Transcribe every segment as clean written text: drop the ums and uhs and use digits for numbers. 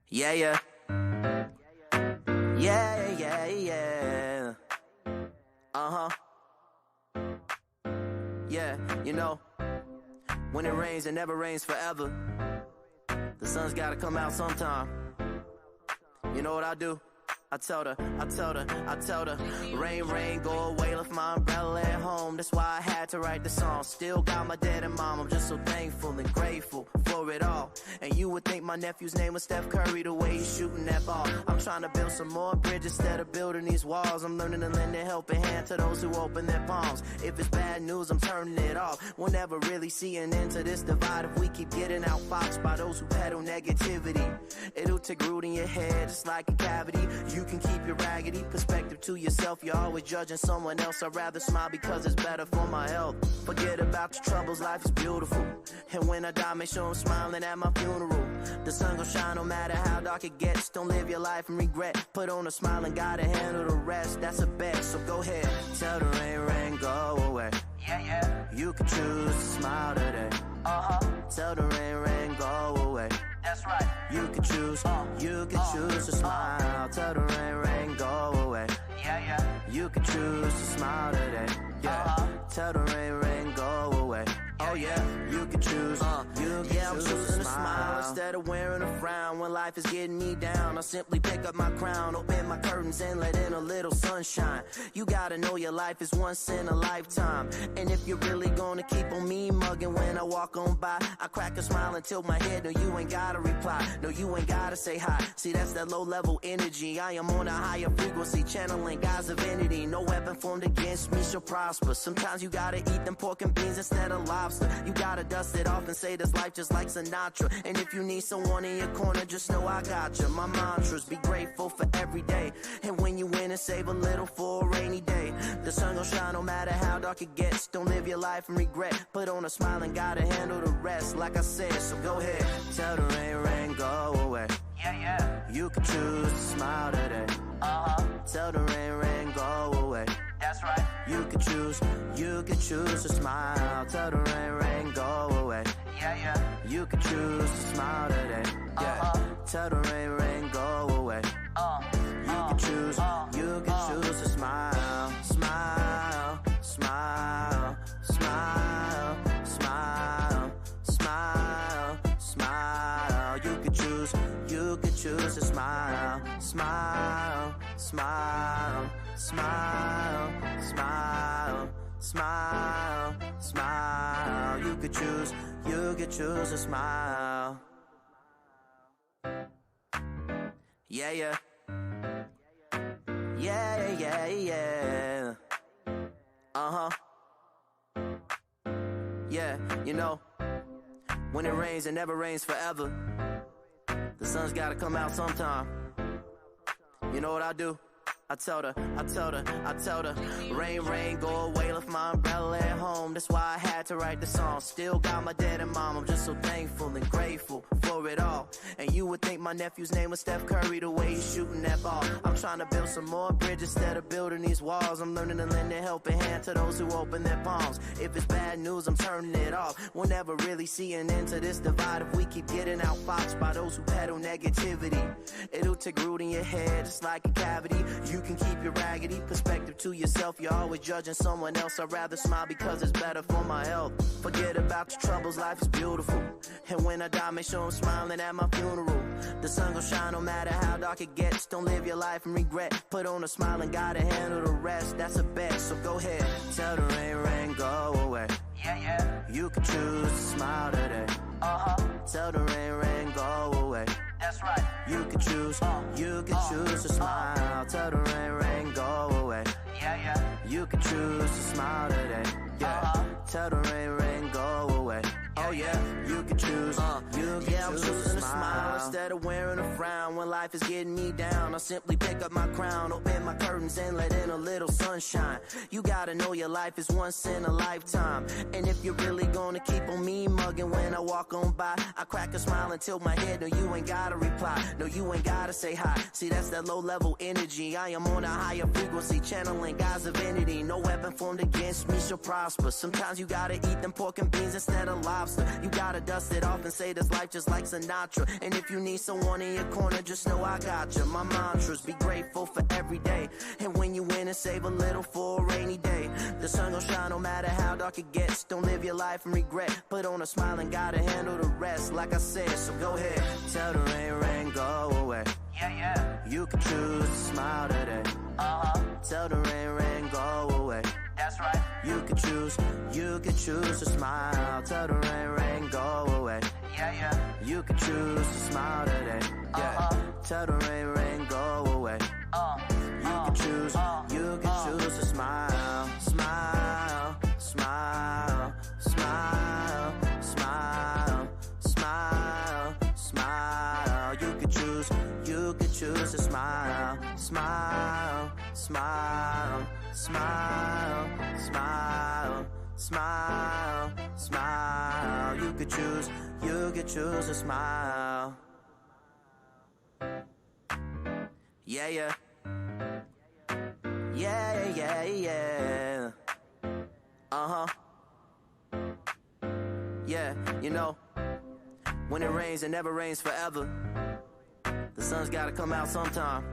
Yeah, yeah. Yeah, yeah, yeah. Uh-huh. Yeah, you know, when it rains, it never rains forever. The sun's gotta come out sometime. You know what I do? I told her, rain, rain, go away, left my umbrella at home. That's why I had to write the song. Still got my dad and mom, I'm just so thankful and grateful for it all. And you would think my nephew's name was Steph Curry, the way he's shooting that ball. I'm trying to build some more bridges instead of building these walls. I'm learning to lend a helping hand to those who open their palms. If it's bad news, I'm turning it off. We'll never really see an end to this divide if we keep getting outfoxed by those who peddle negativity. It'll take root in your head just like a cavity. You can keep your raggedy perspective to yourself. You're always judging someone else. I'd rather smile because it's better for my health. Forget about your troubles, life is beautiful. And when I die, make sure I'm smiling at my funeral. The sun gon' shine no matter how dark it gets. Don't live your life in regret. Put on a smile and gotta handle the rest. That's a bet, so go ahead. Tell the rain, rain, go away. Yeah, yeah. You can choose to smile today. Uh-huh. Tell the rain, rain, go away. That's right. You can choose to smile. Tell the rain, rain, go away. Yeah, yeah. You can choose to smile today. Yeah. Tell the rain, rain, go away. Oh yeah, you can choose. I'm choosing to smile instead of wearing a frown. When life is getting me down, I simply pick up my crown, open my curtains and let in a little sunshine. You gotta know your life is once in a lifetime. And if you're really gonna keep on me mugging when I walk on by, I crack a smile and tilt my head. No, you ain't gotta reply. No, you ain't gotta say hi. See, that's that low level energy. I am on a higher frequency, channeling God's divinity. No weapon formed against me shall prosper. Sometimes you gotta eat them pork and beans instead of lobster. You gotta dust it off and say this life just like Sinatra. And if you need someone in your corner, just know I got you. My mantras, be grateful for every day. And when you win and save a little for a rainy day. The sun gon' shine no matter how dark it gets. Don't live your life in regret. Put on a smile and gotta handle the rest. Like I said, so go ahead. Tell the rain, rain, go away. Yeah, yeah. You can choose to smile today. Uh-huh. Tell the rain, rain, go away. That's right. You can choose to smile. Tell the rain, rain, go away. Yeah, yeah. You can choose to smile today. Yeah. Tell the rain, rain, go away. You can choose to smile. Smile, smile, smile, smile, smile, smile. You can choose to smile. Smile, smile, smile, smile, smile, smile. You could choose to smile. Yeah, yeah. Yeah, yeah, yeah. Uh-huh. Yeah, you know, when it rains, it never rains forever. The sun's gotta come out sometime. You know what I do? I told her, rain, rain, go away, left my umbrella at home. That's why I had to write the song. Still got my dad and mom, I'm just so thankful and grateful for it all. And you would think my nephew's name was Steph Curry, the way he's shooting that ball. I'm trying to build some more bridges instead of building these walls. I'm learning to lend a helping hand to those who open their palms. If it's bad news, I'm turning it off. We'll never really see an end to this divide if we keep getting outfoxed by those who peddle negativity. It'll take root in your head just like a cavity. You can keep your raggedy perspective to yourself. You're always judging someone else. I'd rather smile because it's better for my health. Forget about your troubles, life is beautiful. And when I die, make sure I'm smiling at my funeral. The sun gon' shine no matter how dark it gets. Don't live your life in regret. Put on a smile and gotta handle the rest. That's a bet, so go ahead. Tell the rain, rain, go away. Yeah, yeah. You can choose to smile today. Uh-huh. Tell the rain, rain, go away. That's right. You can choose to smile. Tell the rain, rain, go away. Yeah, yeah. You can choose to smile today. Yeah. Tell the rain, rain, go away. Oh yeah, you can choose. I'm choosing to smile instead of wearing a frown. When life is getting me down, I simply pick up my crown, open my curtains and let in a little sunshine. You gotta know your life is once in a lifetime. And if you're really gonna keep on me mugging when I walk on by, I crack a smile and tilt my head. No, you ain't gotta reply. No, you ain't gotta say hi. See, that's that low level energy. I am on a higher frequency, channeling God's divinity. No weapon formed against me shall prosper. Sometimes you gotta eat them pork and beans instead of lobster. You gotta dust it off and say this life just like Sinatra. And if you you need someone in your corner, just know I got you. My mantras, be grateful for every day. And when you win and save a little for a rainy day. The sun gon' shine no matter how dark it gets. Don't live your life in regret. Put on a smile and gotta handle the rest. Like I said, so go ahead. Tell the rain, rain, go away. Yeah, yeah. You can choose to smile today. Tell the rain, rain, go away. That's right. You can choose to smile. Tell the rain, rain, go away. Yeah, yeah. You can choose to smile today. Yeah. Tell the rain, rain, go away. You can choose to smile. Smile, smile, smile, smile, smile, smile. You can choose to smile. Smile, smile, smile, smile, smile, smile. You could choose to smile. Yeah, yeah. Yeah, yeah, yeah. Yeah, you know, when it rains, it never rains forever. The sun's gotta come out sometime.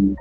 Ooh,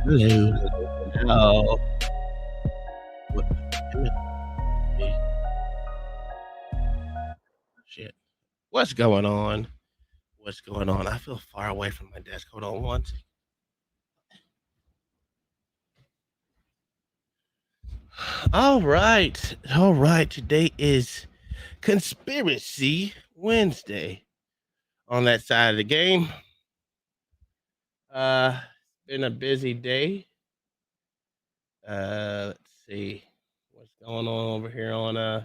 hello, hello. What? Damn it. Hey, shit. What's going on? What's going on? I feel far away from my desk. Hold on one second. All right. All right. Today is Conspiracy Wednesday on that side of the game. It's been a busy day. Let's see what's going on over here on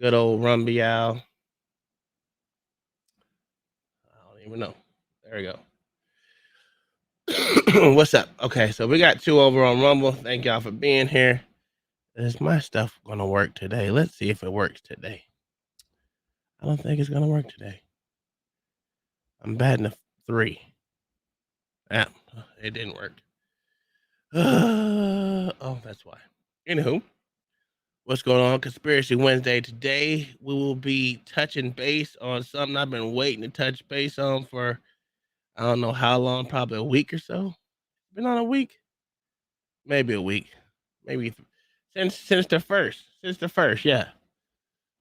good old Rumbial. I don't even know. There we go. What's up? Okay, so we got 2 over on Rumble. Thank y'all for being here. Is my stuff gonna work today? Let's see if it works today. I don't think it's gonna work today. I'm batting a 3. Yeah, it didn't work. Oh, that's why. Anywho, what's going on? Conspiracy Wednesday. Today we will be touching base on something I've been waiting to touch base on for I don't know how long, probably a week or so. Been on a week, maybe a week, maybe since the first, yeah.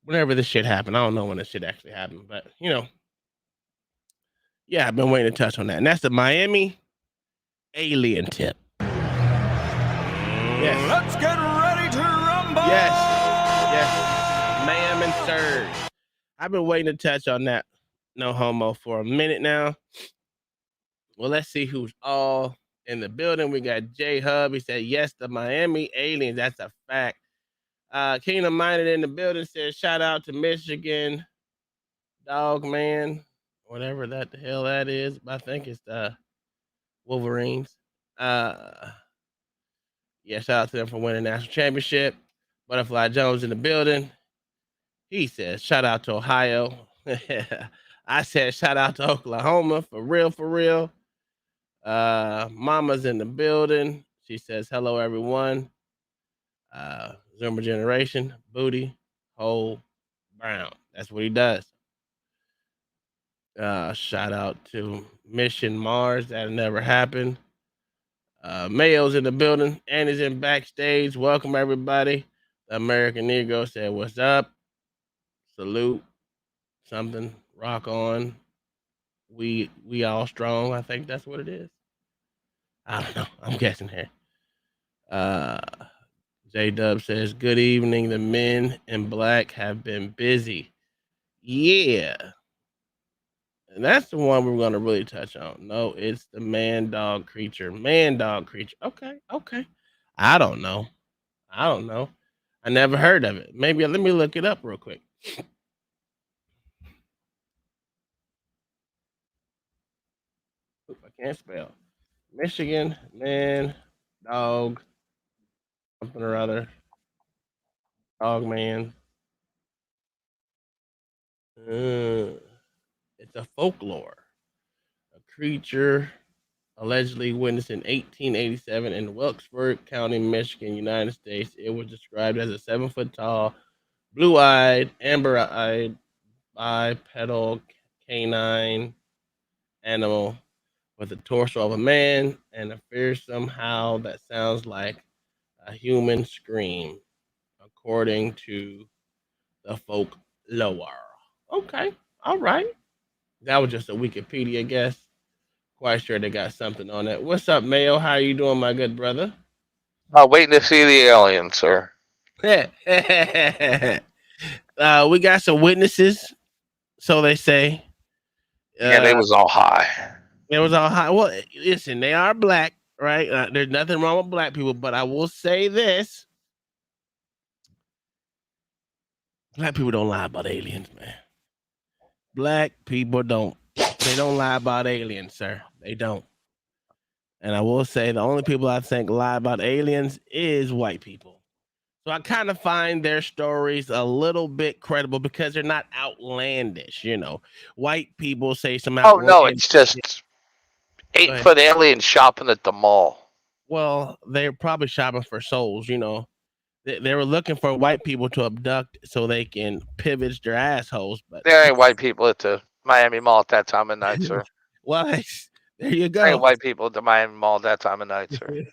Whenever this shit happened, I don't know when this shit actually happened, but yeah, I've been waiting to touch on that, and that's the Miami alien tip. Yes, Let's get ready to rumble. yes, ma'am and sirs. I've been waiting to touch on that, no homo, for a minute now. Well, let's see who's all in the building. We got J Hub. He said, yes, the Miami aliens. That's a fact. Kingdom Minded in the building says, shout out to Michigan Dog Man, whatever that the hell that is. I think it's the Wolverines. Yeah, shout out to them for winning the national championship. Butterfly Jones in the building. He says, shout out to Ohio. I said, shout out to Oklahoma. For real, for real. Mama's in the building. She says, hello, everyone. Zoomer generation, booty, hole, brown. That's what he does. Shout out to Mission Mars. That never happened. Mayo's in the building and is in backstage. Welcome everybody. The American Negro said, "What's up? Salute. Something. Rock on. We all strong." I think that's what it is. I don't know. I'm guessing here. J Dub says, "Good evening. The men in black have been busy." Yeah. And that's the one we're going to really touch on. No, it's the man dog creature. Man dog creature. Okay. Okay. I don't know. I never heard of it. Maybe let me look it up real quick. Oop, I can't spell. Michigan man dog something or other. Dog man. It's a folklore. A creature allegedly witnessed in 1887 in Wilkesburg County, Michigan, United States. It was described as a 7-foot tall, blue-eyed, amber-eyed, bipedal canine animal with the torso of a man and a fearsome howl that sounds like a human scream, according to the folk lore. Okay, all right. That was just a Wikipedia guess. Quite sure they got something on it. What's up, Mayo? How you doing, my good brother? Waiting to see the alien, sir. We got some witnesses, so they say. Yeah, they was all high. It was all high. Well, listen, they are black, right? There's nothing wrong with black people, but I will say this: black people don't lie about aliens, man. Black people don't. They don't lie about aliens, sir. They don't. And I will say the only people I think lie about aliens is white people. So I kind of find their stories a little bit credible because they're not outlandish, you know. White people say some Oh no, it's just 8-foot aliens shopping at the mall. Well, they're probably shopping for souls, you know. They were looking for white people to abduct so they can pivot their assholes. But there ain't white people at the Miami Mall at that time of night, sir. Well, there you go. There ain't white people at the Miami Mall at that time of night, sir.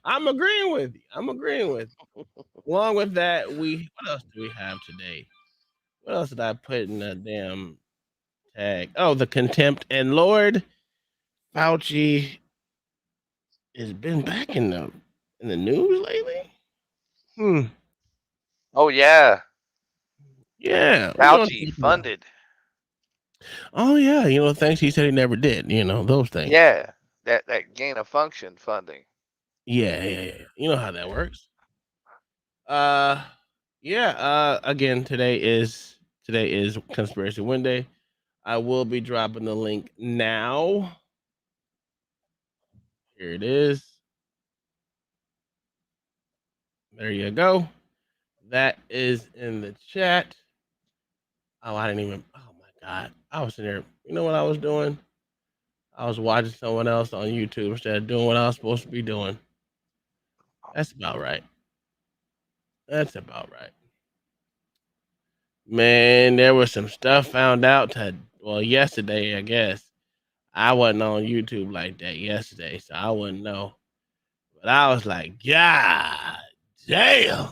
I'm agreeing with you. Along with that, what else do we have today? What else did I put in the damn tag? Oh, the contempt. And Lord Fauci has been back in the news lately. Oh yeah. Yeah. Fauci funded. Oh yeah, you know, things he said he never did, you know, those things. Yeah. That gain of function funding. Yeah. You know how that works. Again, today is Conspiracy Wednesday. I will be dropping the link now. Here it is. There you go. That is in the chat. Oh, I didn't even. Oh my God, I was in there. You know what I was doing? I was watching someone else on YouTube instead of doing what I was supposed to be doing. That's about right. Man, there was some stuff found out yesterday, I guess. I wasn't on YouTube like that yesterday, so I wouldn't know. But I was like, God damn.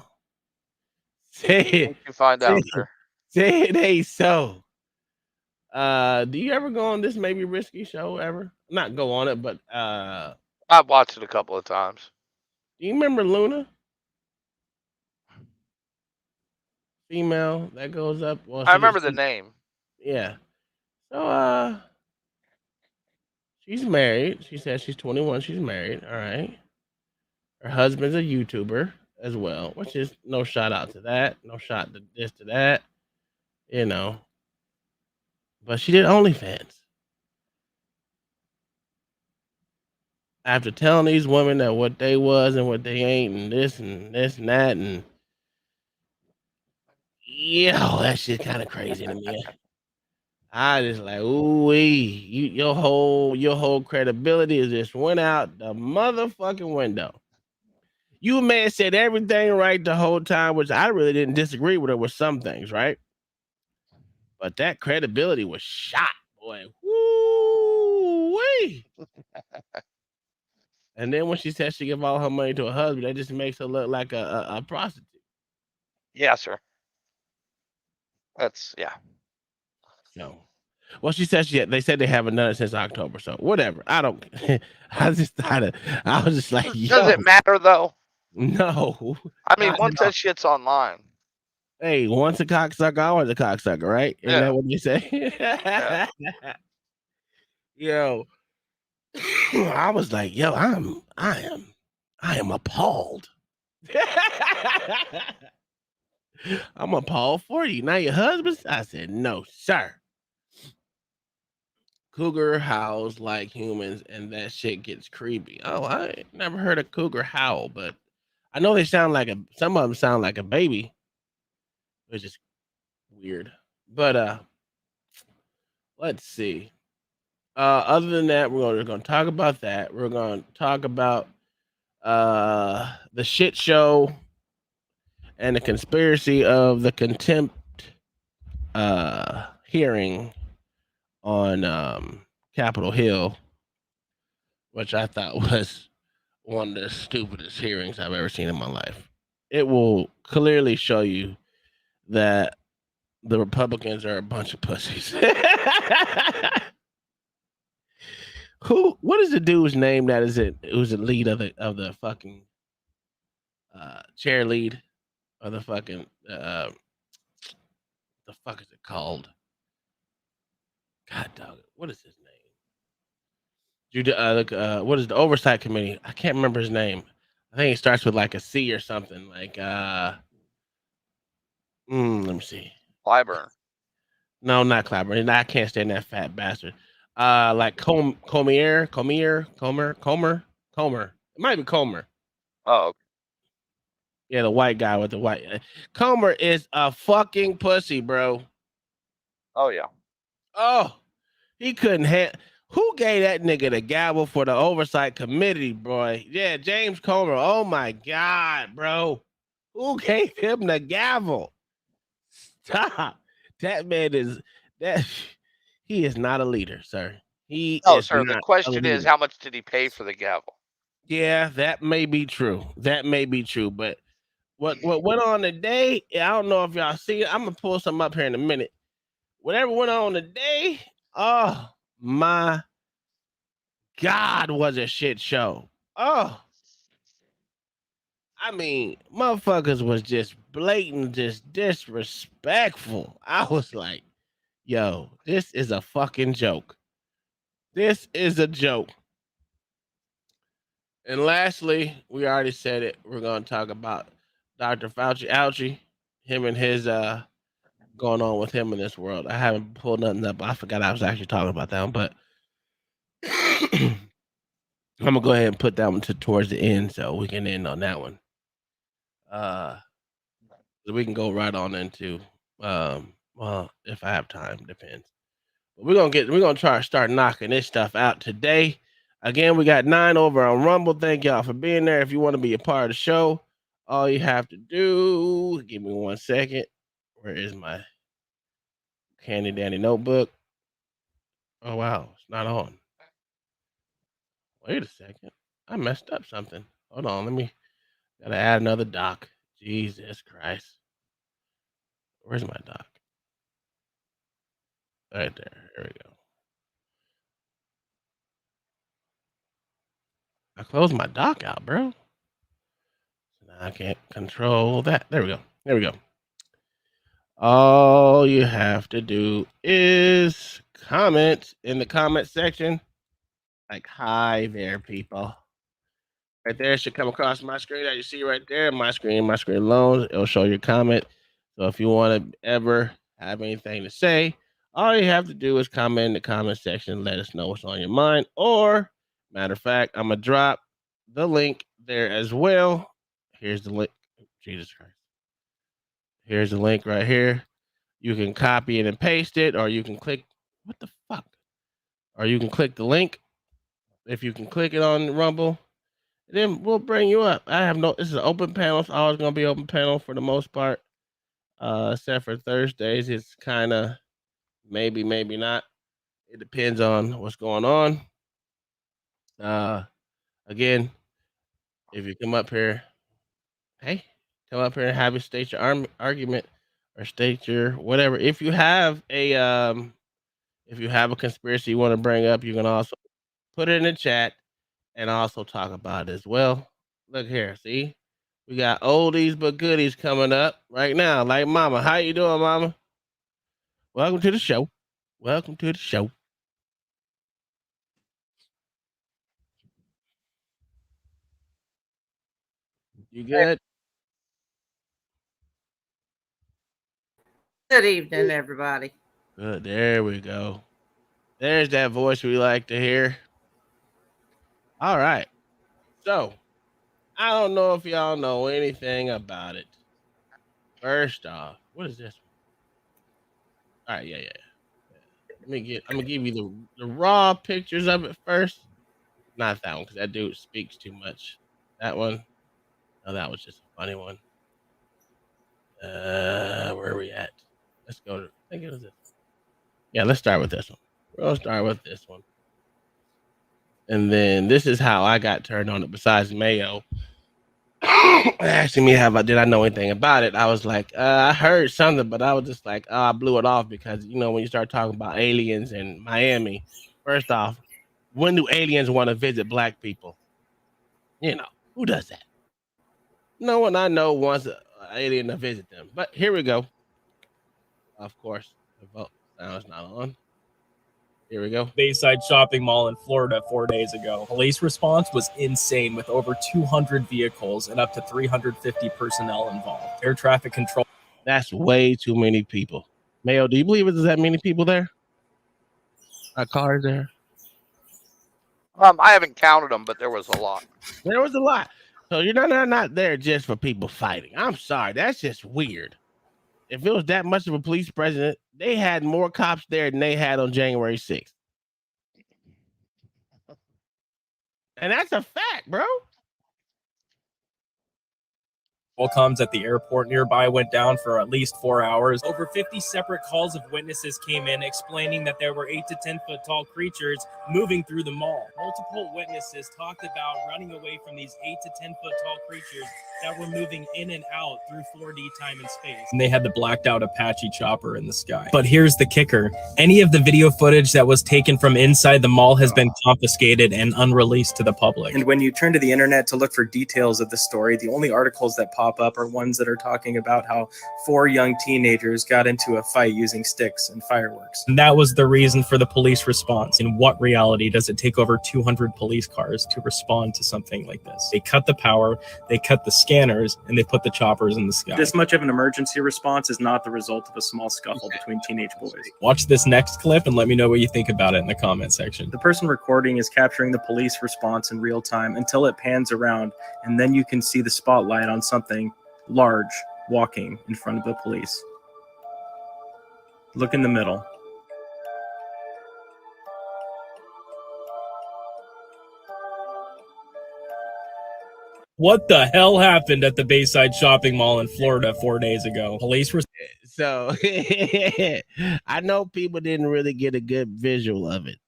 Say you find out, sir. Say it ain't so. Do you ever go on this maybe risky show ever? Not go on it, but I've watched it a couple of times. Do you remember Luna? Female that goes up. Well, I remember the name. Yeah. So she's married. She says she's 21. She's married. All right. Her husband's a YouTuber as well, which is no shout out to that. No shot to this to that. You know. But she did OnlyFans. After telling these women that what they was and what they ain't and this and that and yeah, that shit kind of crazy to me. I just like, ooh wee, your whole credibility is just went out the motherfucking window. You may have said everything right the whole time, which I really didn't disagree with her with some things, right? But that credibility was shot, boy. Woo-wee. And then when she said she give all her money to her husband, that just makes her look like a prostitute. Yeah, sir. That's yeah. So, well, she said they said they haven't done it since October. So whatever. I don't. I just thought I was just like, yo, Does it matter though? no. I mean, not once at all. that shit's online. Hey, once a cocksucker, always a cocksucker, right? Isn't Yeah. that what you say? Yeah. Yo, I was like, yo, I am appalled. I'm appalled for you. Now your husband? I said, no, sir. Cougar howls like humans, and that shit gets creepy. Oh, I never heard a cougar howl, but I know they sound like some of them sound like a baby, which is weird. But let's see. Other than that, we're gonna talk about that. We're gonna talk about the shit show and the conspiracy of the contempt hearing on Capitol Hill, which I thought was one of the stupidest hearings I've ever seen in my life. It will clearly show you that the Republicans are a bunch of pussies. What is the dude's name that is it? Who's the lead of the fucking chair lead of the fucking the fuck is it called? God dog it. What is his name? What is the oversight committee? I can't remember his name. I think it starts with like a C or something. Like let me see. Clyburn. No, not Clyburn. I can't stand that fat bastard. Like Comer. It might be Comer. Oh, okay. Yeah, the white guy with the white. Comer is a fucking pussy, bro. Oh yeah. Oh, he couldn't have. Who gave that nigga the gavel for the oversight committee, boy? Yeah, James Comer. Oh my god, bro. Who gave him the gavel? Stop. That man is that. He is not a leader, sir. He No, is sir. The not a question is, leader. how much did he pay for the gavel? Yeah, that may be true. That may be true. But what went on today? I don't know if y'all see it. I'm gonna pull something up here in a minute. Whatever went on today, oh my God, was a shit show. Oh, I mean, motherfuckers was just blatant, just disrespectful. I was like, yo, this is a fucking joke. This is a joke. And lastly, we already said it. We're gonna talk about Dr. Fauci, him and his going on with him in this world. I haven't pulled nothing up. I forgot I was actually talking about that one, but I'm gonna go ahead and put that one towards the end so we can end on that one. We can go right on into well, if I have time, depends. But we're gonna try to start knocking this stuff out today. Again, we got 9 over on Rumble. Thank y'all for being there. If you want to be a part of the show, all you have to do, give me 1 second. Where is my handy dandy notebook? Oh wow, it's not on. Wait a second. I messed up something. Hold on, gotta add another doc. Jesus Christ. Where's my doc? Right there. Here we go. I closed my doc out, bro. Now I can't control that. There we go. There we go. All you have to do is comment in the comment section. Like, hi there, people. Right there should come across my screen that you see right there. My screen alone. It'll show your comment. So if you want to ever have anything to say, all you have to do is comment in the comment section. Let us know what's on your mind. Or, matter of fact, I'm going to drop the link there as well. Here's the link. Jesus Christ. Here's the link right here. You can copy it and paste it, or you can click. What the fuck? Or you can click the link. If you can click it on Rumble, Then we'll bring you up. This is an open panel. It's always gonna be open panel for the most part. Except for Thursdays, it's kind of maybe not. It depends on what's going on. Again, if you come up here, hey, come up here and have you state your argument or state your whatever. If you have a conspiracy you want to bring up, you can also put it in the chat and also talk about it as well. Look here, see, we got oldies but goodies coming up right now. Like Mama, how you doing, Mama? Welcome to the show. Welcome to the show. You good? Good evening, everybody. Good. There we go. There's that voice we like to hear. All right. So, I don't know if y'all know anything about it. First off, what is this? All right, yeah. I'm gonna give you the raw pictures of it first. Not that one, because that dude speaks too much. That one. Oh, that was just a funny one. Where are we at? Let's go to, I think it was this. Yeah, let's start with this one. We'll start with this one. And then this is how I got turned on it. Besides Mayo asking me did I know anything about it, I was like, I heard something, but I was just like, I blew it off because when you start talking about aliens in Miami, first off, when do aliens want to visit black people? Who does that? No one I know wants an alien to visit them. But here we go. Of course, the vote sound's not on. Here we go. Bayside Shopping Mall in Florida 4 days ago. Police response was insane with over 200 vehicles and up to 350 personnel involved. Air traffic control. That's way too many people. Mayo, do you believe there's that many people there? Cars there? I haven't counted them, but there was a lot. There was a lot. So you're not there just for people fighting. I'm sorry. That's just weird. If it was that much of a police president, they had more cops there than they had on January 6th. And that's a fact, bro. Comes at the airport nearby went down for at least 4 hours. Over 50 separate calls of witnesses came in explaining that there were 8 to 10 foot tall creatures moving through the mall. Multiple witnesses talked about running away from these 8 to 10 foot tall creatures that were moving in and out through 4D time and space. And they had the blacked out Apache chopper in the sky. But here's the kicker. Any of the video footage that was taken from inside the mall has been confiscated and unreleased to the public. And when you turn to the internet to look for details of the story, the only articles that pop up are ones that are talking about how 4 young teenagers got into a fight using sticks and fireworks. And that was the reason for the police response. In what reality does it take over 200 police cars to respond to something like this? They cut the power, they cut the scanners, and they put the choppers in the sky. This much of an emergency response is not the result of a small scuffle between teenage boys. Watch this next clip and let me know what you think about it in the comment section. The person recording is capturing the police response in real time until it pans around, and then you can see the spotlight on something large walking in front of the police. Look in the middle. What the hell happened at the Bayside Shopping Mall in Florida 4 days ago? Police were... So I know people didn't really get a good visual of it,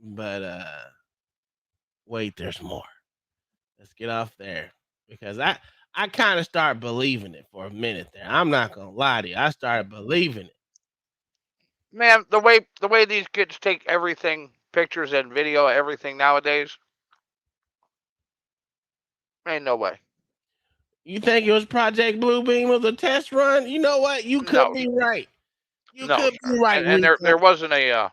but wait, there's more. Let's get off there, because I kind of started believing it for a minute there. I'm not gonna lie to you. I started believing it. Man, the way these kids take everything, pictures and video, everything nowadays, ain't no way. You think it was Project Bluebeam was a test run? You know what? You could be right. You could be right. And there wasn't a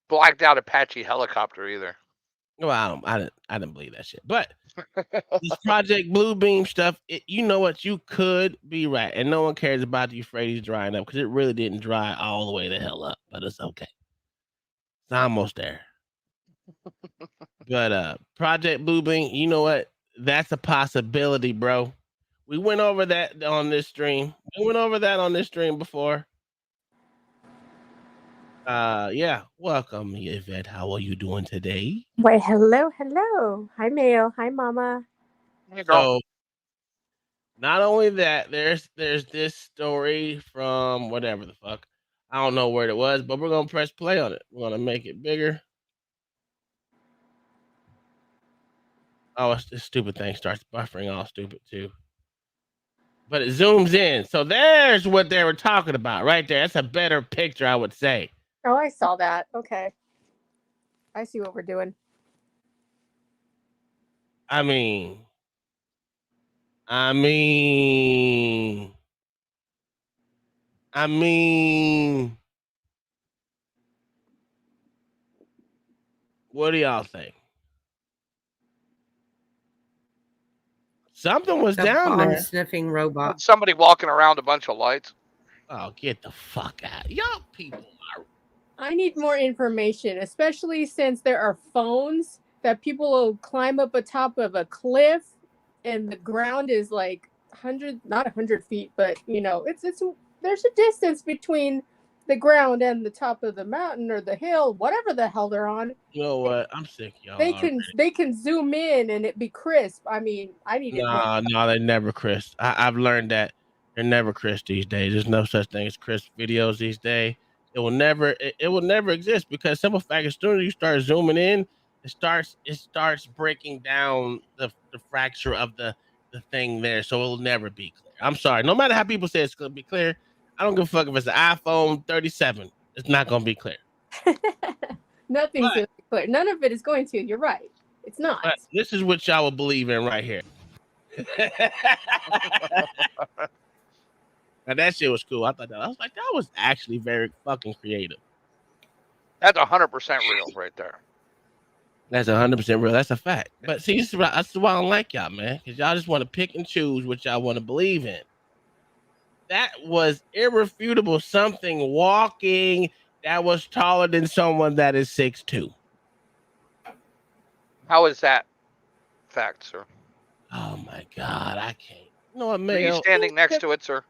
blacked out Apache helicopter either. Well, I didn't believe that shit. But this Project Bluebeam stuff, you know what? You could be right. And no one cares about the Euphrates drying up, because it really didn't dry all the way the hell up. But it's okay. It's almost there. But Project Bluebeam, you know what? That's a possibility, bro. We went over that on this stream. We went over that on this stream before. Yeah. Welcome, Yvette. How are you doing today? Why, hello, hello. Hi, Mayo. Hi, Mama. Hey, girl. So not only that, there's this story from whatever the fuck. I don't know where it was, but we're gonna press play on it. We're gonna make it bigger. Oh, this stupid thing starts buffering all stupid too. But it zooms in. So there's what they were talking about right there. That's a better picture, I would say. Oh, I saw that. Okay. I see what we're doing. I mean, I mean, I mean, what do y'all think? Something was The down bomb there. sniffing robot. Somebody walking around a bunch of lights. Oh, get the fuck out. Y'all people are. I need more information, especially since there are phones that people will climb up atop of a cliff and the ground is like 100, not 100 feet, but you know, it's there's a distance between the ground and the top of the mountain or the hill, whatever the hell they're on. You know what? I'm sick, y'all. They can zoom in and it be crisp. I mean, I need it more. No, they never crisp. I've learned that they're never crisp these days. There's no such thing as crisp videos these days. It will never exist because simple fact, as soon as you start zooming in, it starts breaking down the fracture of the thing there. So it'll never be clear. I'm sorry. No matter how people say it's gonna be clear, I don't give a fuck if it's an iPhone 37. It's not gonna be clear. Nothing's going to be clear. None of it is going to. You're right. It's not. But this is what y'all will believe in right here. Now that shit was cool. I thought that I was like, that was actually very fucking creative. That's 100% real right there. That's 100% real. That's a fact. But see, that's why I don't like y'all, man, because y'all just want to pick and choose what y'all want to believe in. That was irrefutable. Something walking that was taller than someone that is 6'2". How is that fact, sir? Oh my God, I can't. You know what, Are you man? standing next to it, sir?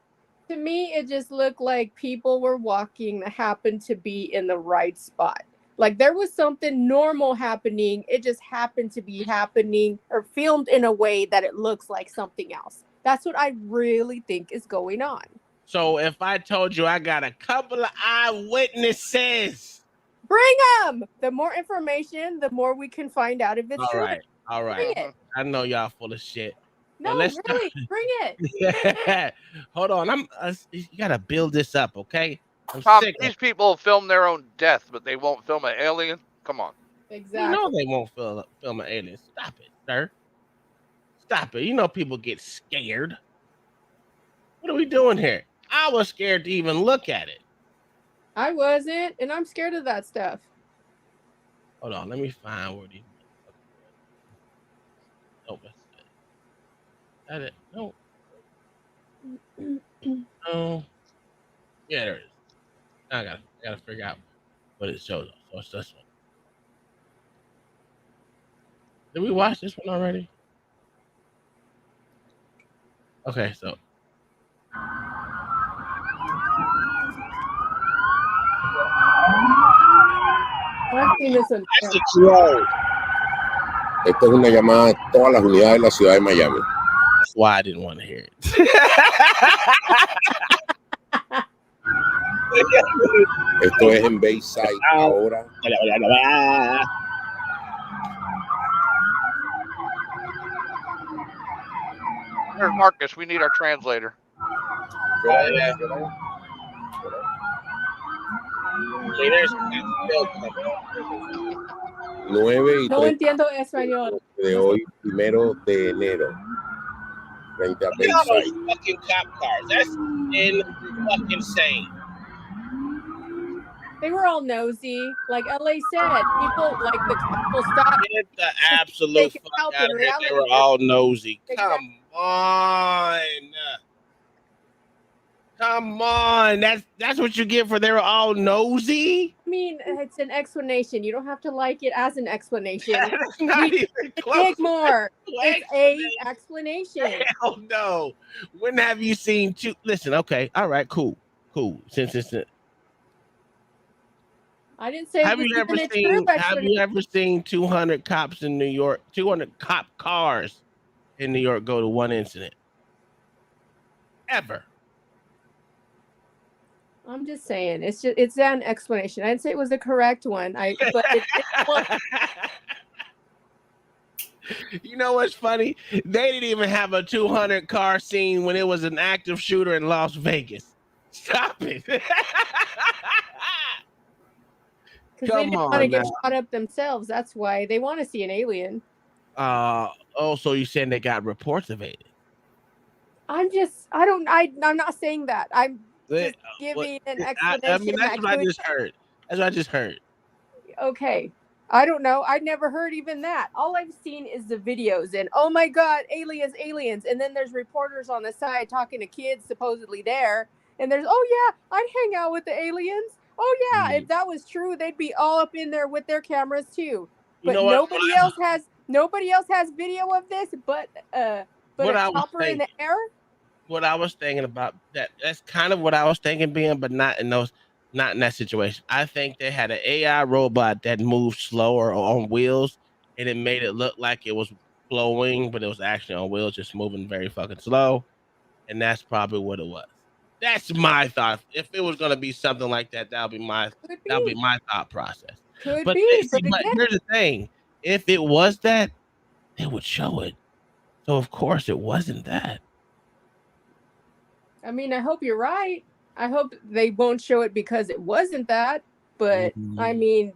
To me, it just looked like people were walking that happened to be in the right spot. Like there was something normal happening. It just happened to be happening or filmed in a way that it looks like something else. That's what I really think is going on. So if I told you I got a couple of eyewitnesses. Bring them. The more information, the more we can find out if it's true. All right. Bring it. I know y'all full of shit. No, let's really, bring it. Hold on. You gotta build this up, okay? Tom, these people film their own death, but they won't film an alien. Come on. Exactly. You know they won't film an alien. Stop it, sir. Stop it. You know people get scared. What are we doing here? I was scared to even look at it. I wasn't, and I'm scared of that stuff. Hold on, let me find where these. Oh, that it? No. No. Yeah, there it is. I gotta figure out what it shows us. So it's this one. Did we watch this one already? Okay, so. Esta es una llamada a todas las unidades de la ciudad de Miami. That's why I didn't want to hear it. Esto es en Bayside ahora. There's Marcus. We need our translator. No entiendo español. De hoy, 1 de enero. Frente a Bayside. Fucking cop cars. That's insane. They were all nosy. Like LA said, people like the people stopped. Get the absolute fuck out of here. They were all nosy. Exactly. Come on. Come on. That's what you get for they were all nosy? I mean, it's an explanation. You don't have to like it as an explanation. That's not even close. Dig more. It's a explanation. Hell no. When have you seen two? Listen, okay. All right, cool. Since it's I didn't say Have it was you ever even a true seen? Have explanation. you ever seen 200 cops in New York? 200 cop cars in New York go to one incident? Ever? I'm just saying, it's an explanation. I didn't say it was the correct one. But it's one. You know what's funny? They didn't even have a 200 car scene when it was an active shooter in Las Vegas. Stop it. Because they Come didn't want to on get now. shot up themselves. That's why they want to see an alien. So you saying they got reports of it? I'm not saying that. I'm just giving an explanation. I mean, that's what I just heard. That's what I just heard. Okay. I don't know. I never heard even that. All I've seen is the videos and oh my God, aliens. And then there's reporters on the side talking to kids supposedly there. And there's, oh yeah, I'd hang out with the aliens. Oh yeah, if that was true, they'd be all up in there with their cameras too. You But know what? nobody else has video of this but What a I was chopper in the air. What I was thinking about that's kind of what I was thinking being, but not in that situation. I think they had an AI robot that moved slower on wheels, and it made it look like it was flowing, but it was actually on wheels, just moving very fucking slow. And that's probably what it was. That's my thought. If it was gonna be something like that, that'll be my thought process. Could But be, see, but again, here's the thing: if it was that, they would show it. So of course it wasn't that. I mean, I hope you're right. I hope they won't show it because it wasn't that. But I mean,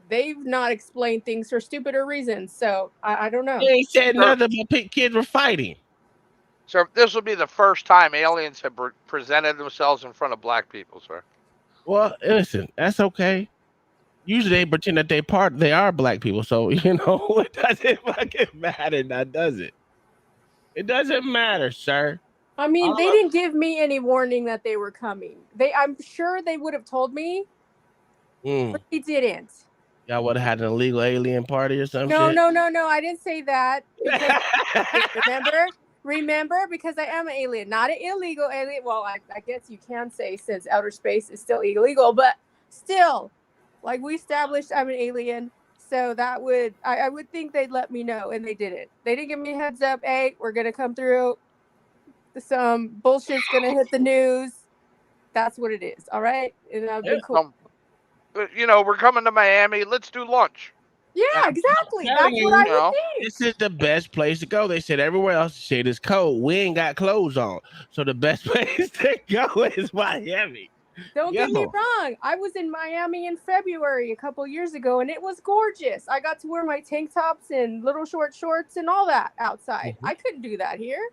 they've not explained things for stupider reasons. So I don't know. They ain't said nothing but kids were fighting. So this will be the first time aliens have presented themselves in front of black people, sir. Well, listen, that's okay. Usually they pretend that they are black people. So, you know, it doesn't fucking matter now, does it? It doesn't matter, sir. I mean, they didn't give me any warning that they were coming. I'm sure they would have told me, but they didn't. Y'all would have had an illegal alien party or something. No. I didn't say that. Because, remember, because I am an alien, not an illegal alien. Well, I guess you can say since outer space is still illegal, but still, like we established, I'm an alien. So that I would think they'd let me know, and they didn't. They didn't give me a heads up. Hey, we're gonna come through. Some bullshit's gonna hit the news. That's what it is. All right, and that'd be cool. You know, we're coming to Miami. Let's do lunch. Yeah, exactly. That's what I would think. This is the best place to go. They said everywhere else shit is cold. We ain't got clothes on, so the best place to go is Miami. Don't get me wrong. I was in Miami in February a couple years ago, and it was gorgeous. I got to wear my tank tops and little short shorts and all that outside. I couldn't do that here.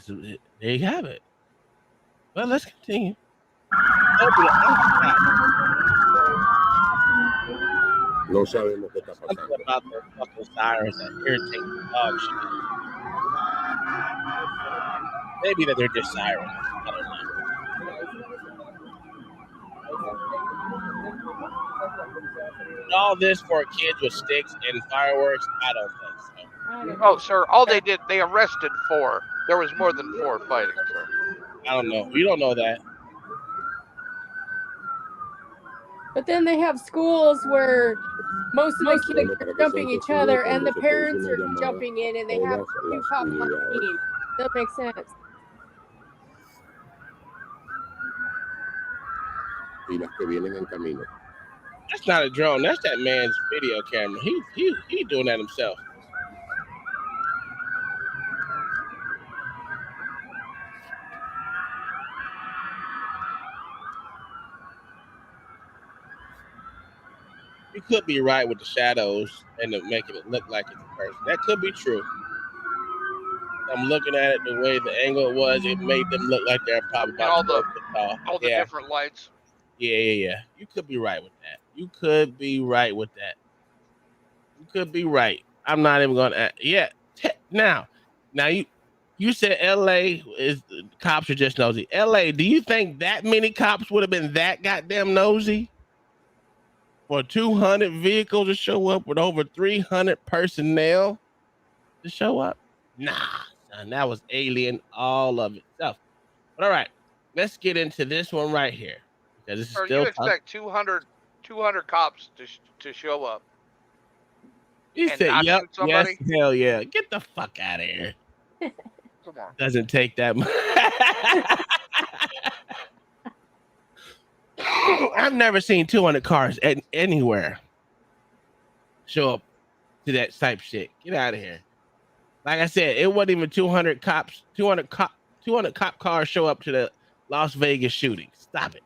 There you have it. Well, let's continue. No sabemos qué está pasando. About the fucking sirens that irritate the dog shit. Maybe that they're just sirens. I don't know. All this for kids with sticks and fireworks? I don't think so. Oh, sir, all they did, they arrested 4. There was more than 4 fighting, sir. I don't know. You don't know that. But then they have schools where most of the kids are jumping each other, and the parents are jumping in, and they have 2 cops on the team. That makes sense. Y las que vienen en camino. That's not a drone. That's that man's video camera. He doing that himself. You could be right with the shadows and making it look like it's a person. That could be true. I'm looking at it the way the angle it was. It made them look like they're probably about all the different lights. Yeah. You could be right with that. You could be right. I'm not even gonna. Yeah. Now you said L.A. is cops are just nosy. L.A. Do you think that many cops would have been that goddamn nosy? For 200 vehicles to show up with over 300 personnel to show up? Nah, son, that was alien, all of itself. But all right, let's get into this one right here. Because this is Or still you expect 200 200 cops to show up. He And said, not "Yep, shoot somebody? yes, hell yeah, get the fuck out of here." Come on. Doesn't take that much. I've never seen 200 cars anywhere show up to that type shit. Get out of here. Like I said, it wasn't even 200 cops. 200 cop cars show up to the Las Vegas shooting. Stop it.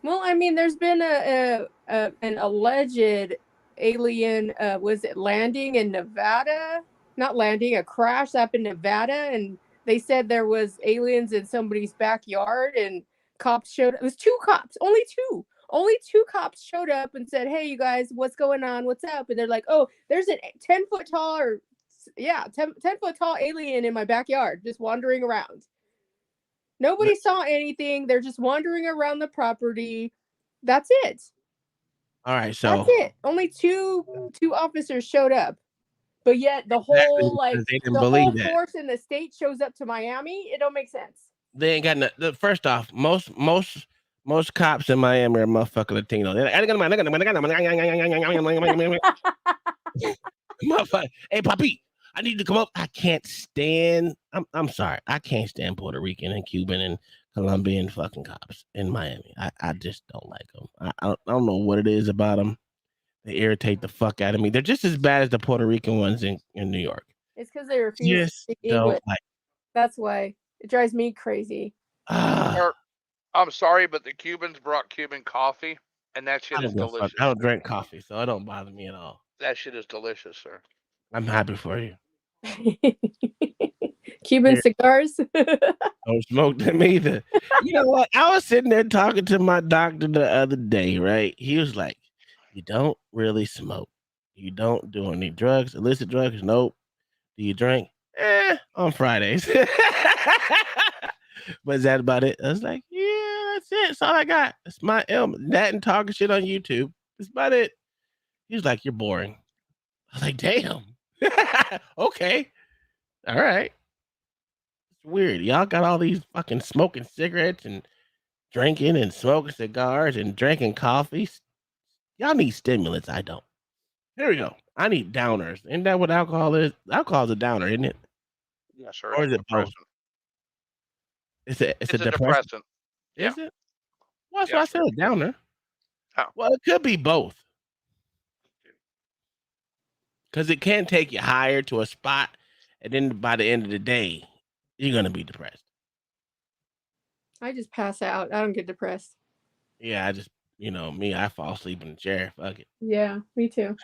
Well, I mean, there's been an alleged alien, was it landing in Nevada? Not landing, a crash up in Nevada, and they said there was aliens in somebody's backyard, and cops showed up. It was 2 cops, only two cops showed up and said, "Hey, you guys, what's going on? What's up?" And they're like, "Oh, there's a 10-foot tall, or 10-foot tall alien in my backyard, just wandering around." Nobody saw anything. They're just wandering around the property. That's it. All right, so That's it. Only two officers showed up, but yet the whole because they didn't the believe whole that. force in the state shows up to Miami. It don't make sense. They ain't got no. First off, most cops in Miami are motherfucking Latino. Motherfucker, hey, Papi, I need to come up. I can't stand. I'm sorry. I can't stand Puerto Rican and Cuban and Colombian fucking cops in Miami. I just don't like them. I don't know what it is about them. They irritate the fuck out of me. They're just as bad as the Puerto Rican ones in New York. It's because they refuse to speak English. That's why it drives me crazy. I'm sorry, but the Cubans brought Cuban coffee, and that shit is delicious. I don't drink coffee, so it don't bother me at all. That shit is delicious, sir. I'm happy for you. Cuban cigars? Don't smoke them either. You know what? I was sitting there talking to my doctor the other day, right? He was like, "You don't really smoke. You don't do any drugs, illicit drugs. Nope. Do you drink? On Fridays." But is that about it? I was like, "Yeah, that's it. That's all I got. That's my ailment. That and talking shit on YouTube. That's about it." He was like, "You're boring." I was like, "Damn." Okay. All right. It's weird. Y'all got all these fucking smoking cigarettes and drinking and smoking cigars and drinking coffee. Y'all need stimulants. I don't. Here we go. I need downers. Isn't that what alcohol is? Alcohol is a downer, isn't it? Yeah, sure. Or is it both? It's a depressant. Yeah. Is it? Well, that's why I said a downer. Oh. Well, it could be both. Because it can take you higher to a spot, and then by the end of the day, you're going to be depressed. I just pass out. I don't get depressed. Yeah, I just, me, I fall asleep in the chair. Fuck it. Yeah, me too.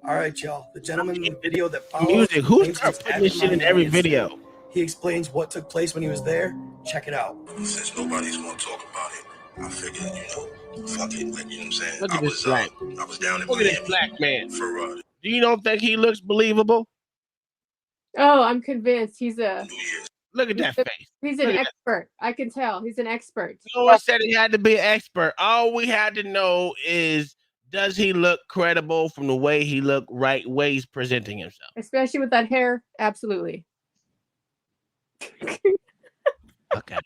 All right, y'all. The gentleman in the video that follows. Music. Who's putting this shit in every video? He explains what took place when he was there. Check it out. Since nobody's going to talk about it, I figured, fuck it. Like, you know what I'm saying? Look at this black. I was down in Look Miami. at this black man. For, do you don't think he looks believable? Oh, I'm convinced he's a. Look at that face. He's an expert. I can tell. He's an expert. No one said he had to be an expert. All we had to know is, does he look credible from the way he look, way he's presenting himself? Especially with that hair. Absolutely. Okay.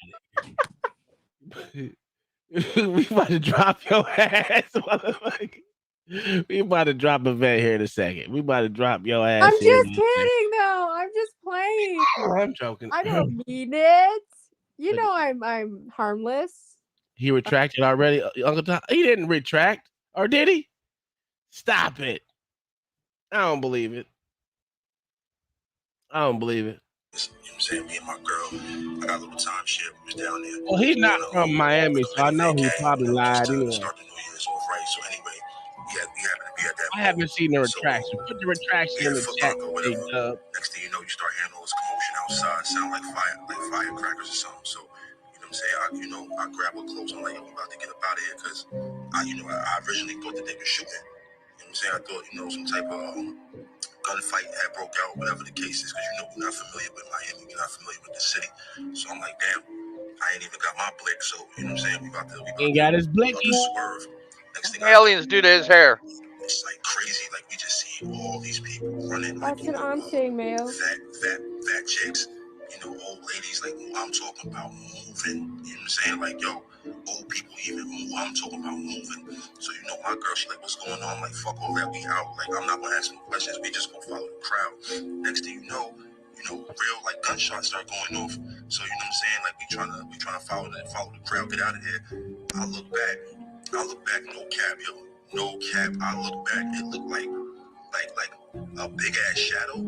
We about to drop your ass, motherfucker. We about to drop a vet here in a second. We about to drop your ass. I'm just kidding, though. I'm just playing. I'm joking. I don't mean it. You know, I'm harmless. He retracted already, Uncle Tom. He didn't retract, or did he? Stop it. I don't believe it. I don't believe it. You know what I'm saying? Me and my girl, I got a little time share. We was down there. Well, he's not from Miami, so I know he probably lied anyway. Start the New Year's off right. So anyway, we happened to be at that. I haven't seen the retraction. Put the retraction in the chat. Next thing you know, you start hearing all this commotion outside. Sound like firecrackers or something. So you know what I'm saying? I grab her clothes. I'm like, I'm about to get up out of here because I originally thought that they were shooting. You know what I'm saying? I thought some type of gunfight had broke out, whatever the case is, because we're not familiar with Miami, we're not familiar with the city. So I'm like, damn, I ain't even got my blick. So you know what I'm saying? We about to got his blicky. Swerve. Next thing aliens do to his hair. It's like crazy. Like we just see all these people running. That's what I'm saying, Mayo. Fat chicks. old ladies, like I'm talking about moving. You know what I'm saying? Like, yo, old people even move. I'm talking about moving. So, you know, my girl, she like, what's going on? I'm like, fuck all that, we out. Like, I'm not gonna ask no questions. We just gonna follow the crowd. Next thing you know, real like gunshots start going off. So, you know what I'm saying? Like, we trying to follow the crowd, get out of here. I look back, no cap, yo. No cap. I look back, it looked like a big ass shadow,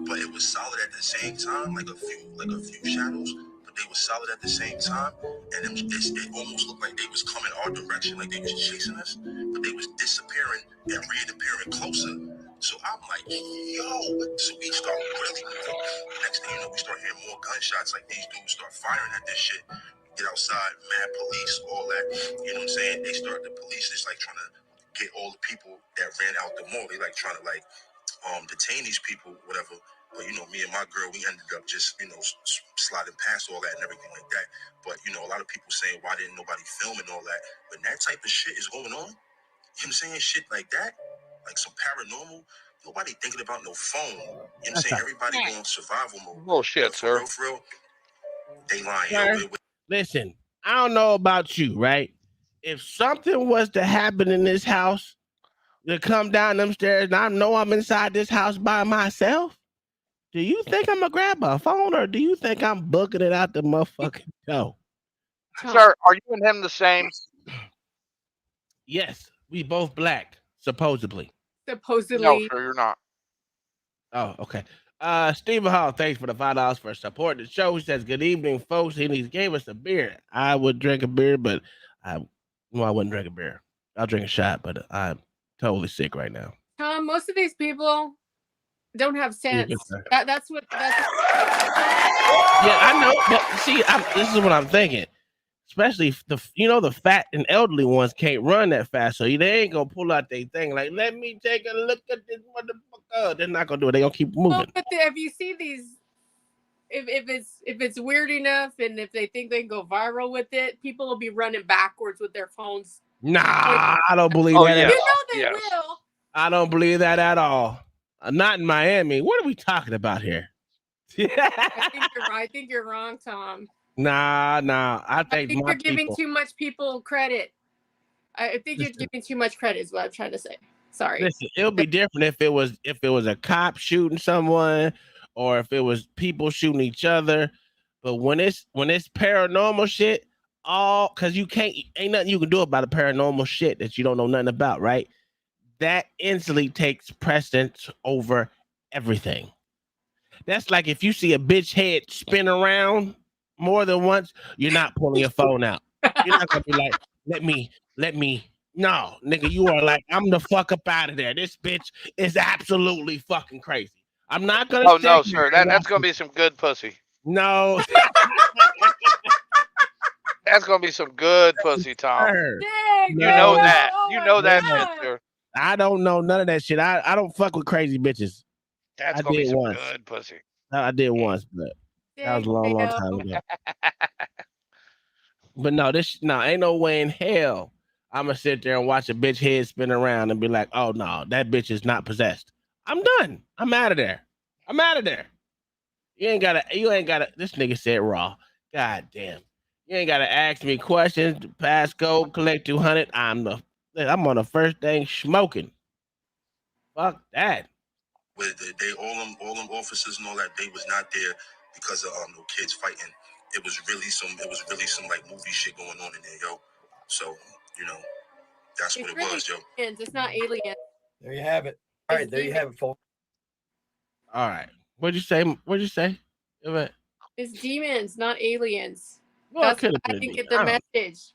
but it was solid at the same time, like a few shadows, but they were solid at the same time, and it almost looked like they was coming our direction, like they was chasing us, but they was disappearing and reappearing closer. So I'm like, yo, so we start really moving. Next thing you know, we start hearing more gunshots, like these dudes start firing at this shit. Get outside, mad police, all that. You know what I'm saying? The police is like trying to get all the people that ran out the mall. They like trying to detain these people, whatever. But me and my girl, we ended up just sliding past all that and everything like that. But a lot of people saying, why didn't nobody film and all that? When that type of shit is going on, you know what I'm saying? Shit like that, like some paranormal. Nobody thinking about no phone. You know what I'm saying? Everybody going survival mode. Bullshit, sir. For real, they lying. Listen, I don't know about you, right? If something was to happen in this house, to come down them stairs, and I know I'm inside this house by myself, do you think I'm gonna grab a phone, or do you think I'm booking it out the motherfucking door? Sir, are you and him the same? Yes, we both black, supposedly. Supposedly. No, sir, you're not. Oh, okay. Stephen Hall, thanks for the $5 for supporting the show. He says, good evening, folks. He gave us a beer. I would drink a beer, but I wouldn't drink a beer. I'll drink a shot, but I'm totally sick right now. Tom, most of these people don't have sense. That's what. Yeah, I know. But see, this is what I'm thinking. Especially if the fat and elderly ones can't run that fast, so they ain't gonna pull out their thing like, let me take a look at this motherfucker. They're not gonna do it. They're gonna keep moving. Well, but if you see these, if it's weird enough, and if they think they can go viral with it, people will be running backwards with their phones. Nah, I don't believe that. Yeah. They will. I don't believe that at all. Not in Miami. What are we talking about here? I think you're wrong, Tom. Nah. I think you're giving too much people credit. I think you're giving too much credit is what I'm trying to say. Sorry. Listen, it would be different if it was a cop shooting someone, or if it was people shooting each other. But when it's paranormal shit, because ain't nothing you can do about a paranormal shit that you don't know nothing about, right? That instantly takes precedence over everything. That's like if you see a bitch head spin around more than once, you're not pulling your phone out. You're not gonna be like, let me. No, nigga, you are like, I'm the fuck up out of there. This bitch is absolutely fucking crazy. I'm not gonna. Oh no, sir. That's gonna be some good pussy. No. That's gonna be some good pussy, Tom. You know that. You know that shit, sir. I don't know none of that shit. I don't fuck with crazy bitches. That's gonna be some good pussy. I did once, but that was a long time ago. But ain't no way in hell I'm gonna sit there and watch a bitch head spin around and be like, oh no, that bitch is not possessed. I'm done. I'm out of there. You ain't gotta. This nigga said raw. God damn. You ain't gotta ask me questions. Pass go, collect 200. I'm on the first thing smoking. Fuck that. With all them officers and all that, they was not there because of no kids fighting. It was really some like movie shit going on in there, yo. So that's what it was, yo. It's not aliens. There you have it. All right, there you have it, folks. All right. What'd you say? It's demons, not aliens. Well, I think it's the message.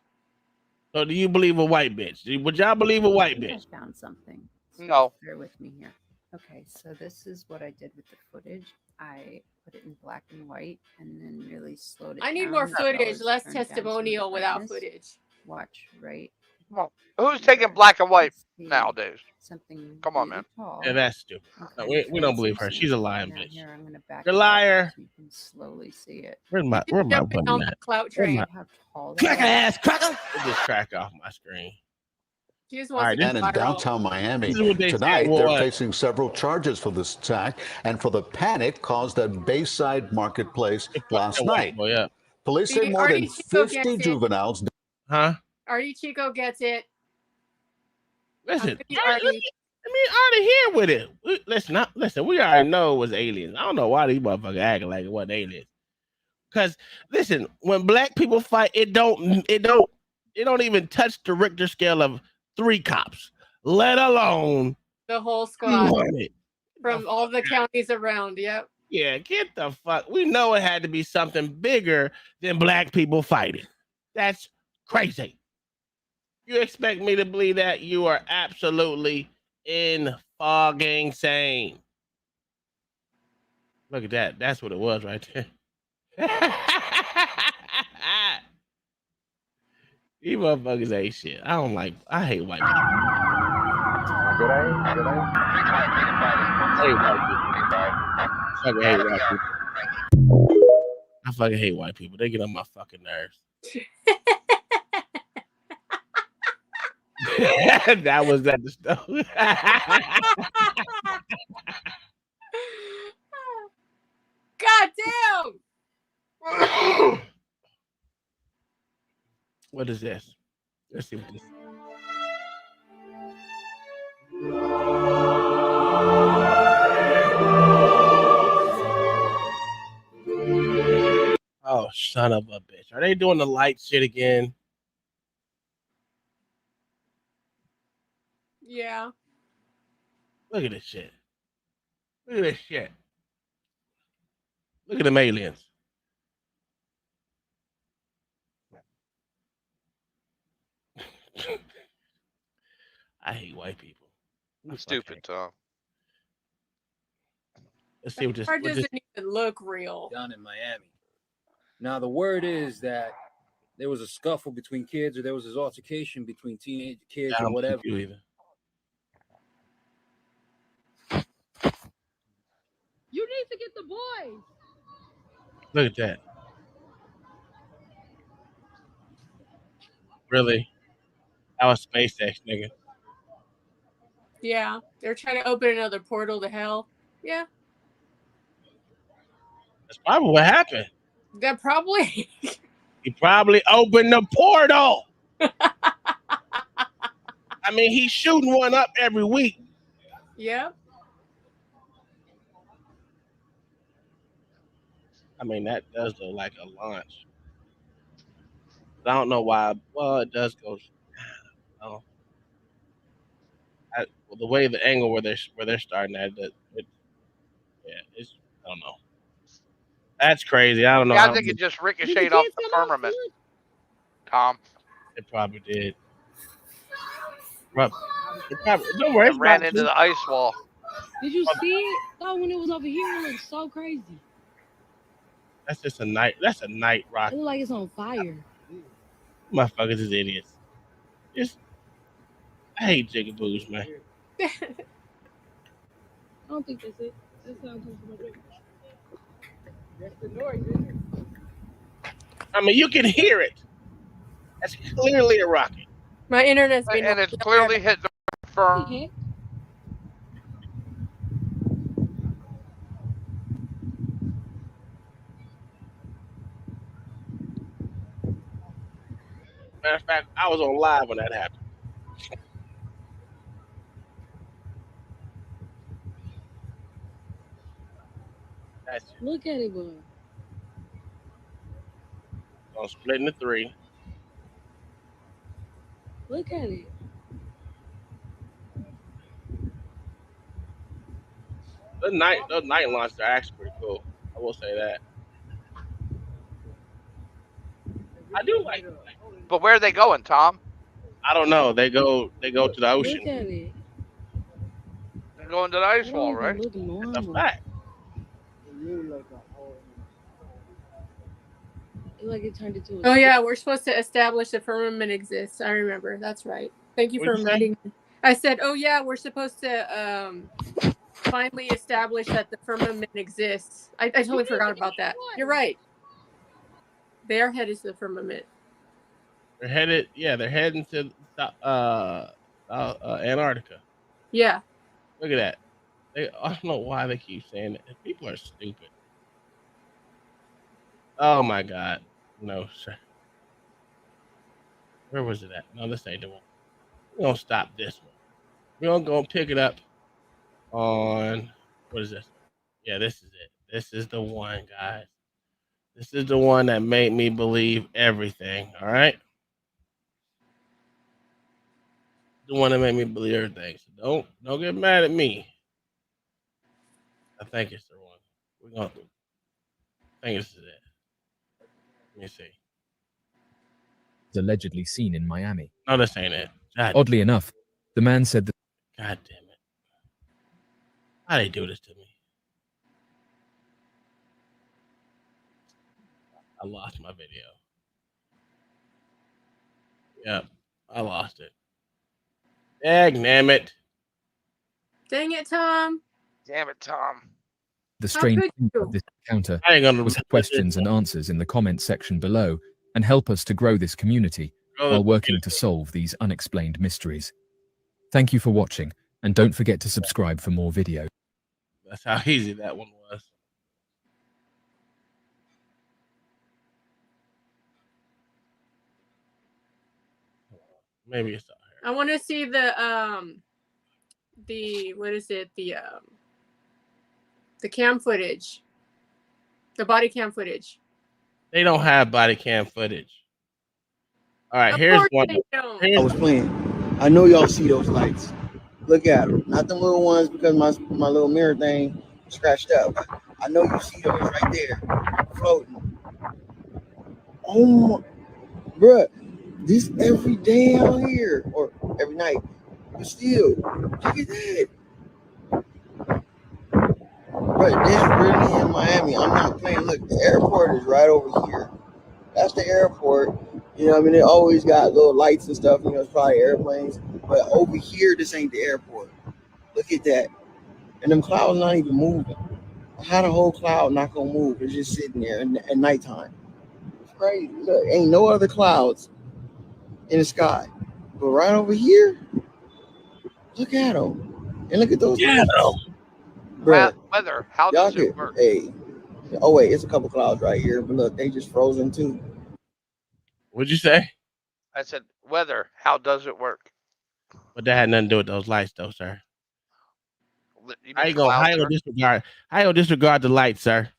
So do you believe a white bitch? Would y'all believe a white bitch? I found something. So no. Bear with me here. Okay, so this is what I did with the footage. I put it in black and white and then really slowed it down. I need more footage, less testimonial without footage. Watch, right? Come on. Who's taking black and white nowadays? Something. Come on, man. Yeah, that's stupid. Okay, we don't believe her. She's a lying bitch. Here, I'm gonna back You're a liar. So you can slowly see it. Where's my button at? Clout train. How tall Cracker ass cracker. It just cracked off my screen. She just All wants right, to this, go And in viral. downtown Miami this is what they said tonight, they're was. facing several charges for this attack and for the panic caused at Bayside Marketplace They fucked last that white night. boy up. Police say See, more than Artie Chico gets 50 it. juveniles. Huh? Artie Chico gets it. Listen, I'm with you, Artie. I mean, already here with it. Listen. We already know it was aliens. I don't know why these motherfuckers acting like it wasn't aliens. Because listen, when black people fight, it don't even touch the Richter scale of 3 cops, let alone The whole squad 200. from all the counties around. Yep. Yeah, get the fuck. We know it had to be something bigger than black people fighting. That's crazy. You expect me to believe that? You are absolutely in fucking sane. Look at that. That's what it was right there. These motherfuckers ain't shit. I hate white people. I fucking hate white people. They get on my fucking nerves. That was at the stove. God damn! What is this? Let's see what this is. Oh, son of a bitch. Are they doing the light shit again? Yeah. Look at this shit. Look at this shit. Look at them aliens. I hate white people. Stupid, Tom. Let's see what this. Car doesn't even look real. Down in Miami. Now the word is that there was a scuffle between kids, or there was this altercation between teenage kids, or whatever. You either. You need to get the boys. Look at that. Really? That was SpaceX, nigga. Yeah. They're trying to open another portal to hell. Yeah. That's probably what happened. That probably. He probably opened the portal. I mean, he's shooting one up every week. Yep. I mean, that does look like a launch. But I don't know why. Well, it does go. Oh. The way the angle where they're starting at, I don't know. That's crazy. I don't know. Yeah, I think it just ricocheted off the firmament, Tom. It probably did. Don't worry. It ran into the ice wall. Did you see it? Oh, when it was over here, it looked so crazy. That's just a night. That's a night rocket. It looked like it's on fire. Motherfuckers is idiots. I hate jigaboos, man. I don't think that's it. That's not coming. That's the noise, isn't it? I mean, you can hear it. That's clearly a rocket. My internet's been. And it's clearly hit the firm. Matter of fact, I was on live when that happened. Look at it, boy. I'm splitting the 3. Look at it. The night launches are actually pretty cool. I will say that. I do like it. But where are they going, Tom? I don't know. They go to the ocean. Look at it. They're going to the ice wall, right? That's a fact. Like it turned into. Oh yeah, we're supposed to establish the firmament exists. I remember. That's right. Thank you for reminding me. I said, oh yeah, we're supposed to finally establish that the firmament exists. I totally forgot about that. You're right. Their head is the firmament. They're heading to Antarctica. Yeah. Look at that. I don't know why they keep saying that. People are stupid. Oh my God. No, sir. Where was it at? No, this ain't the one. We're gonna stop this one. We're gonna go pick it up on what is this? Yeah, this is it. This is the one, guys. This is the one that made me believe everything. All right. The one that made me believe everything. So don't get mad at me. I think it's the one. I think this is it. Let me see. Allegedly seen in Miami. No, this ain't it. God. Oddly enough, the man said that. God damn it. How they do this to me? I lost my video. Yep, I lost it. Damn it. Dang it, Tom. Damn it, Tom. The strange thing of this encounter was questions and answers in the comment section below and help us to grow this community while working to solve these unexplained mysteries. Thank you for watching, and don't forget to subscribe for more videos. That's how easy that one was. Maybe it's not here. I want to see the what is it? The cam footage. The body cam footage. They don't have body cam footage. All right, here's one. I was playing. I know y'all see those lights. Look at them. Not the little ones because my little mirror thing scratched up. I know you see those right there floating. Oh my, bruh. This every day out here or every night. But still, look at that. Bruh, this really in Miami. I'm not playing. Look, the airport is right over here. That's the airport. You know what I mean? They always got little lights and stuff. You know, it's probably airplanes. But over here, this ain't the airport. Look at that. And them clouds not even moving. How the whole cloud not gonna move? It's just sitting there at nighttime. It's crazy. Look, ain't no other clouds in the sky. But right over here, look at them. And look at those lights. Weather, how does it work? Hey. Oh, wait, it's a couple clouds right here. But look, they just frozen too. What'd you say? I said, weather, how does it work? But that had nothing to do with those lights, though, sir. How you gonna disregard the lights, sir?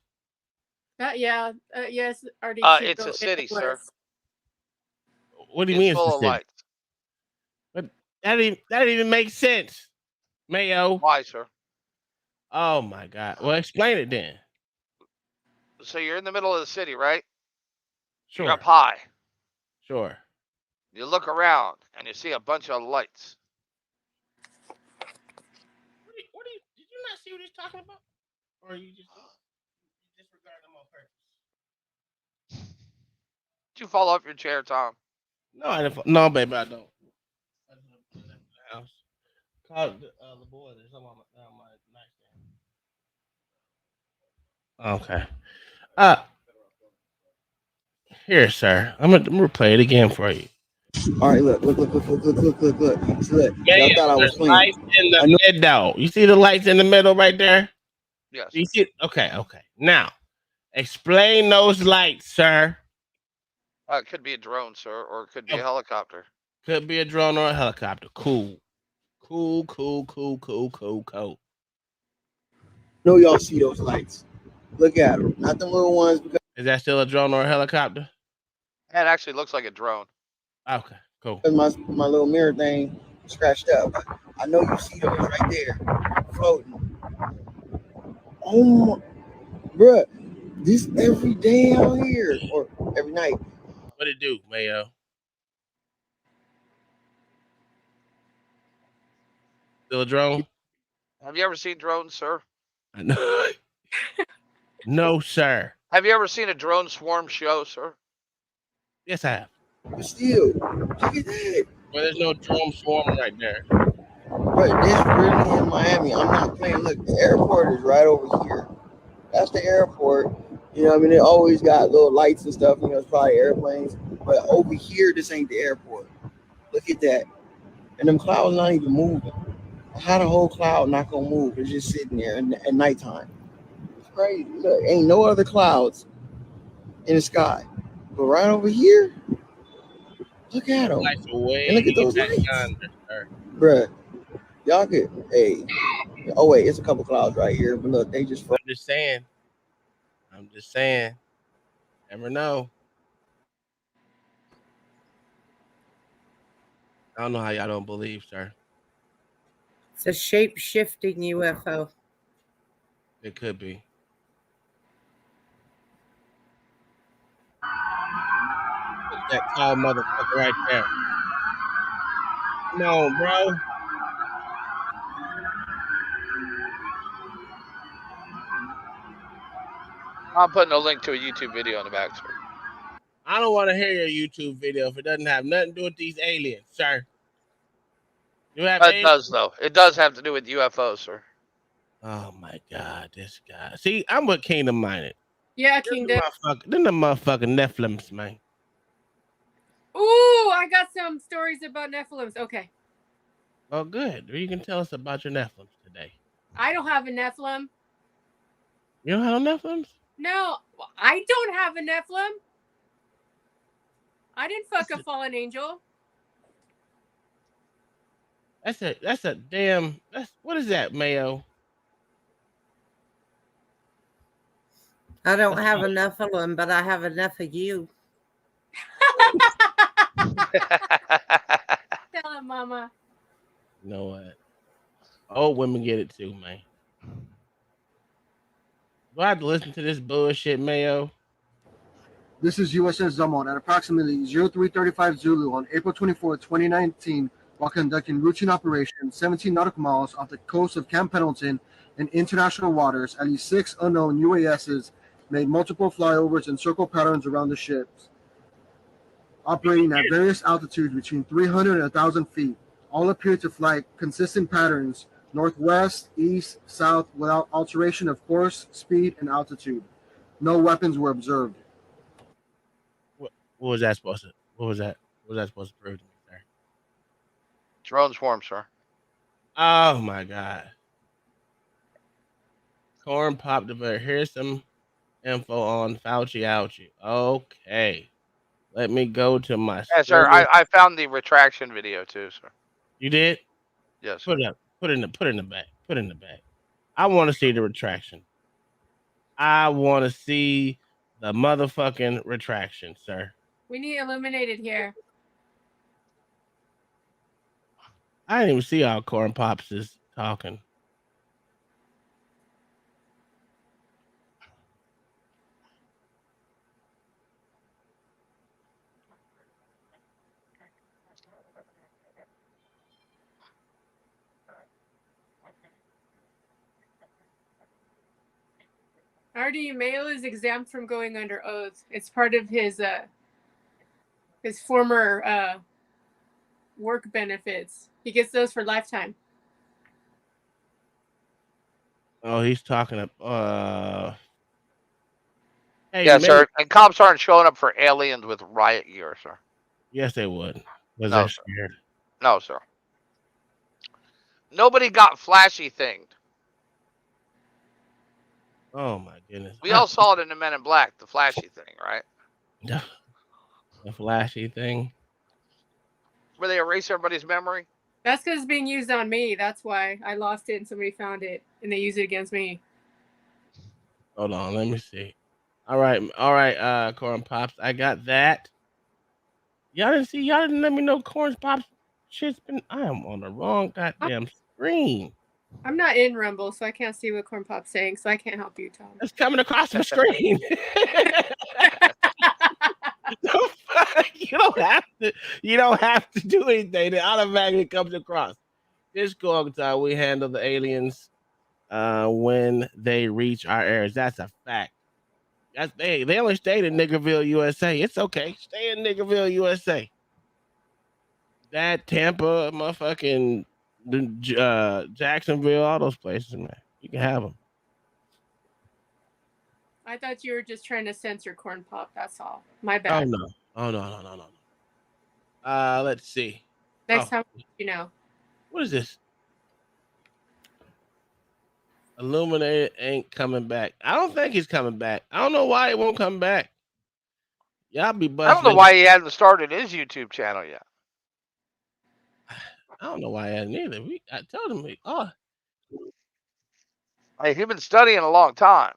Yeah. Yes, already. It's a city, sir. What do you mean? It's full of lights. But that didn't even make sense, Mayo. Why, sir? Oh my God. Well, explain it then. So you're in the middle of the city, right? Sure. You're up high. Sure. You look around and you see a bunch of lights. Did you not see what he's talking about? Or you just disregard them on purpose? Did you fall off your chair, Tom? No, I didn't. No, baby, I don't. I just left the house. Called the boy. There's something on my nightstand. Okay. Here, sir. I'm gonna play it again for you. All right, look. So look, y'all thought I was playing. Lights in the middle. You see the lights in the middle right there? Yes. You see? Okay. Now, explain those lights, sir. It could be a drone, sir, or it could be a helicopter. Could be a drone or a helicopter. Cool. No, y'all see those lights. Look at them. Not the little ones. Is that still a drone or a helicopter? It actually looks like a drone. Okay, cool. My little mirror thing scratched up. I know you see those right there floating. Oh my, bruh. This every day out here or every night. What it do, Mayo? Still a drone? Have you ever seen drones, sir? No, sir. Have you ever seen a drone swarm show, sir? Yes, I have. But still, look at that. Well, there's no drone swarm right there. But this really in Miami. I'm not playing. Look, the airport is right over here. That's the airport. You know what I mean? They always got little lights and stuff. You know, it's probably airplanes. But over here, this ain't the airport. Look at that. and them clouds not even moving. How the whole cloud not gonna move? It's just sitting there at nighttime. It's crazy. Look, ain't no other clouds in the sky, but right over here, look at them, Lights are way and look at those back lights, yonder, sir. bruh. Y'all could, hey. Oh wait, it's a couple clouds right here, but look, they just. I'm just saying. I'm just saying. Never know. I don't know how y'all don't believe, sir. It's a shape-shifting UFO. It could be. Look at that tall motherfucker right there. Come on, bro. I'm putting a link to a YouTube video in the back, sir. I don't want to hear your YouTube video if it doesn't have nothing to do with these aliens, sir. You have It aliens? does, though. It does have to do with UFOs, sir. Oh my God, this guy. See, I'm with Kingdom Minded. Yeah, Kingdom. Then the motherfucking Nephilims, man. Ooh, I got some stories about Nephilims. Okay. Oh, good. You can tell us about your Nephilims today. I don't have a Nephilim. You don't have no Nephilims? No, I don't have a Nephilim. I didn't fuck a fallen angel. That's a damn. What is that, Mayo? I don't have enough of them, but I have enough of you. Tell him, Mama. You know what? Old women get it too, man. Do I have to listen to this bullshit, Mayo? This is USS Zamon at approximately 0335 Zulu on April 24, 2019, while conducting routine operations 17 nautical miles off the coast of Camp Pendleton in international waters. At least 6 unknown UASs made multiple flyovers and circle patterns around the ships, operating at various altitudes between 300 and 1,000 feet. All appeared to fly consistent patterns northwest, east, south, without alteration of course, speed, and altitude. No weapons were observed. What was that supposed to? What was that? What was that supposed to prove to me, sir? Drone swarm, sir. Oh my God. Corn popped developer. Here's some info on Fauci Ouchie. Okay. Let me go to my Yeah, sir. I found the retraction video too, sir. You did? Yes. Put it up. Put it in the back. Put it in the back. I want to see the retraction. I want to see the motherfucking retraction, sir. We need illuminated here. I didn't even see how Corn Pops is talking. RD Mayo is exempt from going under oath. It's part of his former work benefits. He gets those for lifetime. Oh, he's talking hey, yeah, sir. And cops aren't showing up for aliens with riot gear, sir. Yes, they would. Was No, they sir. scared? No, sir. Nobody got flashy thinged. Oh my goodness. We all saw it in the Men in Black, the flashy thing, right? The flashy thing. Where they erase everybody's memory. That's because it's being used on me. That's why I lost it and somebody found it and they use it against me. Hold on, let me see. All right, Corn Pops. I got that. Y'all didn't let me know Corn Pops shit's been. I am on the wrong goddamn screen. I'm not in Rumble, so I can't see what Corn Pop's saying, so I can't help you, Tom. It's coming across the screen. You don't have to do anything. It automatically comes across. Just go on time. We handle the aliens when they reach our areas. That's a fact. They only stayed in Niggerville, USA. It's okay. Stay in Niggerville, USA. That Tampa, motherfucking Jacksonville, all those places, man. You can have them. I thought you were just trying to censor Corn Pop. That's all. My bad. Oh no. Let's see. Next time, you know. What is this? Illuminated ain't coming back. I don't think he's coming back. I don't know why it won't come back. Y'all be busting. I don't know why he hasn't started his YouTube channel yet. I don't know why he hasn't either. I told him. Hey, he's been studying a long time.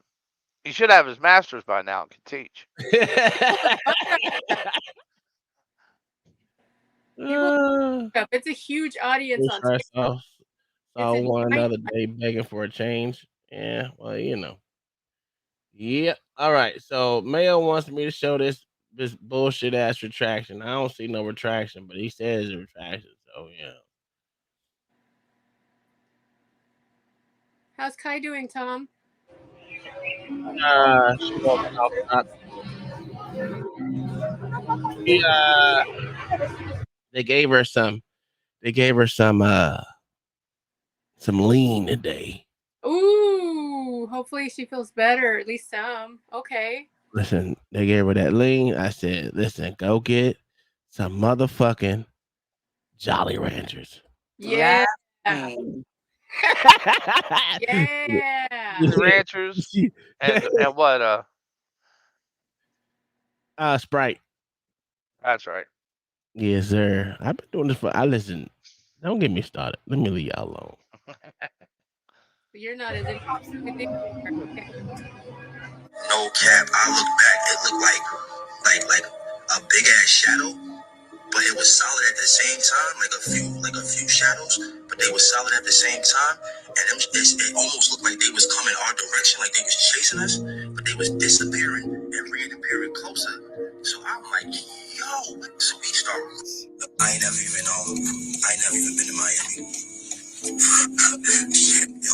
He should have his master's by now and can teach. It's a huge audience on TikTok. Saw one another day begging for a change. Yeah, well, you know. Yeah. All right. So Mayo wants me to show this bullshit ass retraction. I don't see no retraction, but he says a retraction. So yeah. How's Kai doing, Tom? She won't talk about. They gave her some. They gave her some lean today. Ooh, hopefully she feels better, at least some. Okay. Listen, they gave her that lean. I said, listen, go get some motherfucking Jolly Ranchers. Yeah. Yeah. Yeah. Ranchers and what? Sprite. That's right. Yes, sir. I've been doing this for. I listen. Don't get me started. Let me leave y'all alone. You're not as interested. No cap. I look back. It looked like a big ass shadow, but it was solid at the same time. Like a few shadows, but they were solid at the same time. And it almost looked like they was coming our direction, like they was chasing us, but they was disappearing and reappearing closer. So I'm like, yo. So we start. I ain't never even been to Miami. Yo,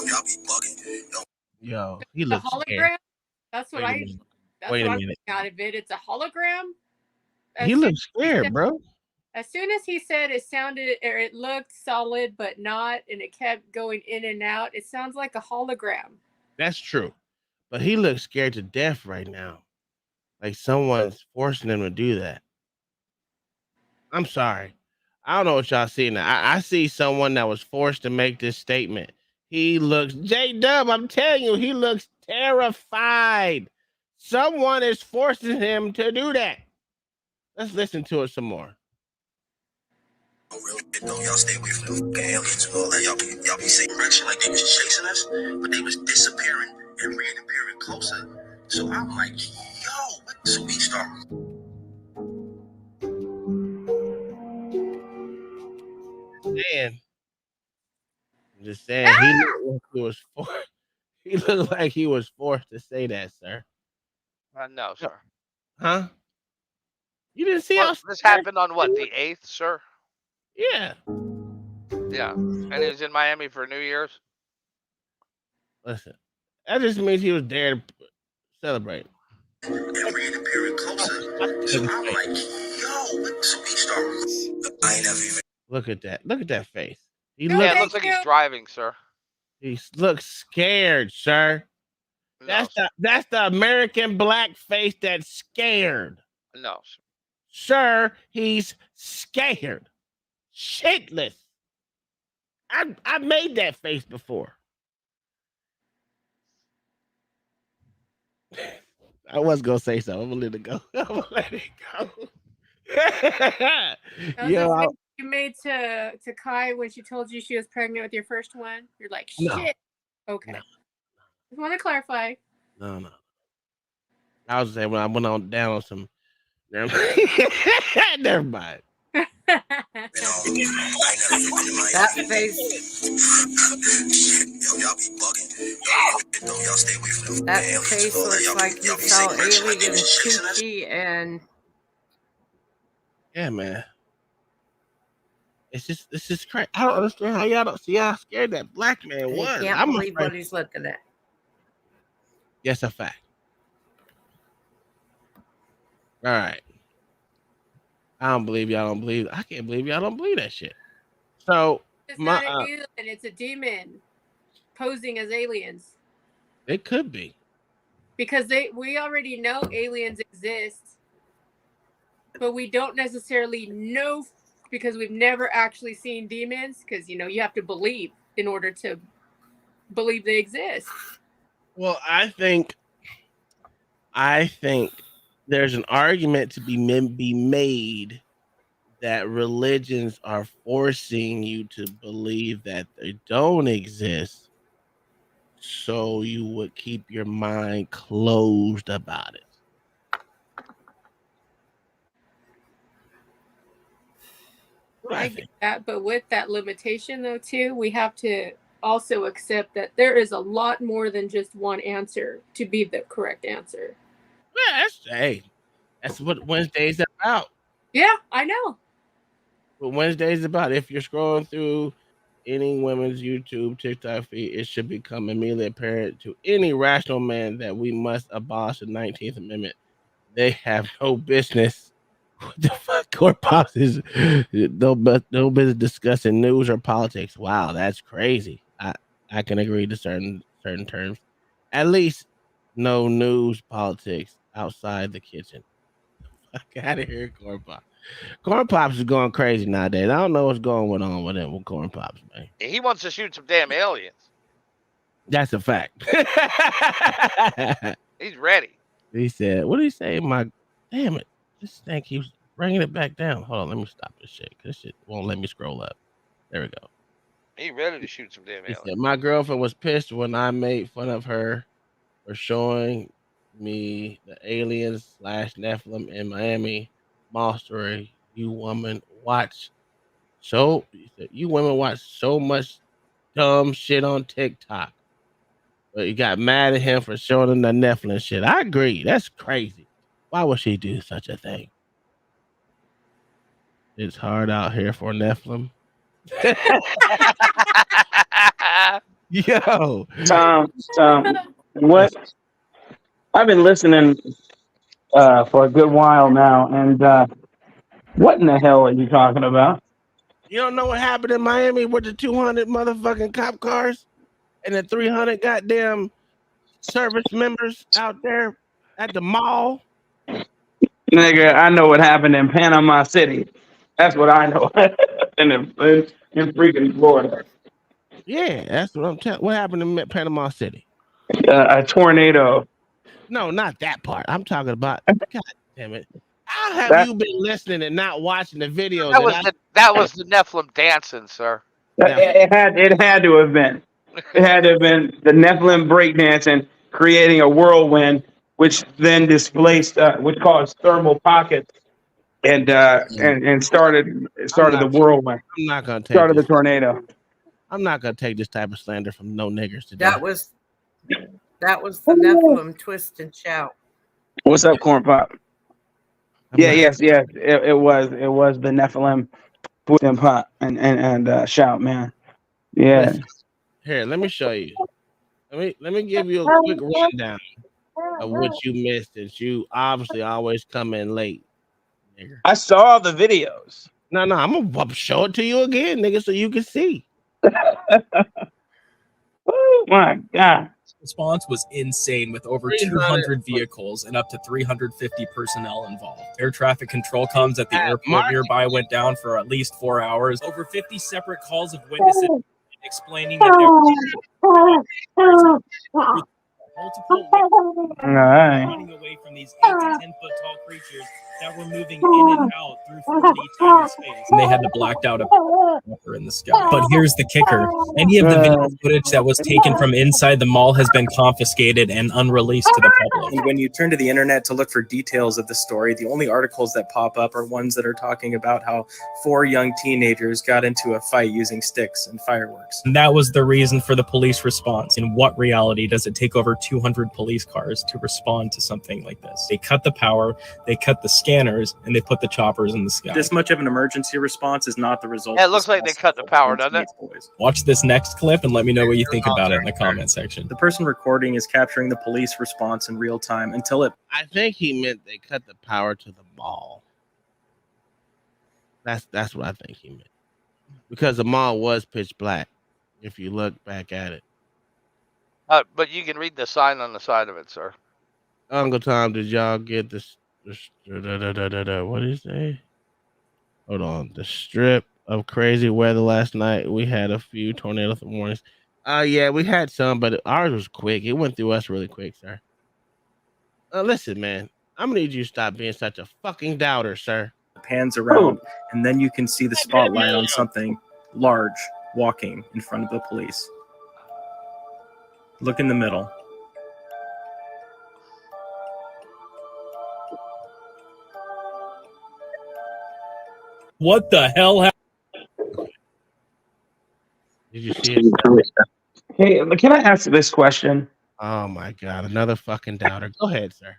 y'all be bugging. Yo, he The looks hologram? scared. That's what Wait a I'm minute. out of it. It's a hologram. He looks scared, bro. As soon as he said it sounded or it looked solid but not, and it kept going in and out, it sounds like a hologram. That's true. But he looks scared to death right now. Like someone's forcing him to do that. I'm sorry. I don't know what y'all see now. I see someone that was forced to make this statement. He looks, J-Dub, I'm telling you, he looks terrified. Someone is forcing him to do that. Let's listen to it some more. Real shit though, y'all stay away from the aliens and all that. Y'all be saying direction like they was chasing us, but they was disappearing and reappearing closer. So I'm like, yo. So we start. Man, I'm just saying he looked like he was forced to say that, sir. No, sir. Huh? You didn't see Well, this happened on what, the 8th, sir? Yeah. Yeah. And he was in Miami for New Year's? Listen, that just means he was there to celebrate. And reappearing closer. So I'm like, yo. So we start. I ain't never even. Look at that. Look at that face. It looks like he's driving, sir. He looks scared, sir. No, that's the American black face that's scared. No, sir. Sir, he's scared. Shitless. I made that face before. I was gonna say something. I'm gonna let it go. I'm gonna let it go. Yo, you made to Kai when she told you she was pregnant with your first one. You're like, shit. No. Okay. No. Just want to clarify. No. I was saying when I went on down on some. Never mind. That face. That face looks like you saw alien coochie and. Yeah, man. It's just crazy. I don't understand how y'all don't see how scared that black man was. I can't believe what he's looking at. Yes, a fact. All right. I don't believe y'all don't believe. I can't believe y'all don't believe that shit. So it's not an alien, it's a demon posing as aliens. It could be. Because we already know aliens exist, but we don't necessarily know because we've never actually seen demons. Because you have to believe in order to believe they exist. Well, I think there's an argument to be made that religions are forcing you to believe that they don't exist, so you would keep your mind closed about it. I get that, but with that limitation, though, too, we have to also accept that there is a lot more than just one answer to be the correct answer. Yeah, that's what Wednesday's about. Yeah, I know. What Wednesday's about. If you're scrolling through any women's YouTube, TikTok feed, it should become immediately apparent to any rational man that we must abolish the 19th Amendment. They have no business. What the fuck? Court policies. No business discussing news or politics. Wow, that's crazy. I can agree to certain terms. At least no news, politics outside the kitchen. Fuck out of here, Corn Pops. Corn Pops is going crazy nowadays. I don't know what's going on with him with Corn Pops, man. He wants to shoot some damn aliens. That's a fact. He's ready. He said, "What did he say?" Damn it! This thing keeps bringing it back down. Hold on, let me stop this shit. Cause this shit won't let me scroll up. There we go. He ready to shoot some damn aliens. He said, my girlfriend was pissed when I made fun of her for showing me the aliens / Nephilim in Miami mall story. You women watch so much dumb shit on TikTok. But you got mad at him for showing them the Nephilim shit. I agree. That's crazy. Why would she do such a thing? It's hard out here for Nephilim. Yo. Tom, what? I've been listening for a good while now, and what in the hell are you talking about? You don't know what happened in Miami with the 200 motherfucking cop cars and the 300 goddamn service members out there at the mall? Nigga, I know what happened in Panama City. That's what I know. in freaking Florida. Yeah, that's what I'm telling. What happened in Panama City? A tornado. No, not that part. I'm talking about. God damn it! How have you been listening and not watching the videos? That was the Nephilim dancing, sir. It had to have been. It had to have been the Nephilim breakdancing, creating a whirlwind, which then displaced, which caused thermal pockets, and started the whirlwind. I'm not gonna take started the tornado. I'm not gonna take this type of slander from no niggers today. That was the Nephilim twist and shout. What's up, Corn Pop? Yes. It was the Nephilim twist and pop and shout, man. Yeah. Here, let me show you. Let me give you a quick rundown of what you missed, since you obviously always come in late, nigga. I saw the videos. No, I'm gonna show it to you again, nigga, so you can see. Oh my God. Response was insane, with over 200 vehicles and up to 350 personnel involved. Air traffic control comms at the airport nearby went down for at least 4 hours. Over 50 separate calls of witnesses explaining that there were multiple running away from these 8 to 10 foot tall creatures that were moving in and out through 4D time and space. And they had to black out a in the sky. But here's the kicker. Any of the video footage that was taken from inside the mall has been confiscated and unreleased to the public. And when you turn to the internet to look for details of the story, the only articles that pop up are ones that are talking about how 4 young teenagers got into a fight using sticks and fireworks. And that was the reason for the police response. In what reality does it take over 200 police cars to respond to something like this? They cut the power, they cut the scanners, and they put the choppers in the sky. This much of an emergency response is not the result. Yeah, it looks like they cut the power, doesn't it? Watch this next clip and let me know what you think about it in the comment section. The person recording is capturing the police response in real time until it... I think he meant they cut the power to the mall. That's what I think he meant. Because the mall was pitch black, if you look back at it. But you can read the sign on the side of it, sir. Uncle Tom, did y'all get this? What did he say? Hold on. The strip of crazy weather last night. We had a few tornado warnings. Yeah, we had some, but ours was quick. It went through us really quick, sir. Listen, man. I'm gonna need you to stop being such a fucking doubter, sir. Pans around, and then you can see the spotlight on something large walking in front of the police. Look in the middle. What the hell? Did you see it? Hey, can I ask this question? Oh my God, another fucking doubter. Go ahead, sir.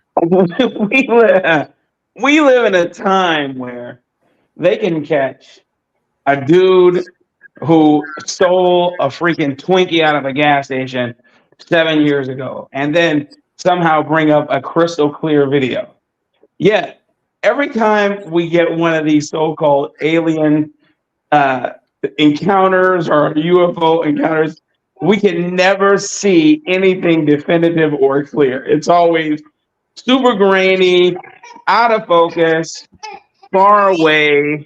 we live in a time where they can catch a dude who stole a freaking Twinkie out of a gas station 7 years ago and then somehow bring up a crystal clear video. Yet, every time we get one of these so-called alien encounters or UFO encounters, we can never see anything definitive or clear. It's always super grainy, out of focus, far away,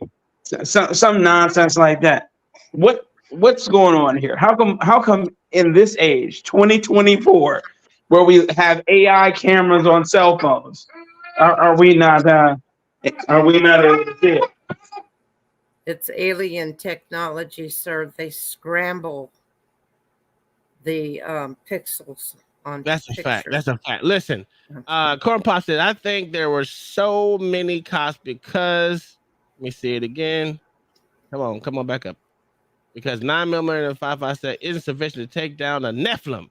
some nonsense like that. What's going on here? How come in this age, 2024, where we have AI cameras on cell phones, are we not able to see it? It's alien technology, sir. They scramble the pixels on. That's a fact. That's a fact. Listen, Corn Pop said, I think there were so many cops because, let me see it again. Come on back up. Because 9mm and 5.56 isn't sufficient to take down a Nephilim.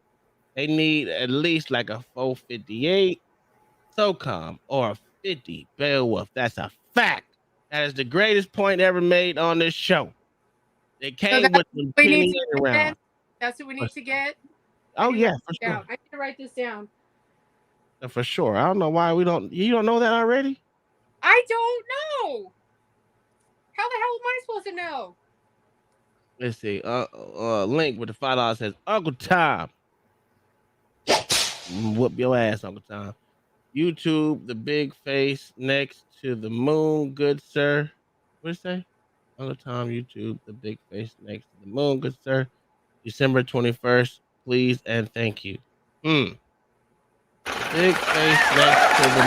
They need at least like a 458 SOCOM or a 50 Beowulf. That's a fact. That is the greatest point ever made on this show. They came with the penny around. That's what we need to get. Oh yeah, for sure. I need to write this down. For sure. I don't know why you don't know that already? I don't know. How the hell am I supposed to know? Let's see. Link with the $5 says, Uncle Tom. Whoop your ass, Uncle Tom. YouTube, the big face next to the moon, good sir. What did it say? Uncle Tom, YouTube, the big face next to the moon, good sir. December 21st, please and thank you. Big face next to the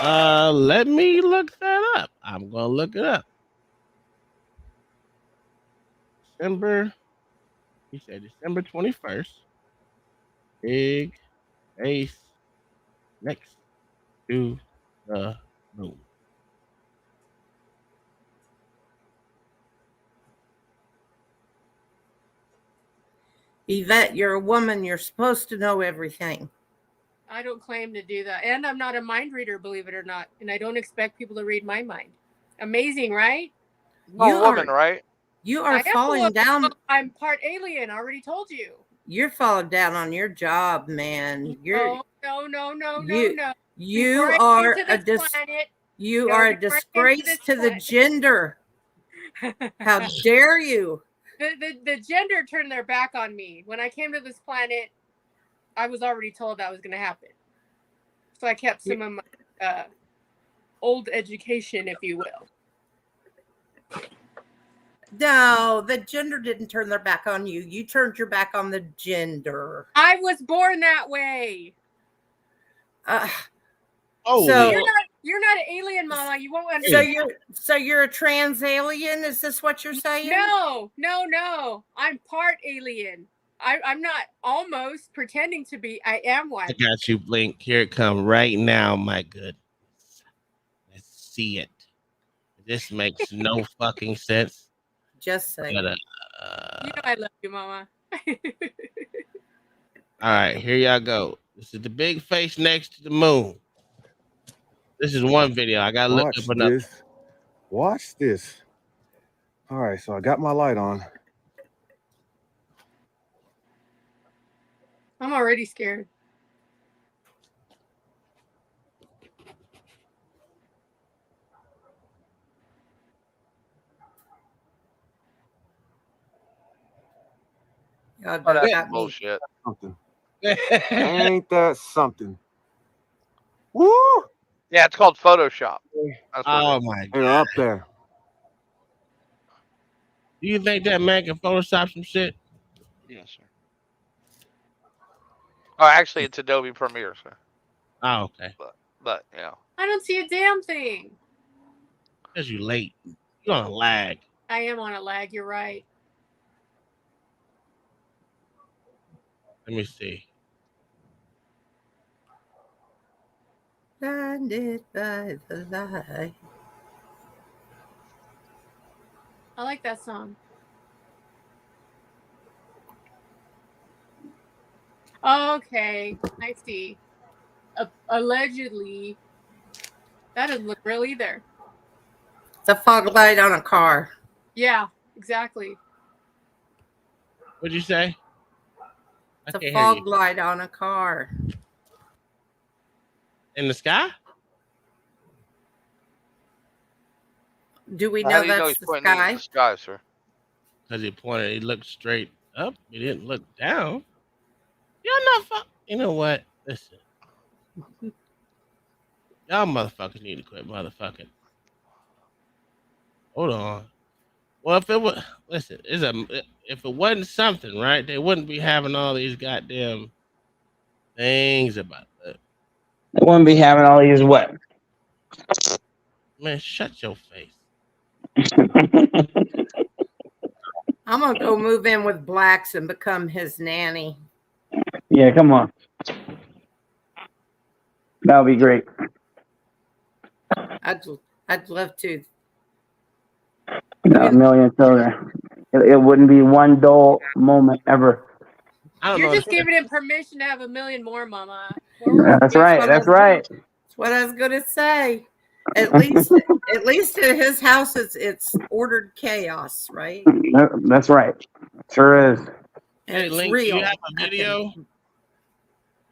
moon. Let me look that up. I'm gonna look it up. He said December 21st. Big face next to the moon. Yvette, you're a woman. You're supposed to know everything. I don't claim to do that. And I'm not a mind reader, believe it or not. And I don't expect people to read my mind. Amazing, right? You're a woman, right? You are falling down. I'm part alien. I already told you. You're falling down on your job, man. You're no. You are a disgrace to the gender. How dare you? The gender turned their back on me. When I came to this planet, I was already told that was going to happen. So I kept some of my old education, if you will. No, the gender didn't turn their back on you. You turned your back on the gender. I was born that way. So you're not an alien, Mama. You won't understand. So you're a trans alien? Is this what you're saying? No. I'm part alien. I'm not almost pretending to be. I am one. I got you, Blink. Here it comes right now, my good. Let's see it. This makes no fucking sense. Just saying. You know I love you, Mama. All right, here y'all go. This is the big face next to the moon. This is one video. I gotta look up another. Watch this. All right, so I got my light on. I'm already scared. Oh, that's bullshit. Something. Ain't that something? Woo! Yeah, it's called Photoshop. That's what Oh it is. my They're god! up there. Do you think that man can Photoshop some shit? Yes, sir. Oh, actually, it's Adobe Premiere, sir. Oh, okay. But you know. I don't see a damn thing. Because you late. You're on a lag. I am on a lag. You're right. Let me see. Blinded by the light. I like that song. Okay, I see. Allegedly, that doesn't look real either. It's a fog light on a car. Yeah, exactly. What'd you say? It's a fog light on a car. In the sky? Do we How know do you know that's he's the pointing at sky? the sky, sir? Because he pointed, he looked straight up. He didn't look down. You're not You know what? Listen. Y'all motherfuckers need to quit motherfucking. Hold on. Well, if it was, listen, if it wasn't something, right, they wouldn't be having all these goddamn things about it. They wouldn't be having all these what? Man, shut your face. I'm gonna go move in with Blacks and become his nanny. Yeah, come on. That would be great. I'd love to. A million children. It wouldn't be one dull moment ever. You're just giving him permission to have a million more, Mama. That's right. That's right. That's what I was gonna say. At least in his house, it's ordered chaos, right? That's right. Sure is. And Hey, it's Link, real. do you have a video?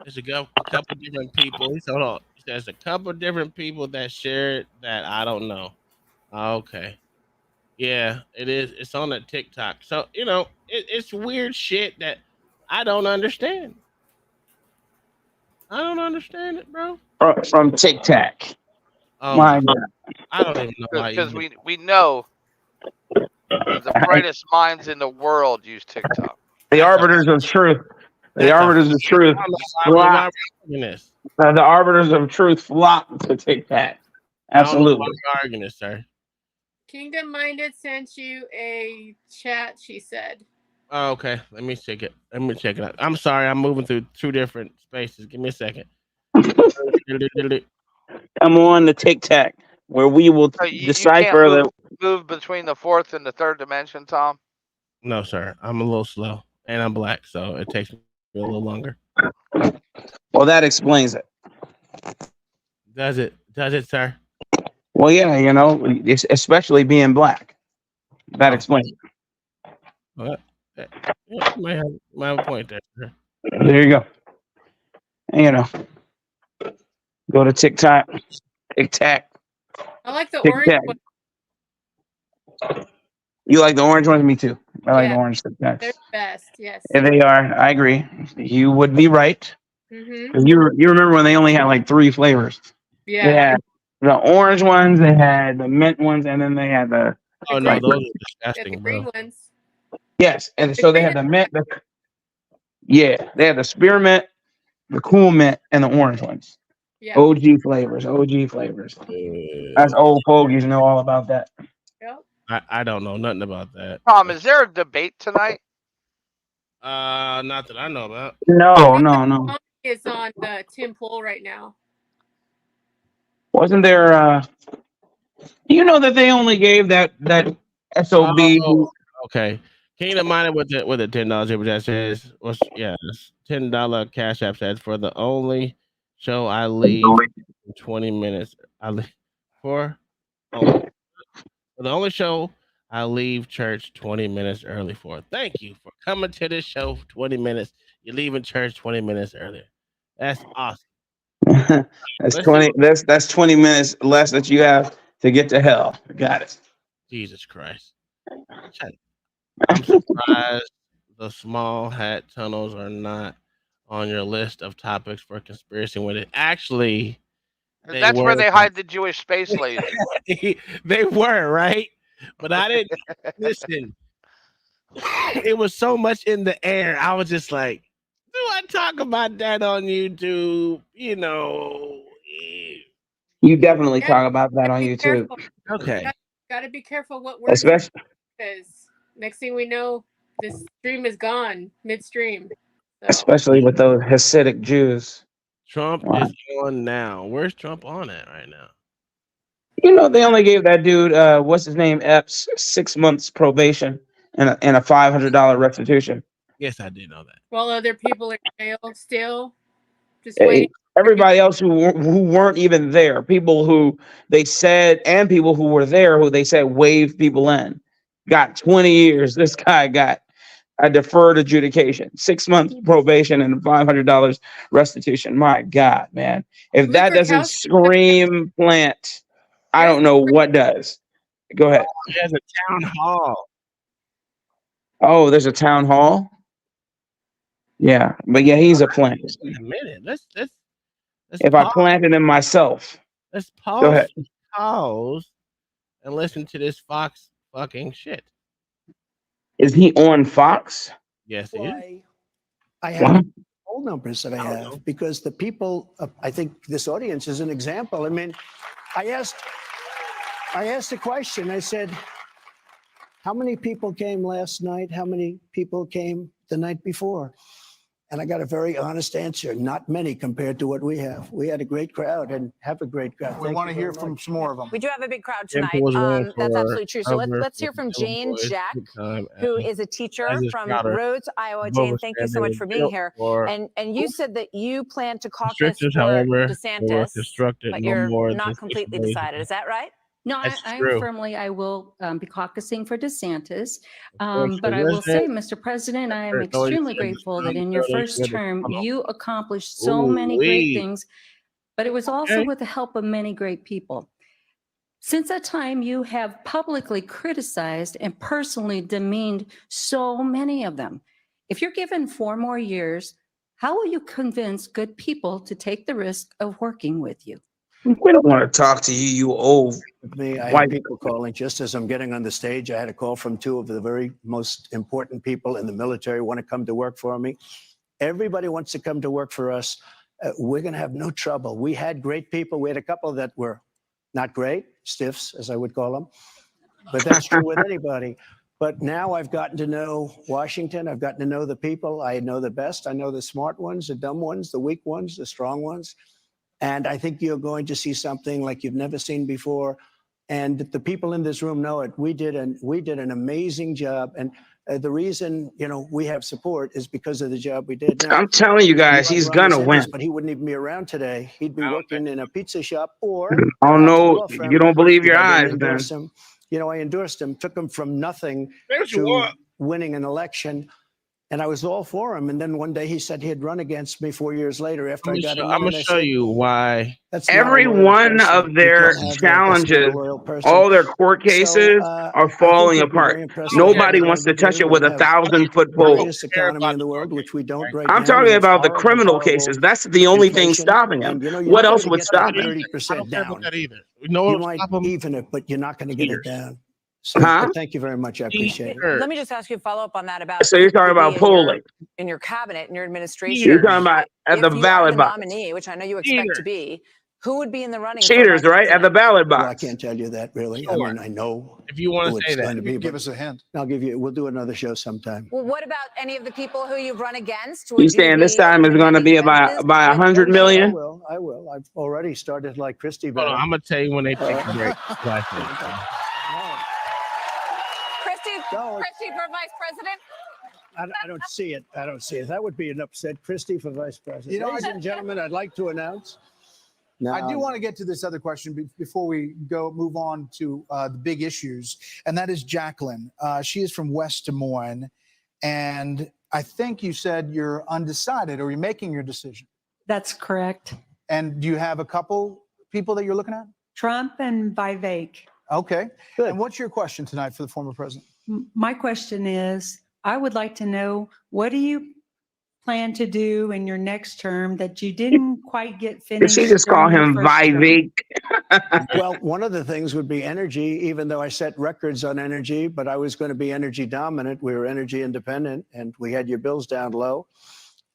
There's a couple different people. Hold on. There's a couple different people that shared that I don't know. Okay. Yeah, it is. It's on a TikTok. So, you know, it's weird shit that I don't understand. I don't understand it, bro. From TikTok. Oh My my God. I don't even know why you Because we know that the brightest minds in the world use TikTok. The arbiters of truth. The arbiters of truth. Why this? The arbiters of truth flock to TikTok. I don't know why Absolutely. we're arguing this, sir. Kingdom Minded sent you a chat, she said. Oh, okay. Let me check it. Let me check it out. I'm sorry. I'm moving through two different spaces. Give me a second. I'm on the TikTok where we will So you can't decipher move between the fourth and the third dimension, Tom? No, sir. I'm a little slow, and I'm black, so it takes me a little longer. Well, that explains it. Does it? Does it, sir? Well, yeah, you know, especially being black. That explains it. Well, yeah, you might have a point there, sir. There you go. You know, go to TikTok. TikTok. I like the orange one. You like the orange ones? Me too. I like the Yeah, orange TikToks. they're the best, yes. Yeah, they are. I agree. You would be right. Mm-hmm. 'Cause you remember when they only had like 3 flavors? Yeah. They had the orange ones, they had the mint ones, and then they had the. Oh no, those are disgusting, the green bro. ones. Yes, and so they had the mint. They had the spearmint, the cool mint, and the orange ones. Yeah. OG flavors. OG flavors. Us old fogies know all about that. Yep. I don't know nothing about that. Tom, is there a debate tonight? Not that I know about. No. It's on Tim Pool right now. Wasn't there? You know that they only gave that SOB. Oh, okay. Kingdom Minded with the $10 super chat says $10 cash app says for the only show I leave in 20 minutes. For the only show I leave church 20 minutes early for. Thank you for coming to this show 20 minutes. You're leaving church 20 minutes earlier. That's awesome. That's 20. That's 20 minutes less that you have to get to hell. Got it. Jesus Christ. I'm surprised the small hat tunnels are not on your list of topics for conspiracy when it actually That's where they hide the Jewish space lady. They were, right? But I didn't listen. It was so much in the air. I was just like, do I talk about that on YouTube? You know. You definitely talk about that on YouTube. Okay. Gotta be careful what words, Especially because next thing we know, this stream is gone midstream. especially with those Hasidic Jews. Trump Wow. is on now. Where's Trump on at right now? You know, they only gave that dude, what's his name, Epps, 6 months probation and a $500 restitution. Yes, I did know that. While other people are in jail still, just waiting. Everybody else who weren't even there, people who they said, and people who were there who they said waved people in, got 20 years. This guy got a deferred adjudication, 6 months probation and $500 restitution. My God, man. If that doesn't scream plant, I don't know what does. Go ahead. There's a town hall. Oh, there's a town hall? Yeah, but yeah, he's a plant. In a minute. Let's If I planted him myself. Let's Go ahead. pause and listen to this Fox fucking shit. Is he on Fox? Yes, he is. I have phone numbers that I have because the people, I think this audience is an example. I mean, I asked the question, I said, how many people came last night? How many people came the night before? And I got a very honest answer. Not many compared to what we have. We had a great crowd and have a great crowd. We want to hear from some more of them. We do have a big crowd tonight. That's absolutely true. So let's hear from Jane Jack, who is a teacher from Rhodes, Iowa. Jane, thank you so much for being here. And you said that you plan to caucus for DeSantis, but you're not completely decided. Is that right? No, I will be caucusing for DeSantis. But I will say, Mr. President, I am extremely grateful that in your first term, you accomplished so many great things, but it was also with the help of many great people. Since that time, you have publicly criticized and personally demeaned so many of them. If you're given 4 more years, how will you convince good people to take the risk of working with you? We don't want to talk to you, you old I white had people calling just as I'm getting on the stage. I had a call from 2 of the very most important people in the military want to come to work for me. Everybody wants to come to work for us. We're going to have no trouble. We had great people. We had a couple that were not great, stiffs, as I would call them. But that's true with anybody. But now I've gotten to know Washington. I've gotten to know the people. I know the best. I know the smart ones, the dumb ones, the weak ones, the strong ones. And I think you're going to see something like you've never seen before. And the people in this room know it. We did an amazing job. And the reason, we have support is because of the job we did. Now, I'm telling you guys, he's gonna win. But he wouldn't even be around today. He'd be working in a pizza shop or I don't know. You don't believe your eyes, man. I endorsed him, took him from nothing to winning an election. And I was all for him. And then one day he said he'd run against me 4 years later after I got him. I'm going to show you why. Every one of their challenges, all their court cases are falling apart. Nobody wants to touch it with a 1,000-foot pole. Economy in the world, which we don't right I'm now. talking about the criminal cases. That's the only thing stopping him. What else would stop him? 30% down. No, you might even it, but you're not going to get it down. So thank you very much. I appreciate it. Let me just ask you a follow-up on that about. So you're talking about polling in your cabinet, in your administration. You're talking about at the ballot box. Nominee, which I know you expect to be. Who would be in the running? Cheaters, right? At the ballot box. Well, I can't tell you that really. I mean, I know. If you want to say that, give us a hint. We'll do another show sometime. Well, what about any of the people who you've run against? You saying this time is going to be by 100 million? I will. I've already started like Christie. Hold on, I'm going to tell you when they take a break. Christie for vice president? I don't see it. I don't see it. That would be an upset. Christie for vice president. Ladies and gentlemen, I'd like to announce. I do want to get to this other question before we move on to the big issues, and that is Jacqueline. She is from West Des Moines, and I think you said you're undecided, or you're making your decision. That's correct. And do you have a couple people that you're looking at? Trump and BYOCT. Okay. Good. And what's your question tonight for the former president? My question is, I would like to know, what do you plan to do in your next term that you didn't quite get Did finished? she just call during your him first term? Vivek? Well, one of the things would be energy, even though I set records on energy, but I was going to be energy dominant. We were energy independent, and we had your bills down low.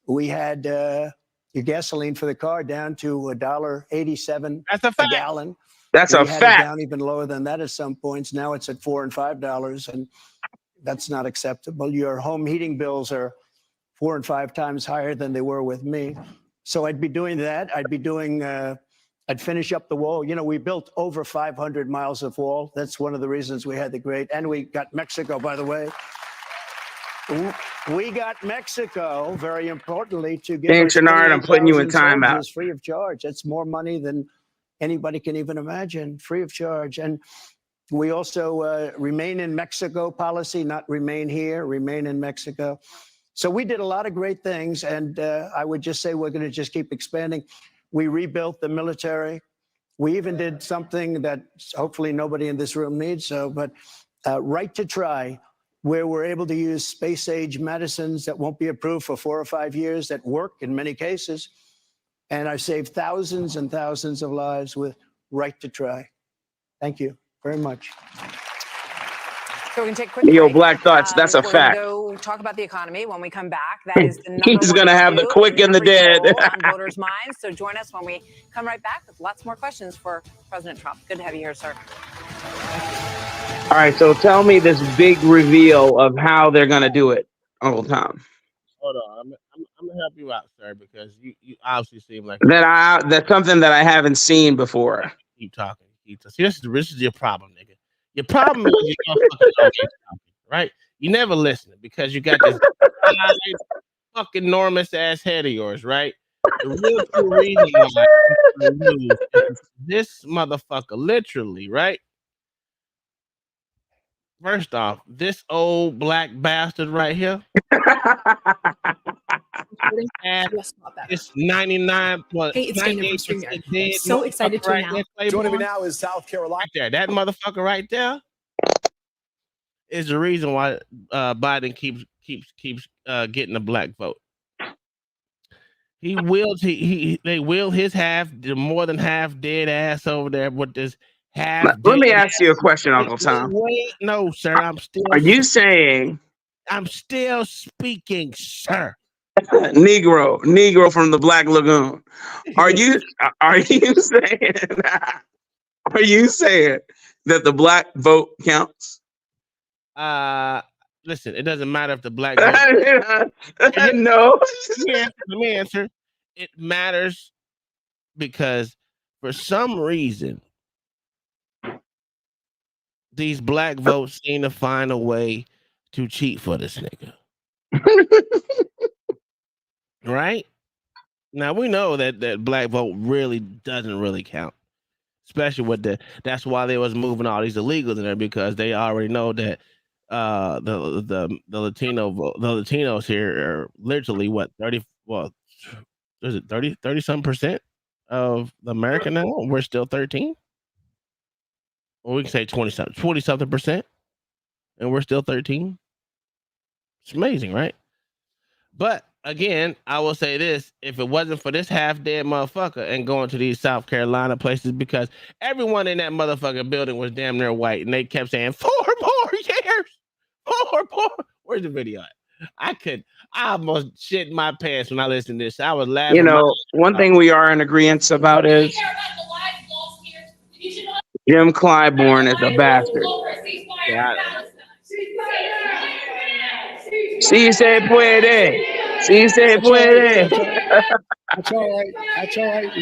We had your gasoline for the car down to $1.87 a gallon. That's a We had it fact. down even lower than that at some points. Now it's at $4 and $5, and that's not acceptable. Your home heating bills are 4 and 5 times higher than they were with me. So I'd be doing that. I'd be doing, I'd finish up the wall. You know, we built over 500 miles of wall. That's one of the reasons we had the great, and we got Mexico, by the way. We got Mexico, very importantly, to give James us Chenard, I'm putting you in 28,000 timeout. soldiers free of charge. That's more money than anybody can even imagine, free of charge. And we also remain in Mexico policy, not remain here, remain in Mexico. So we did a lot of great things, and I would just say we're going to just keep expanding. We rebuilt the military. We even did something that hopefully nobody in this room needs, but right to try, where we're able to use space-age medicines that won't be approved for 4 or 5 years that work in many cases. And I've saved thousands and thousands of lives with right to try. Thank you very much. So we can take a quick Yo, break. Black Thoughts, that's a We're going fact. to go talk about the economy when we come back. That is the number He's one gonna have the issue quick in and the every dead. poll on voters' minds. So join us when we come right back with lots more questions for President Trump. Good to have you here, sir. All right, so tell me this big reveal of how they're gonna do it, Uncle Tom. Hold on, I'm gonna help you out, sir, because you obviously seem like That's something that I haven't seen before. keep talking. See, this is your problem, nigga. Your problem is you don't fucking always talking, right? You never listen because you got this fucking enormous ass head of yours, right? The real true reason why you lose is this motherfucker, literally, right? First off, this old black bastard right here. It's 99 plus Hey, it's Dana from 98% StreamYard. dead. I'm so excited to Right announce. there, Joining me Claiborne. now is South Carolina. Right there, that motherfucker right there is the reason why Biden keeps getting the black vote. He wills they will his more than half dead ass over there with this half. Let me ask you a question, Uncle Tom. Wait, no, sir. I'm still. Are you saying? I'm still speaking, sir. Negro from the Black Lagoon. Are you saying? Are you saying that the black vote counts? Listen, it doesn't matter if the black vote. No. Let me answer. It matters because for some reason these black votes seem to find a way to cheat for this nigga. Right? Now we know that black vote really doesn't really count. Especially with that's why they was moving all these illegals in there, because they already know that the Latinos here are literally what 30 is it 30 some percent of the America now? We're still 13. Or we can say 20 something percent, and we're still 13. It's amazing, right? But again, I will say this: if it wasn't for this half dead motherfucker and going to these South Carolina places, because everyone in that motherfucking building was damn near white, and they kept saying 4 more years, 4 more. Where's the video at? I almost shit my pants when I listened to this. I was laughing. You know, one thing we are in agreement about is Jim Clyburn is a bastard. Si se puede. Si se puede. That's all right. That's all right.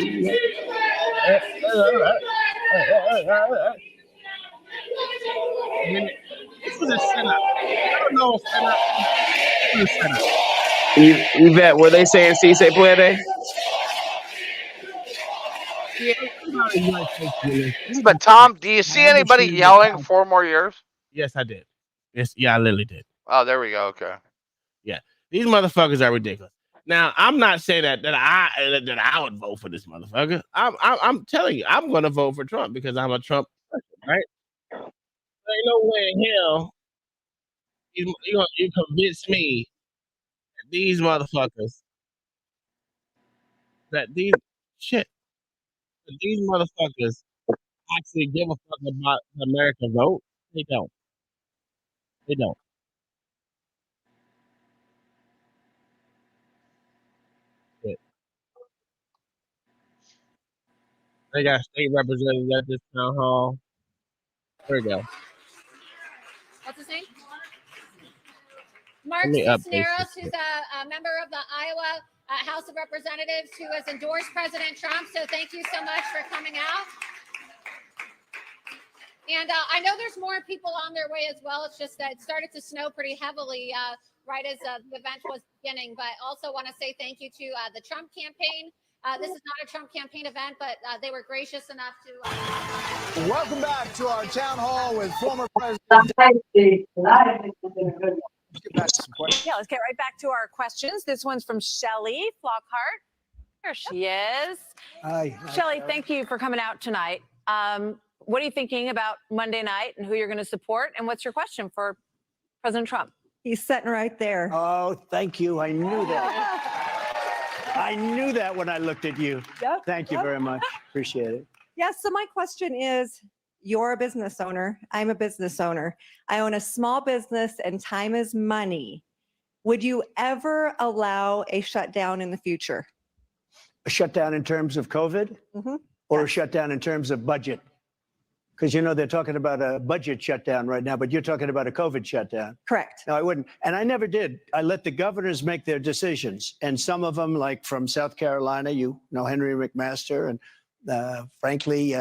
This was a setup. I don't know a setup. This was a setup. Yvette, were they saying si se puede? But Tom, do you see anybody yelling 4 more years? Yes, I did. Yes, yeah, I literally did. Oh, there we go. Okay. Yeah, these motherfuckers are ridiculous. Now, I'm not saying that I would vote for this motherfucker. I'm telling you, I'm going to vote for Trump because I'm a Trump person, right? There ain't no way in hell you convince me these motherfuckers, that these motherfuckers actually give a fuck about the American vote. They don't. They don't. Shit. They got state representatives at this town hall. There we go. What's his name? Let Mark me update Cisneros, this who's a member of the Iowa House of Representatives, who has endorsed President Trump. So thank you so much for coming out. And I know there's more people on their way as well. It's just that it started to snow pretty heavily right as the event was beginning. But also want to say thank you to the Trump campaign. This is not a Trump campaign event, but they were gracious enough to. Welcome back to our town hall with former President. Yeah, let's get right back to our questions. This one's from Shelley Flockhart. There she is. Hi. Shelley, thank you for coming out tonight. What are you thinking about Monday night and who you're going to support? And what's your question for President Trump? He's sitting right there. Oh, thank you. I knew that. I knew that when I looked at you. Yep, Thank you very much. Appreciate it. Yes, so my question is, you're a business owner. I'm a business owner. I own a small business and time is money. Would you ever allow a shutdown in the future? A shutdown in terms of COVID or a shutdown in terms of budget? Because, you know, they're talking about a budget shutdown right now, but you're talking about a COVID shutdown. Correct. No, I wouldn't. And I never did. I let the governors make their decisions. And some of them, like from South Carolina, you know, Henry McMaster, and frankly,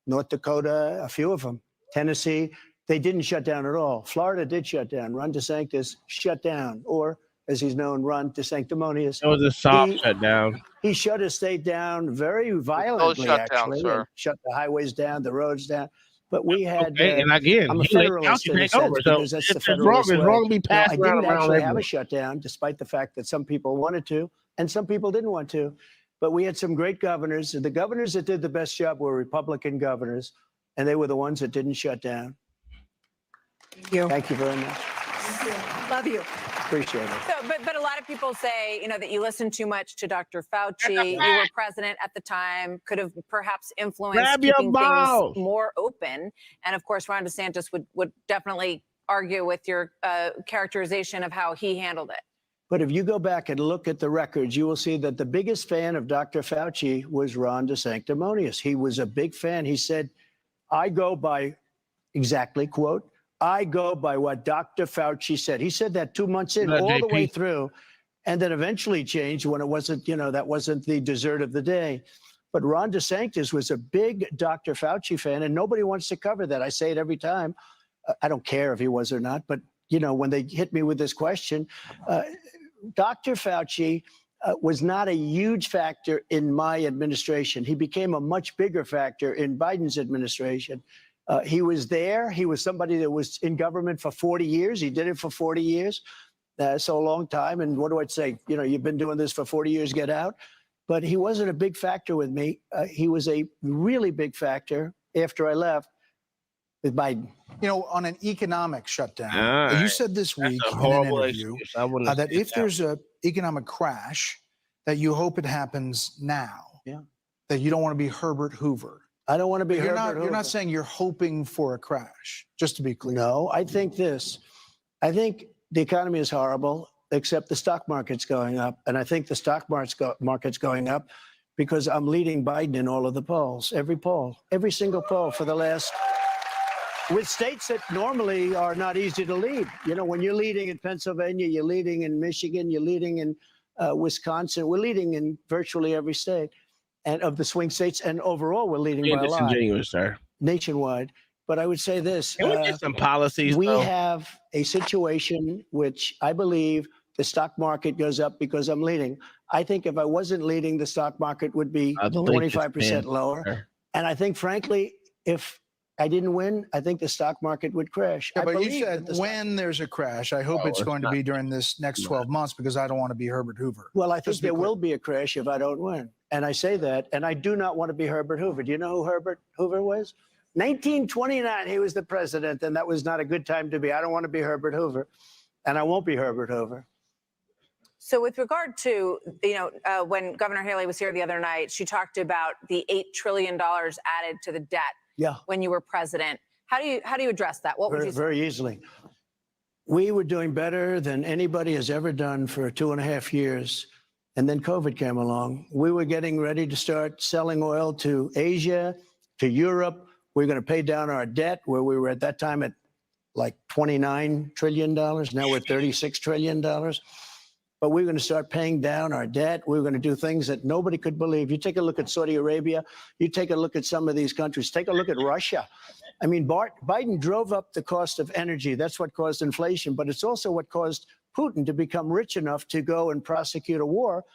North Dakota, a few of them, Tennessee, they didn't shut down at all. Florida did shut down. Ron DeSantis shut down, or as he's known, Ron DeSanctimonious. It was a soft shutdown. He shut his state down very violently, actually. Sir. And shut the highways down, the roads down. But we had, and again, I'm a he let federalist Fauci in a take sense over. So because that's the if it's wrong, federalist it's way. wrong to be passed I around didn't actually have a everywhere. shutdown, despite the fact that some people wanted to, and some people didn't want to. But we had some great governors. The governors that did the best job were Republican governors, and they were the ones that didn't shut down. Thank you. Thank you very much. Love you. Appreciate it. So, but a lot of people say, you know, that you listened too much to Dr. Fauci. You were president at the time, could have perhaps influenced Grab your keeping balls. things more open. And of course, Ron DeSantis would definitely argue with your characterization of how he handled it. But if you go back and look at the records, you will see that the biggest fan of Dr. Fauci was Ron DeSanctimonious. He was a big fan. He said, I go by, exactly, quote, I go by what Dr. Fauci said. He said that 2 months in, all the way through, and then eventually changed when it wasn't, you know, that wasn't the dessert of the day. But Ron DeSantis was a big Dr. Fauci fan, and nobody wants to cover that. I say it every time. I don't care if he was or not, but, you know, when they hit me with this question, Dr. Fauci was not a huge factor in my administration. He became a much bigger factor in Biden's administration. He was there. He was somebody that was in government for 40 years. He did it for 40 years. So a long time. And what do I say? You know, you've been doing this for 40 years, get out. But he wasn't a big factor with me. He was a really big factor after I left with Biden. You know, on an economic shutdown, you said this week in an interview that if there's an economic crash, that you hope it happens now. Yeah. That you don't want to be Herbert Hoover. I don't want to be Herbert Hoover. You're not saying you're hoping for a crash, just to be clear. No, I think this. I think the economy is horrible, except the stock market's going up. And I think the stock market's going up because I'm leading Biden in all of the polls, every single poll for the last, with states that normally are not easy to lead. You know, when you're leading in Pennsylvania, you're leading in Michigan, you're leading in Wisconsin, we're leading in virtually every state. And of the swing states, and overall, we're leading by a lot. Disingenuous, sir. Nationwide. But I would say this. Can we get some policies, We though? have a situation which I believe the stock market goes up because I'm leading. I think if I wasn't leading, the stock market would be 25% lower. And I think, frankly, if I didn't win, I think the stock market would crash. Yeah, I but you believe said that when there's a crash, I hope it's going to be during this next 12 months because I don't want to be Herbert Hoover. Well, I think there will be a crash if I don't win. And I say that, and I do not want to be Herbert Hoover. Do you know who Herbert Hoover was? 1929, he was the president, and that was not a good time to be. I don't want to be Herbert Hoover, and I won't be Herbert Hoover. So with regard to, when Governor Haley was here the other night, she talked about the $8 trillion added to the debt when you were president. How do you address that? What would you say? Very easily. We were doing better than anybody has ever done for 2.5 years. And then COVID came along. We were getting ready to start selling oil to Asia, to Europe. We were going to pay down our debt, where we were at that time at like $29 trillion. Now we're $36 trillion. But we were going to start paying down our debt. We were going to do things that nobody could believe. You take a look at Saudi Arabia. You take a look at some of these countries. Take a look at Russia. I mean, Biden drove up the cost of energy. That's what caused inflation. But it's also what caused Putin to become rich enough to go and prosecute a war.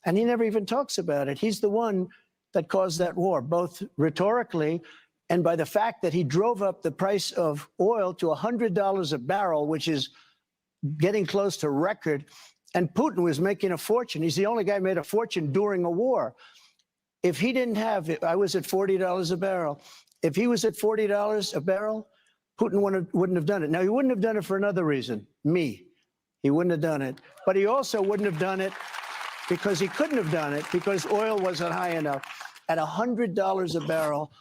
And he never even talks about it. He's the one that caused that war, both rhetorically and by the fact that he drove up the price of oil to $100 a barrel, which is getting close to record. And Putin was making a fortune. He's the only guy who made a fortune during a war. If he didn't have it, I was at $40 a barrel. If he was at $40 a barrel, Putin wouldn't have done it. Now, he wouldn't have done it for another reason, me. He wouldn't have done it. But he also wouldn't have done it because he couldn't have done it because oil wasn't high enough. At $100 a barrel,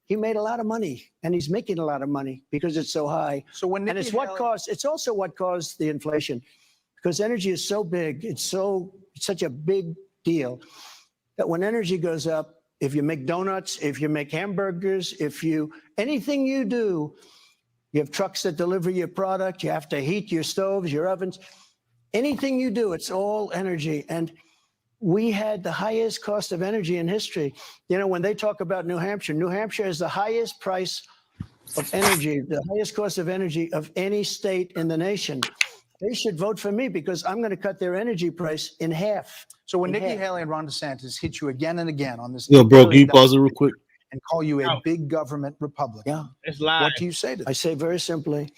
he made a lot of money, and he's making a lot of money because it's so high. So when and it's also what caused the inflation, because energy is so big, it's such a big deal that when energy goes up, if you make donuts, if you make hamburgers, anything you do, you have trucks that deliver your product, you have to heat your stoves, your ovens, anything you do, it's all energy. And we had the highest cost of energy in history. When they talk about New Hampshire has the highest price of energy, the highest cost of energy of any state in the nation. They should vote for me because I'm going to cut their energy price in half. So when Nikki Haley and Ron DeSantis hit you again and again on this, Yo, bro, can you pause it real quick? And call you a big government Republican? It's live. What do you say to them? I say very simply,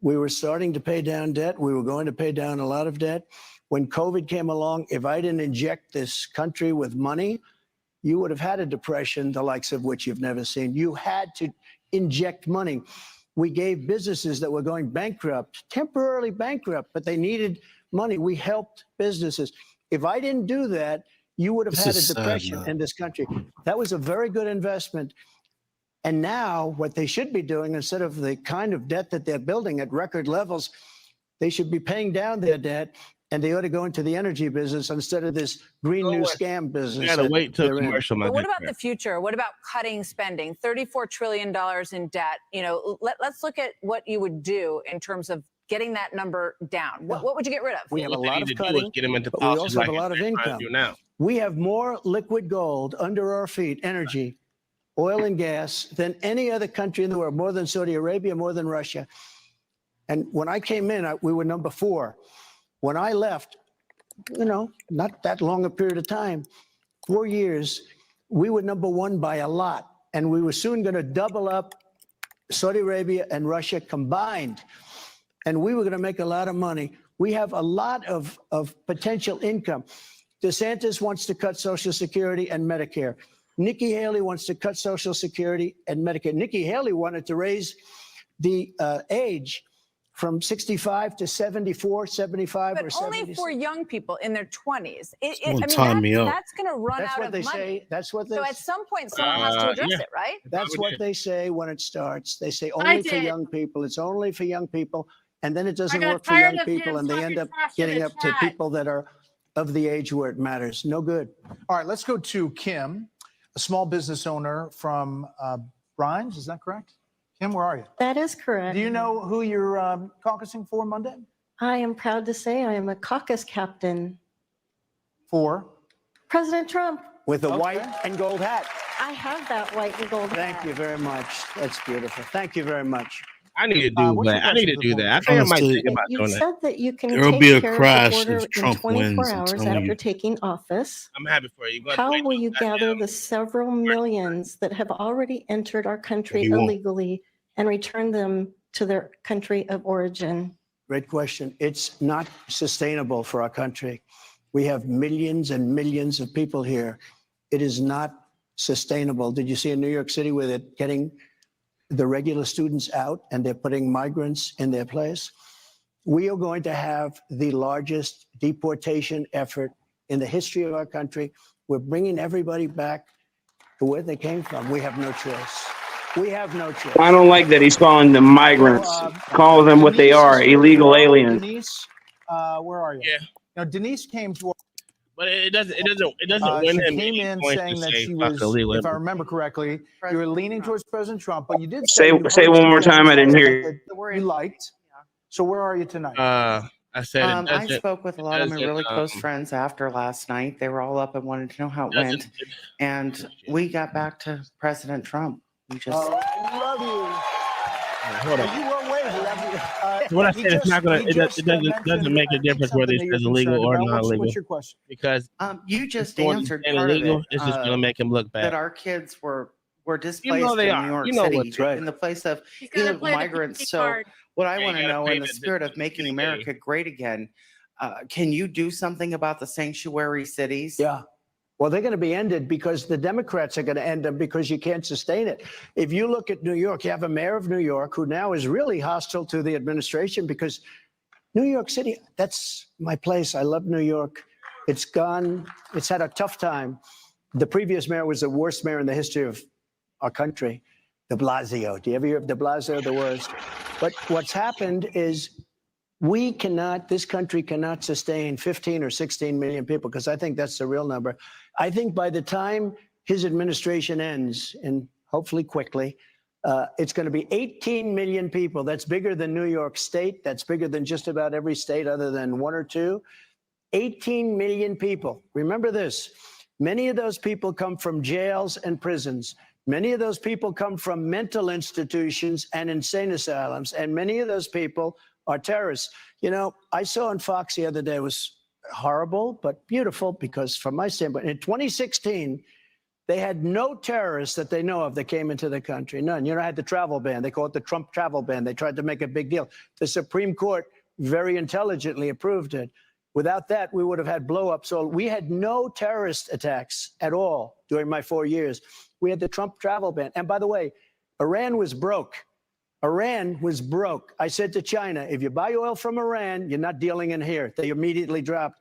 we were starting to pay down debt. We were going to pay down a lot of debt. When COVID came along, if I didn't inject this country with money, you would have had a depression, the likes of which you've never seen. You had to inject money. We gave businesses that were going bankrupt, temporarily bankrupt, but they needed money. We helped businesses. If I didn't do that, you would have had a depression in this country. That was a very good investment. And now what they should be doing, instead of the kind of debt that they're building at record levels, they should be paying down their debt, and they ought to go into the energy business instead of this green new scam business. You gotta wait till commercial. But what about the future? What about cutting spending? $34 trillion in debt. Let's look at what you would do in terms of getting that number down. What would you get rid of? We have a lot of cutting, but we also have a lot of income. We have more liquid gold under our feet, energy, oil and gas, than any other country in the world, more than Saudi Arabia, more than Russia. And when I came in, we were number 4. When I left, not that long a period of time, 4 years, we were number 1 by a lot. And we were soon going to double up Saudi Arabia and Russia combined. And we were going to make a lot of money. We have a lot of potential income. DeSantis wants to cut Social Security and Medicare. Nikki Haley wants to cut Social Security and Medicare. Nikki Haley wanted to raise the age from 65 to 74, 75, but or 70. Only for young people in their 20s. That's going to run out of money. That's what they say. So at some point, someone has to address it, right? That's what they say when it starts. They say only for young people. It's only for young people. And then it doesn't work for young people, and they end up getting up to people that are of the age where it matters. No good. All right, let's go to Kim, a small business owner from Rhines. Is that correct? Kim, where are you? That is correct. Do you know who you're caucusing for Monday? I am proud to say I am a caucus captain. For? President Trump. With a white and gold hat. I have that white and gold hat. Thank you very much. That's beautiful. Thank you very much. I need to do that. I need to do that. I think I might think about doing that. You said that you can There'll take be a care crash of the border if Trump in 24 wins, I'm hours telling after you. taking office. I'm happy for you. How will you gather the several millions that have already entered our country He won't. illegally and return them to their country of origin? Great question. It's not sustainable for our country. We have millions and millions of people here. It is not sustainable. Did you see in New York City where they're getting the regular students out and they're putting migrants in their place? we are going to have the largest deportation effort in the history of our country. We're bringing everybody back to where they came from. We have no choice. We have no choice. I don't like that he's calling them migrants. Call them what they Denise are, is here as illegal well. aliens. Denise, where are you? Yeah. Now, Denise came to But it doesn't win she him came any in points saying to that say she fuck was, illegal. if I remember correctly, you were leaning towards President Trump, but you did Say you say heard one some more time. I things didn't hear you. that you liked. So where are you tonight? I said it I doesn't. spoke with a lot of my really close friends after last night. They were all up and wanted to know how it went. And we got back to President Trump. We just I love you. Hold on. You were waving. What I said it's not gonna. It doesn't make a difference whether it says illegal or not illegal. What's your question? Because you just doing answered anything part illegal, of it. it's just gonna make him look bad. That our kids were displaced they in are. New York You know City what's right. in the place of gotta illegal play the migrants. PC So card. what I Yeah, want to you gotta know, pay in the the spirit of making America great again, can you do something about the sanctuary cities? Yeah. Well, they're going to be ended because the Democrats are going to end them because you can't sustain it. If you look at New York, you have a mayor of New York who now is really hostile to the administration because New York City, that's my place. I love New York. It's gone. It's had a tough time. The previous mayor was the worst mayor in the history of our country, de Blasio. Do you ever hear of de Blasio? The worst. But what's happened is this country cannot sustain 15 or 16 million people, because I think that's the real number. I think by the time his administration ends, and hopefully quickly, it's going to be 18 million people. That's bigger than New York State. That's bigger than just about every state other than one or two. 18 million people. Remember this. Many of those people come from jails and prisons. Many of those people come from mental institutions and insane asylums. And many of those people are terrorists. You know, I saw on Fox the other day, it was horrible, but beautiful, because from my standpoint, in 2016, they had no terrorists that they know of that came into the country. None. You know, I had the travel ban. They call it the Trump travel ban. They tried to make a big deal. The Supreme Court very intelligently approved it. Without that, we would have had blow-ups. So we had no terrorist attacks at all during my 4 years. We had the Trump travel ban. And by the way, Iran was broke. Iran was broke. I said to China, if you buy oil from Iran, you're not dealing in here. They immediately dropped.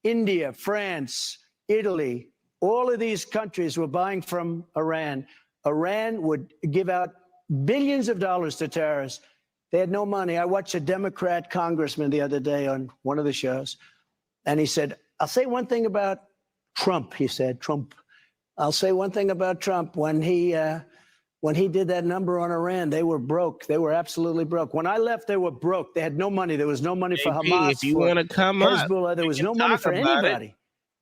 India, France, Italy, all of these countries were buying from Iran. Iran would give out billions of dollars to terrorists. They had no money. I watched a Democrat congressman the other day on one of the shows, and he said, I'll say one thing about Trump, he said, Trump. I'll say one thing about Trump. When he did that number on Iran, they were broke. They were absolutely broke. When I left, they were broke. They had no money. There was no money for Hamas, if you for want to come Hezbollah. up, There was no money for anybody.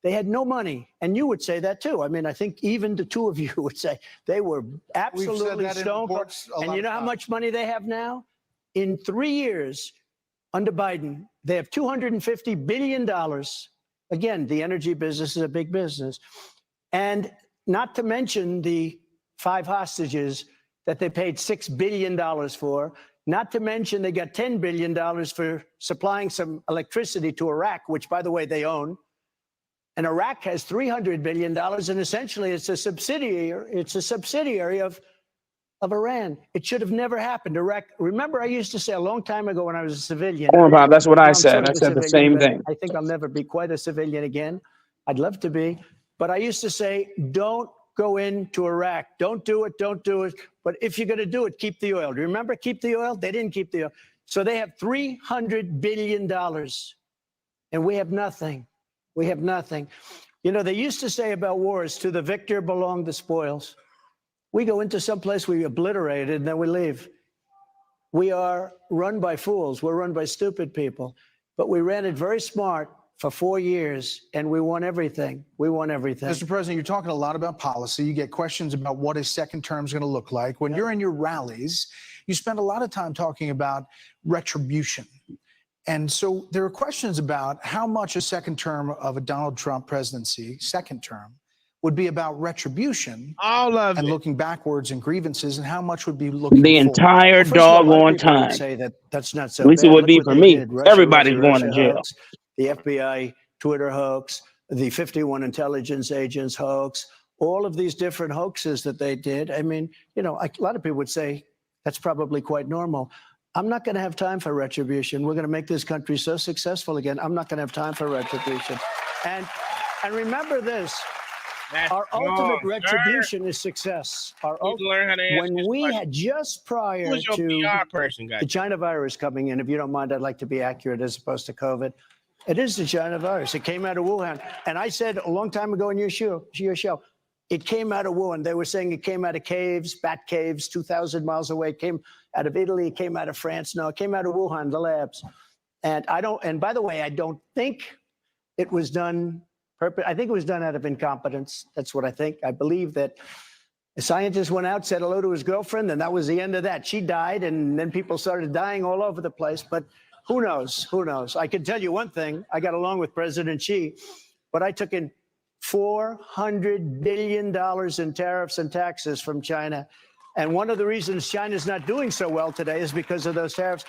They had no money. And you would say that too. I mean, I think even the two of you would say they were absolutely that in stone cold. reports a And lot you know of how times. much money they have now? In 3 years under Biden, they have $250 billion. Again, the energy business is a big business. And not to mention the 5 hostages that they paid $6 billion for. Not to mention they got $10 billion for supplying some electricity to Iraq, which, by the way, they own. And Iraq has $300 billion, and essentially it's a subsidiary of Iran. It should have never happened. Iraq. Remember, I used to say a long time ago when I was a civilian. Corn Pop, that's what I Now I'm said. sort I of a said the civilian, same but thing. I think I'll never be quite a civilian again. I'd love to be. But I used to say, don't go into Iraq. Don't do it. Don't do it. But if you're going to do it, keep the oil. Do you remember keep the oil? They didn't keep the oil. So they have $300 billion. And we have nothing. We have nothing. You know, they used to say about wars, to the victor belong the spoils. We go into some place, we obliterate it, and then we leave. We are run by fools. We're run by stupid people. But we ran it very smart for 4 years, and we won everything. We won everything. Mr. President, you're talking a lot about policy. You get questions about what his second term is going to look like. When you're in your rallies, you spend a lot of time talking about retribution. And so there are questions about how much a second term of a Donald Trump presidency, second term, would be about retribution and looking backwards and grievances, and how much would be looking The forward. entire Well, first of all, a lot of doggone people would time. say that that's not so At least it bad. would Look be what for they me. did. Russia, Everybody's going to jail. hoax, the FBI Twitter hoax, the 51 intelligence agents hoax, all of these different hoaxes that they did. I mean, you know, a lot of people would say that's probably quite normal. I'm not going to have time for retribution. We're going to make this country so successful again. I'm not going to have time for retribution. And remember this. Our ultimate retribution is success. When we had just prior to the China virus coming in, if you don't mind, I'd like to be accurate as opposed to COVID. It is the China virus. It came out of Wuhan. And I said a long time ago in your show, it came out of Wuhan. They were saying it came out of caves, bat caves, 2,000 miles away. It came out of Italy. It came out of France. No, it came out of Wuhan, the labs. And by the way, I don't think it was done. I think it was done out of incompetence. That's what I think. I believe that a scientist went out, said hello to his girlfriend, and that was the end of that. She died, and then people started dying all over the place. But who knows? Who knows? I can tell you one thing. I got along with President Xi, but I took in $400 billion in tariffs and taxes from China. And one of the reasons China's not doing so well today is because of those tariffs.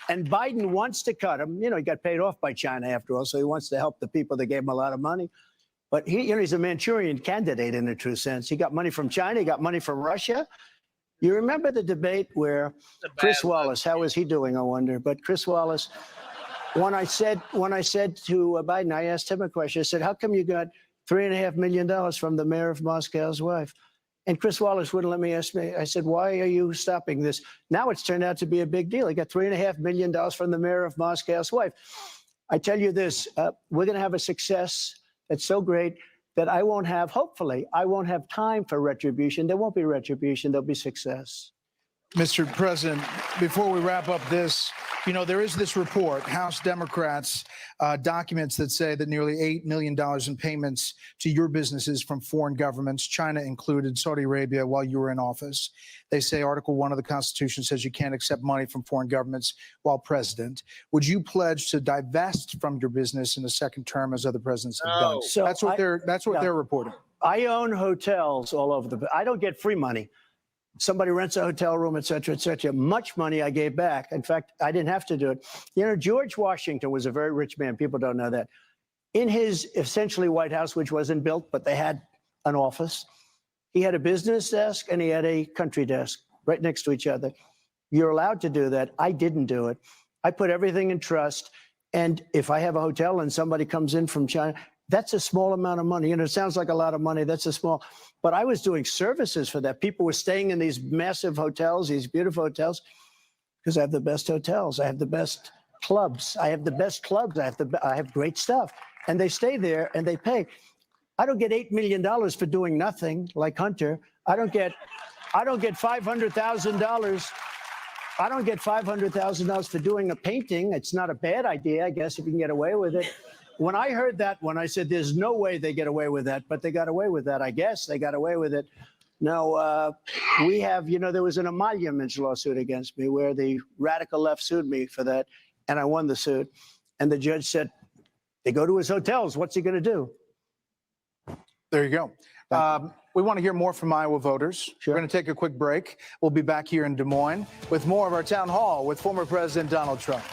And Biden wants to cut them. You know, he got paid off by China after all, so he wants to help the people that gave him a lot of money. But he's a Manchurian candidate in a true sense. He got money from China, he got money from Russia. You remember the debate where Chris Wallace, how is he doing, I wonder? But Chris Wallace, when I said to Biden, I asked him a question. I said, how come you got $3.5 million from the mayor of Moscow's wife? And Chris Wallace wouldn't let me ask me. I said, why are you stopping this? Now it's turned out to be a big deal. He got $3.5 million from the mayor of Moscow's wife. I tell you this, we're going to have a success that's so great that hopefully, I won't have time for retribution. There won't be retribution. There'll be success. Mr. President, before we wrap up this, there is this report, House Democrats documents that say that nearly $8 million in payments to your businesses from foreign governments, China included, Saudi Arabia, while you were in office. They say Article 1 of the Constitution says you can't accept money from foreign governments while president. Would you pledge to divest from your business in the second term as other presidents have done? So that's what they're reporting. I own hotels all over I don't get free money. Somebody rents a hotel room, et cetera, et cetera. Much money I gave back. In fact, I didn't have to do it. George Washington was a very rich man. People don't know that. In his essentially White House, which wasn't built, but they had an office, he had a business desk and he had a country desk right next to each other. You're allowed to do that. I didn't do it. I put everything in trust. And if I have a hotel and somebody comes in from China, that's a small amount of money. It sounds like a lot of money. That's a small, but I was doing services for that. People were staying in these massive hotels, these beautiful hotels, because I have the best hotels. I have the best clubs. I have the best clubs. I have great stuff. And they stay there and they pay. I don't get $8 million for doing nothing like Hunter. I don't get $500,000. I don't get $500,000 for doing a painting. It's not a bad idea, I guess, if you can get away with it. When I heard that, when I said there's no way they get away with that, but they got away with that, I guess they got away with it. No, we have, there was an emoluments lawsuit against me where the radical left sued me for that, and I won the suit. And the judge said, they go to his hotels. What's he going to do? There you go. We want to hear more from Iowa voters. Sure. We're going to take a quick break. We'll be back here in Des Moines with more of our town hall with former President Donald Trump.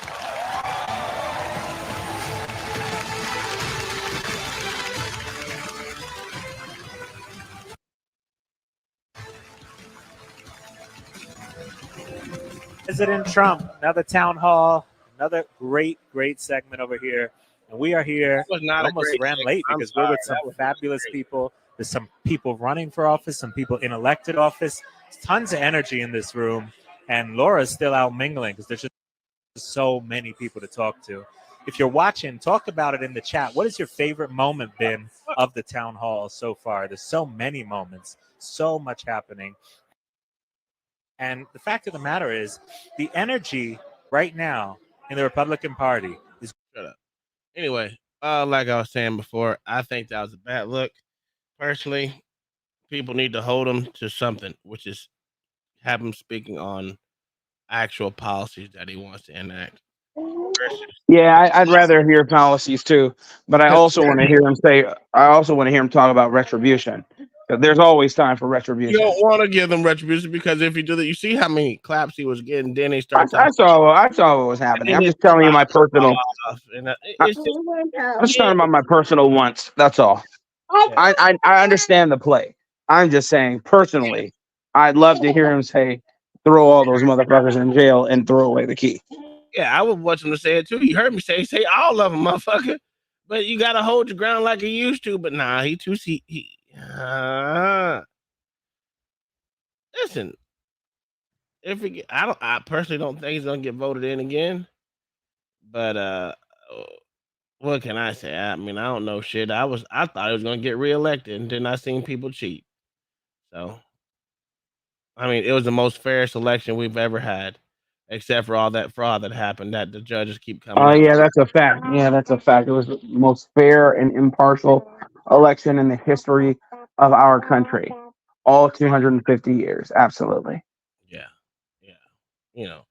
President Trump, another town hall, another great segment over here. And we are here, almost ran late because we're with some fabulous people. There's some people running for office, some people in elected office. There's tons of energy in this room. And Laura's still out mingling because there's just so many people to talk to. If you're watching, talk about it in the chat. What has your favorite moment been of the town hall so far? There's so many moments, so much happening. And the fact of the matter is, the energy right now in the Republican Party is. Shut up. Anyway, like I was saying before, I think that was a bad look. Personally, people need to hold him to something, which is have him speaking on actual policies that he wants to enact. Yeah, I'd rather hear policies too, but I also want to hear him say. I also want to hear him talk about retribution. There's always time for retribution. You don't want to give them retribution because if you do that, you see how many claps he was getting. Then he starts. I saw what was happening. I'm just telling you my personal. I'm just talking about my personal wants. That's all. I understand the play. I'm just saying personally, I'd love to hear him say throw all those motherfuckers in jail and throw away the key. Yeah, I would want him to say it too. You heard me say all of them, motherfucker. But you gotta hold your ground like you used to. But nah, he too listen. If he, I personally don't think he's gonna get voted in again. But what can I say? I mean, I don't know shit. I thought he was gonna get reelected, and then I seen people cheat. So, I mean, it was the most fairest election we've ever had, except for all that fraud that happened that the judges keep coming Oh up. yeah, that's a fact. Yeah, that's a fact. It was the most fair and impartial election in the history of our country. All 250 years. Absolutely. Yeah, you know.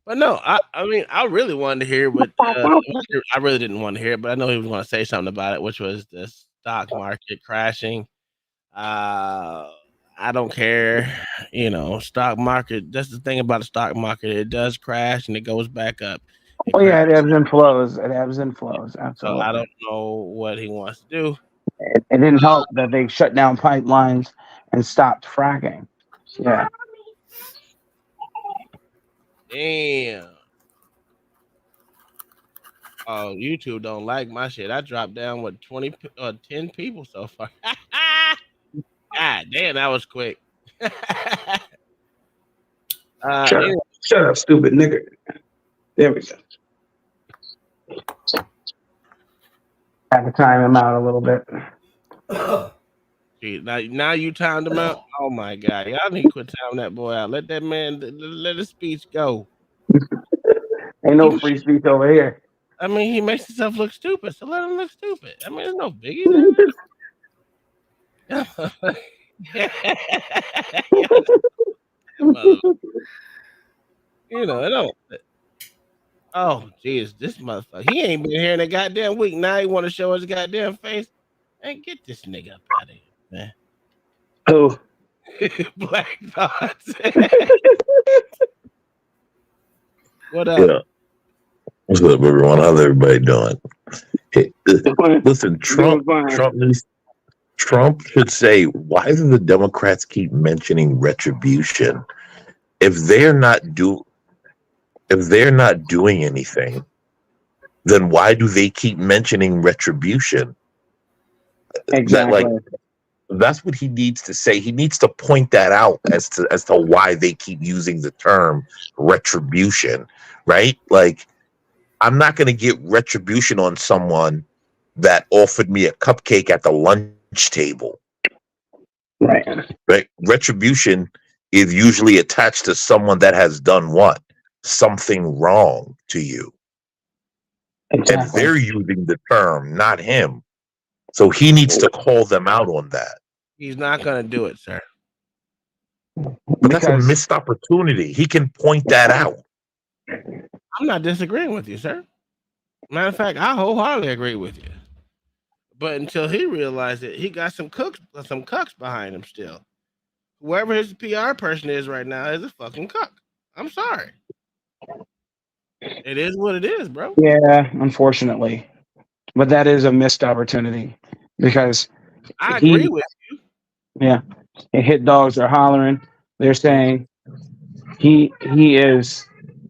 But no, I mean, I really wanted to hear what I really didn't want to hear it, but I know he was going to say something about it, which was the stock market crashing. I don't care, stock market. That's the thing about the stock market; it does crash and it goes back up. Oh yeah, it ebbs and flows. It ebbs and flows. So Absolutely. I don't know what he wants to do. It didn't help that they shut down pipelines and stopped fracking. Yeah. Damn. Oh, YouTube don't like my shit. I dropped down with 10 people so far. God damn, that was quick. Shut up, stupid nigga. There we go. Had to time him out a little bit. Gee, now you timed him out. Oh my god, y'all need to quit timing that boy out. Let that man let his speech go. Ain't no free speech over here. I mean, he makes himself look stupid, so let him look stupid. I mean, there's no biggie there. It don't. Oh, jeez, this motherfucker. He ain't been here in a goddamn week. Now he want to show his goddamn face. And get this nigga up out of here, man. Who? Black Thoughts. What up? Yeah. What's up, everyone? How's everybody doing? Hey, listen, Trump should say, why do the Democrats keep mentioning retribution? If they're not doing anything, then why do they keep mentioning retribution? Exactly. That's what he needs to say. He needs to point that out as to why they keep using the term retribution, right? Like, I'm not going to get retribution on someone that offered me a cupcake at the lunch table. Right. Retribution is usually attached to someone that has done what? Something wrong to you. Exactly. And they're using the term, not him. So he needs to call them out on that. He's not going to do it, sir. But that's a missed opportunity. He can point that out. I'm not disagreeing with you, sir. Matter of fact, I wholeheartedly agree with you. But until he realized it, he got some cucks behind him still. Whoever his PR person is right now is a fucking cuck. I'm sorry. It is what it is, bro. Yeah, unfortunately. But that is a missed opportunity because I agree with you. Yeah. Hit dogs are hollering. They're saying he is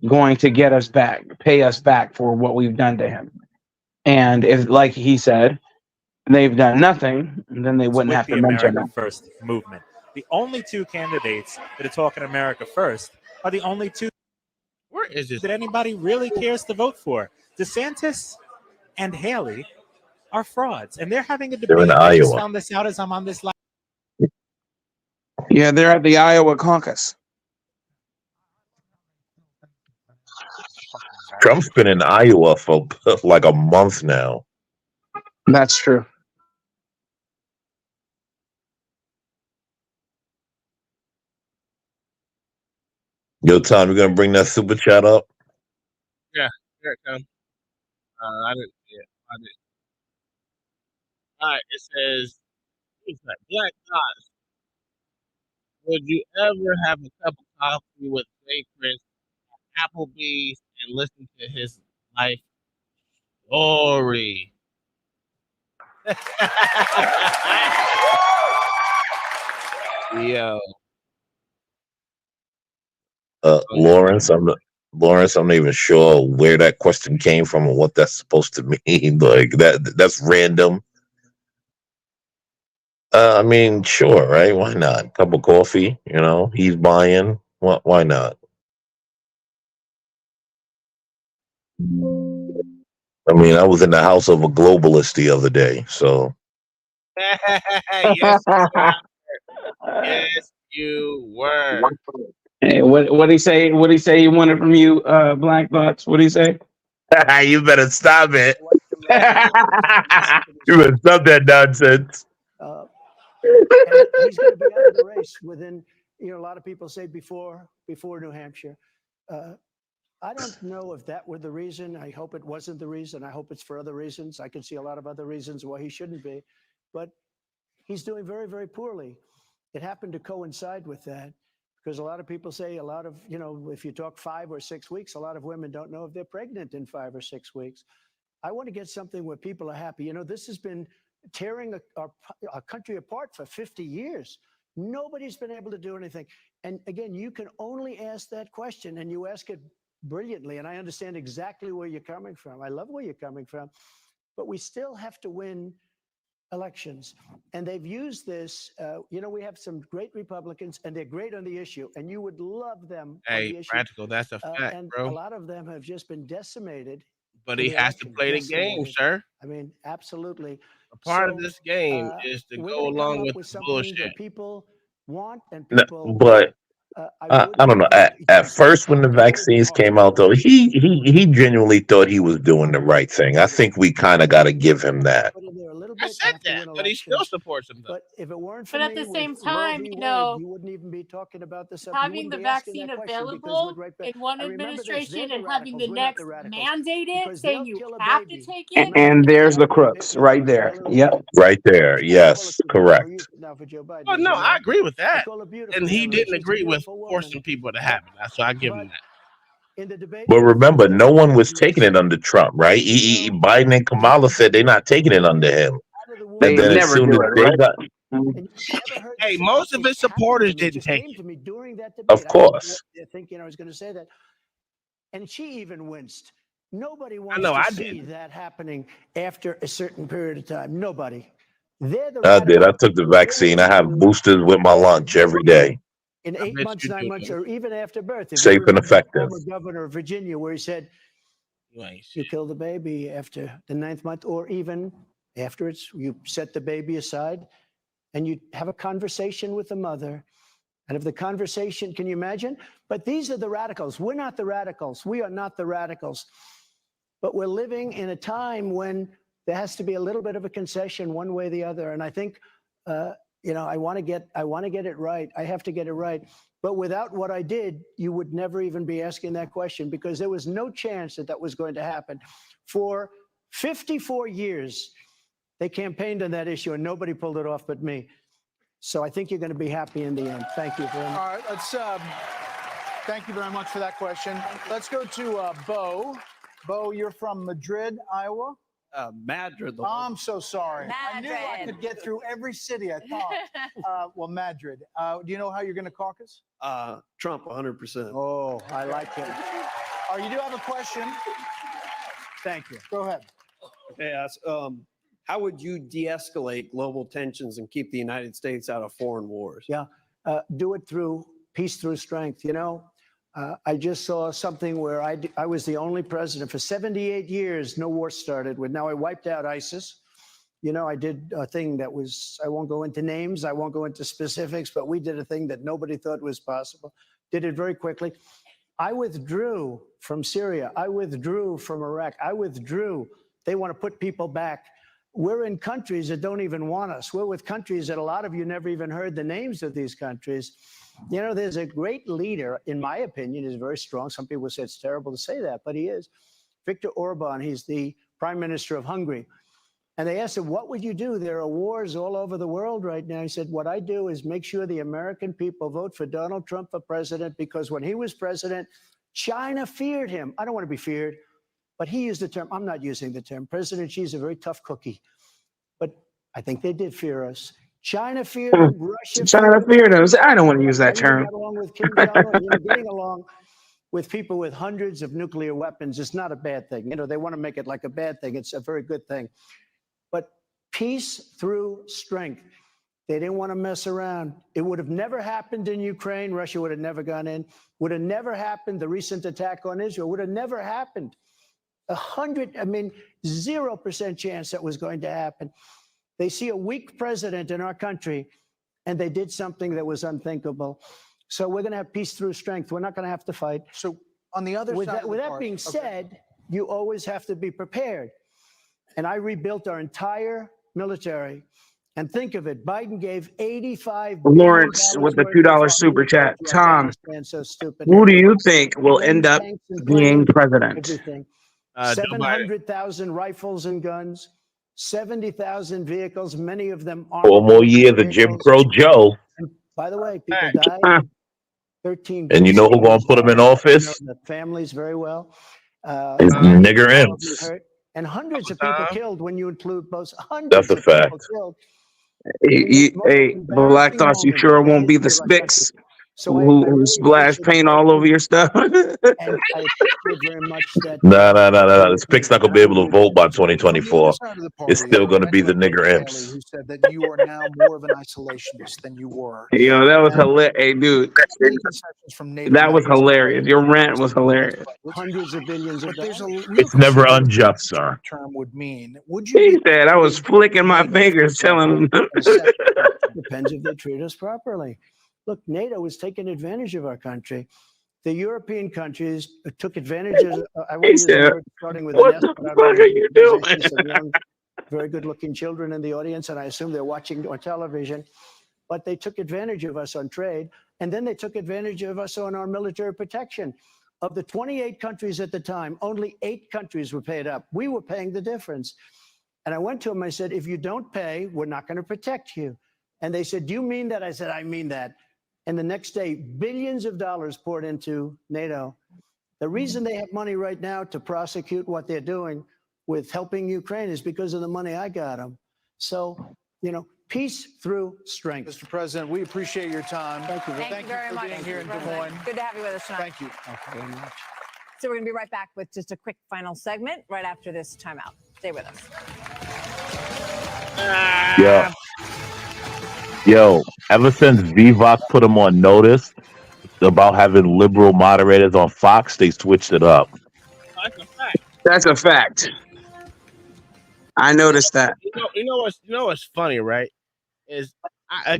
going to get us back, pay us back for what we've done to him. And if, like he said, they've done nothing, then they wouldn't have to mention America them. First movement. The only two candidates that are talking America First are the only two Where is this? that anybody really cares to vote for. DeSantis and Haley are frauds, and they're having a They're in debate. I just Iowa. found this out as I'm on this live. Yeah, they're at the Iowa caucus. Trump's been in Iowa for like a month now. That's true. Yo, Tom, you're gonna bring that super chat up? Yeah, here it comes. I didn't see it. I didn't. All right, it says, Black Thoughts. Would you ever have a cup of coffee with Jay Chris at Applebee's and listen to his life story? Yo. Lawrence, Lawrence, I'm not even sure where that question came from and what that's supposed to mean. Like that's random. I mean, sure, right? Why not? Cup of coffee, he's buying. Why not? I mean, I was in the house of a globalist the other day, so Yes, you were. Yes, you were. Hey, what he say? What he say? He wanted from you, Black Box. What he say? you better stop it. You better stop that nonsense. And he's going to be out of the race within, a lot of people say before New Hampshire. I don't know if that were the reason. I hope it wasn't the reason. I hope it's for other reasons. I can see a lot of other reasons why he shouldn't be, but he's doing very, very poorly. It happened to coincide with that because a lot of people say if you talk 5 or 6 weeks, a lot of women don't know if they're pregnant in 5 or 6 weeks. I want to get something where people are happy. This has been tearing our country apart for 50 years. Nobody's been able to do anything. And again, you can only ask that question, and you ask it brilliantly. And I understand exactly where you're coming from. I love where you're coming from. But we still have to win elections. And they've used this. We have some great Republicans, and they're great on the issue. And you would love them on the Hey, issue. Practical, that's a fact, And bro. a lot of them have just been decimated. But in he the has to election. play the game, Decimated. sir. I mean, absolutely. A part of So, this game is to we're go going to come along up with with the something bullshit. that people want and No, people but I I don't know. At first, when the vaccines came out, though, he genuinely thought he was doing the right thing. I think we kind of got to give him that. put in there a little I bit. said that, but he still supports him, though. But if it weren't for But at me the same with Roe time, v. you Wade, know, you wouldn't even be talking about this. You having wouldn't the be asking vaccine that question because available we're right back. in one I remember this. They're administration the and having the radicals. We're not the next radicals. mandate it, Because saying they'll you kill a have to baby. take it. And there's the crux right there. Yep. Right there. Yes, correct. Now for Joe Biden. Well, no, I agree with that. Call her beautiful. And he Hillary. didn't She's a agree with beautiful woman. forcing people to have it. So I give him that. In the debate, But with remember, no one was Biden, taking it under Trump, right? Biden and Kamala said they're not taking it under him. They And then as never soon do as it, they right? got, Hey, most of his supporters didn't just take came it. to me during that debate. of course, I was thinking I was going to say that, and she even winced. Nobody I wants know to I see did. that happening after a certain period of time. Nobody. They're the I did. I radicals. took the They're vaccine. I willing have to boosters with my lunch every day. in I 8 bet months, you 9 do. months, or even after birth. If you Safe and remember the effective. former governor of Virginia, where he said, You ain't you shit. kill the baby after the 9th month, or even afterwards, you set the baby aside and you have a conversation with the mother. And if the conversation, can you imagine? But these are the radicals. We're not the radicals. We are not the radicals. But we're living in a time when there has to be a little bit of a concession one way or the other. And I think, I want to get it right. I have to get it right. But without what I did, you would never even be asking that question because there was no chance that that was going to happen. For 54 years, they campaigned on that issue and nobody pulled it off but me. So I think you're going to be happy in the end. Thank you very much. All right, let's. Thank you very much for that question. Let's go to Bo. Bo, you're from Madrid, Iowa. Madrid. Oh, I'm so sorry. I knew I could get through every city, I thought. Madrid. Do you know how you're going to caucus? Trump, 100%. Oh, I like it. You do have a question. Thank you. Go ahead. Yes. How would you de-escalate global tensions and keep the United States out of foreign wars? Yeah, do it through peace through strength. I just saw something where I was the only president for 78 years. No war started with. Now I wiped out ISIS. I did a thing that was, I won't go into names, I won't go into specifics, but we did a thing that nobody thought was possible. Did it very quickly. I withdrew from Syria. I withdrew from Iraq. I withdrew. They want to put people back. We're in countries that don't even want us. We're with countries that a lot of you never even heard the names of these countries. There's a great leader, in my opinion, he's very strong. Some people say it's terrible to say that, but he is. Viktor Orban, he's the prime minister of Hungary. And they asked him, what would you do? There are wars all over the world right now. He said, what I do is make sure the American people vote for Donald Trump for president, because when he was president, China feared him. I don't want to be feared. But he used the term, I'm not using the term. President Xi's a very tough cookie. But I think they did fear us. China feared him, Russia China feared him. I don't want to use that and he term. got along with Kim Jong-un. Getting along with people with hundreds of nuclear weapons is not a bad thing. They want to make it like a bad thing. It's a very good thing. But peace through strength. They didn't want to mess around. It would have never happened in Ukraine. Russia would have never gone in. Would have never happened. The recent attack on Israel would have never happened. 0% chance that was going to happen. They see a weak president in our country, and they did something that was unthinkable. So we're going to have peace through strength. We're not going to have to fight. So on the other with side, that, with that being said, you always have to be prepared. And I rebuilt our entire military. And think of it, Biden gave $85 billion Lawrence with the $2 super chat. Tom, so stupid. who do you think will end up Tanks and being planes, president? everything. Joe Biden. 700,000 rifles and guns, 70,000 vehicles, many of them are. 4 more years of Jim Crow Joe. By the way, people died. 13. And you know who's gonna put him in office? The families very well. It's nigger imps. And hundreds of people killed when you include both. That's a fact. Killed. Hey, Black Thoughts, you sure it won't be the Spicks who splash paint all over your stuff? And I appreciate very much that. No. The Spick's not gonna be able to vote by 2024. It's still gonna be the nigger imps. who said that you are now more of an isolationist than you were. That was hilarious. Hey, dude, that was hilarious. Your rant was hilarious. Hundreds of billions of dollars. It's never unjust, sir. Term would mean. Would He said I was flicking my fingers, telling him. Depends if they treat us properly. Look, NATO was taking advantage of our country. The European countries took advantage of. I want to use the word starting with What an S, the but I fuck don't are you doing? There's some young, very good-looking children in the audience, and I assume they're watching on television. But they took advantage of us on trade, and then they took advantage of us on our military protection. Of the 28 countries at the time, only 8 countries were paid up. We were paying the difference. And I went to them, I said, if you don't pay, we're not going to protect you. And they said, do you mean that? I said, I mean that. And the next day, billions of dollars poured into NATO. The reason they have money right now to prosecute what they're doing with helping Ukraine is because of the money I got them. So, peace through strength. Mr. President, we appreciate your time. Thank you. Thank you very for much. being here in Des President. Moines. Good to have you with us tonight. Thank you. Thank you very much. So we're going to be right back with just a quick final segment right after this timeout. Stay with us. Yo, ever since BYOCT put him on notice about having liberal moderators on Fox, they switched it up. That's a fact. I noticed that. You know what's funny, right? Is I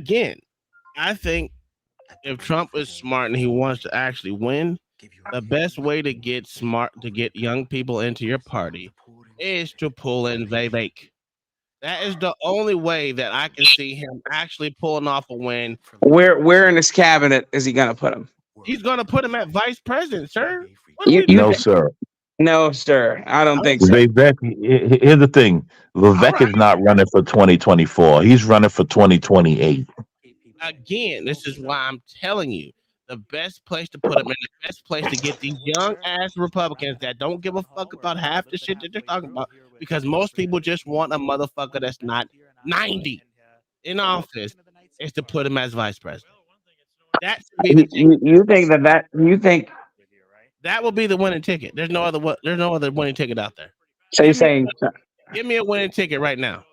think if Trump is smart and he wants to actually win, the best way to get young people into your party is to pull in Vivek. That is the only way that I can see him actually pulling off a win. Where in his cabinet is he gonna put him? He's gonna put him at vice president, sir. No, sir. No, sir. I don't think so. Vivek, here's the thing. Vivek is not running for 2024. He's running for 2028. Again, this is why I'm telling you, the best place to put him in, the best place to get these young ass Republicans that don't give a fuck about half the shit that they're talking about, because most people just want a motherfucker that's not 90 in office, is to put him as vice president. That should be you think that will be the winning ticket. There's no other winning ticket out there. So you're saying? Give me a winning ticket right now.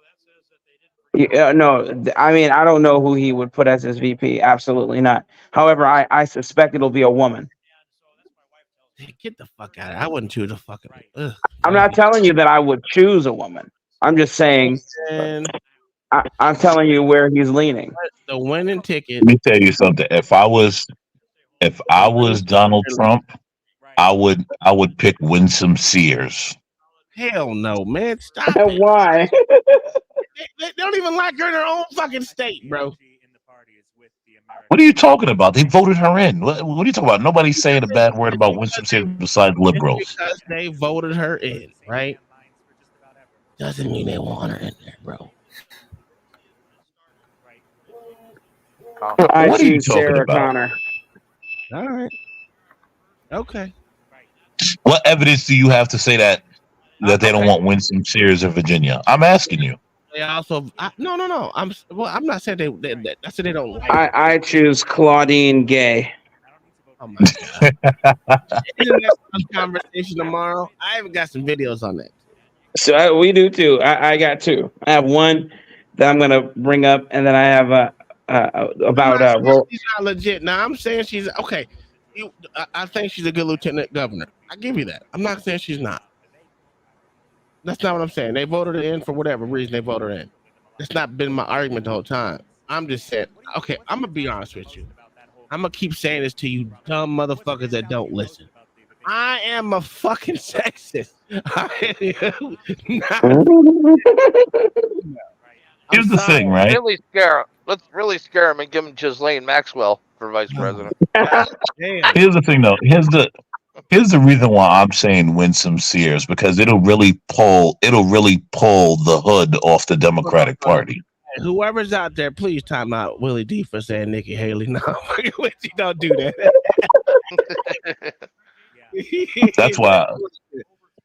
No, I mean, I don't know who he would put as his VP. Absolutely not. However, I suspect it'll be a woman. Get the fuck out of it. I wouldn't choose a fucking. I'm not telling you that I would choose a woman. I'm just saying. I'm telling you where he's leaning. The winning ticket. Let me tell you something. If I was Donald Trump, I would pick Winsome Sears. Hell no, man. Stop it. Why? They don't even like her in her own fucking state, bro. What are you talking about? They voted her in. What are you talking about? Nobody's saying a bad word about Winsome Sears besides liberals. Because they voted her in, right? Doesn't mean they want her in there, bro. I What are you choose talking Sarah about? Connor. All right. Okay. What evidence do you have to say that they don't want Winsome Sears in Virginia? I'm asking you. They also, no. I'm not saying they I said they don't like. I choose Claudine Gay. Oh my god! Isn't that some conversation tomorrow? I even got some videos on that. So we do too. I got two. I have one that I'm gonna bring up, and then I have about She's not legit. Now I'm saying she's okay. I think she's a good lieutenant governor. I give you that. I'm not saying she's not. That's not what I'm saying. They voted her in for whatever reason they voted her in. That's not been my argument the whole time. I'm just saying, okay, I'm gonna be honest with you. I'm gonna keep saying this to you dumb motherfuckers that don't listen. I am a fucking sexist. Here's the thing, right? Really scare him. Let's really scare him and give him Ghislaine Maxwell for vice president. Here's the thing, though. Here's the reason why I'm saying Winsome Sears, because it'll really pull the hood off the Democratic Party. Whoever's out there, please time out Willie D for saying Nikki Haley. No, don't do that. That's why.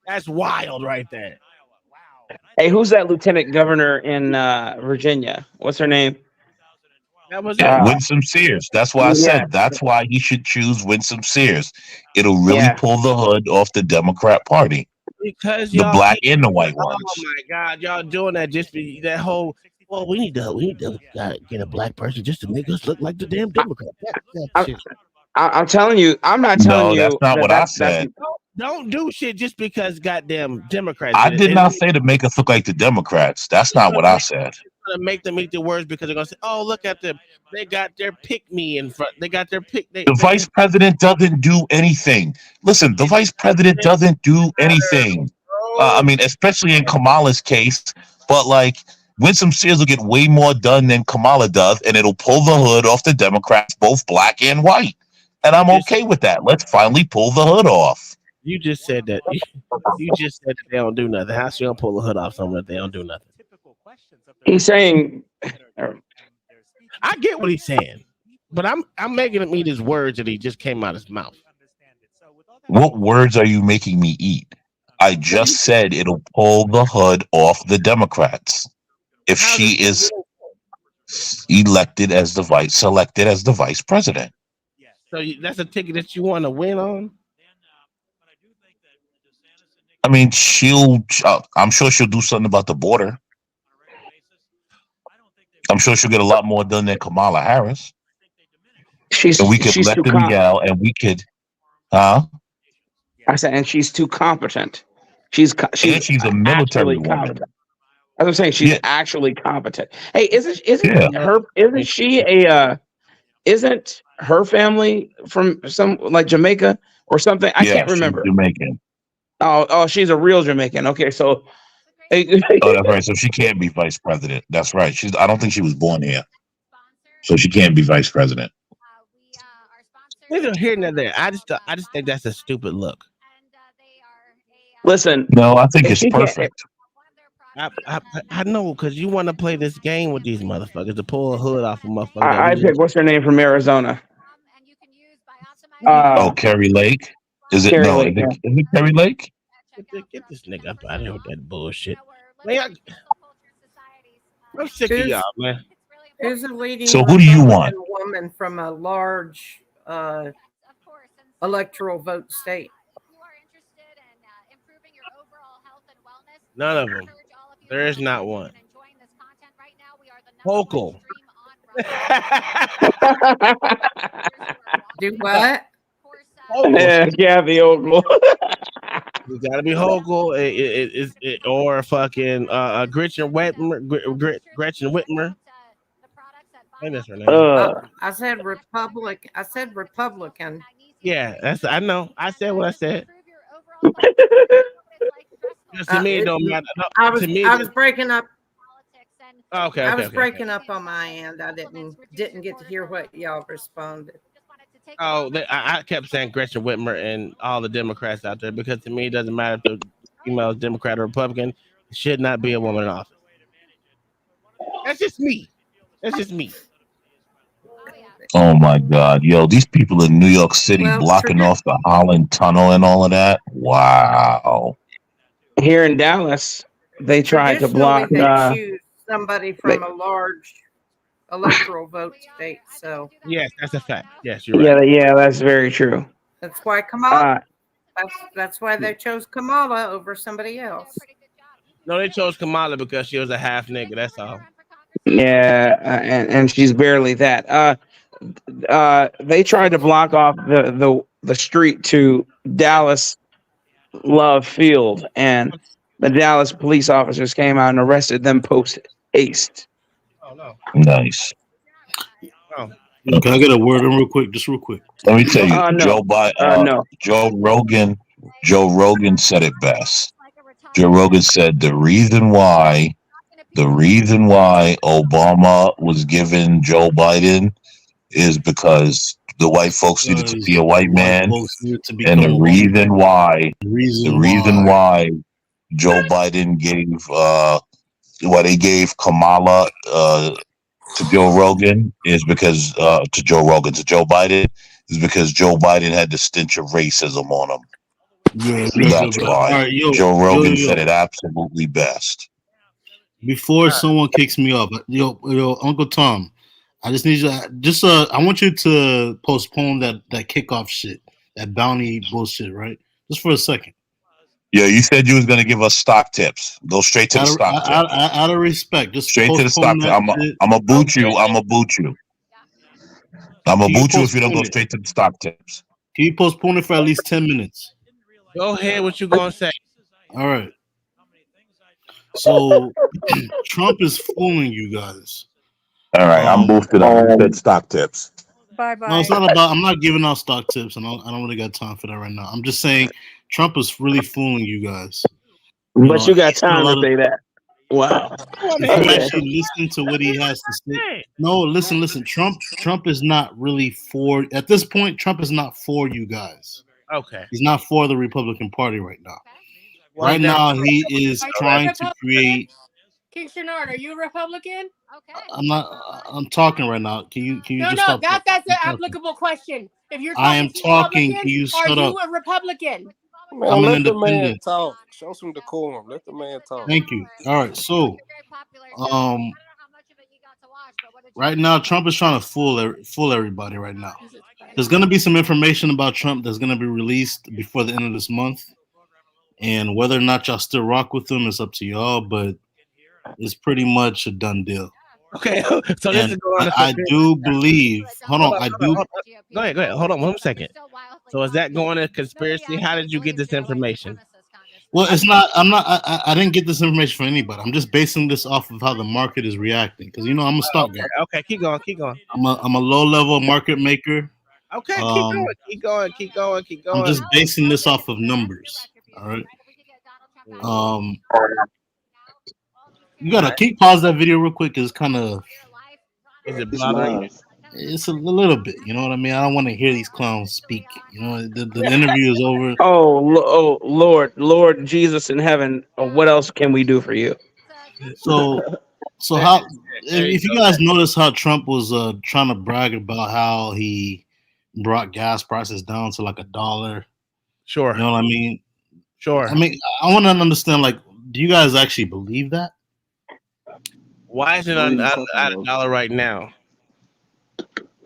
That's wild right there. Hey, who's that lieutenant governor in Virginia? What's her name? That was Winsome Sears. That's why I said that's why he should choose Winsome Sears. It'll really pull the hood off the Democrat Party. Because the black and the white ones. Oh my God, y'all doing that just be that whole. Well, we need to get a black person just to make us look like the damn Democrat. I'm telling you, I'm not telling you. No, that's not what I said. Don't do shit just because goddamn Democrats. I did not say to make us look like the Democrats. That's not what I said. Gonna make them eat their words because they're gonna say, "Oh, look at them! They got their pick me in front. They got their pick." The vice president doesn't do anything. Listen, the vice president doesn't do anything. I mean, especially in Kamala's case. But like, Winsome Sears will get way more done than Kamala does, and it'll pull the hood off the Democrats, both black and white. And I'm okay with that. Let's finally pull the hood off. You just said that. You just said that they don't do nothing. How she gonna pull the hood off someone if they don't do nothing? He's saying, I get what he's saying, but I'm making him eat his words that he just came out of his mouth. What words are you making me eat? I just said it'll pull the hood off the Democrats if she is selected as the vice president. So that's a ticket that you want to win on? I mean, I'm sure she'll do something about the border. I'm sure she'll get a lot more done than Kamala Harris. And we could let them yell, and we could, I said, and she's too competent. She's a military woman. As I'm saying, she's actually competent. Hey, isn't her family from some like Jamaica or something? I can't remember. Jamaican. Oh, she's a real Jamaican. Okay, so. Oh, that's right. So she can't be vice president. That's right. I don't think she was born here, so she can't be vice president. Neither here nor there. I just think that's a stupid look. Listen. No, I think it's perfect. I know, because you want to play this game with these motherfuckers to pull a hood off a motherfucker. I pick what's her name from Arizona? Carrie Lake. Is it no? Lake, is it Carrie Lake? Get this nigga up out of here with that bullshit. Man, I'm sick of y'all, man. Who's a leading So who do you want? woman from a large electoral vote state? None of them. There is not one. Hochul. Do what? Gabby Hochul. It's gotta be Hochul, or fucking Gretchen Whitmer. I think that's her name. I said Republican. Yeah, I know. I said what I said. To me, it don't matter. No, I was breaking up. Okay. I was breaking up on my end. I didn't get to hear what y'all responded. Oh, I kept saying Gretchen Whitmer and all the Democrats out there, because to me it doesn't matter if the female is Democrat or Republican. It should not be a woman in office. That's just me. Oh my God, yo, these people in New York City blocking off the Holland Tunnel and all of that. Wow. Here in Dallas, they tried to block. They choose somebody from a large electoral vote state. So Yes, that's a fact. Yes, you're right. Yeah, that's very true. that's why Kamala. That's why they chose Kamala over somebody else. No, they chose Kamala because she was a half nigga. That's all. Yeah, and she's barely that. They tried to block off the street to Dallas Love Field, and the Dallas police officers came out and arrested them post haste. Oh no. Nice. Oh. Can I get a word in real quick? Just real quick. Let me tell you, No. No. Joe Rogan said it best. Joe Rogan said the reason why Obama was given Joe Biden is because the white folks needed to be a white man, and the reason why Joe Biden gave they gave Kamala to Joe Rogan is because to Joe Biden is because Joe Biden had the stench of racism on him. Yeah, That's why. All right, Joe Rogan said it absolutely best. Before someone kicks me off, Uncle Tom, I just need you. I want you to postpone that kickoff shit, that bounty bullshit, right? Just for a second. Yeah, you said you was gonna give us stock tips. Go straight to the stock tips. Out of respect, just straight to the stock tips. I'm gonna boot you. I'm gonna boot you. I'm gonna boot you if you don't go straight to the stock tips. Can you postpone it for at least 10 minutes? Go ahead. What you gonna say? All right. So Trump is fooling you guys. All right, I'm boosted up. You said stock tips. Bye-bye. No, it's not about. I'm not giving out stock tips, and I don't really got time for that right now. I'm just saying Trump is really fooling you guys. But you got time to say that. Wow. If you actually listen to what he has to say. No, listen. Trump is not really for. At this point, Trump is not for you guys. Okay. He's not for the Republican Party right now. Right now, he is trying to create. King Shenard, are you a Republican? Okay. I'm not. I'm talking right now. Can you No, just stop? that's an applicable question. If you're I am talking. Can you are shut you up? a Republican? Man, I'm an let the man independent. talk. Show some decorum. Let the man talk. Thank you. All right. So, right now, Trump is trying to fool everybody right now. There's going to be some information about Trump that's going to be released before the end of this month. And whether or not y'all still rock with him is up to y'all, but it's pretty much a done deal. Okay, so this is going I do believe. Hold on, I do. Go ahead. Hold on 1 second. So is that going to conspiracy? How did you get this information? Well, it's not. I'm not. I didn't get this information from anybody. I'm just basing this off of how the market is reacting. Because I'm a stock guy. Okay, keep going. I'm a low level market maker. Okay, keep going. I'm just basing this off of numbers. All right. You gotta pause that video real quick. It's kind of. Is it bothering? It's a little bit. You know what I mean? I don't want to hear these clowns speak. The interview is over. Oh, Lord Jesus in heaven. What else can we do for you? So how? If you guys notice how Trump was trying to brag about how he brought gas prices down to like $1. Sure. You know what I mean? Sure. I mean, I want to understand. Like, do you guys actually believe that? Why is it at $1 right now?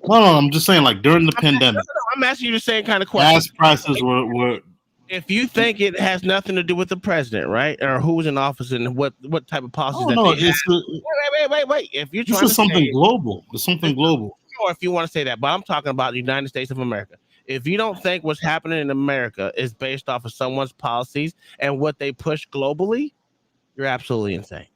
No, I'm just saying, like during the pandemic. I'm asking you the same kind of question. Gas prices were. If you think it has nothing to do with the president, right, or who's in office and what type of policies that they have. Wait. If you're trying this is something global. It's something global. Or if you want to say that, but I'm talking about the United States of America. If you don't think what's happening in America is based off of someone's policies and what they push globally, you're absolutely insane.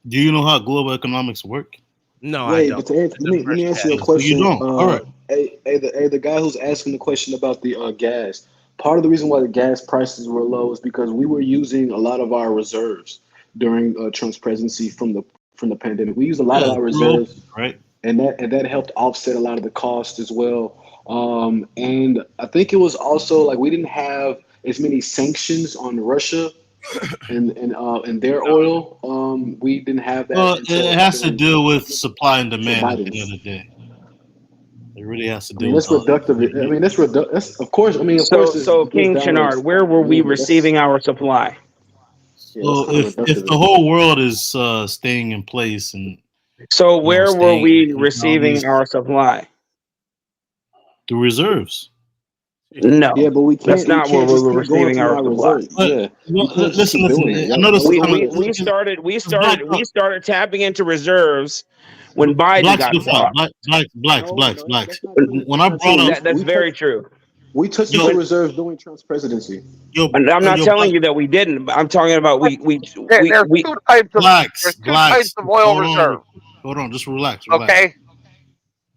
Do you know how global economics work? No, Wait, I don't. But let me answer your question. You don't. All right. The guy who's asking the question about the gas. Part of the reason why the gas prices were low is because we were using a lot of our reserves during Trump's presidency from the pandemic. We used a lot of our reserves, right? And that helped offset a lot of the cost as well. And I think it was also like we didn't have as many sanctions on Russia and their oil. We didn't have that. Well, it has to do with supply and demand at the end of the day. It really has to do with that's reductive. I mean, that's of course. I mean, of course. So King Shenard, where were we receiving our supply? Yeah, that's So kind of if reductive. the whole world is staying in place and So where were staying we in all receiving these our supply? the reserves. No, Yeah, but we that's can't not where we just were keep going receiving from our our supply. reserve. But Yeah, we can't just listen, keep doing listen. that. I know this is We kind we of we started we black, started we started tapping into reserves when Biden blacks got to the front. involved. Blacks. That's not true. When That's I not brought true. up That's very true. We touched yo into reserves during Trump's presidency. yo And I'm not yo telling you that we didn't, but I'm talking about There's we two types of blacks, oil hold reserve. on, just relax. Okay,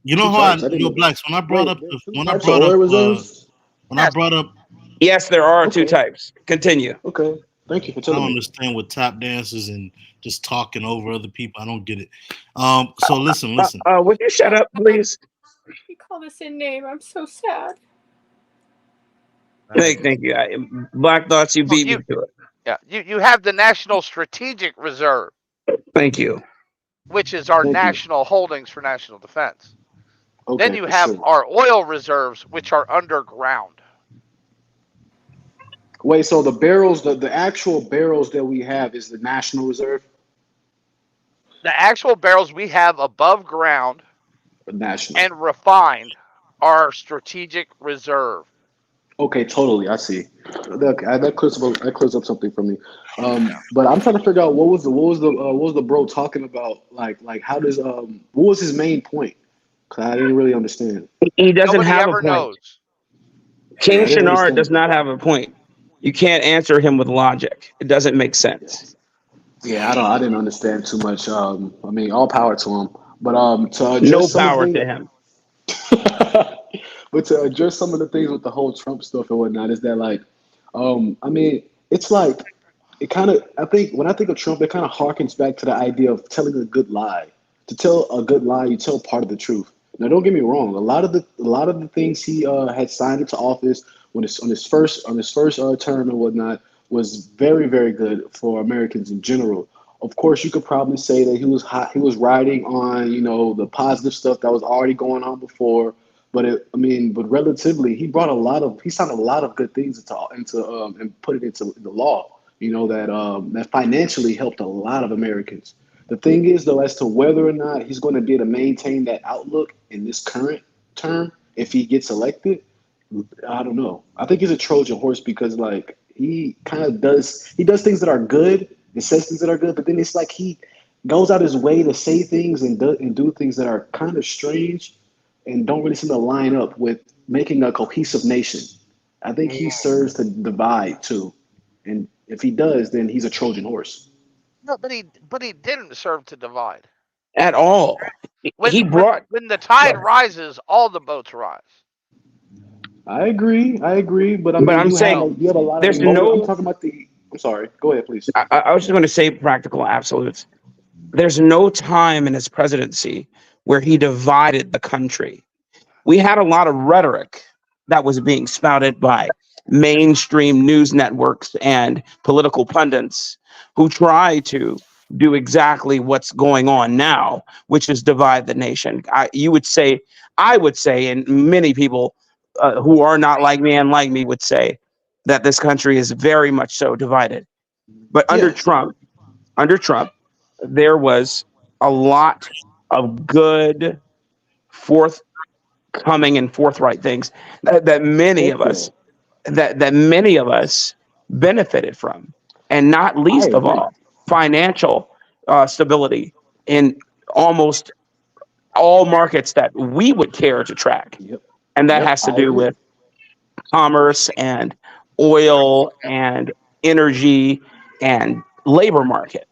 You know Two how types. I didn't yo know that. blacks when I brought Wait, up there's two types of oil reserves. when I brought up Yes, there are two Okay. types. Continue. Okay. Thank you for I telling don't me. understand with tap dances and just talking over other people. I don't get it. So listen. Would you shut up, please? You call this in name. I'm so sad. Thank you. Black thoughts, you beat me to it. yeah, you have the National Strategic Reserve, Thank you. which is our Thank you. national holdings for national defense. Then Okay, you for have sure. our oil reserves, which are underground. Wait, so the barrels, the actual barrels that we have is the National Reserve? The actual barrels we have above ground National. and refined are strategic reserve. Okay, totally. I see. That clears up something for me. But I'm trying to figure out what was the bro talking about? Like how does what was his main point? 'Cause I didn't really understand. He doesn't Nobody have a ever point. knows. King I didn't Shinar understand does not have a point. You can't answer him with logic. It doesn't make sense. Yeah, I didn't understand too much. I mean, all power to him. But to No address some of power the to things, him. but to address some of the things with the whole Trump stuff and whatnot, is that like, I mean, it's like it kind of. I think when I think of Trump, it kind of harkens back to the idea of telling a good lie. To tell a good lie, you tell part of the truth. Now, don't get me wrong. A lot of the things he had signed into office when it's on his first term and whatnot was very very good for Americans in general. Of course, you could probably say that he was riding on the positive stuff that was already going on before. But relatively, he signed a lot of good things into and put it into the law. That financially helped a lot of Americans. The thing is, though, as to whether or not he's going to be able to maintain that outlook in this current term, if he gets elected, I don't know. I think he's a Trojan horse because, like, he does things that are good and says things that are good, but then it's like he goes out his way to say things and do things that are kind of strange and don't really seem to line up with making a cohesive nation. I think he serves to divide too, and if he does, then he's a Trojan horse. No, but he didn't serve to divide. At all. He brought When the tide rises, all the boats rise. I agree, but I But mean, I'm saying you have a lot of there's emotive. I'm no talking about the. I'm sorry. Go ahead, please. I was just going to say practical absolutes. There's no time in his presidency where he divided the country. We had a lot of rhetoric that was being spouted by mainstream news networks and political pundits who try to do exactly what's going on now, which is divide the nation. I would say, and many people who are not like me and like me would say that this country is very much so divided. But under Trump, there was a lot of good forthcoming and forthright things that many of us benefited from, and not I least of agree. all, financial stability in almost all markets that we would care to track, Yep. and that Yep. has to I do agree. with commerce and oil and energy and labor market.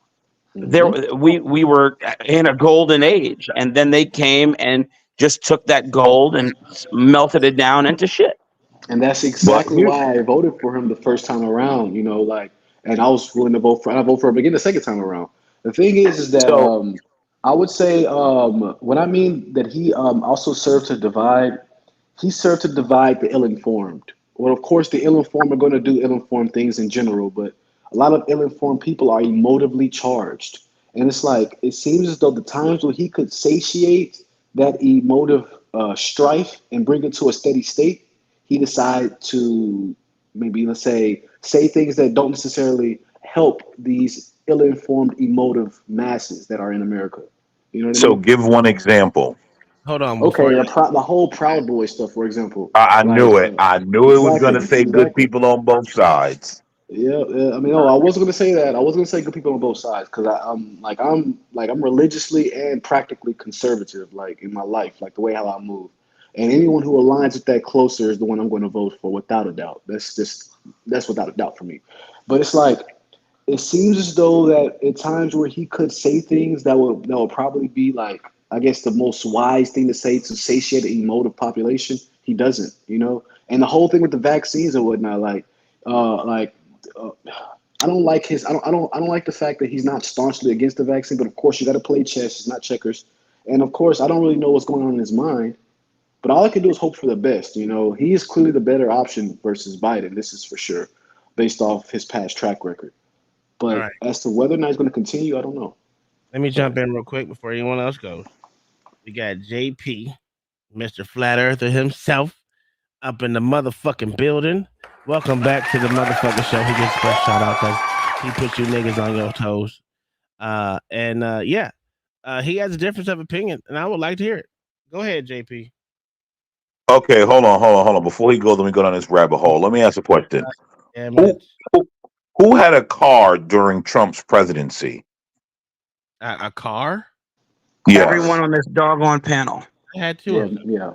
There we were in a golden age, and then they came and just took that gold and melted it down into shit. And that's But exactly why I voted for him the first time around. And I was willing to vote for. I vote for him again the second time around. The thing is that so I would say what I mean that he also served to divide. He served to divide the ill-informed. Well, of course, the ill-informed are going to do ill-informed things in general, but a lot of ill-informed people are emotively charged. And it's like, it seems as though the times when he could satiate that emotive strife and bring it to a steady state, he decided to maybe, let's say things that don't necessarily help these ill-informed, emotive masses that are in America. You know what I So mean? give one example. Hold on. Okay, the whole Proud Boy stuff, for example. I knew Like, it. I knew it was going to say good exactly. people on both sides. Yeah, I mean, no, I wasn't gonna say that. I wasn't gonna say good people on both sides because I'm religiously and practically conservative, like in my life, like the way how I move. And anyone who aligns with that closer is the one I'm going to vote for, without a doubt. That's without a doubt for me. But it's like it seems as though that at times where he could say things that will probably be like, I guess, the most wise thing to say to satiate an emotive population, he doesn't, you know. And the whole thing with the vaccines and whatnot, I don't like I don't like the fact that he's not staunchly against the vaccine. But of course, you got to play chess, it's not checkers. And of course, I don't really know what's going on in his mind. But all I can do is hope for the best. You know, he is clearly the better option versus Biden. This is for sure, based off his past track record. But right. as to whether or not he's going to continue, I don't know. Let me jump in real quick before anyone else goes. We got JP, Mr. Flat Earther himself, up in the motherfucking building. Welcome back to the motherfucking show. He gets first shout out because he puts you niggas on your toes. He has a difference of opinion, and I would like to hear it. Go ahead, JP. Okay, hold on. Before he goes, let me go down this rabbit hole. Let me ask a question. Who had a car during Trump's presidency? A car? Yes. Everyone on this doggone panel. I had two. Yeah.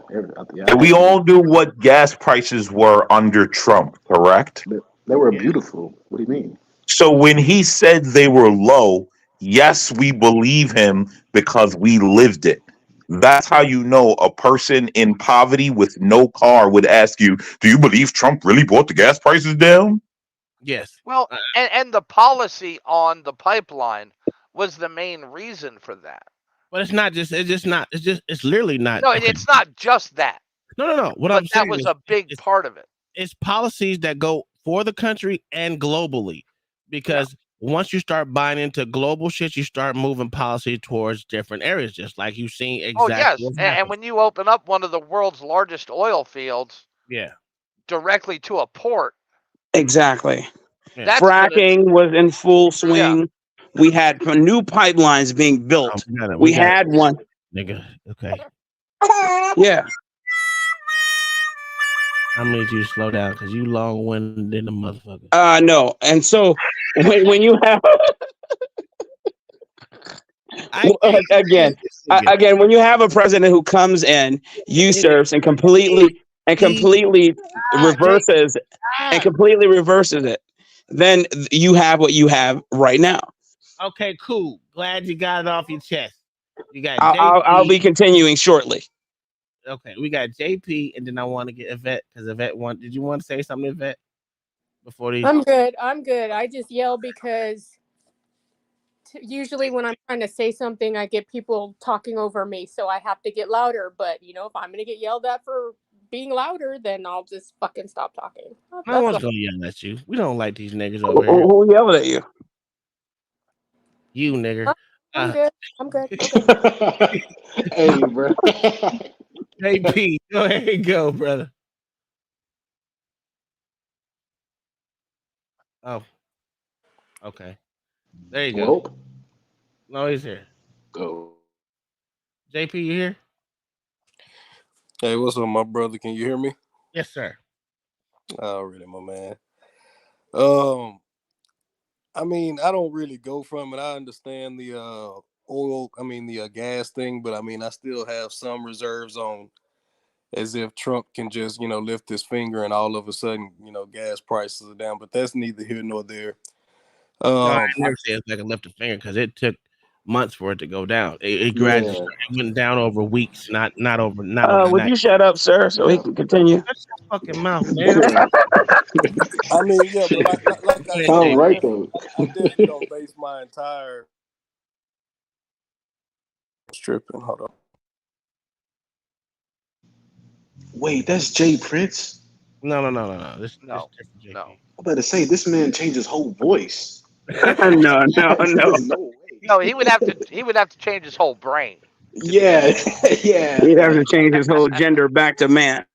And we all knew what gas prices were under Trump, correct? They were beautiful. What do you mean? So when he said they were low, yes, we believe him because we lived it. That's how you know a person in poverty with no car would ask you, do you believe Trump really brought the gas prices down? Yes. Well, and the policy on the pipeline was the main reason for that. But it's not just. It's literally not. No, Okay. it's not just that. No. What but I'm saying that was is, a big part of it. It's policies that go for the country and globally, because once you start buying into global shit, you start moving policy towards different areas, just like you've seen exactly. Oh yes, what's and happened. when you open up one of the world's largest oil fields, Yeah, directly to a port, Exactly. that's Fracking was in full swing. We had new pipelines being built. We had one. Nigga, okay. Yeah. I need you to slow down because you long-winded in the motherfucker. No. And so when you have again, when you have a president who comes in, usurps and completely reverses it, then you have what you have right now. Okay, cool. Glad you got it off your chest. You got. I'll be continuing shortly. Okay, we got JP, and then I want to get Yvette because Yvette did you want to say something, Yvette? Before these. I'm good. I just yell because usually when I'm trying to say something, I get people talking over me, so I have to get louder. But you know, if I'm gonna get yelled at for being louder, then I'll just fucking stop talking. No one's gonna yell at you. We don't like these niggas over here. Who yelled at you? You nigger. I'm good. I'm good. Hey, bro. JP, go ahead, go, brother. Oh, okay. There you go. Well, no, he's here. Go. JP, you here? Hey, what's up, my brother? Can you hear me? Yes, sir. Already, my man. I mean, I don't really go from it. I understand the the gas thing, but I mean, I still have some reserves on, as if Trump can just, lift his finger and all of a sudden, gas prices are down. But that's neither here nor there. No, I never say it's like a lift a finger because it took months for it to go down. It gradually went down over weeks, not overnight. Would you shut up, sir, so he can continue? Shut your fucking mouth, man. I mean, yeah, but like I Sound said, right though. I definitely don't base my entire tripping. Hold on. Wait, that's Jay Prince? No. This no. I'm about to say this man changed his whole voice. No. No, he would have to change his whole brain. Yeah. He'd have to change his whole gender back to man.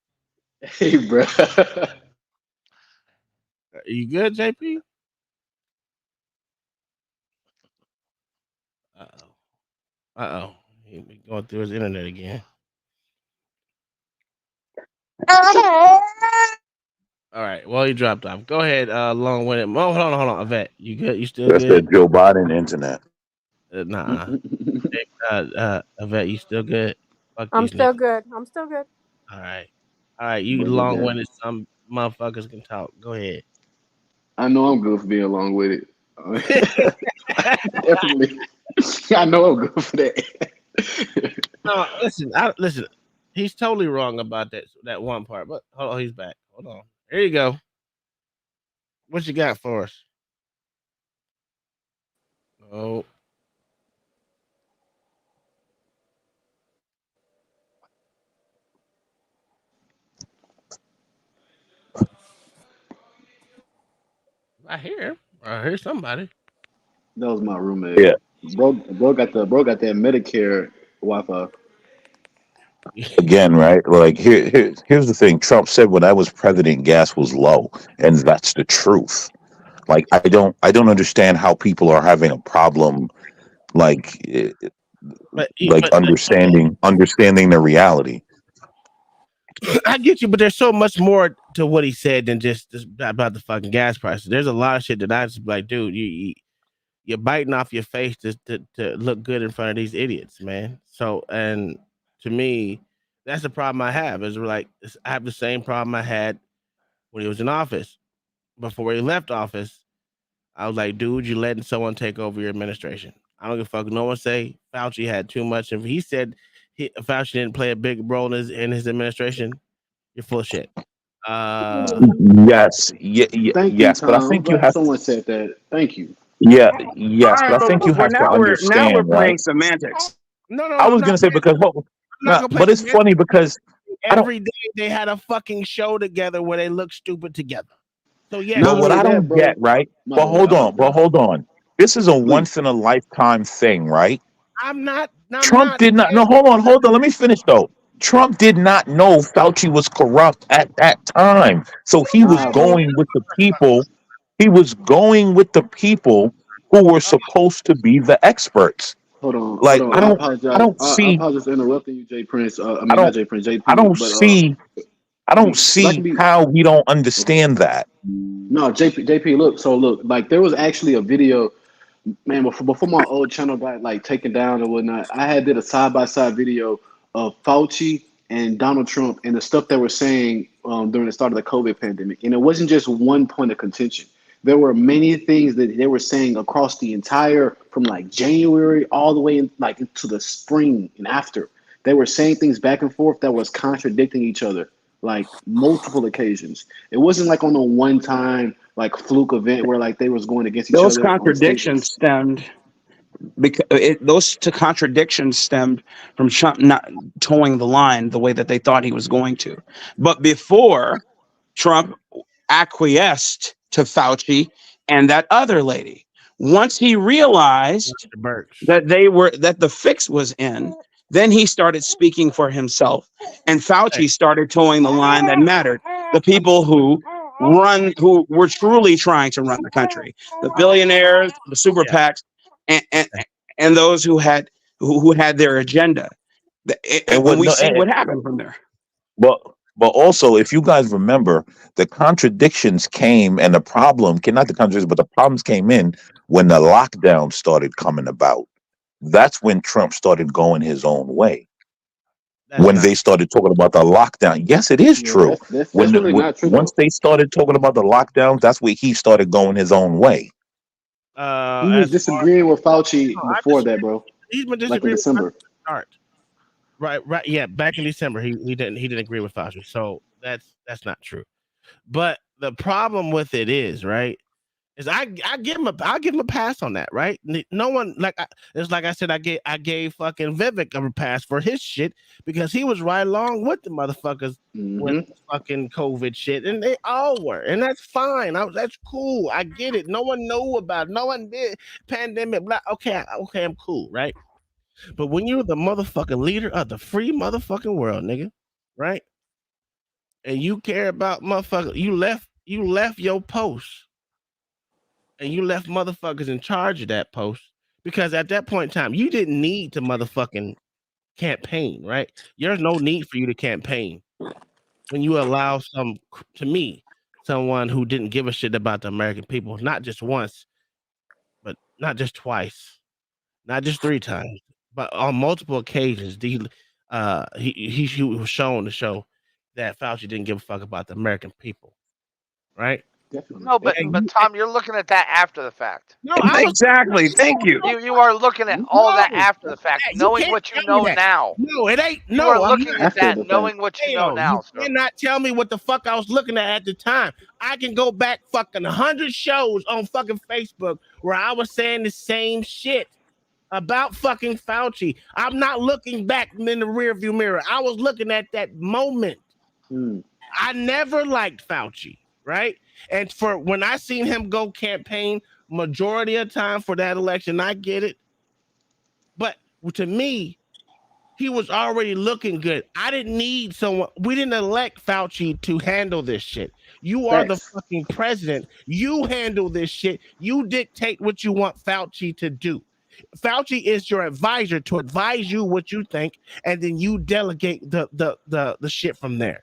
Hey, bro. You good, JP? Uh oh, he going through his internet again. All right. Well, he dropped off. Go ahead. Long winded. Oh, hold on, Yvette. You good? You still That's good? the Joe Biden internet. Nah. Yvette, you still good? Fuck I'm these still niggas. good. I'm still good. All right. All right. You Bring it long back. winded. Some motherfuckers can talk. Go ahead. I know I'm good for being long with it. Definitely. I know I'm good for that. No, listen. He's totally wrong about that one part. But hold on, he's back. Hold on. Here you go. What you got for us? Oh, I hear him. I hear somebody. That was my roommate. Yeah. Bro got that Medicare Wi-Fi. Again, right? Like here's the thing. Trump said when I was president, gas was low, and that's the truth. Like I don't understand how people are having a problem, like But like understanding the reality. I get you, but there's so much more to what he said than just about the fucking gas prices. There's a lot of shit that I just be like, dude, you're biting off your face to look good in front of these idiots, man. So, and to me, that's the problem I have. Is like I have the same problem I had when he was in office. Before he left office, I was like, dude, you're letting someone take over your administration. I don't give a fuck. No one say Fauci had too much. If he said Fauci didn't play a big role in his administration, you're full of shit. Yes, Thank you, yes, but I Tom. I'm think you glad have. someone said that. Thank you. Yeah, All yes, right, but I think you but have to now we're understand, right? playing semantics. No, I I'm was not gonna say playing. because what, I'm not no, gonna play but it's semantics. funny because I don't. Every day they had a fucking show together where they look stupid together. So yes, But Not what only I that, don't get, bro. right? My But bad. hold on, This is a Please. once in a lifetime thing, right? I'm not. Trump did not. No, hold on. Let me finish though. Trump did not know Fauci was corrupt at that time, so he was Nah, bro. going with the people. He was going with the people who were supposed to be the experts. Hold on. Hold Like on. I I don't, I apologize. don't I see, apologize for interrupting you, Jay Prince. I I mean, not don't, Jay Prince, I JP. don't But see, I don't if I can see be how we don't okay. understand that. No, JP. Look. Like there was actually a video, man. Before my old channel got like taken down and whatnot, I had did a side by side video of Fauci and Donald Trump and the stuff they were saying during the start of the COVID pandemic, and it wasn't just one point of contention. There were many things that they were saying across the entire, from like January all the way in, like into the spring and after. They were saying things back and forth that was contradicting each other, like multiple occasions. It wasn't like on a one time like fluke event where like they was going against each Those other on the contradictions stages. stemmed because those two contradictions stemmed from Trump not towing the line the way that they thought he was going to. But before Trump acquiesced to Fauci and that other lady, once he realized that the fix was in, then he started speaking for himself, and Fauci started towing the line that mattered. The people who were truly trying to run the country, the billionaires, the super PACs, and and those who had their agenda. And And what we no, see what happened from there. but also, if you guys remember, the contradictions came, and the problem came not the contradictions, but the problems came in when the lockdown started coming about. That's when Trump started going his own way. When they started talking about the lockdown, yes, it is Yeah, true. that's really not true Once though. they started talking about the lockdowns, that's where he started going his own way. He was As far disagreeing with Fauci no, I before that, disagree. bro. He's been Like in disagreeing with Fauci December. from the start. Right. Yeah, back in December, he didn't agree with Fauci. So that's not true. But the problem with it is, right, is I'll give him a pass on that, right? No one it's like I said, I gave fucking Vivek a pass for his shit because he was right along with the motherfuckers with the fucking COVID shit, and they all were, and that's fine. That's cool. I get it. No one knew about it. No one did pandemic. Blah. Okay, I'm cool, right? But when you're the motherfucking leader of the free motherfucking world, nigga, right? And you care about motherfucker, you left your post and you left motherfuckers in charge of that post Because at that point in time, you didn't need to motherfucking campaign, right? There's no need for you to campaign when you allow someone who didn't give a shit about the American people, not just once, but not just twice, not just 3 times, but on multiple occasions. He was shown to show that Fauci didn't give a fuck about the American people, right? Definitely. No, but Tom, you're looking at that after the fact. No, I was Exactly. Thank you. You are looking at all that after the fact, you knowing can't what you tell me know that. now. No, it ain't. You No, are I'm looking not. at After that, the fact. knowing what you know Hell, now, you sir. cannot tell me what the fuck I was looking at the time. I can go back fucking 100 shows on fucking Facebook where I was saying the same shit about fucking Fauci. I'm not looking back in the rearview mirror. I was looking at that moment. I never liked Fauci, right? And for when I seen him go campaign majority of the time for that election, I get it. But to me, he was already looking good. I didn't need someone. We didn't elect Fauci to handle this shit. You are the fucking president. You handle this shit. You dictate what you want Fauci to do. Fauci is your advisor to advise you what you think, and then you delegate the shit from there.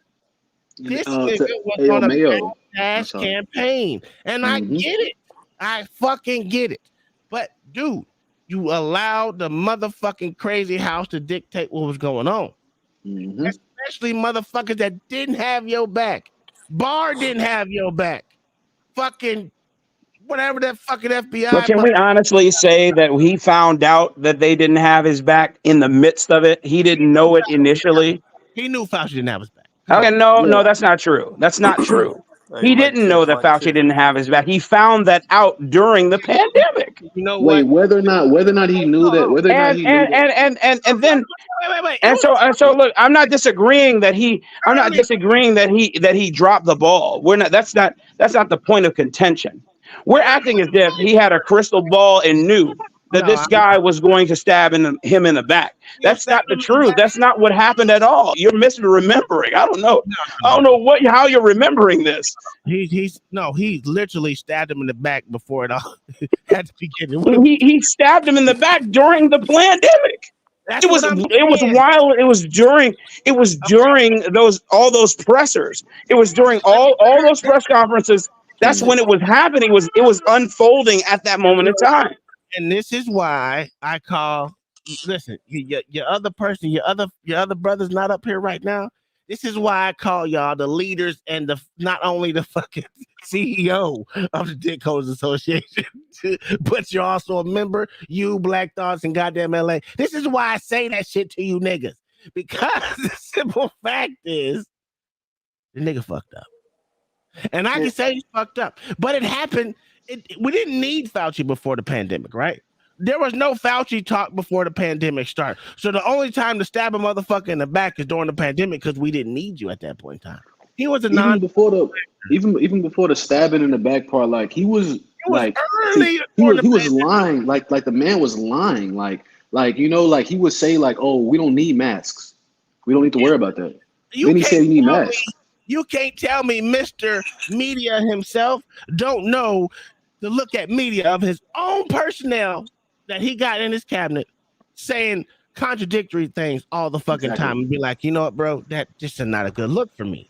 This nigga was on a Mayo. badass campaign, and I get it. I fucking get it. But dude, you allowed the motherfucking crazy house to dictate what was going on. Especially motherfuckers that didn't have your back. Barr didn't have your back. Fucking whatever that fucking FBI. But can we honestly say that he found out that they didn't have his back in the midst of it? He didn't know it initially. He knew Fauci didn't have his back. Okay, no, that's not true. That's not true. He didn't know that Fauci didn't have his back. He found that out during the pandemic. You know Wait, whether or not he knew that, and then so look, I'm not disagreeing that he dropped the ball. We're not. That's not the point of contention. We're acting as if he had a crystal ball and knew that this guy was going to stab him in the back. That's not the truth. That's not what happened at all. You're misremembering. I don't know. I don't know how you're remembering this. He literally stabbed him in the back before it all had to begin. He stabbed him in the back during the pandemic. It was wild. It was during all those pressers. It was during all those press conferences. That's when it was happening. It was unfolding at that moment in time. And this is why I call. Listen, your other person, your other brother's not up here right now. This is why I call y'all the leaders and not only the fucking CEO of the Dick Holes Association, but you're also a member. You, Black Thoughts, and goddamn LA. This is why I say that shit to you niggas, because the simple fact is, the nigga fucked up, and I can say he's fucked up, but it happened. We didn't need Fauci before the pandemic, right? There was no Fauci talk before the pandemic started. So the only time to stab a motherfucker in the back is during the pandemic because we didn't need you at that point in time. He was even before the stabbing in the back part, like he was lying. Like the man was lying. Like he would say like, oh, we don't need masks. We don't need to worry about that. Then he said we need masks. You can't tell me Mr. Media himself don't know to look at media of his own personnel that he got in his cabinet saying contradictory things all the fucking time and be like, you know what, bro, that just is not a good look for me.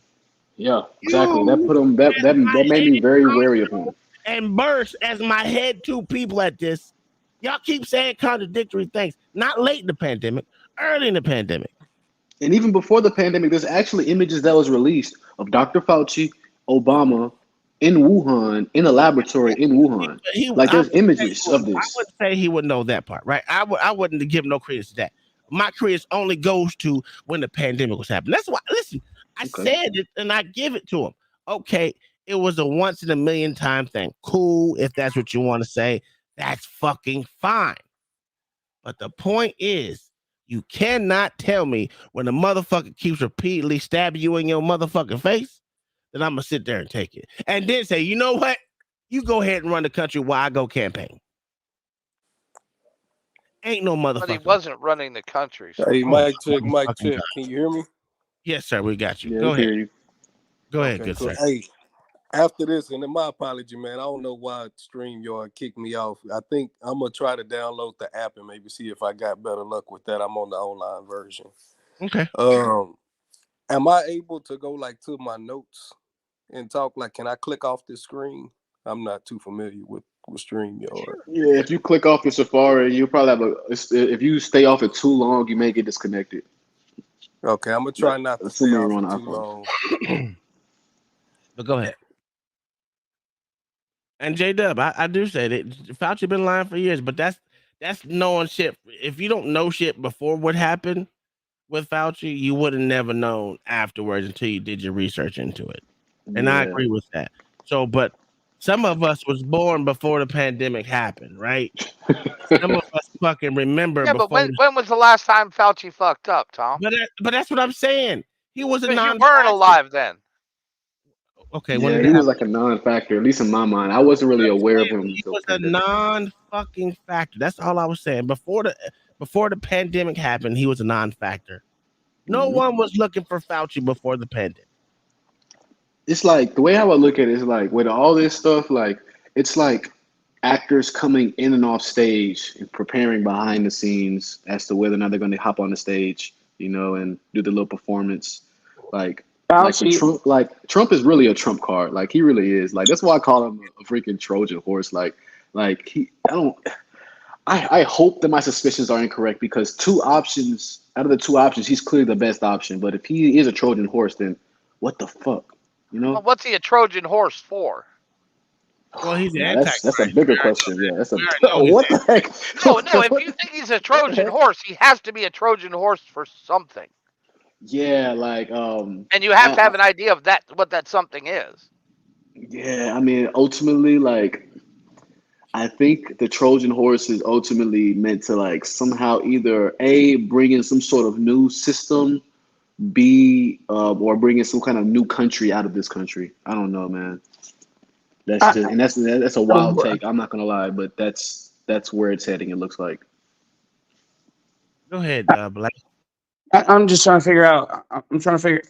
Yeah, exactly. That put him that made me very wary of him. And Burst, as my head two people at this, y'all keep saying contradictory things. Not late in the pandemic, early in the pandemic. And even before the pandemic, there's actually images that was released of Dr. Fauci, Obama in Wuhan, in a laboratory in Wuhan. There's images of this. I wouldn't say he would know that part, right? I wouldn't give no credence to that. My credence only goes to when the pandemic was happening. That's why, listen, I said it and I give it to him. Okay, it was a once in a million time thing. Cool, if that's what you want to say. That's fucking fine. But the point is, you cannot tell me when a motherfucker keeps repeatedly stabbing you in your motherfucking face that I'm gonna sit there and take it. And then say, you know what? You go ahead and run the country while I go campaign. Ain't no motherfucker. But he wasn't running the country. So. Hey, Mike check. Can you hear me? Yes, sir. We got you. Yeah, go ahead. You. Go ahead, Okay, good cool. sir. Hey, After this, and then my apology, man. I don't know why StreamYard kicked me off. I think I'm gonna try to download the app and maybe see if I got better luck with that. I'm on the online version. Okay. Am I able to go like to my notes and talk? Like, can I click off this screen? I'm not too familiar with StreamYard. Yeah, if you click off your Safari, you probably have if you stay off it too long, you may get disconnected. Okay, I'm gonna try not to stay assuming off you're on it an too iPhone. long. But go ahead. And J-Dub, I do say that Fauci been lying for years, but that's knowing shit. If you don't know shit before what happened with Fauci, you would have never known afterwards until you did your research into it. And I agree with that. So, but some of us was born before the pandemic happened, right? Some of us fucking remember Yeah, before. but when was the last time Fauci fucked up, Tom? But that's what I'm saying. He was a Because you non-factor. weren't alive then. Okay, Yeah, he was like a non-factor, at least in my mind. I wasn't really aware of him. He was a non-fucking factor. That's all I was saying. Before the pandemic happened, he was a non-factor. No one was looking for Fauci before the pandemic. It's like the way I would look at it is like with all this stuff, like it's like actors coming in and off stage and preparing behind the scenes as to whether or not they're going to hop on the stage, and do the little performance. Like Trump is really a trump card. Like he really is. Like that's why I call him a freaking Trojan horse. I hope that my suspicions are incorrect because out of the two options, he's clearly the best option. But if he is a Trojan horse, then what the fuck? Well, what's he a Trojan horse for? Well, he's an That's a bigger question. Yeah, that's what the heck? No. If you think he's a Trojan horse, he has to be a Trojan horse for something. Yeah, and you have to have an idea of what that something is. Yeah, I mean, ultimately, I think the Trojan horse is ultimately meant to somehow either A, bring in some sort of new system, B, or bring in some kind of new country out of this country. I don't know, man. That's a wild take. I'm not gonna lie, but that's where it's heading. It looks like. Go ahead, Black. I'm just trying to figure out. I'm trying to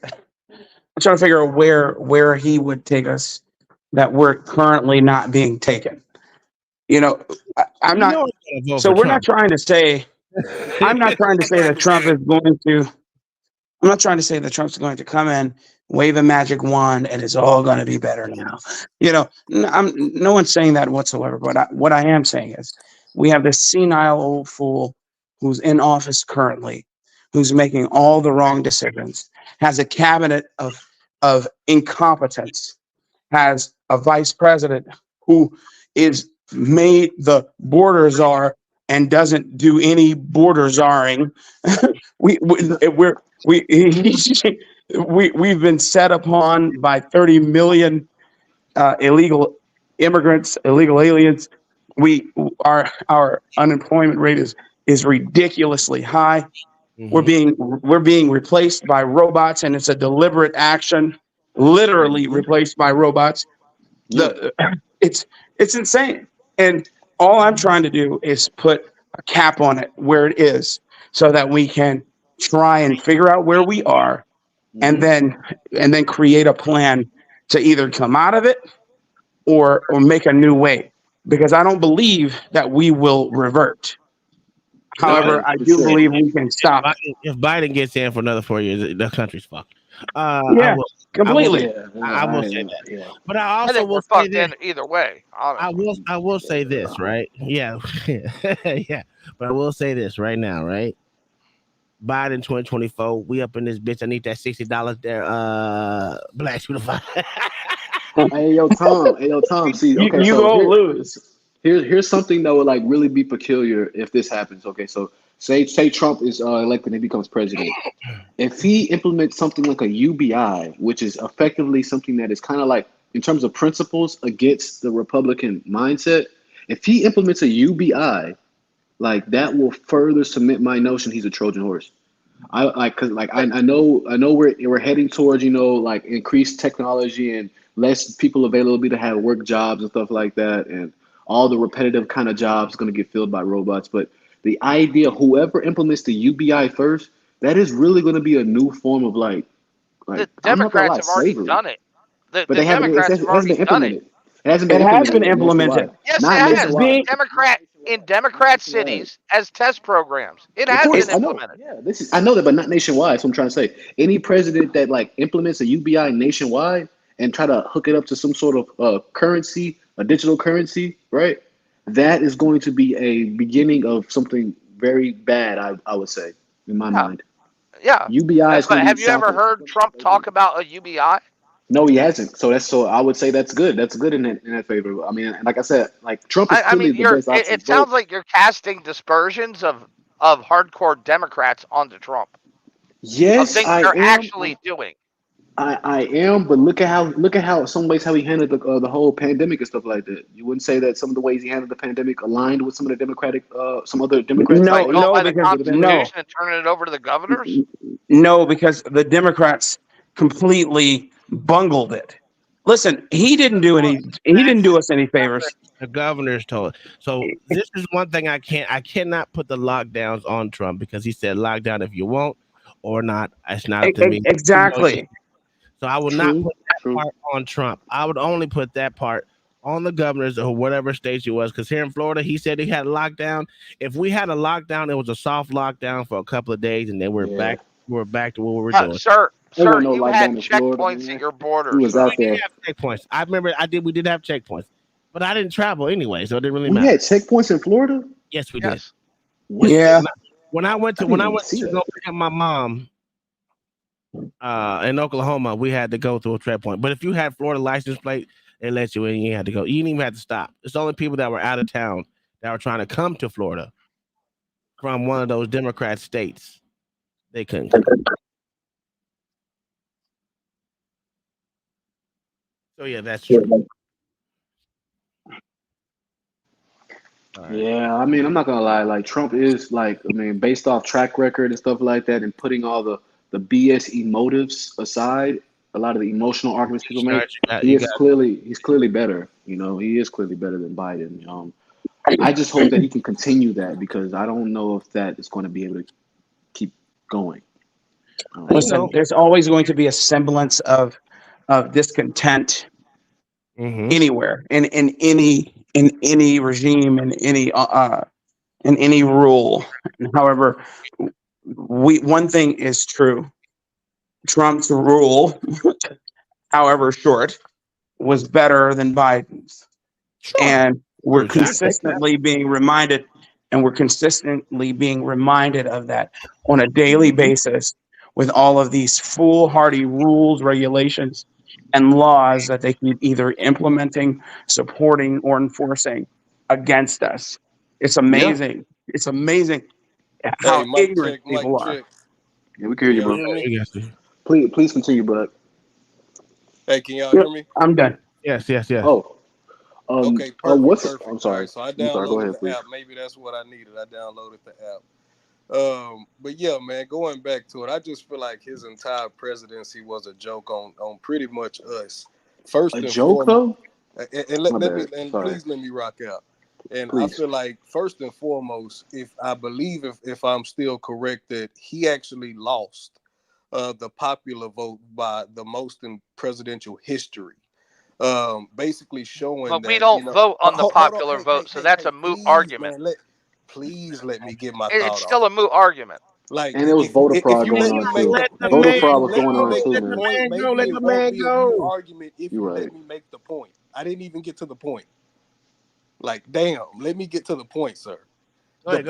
figure out where he would take us that we're currently not being taken. I'm not. So we're not trying to say. I'm not trying to say that Trump is going to. I'm not trying to say that Trump's going to come in, wave a magic wand, and it's all going to be better now. No one's saying that whatsoever. But what I am saying is, we have this senile old fool who's in office currently, who's making all the wrong decisions, has a cabinet of incompetence, has a vice president who is made the border czar and doesn't do any border czaring. We've been set upon by 30 million illegal immigrants, illegal aliens. Our unemployment rate is ridiculously high. We're being replaced by robots, and it's a deliberate action. Literally replaced by robots. It's insane. And all I'm trying to do is put a cap on it where it is, so that we can try and figure out where we are, and then create a plan to either come out of it or make a new way. Because I don't believe that we will revert. However, I do believe we can stop it. If Biden gets in for another 4 years, the country's fucked. Completely. I will say that. Yeah. But I also will say fucked this. either way. Honestly. I will say this, right? Yeah. Yeah. But I will say this right now, right? Biden 2024, we up in this bitch. I need that $60 there. Black Beautiful. Hey yo, Tom. See, okay, you won't lose. Here's something that would really be peculiar if this happens. Okay, so say Trump is elected and he becomes president. If he implements something like a UBI, which is effectively something that is kind of like, in terms of principles, against the Republican mindset, if he implements a UBI, that will further cement my notion he's a Trojan horse. I know we're heading towards increased technology and less people available to have work jobs and stuff like that, and all the repetitive kind of jobs going to get filled by robots. But the idea, whoever implements the UBI first, that is really going to be a new form of the Democrats have already done it. The But they haven't. It Democrats have hasn't been already done it. implemented. It hasn't It been has been implemented nationwide. implemented. Yes, Not it It's has. nationwide. In Democrat cities as test programs. It Of has course, been I know. implemented. Yeah, I know that, but not nationwide. That's what I'm trying to say. Any president that like implements a UBI nationwide and try to hook it up to some sort of currency, a digital currency, right? That is going to be a beginning of something very bad. I would say, in my mind, Yeah. UBI is But going to be have you ever south of. heard Trump talk about a UBI? No, he hasn't. So I would say that's good. That's good in that favor. I mean, and like I said, like Trump is I clearly mean, the best option, it but sounds like you're casting dispersions of hardcore Democrats onto Trump. Of yes, things I they're am. actually doing. I am, but look at how some ways how he handled the whole pandemic and stuff like that. You wouldn't say that some of the ways he handled the pandemic aligned with some of the Democratic, some other Democrats No, Like ways going no, by the because with the pandemic. no, Constitution and turning it over to the governors? no, because the Democrats completely bungled it. Listen, he didn't do any. He didn't do us any favors. The governor's told. So this is one thing I cannot put the lockdowns on Trump because he said lockdown if you want or not. It's not up to me. Exactly. So I would not put that part on Trump. I would only put that part on the governors or whatever state it was. Because here in Florida, he said he had a lockdown. If we had a lockdown, it was a soft lockdown for a couple of days, and then we're back. We're back to what we were doing. Sir, There wasn't no you lockdown had in Florida, checkpoints man. at your He border, was sir. out there. We did have checkpoints. I remember we did have checkpoints, but I didn't travel anyway, so it didn't really We matter. had checkpoints in Florida. Yes, we did. Yeah. When I went to see that. go pick up my mom in Oklahoma, we had to go through a checkpoint. But if you had Florida license plate, they let you in. You had to go. You didn't even have to stop. It's only people that were out of town that were trying to come to Florida from one of those Democrat states. They couldn't come. So yeah, that's true. Yeah, I mean, I'm not gonna lie. Like Trump is like, I mean, based off track record and stuff like that, and putting all the BS emotives aside, a lot of the emotional arguments people make, he's clearly better. You know, he is clearly better than Biden. I just hope that he can continue that because I don't know if that is going to be able to keep going. Listen, there's always going to be a semblance of discontent anywhere in any regime in any rule. However, one thing is true: Trump's rule, however short, was better than Biden's, and we're consistently being reminded. And we're consistently being reminded of that on a daily basis with all of these foolhardy rules, regulations, and laws that they keep either implementing, supporting, or enforcing against us. It's amazing. It's amazing how Hey, mic ignorant check, mic people are. check. Yeah, we can hear you, Y'all bro. hear me? Please continue, bud. Hey, can y'all hear me? I'm done. Yes. Oh, Okay, perfect, what's? perfect. I'm All sorry. right, so I I'm sorry. Go downloaded ahead, the please. app. Maybe that's what I needed. I downloaded the app. But yeah, man, going back to it, I just feel like his entire presidency was a joke on pretty much us. First A and joke, foremost, though? and My let me bad. and Sorry. please let me rock out. And I Please. feel like first and foremost, if I'm still correct, that he actually lost the popular vote by the most in presidential history. Basically showing But that we don't vote on the hold on, popular vote, so that's a moot please, argument. man, please let me get my It's thought still off. a moot argument. Like And there was voter fraud you going let me on make too. the Voter if fraud you was let going me on make too, the man. point, maybe it won't be a moot argument if you let me make the point. I didn't even get to the point. Like, damn, let me get to the point, sir. Go ahead.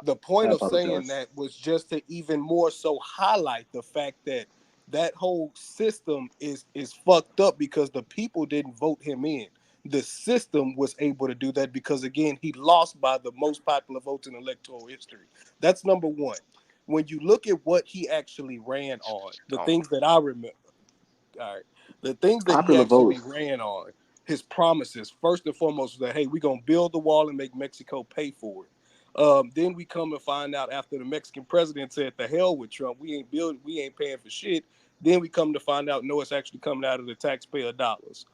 The point I of saying apologize. that was just to even more so highlight the fact that that whole system is fucked up because the people didn't vote him in. The system was able to do that because, again, he lost by the most popular votes in electoral history. That's number one. When you look at what he actually ran on, the things that I remember, all right, the things that he Popular actually vote. ran on, his promises, first and foremost, was that, hey, we're going to build the wall and make Mexico pay for it. Then we come and find out after the Mexican president said, the hell with Trump, we ain't paying for shit. Then we come to find out, no, it's actually coming out of the taxpayer dollars.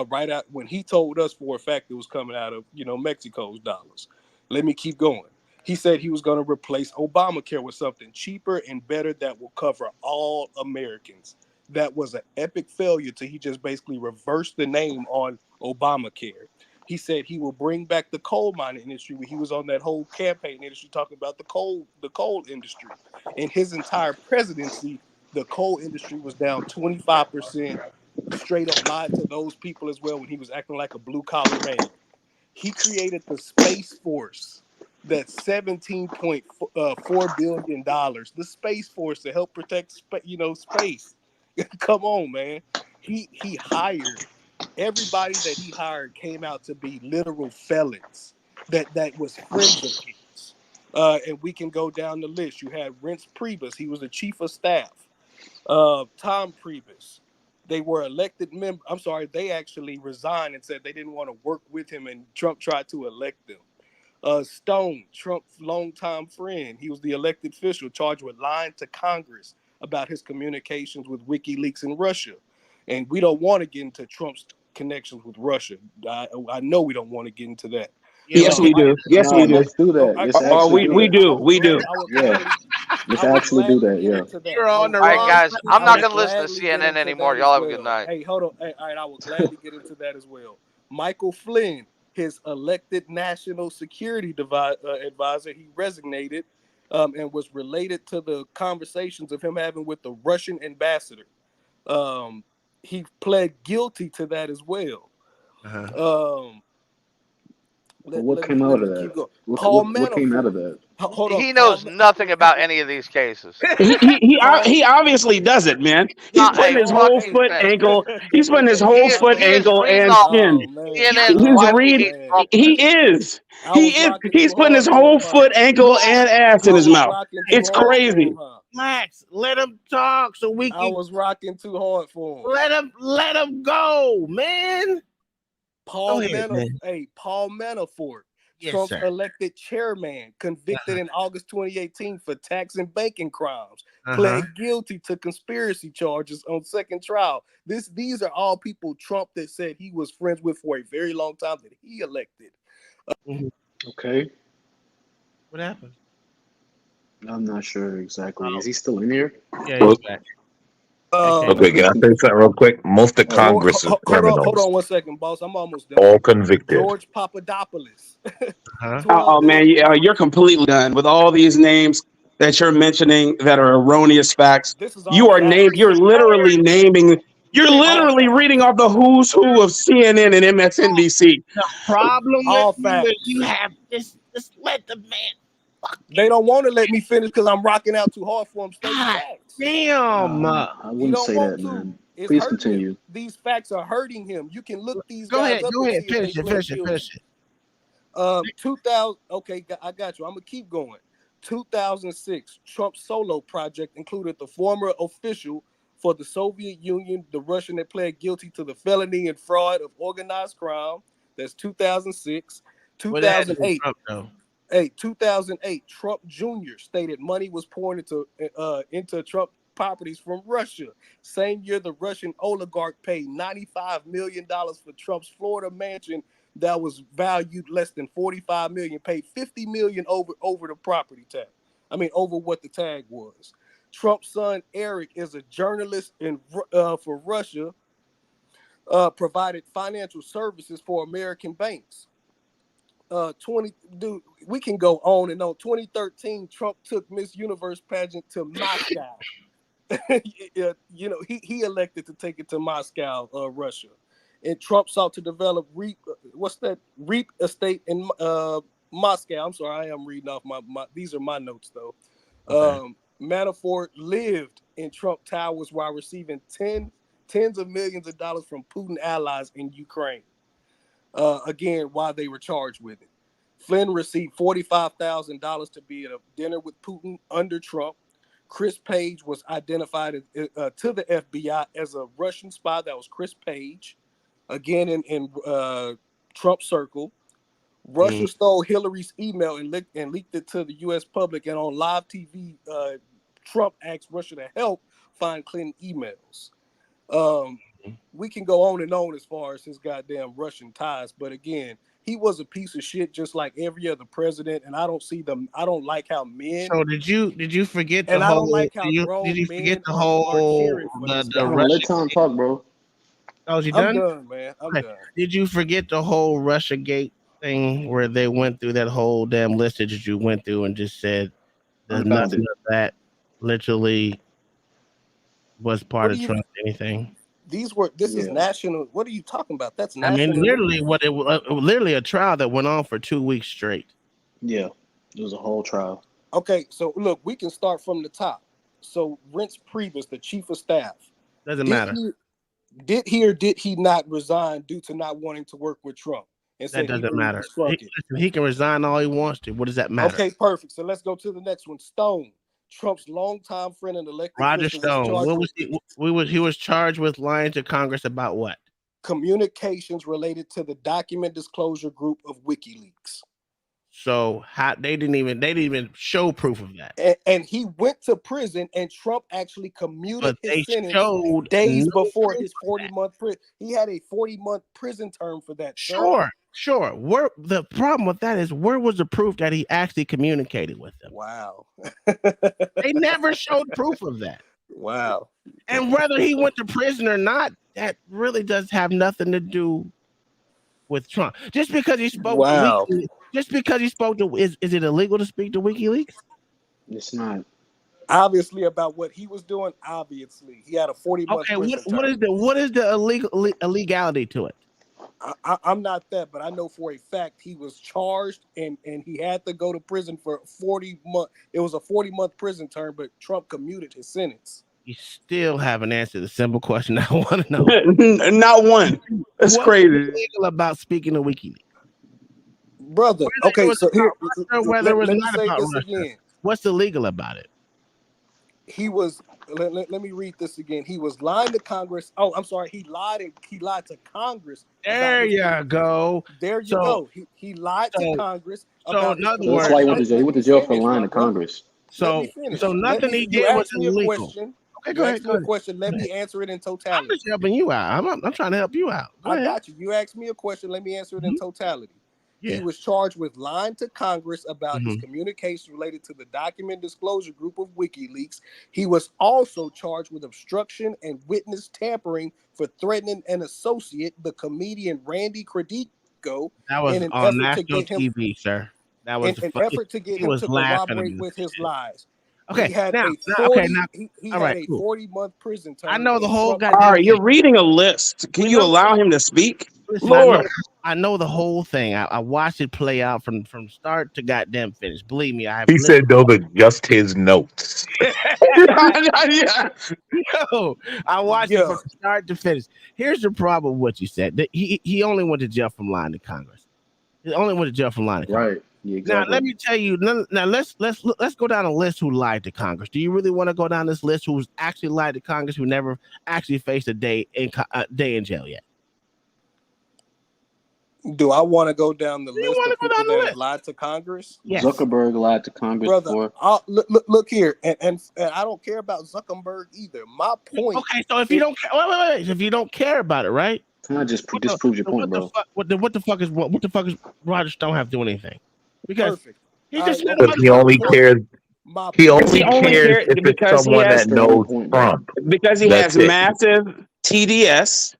Right out when he told us for a fact it was coming out of, Mexico's dollars. Let me keep going. He said he was going to replace Obamacare with something cheaper and better that will cover all Americans. that was an epic failure till he just basically reversed the name on Obamacare. He said he will bring back the coal mining industry. He was on that whole campaign industry talking about the coal industry. In his entire presidency, the coal industry was down 25%. Straight up lied to those people as well when he was acting like a blue collar man. He created the Space Force. That's $17.4 billion. The Space Force to help protect, space. Come on, man. He hired everybody that he hired came out to be literal felons that was friends of his. And we can go down the list. You had Reince Priebus. He was the chief of staff. Tom Priebus. They were elected members. I'm sorry, they actually resigned and said they didn't want to work with him, and Trump tried to elect them. Stone, Trump's longtime friend. He was the elected official charged with lying to Congress about his communications with WikiLeaks in Russia. And we don't want to get into Trump's connections with Russia. I know we don't want to get into that. Yes, we do. Yes, we do. Let's do that. Let's actually do that. We do. Yeah. Let's actually do that. Yeah. You're on the All right, wrong guys. side. I'm not going to listen to CNN anymore. Y'all have a good night. Hey, hold on. Hey, all right, I will gladly get into that as well. Michael Flynn, his elected national security advisor, he resignated and was related to the conversations of him having with the Russian ambassador. He pled guilty to that as well. What came out of that? What came out of that? Hold on. He knows nothing about any of these cases. He obviously doesn't, man. He's putting his whole foot ankle. He's putting his whole foot ankle and shin. He is. He's putting his whole foot, ankle, and ass in his mouth. It's crazy. Max, let him talk so we can. I was rocking too hard for him. Let him go, man. Paul ahead, Manafort, Yes, Trump's sir. elected chairman, convicted in August 2018 for tax and banking crimes, pled guilty to conspiracy charges on second trial. These are all people Trump that said he was friends with for a very long time that he elected. Okay. What happened? I'm not sure exactly. Is he still in here? Yeah, he's back. Okay, can I say something real quick? Most of Congress is criminals. Hold on 1 second, boss. I'm almost done. All convicted. George Papadopoulos. Oh man, you're completely done with all these names that you're mentioning that are erroneous facts. You are named. You're literally naming. You're literally reading off the who's who of CNN and MSNBC. The problem with you is you have just let the man. They don't want to let me finish because I'm rocking out too hard for them. Damn. I wouldn't say that, man. Please continue. These facts are hurting him. You can look these Go guys ahead. up. Go and ahead. see if they Finish it. play Finish it. 2000. Okay, I got you. I'm gonna keep going. 2006, Trump's solo project included the former official for the Soviet Union, the Russian that pled guilty to the felony and fraud of organized crime. That's 2006. 2008. 2008, Trump Jr. stated money was poured into Trump properties from Russia. Same year, the Russian oligarch paid $95 million for Trump's Florida mansion that was valued less than $45 million, paid $50 million over the property tag. I mean, over what the tag was. Trump's son, Eric, is a journalist for Russia, provided financial services for American banks. We can go on and on. 2013, Trump took Miss Universe pageant to Moscow. He elected to take it to Moscow, Russia. And Trump sought to develop Reap estate in Moscow. I'm sorry, I am reading off my these are my notes though. Okay. Manafort lived in Trump Towers while receiving tens of millions of dollars from Putin allies in Ukraine. Again, while they were charged with it. Flynn received $45,000 to be at a dinner with Putin under Trump. Chris Page was identified to the FBI as a Russian spy. That was Chris Page. Again, in Trump circle. Russia stole Hillary's email and leaked it to the U.S. public. And on live TV, Trump asked Russia to help find Clinton emails. We can go on and on as far as his goddamn Russian ties. But again, he was a piece of shit, just like every other president. And I don't see them. I don't like how men. So did you forget the And whole? I don't like how did you grown forget men the are whole cheering for this the guy. Let Russia? Tom talk, bro. Oh, is he I'm done? done, man. I'm Okay. done. Did you forget the whole Russiagate thing where they went through that whole damn list that you went through and just said there's nothing Unfounded. of that literally was part What do of you? Trump anything? This is Yeah. national. What are you talking about? That's I mean, national. literally, what it was literally a trial that went on for 2 weeks straight. Yeah. It was a whole trial. Okay, so look, we can start from the top. So Reince Priebus, the chief of staff, Doesn't matter. Did he or did he not resign due to not wanting to work with Trump? And That said he doesn't believed matter. it's crooked. He can resign all he wants to. What does that matter? Okay, perfect. So let's go to the next one. Stone, Trump's longtime friend and elected Roger official, Stone. was What was he was charged with lying to Congress about what? communications related to the document disclosure group of WikiLeaks. So they didn't even show proof of that. And he went to prison, and Trump actually commuted But they his sentence showed days no before proof his of 40-month prison. He had a 40-month prison term for that. Sure. Where the problem with that is, where was the proof that he actually communicated with them? Wow. They never showed proof of that. Wow. And whether he went to prison or not, that really does have nothing to do with Trump. Just because he spoke to WikiLeaks, is it illegal to speak to WikiLeaks? It's not. Obviously, about what he was doing. Obviously, he had a 40-month Okay, prison term. what is the illegality to it? I'm not that, but I know for a fact he was charged and he had to go to prison for 40 months. It was a 40-month prison term, but Trump commuted his sentence. You still haven't answered the simple question I want to know. Not one. That's What's crazy. illegal about speaking to WikiLeaks? Brother, okay, so here, whether it was let me not say about this Russia. again. What's illegal about it? He was. Let me read this again. He was lying to Congress. Oh, I'm sorry. He lied to Congress. There you go. There you go. He lied to Congress about. In other So that's why he went to jail. He went to jail for lying to Congress. So nothing he did was illegal. Okay, go ahead. You asked me a question. Let me answer it in totality. I'm just helping you out. I'm trying to help you out. Go ahead. Got you. You asked me a question. Let me answer it in totality. Yeah. He was charged with lying to Congress about his communications related to the document disclosure group of WikiLeaks. He was also charged with obstruction and witness tampering for threatening an associate, the comedian Randy Credico. That was on national TV, sir. That was an effort to get him to corroborate with his lies. Okay, he had now, a 40-month prison term. I know the whole All right, you're reading a list. Can you allow him to speak? Listen, Lord. I know the whole thing. I watched it play out from start to goddamn finish. Believe me, I have. He said those are just his notes. No, I watched it from start to finish. Here's the problem with what you said. He only went to jail from lying to Congress. He only went to jail from lying to Congress. Right. Yeah, exactly. Now let me tell you. Now let's go down a list who lied to Congress. Do you really want to go down this list who's actually lied to Congress, who never actually faced a day in jail yet? Do I want to go down the list of people that have lied to Congress? Yes. Zuckerberg lied to Congress before. Look here, and I don't care about Zuckerberg either. My point. Okay, so if you don't care, wait. If you don't care about it, right? Can I just disprove your point, bro? What the fuck is Roger Stone have to do anything? Because he just he only cares. He only cares if it's someone that knows Trump. Because he has massive TDS,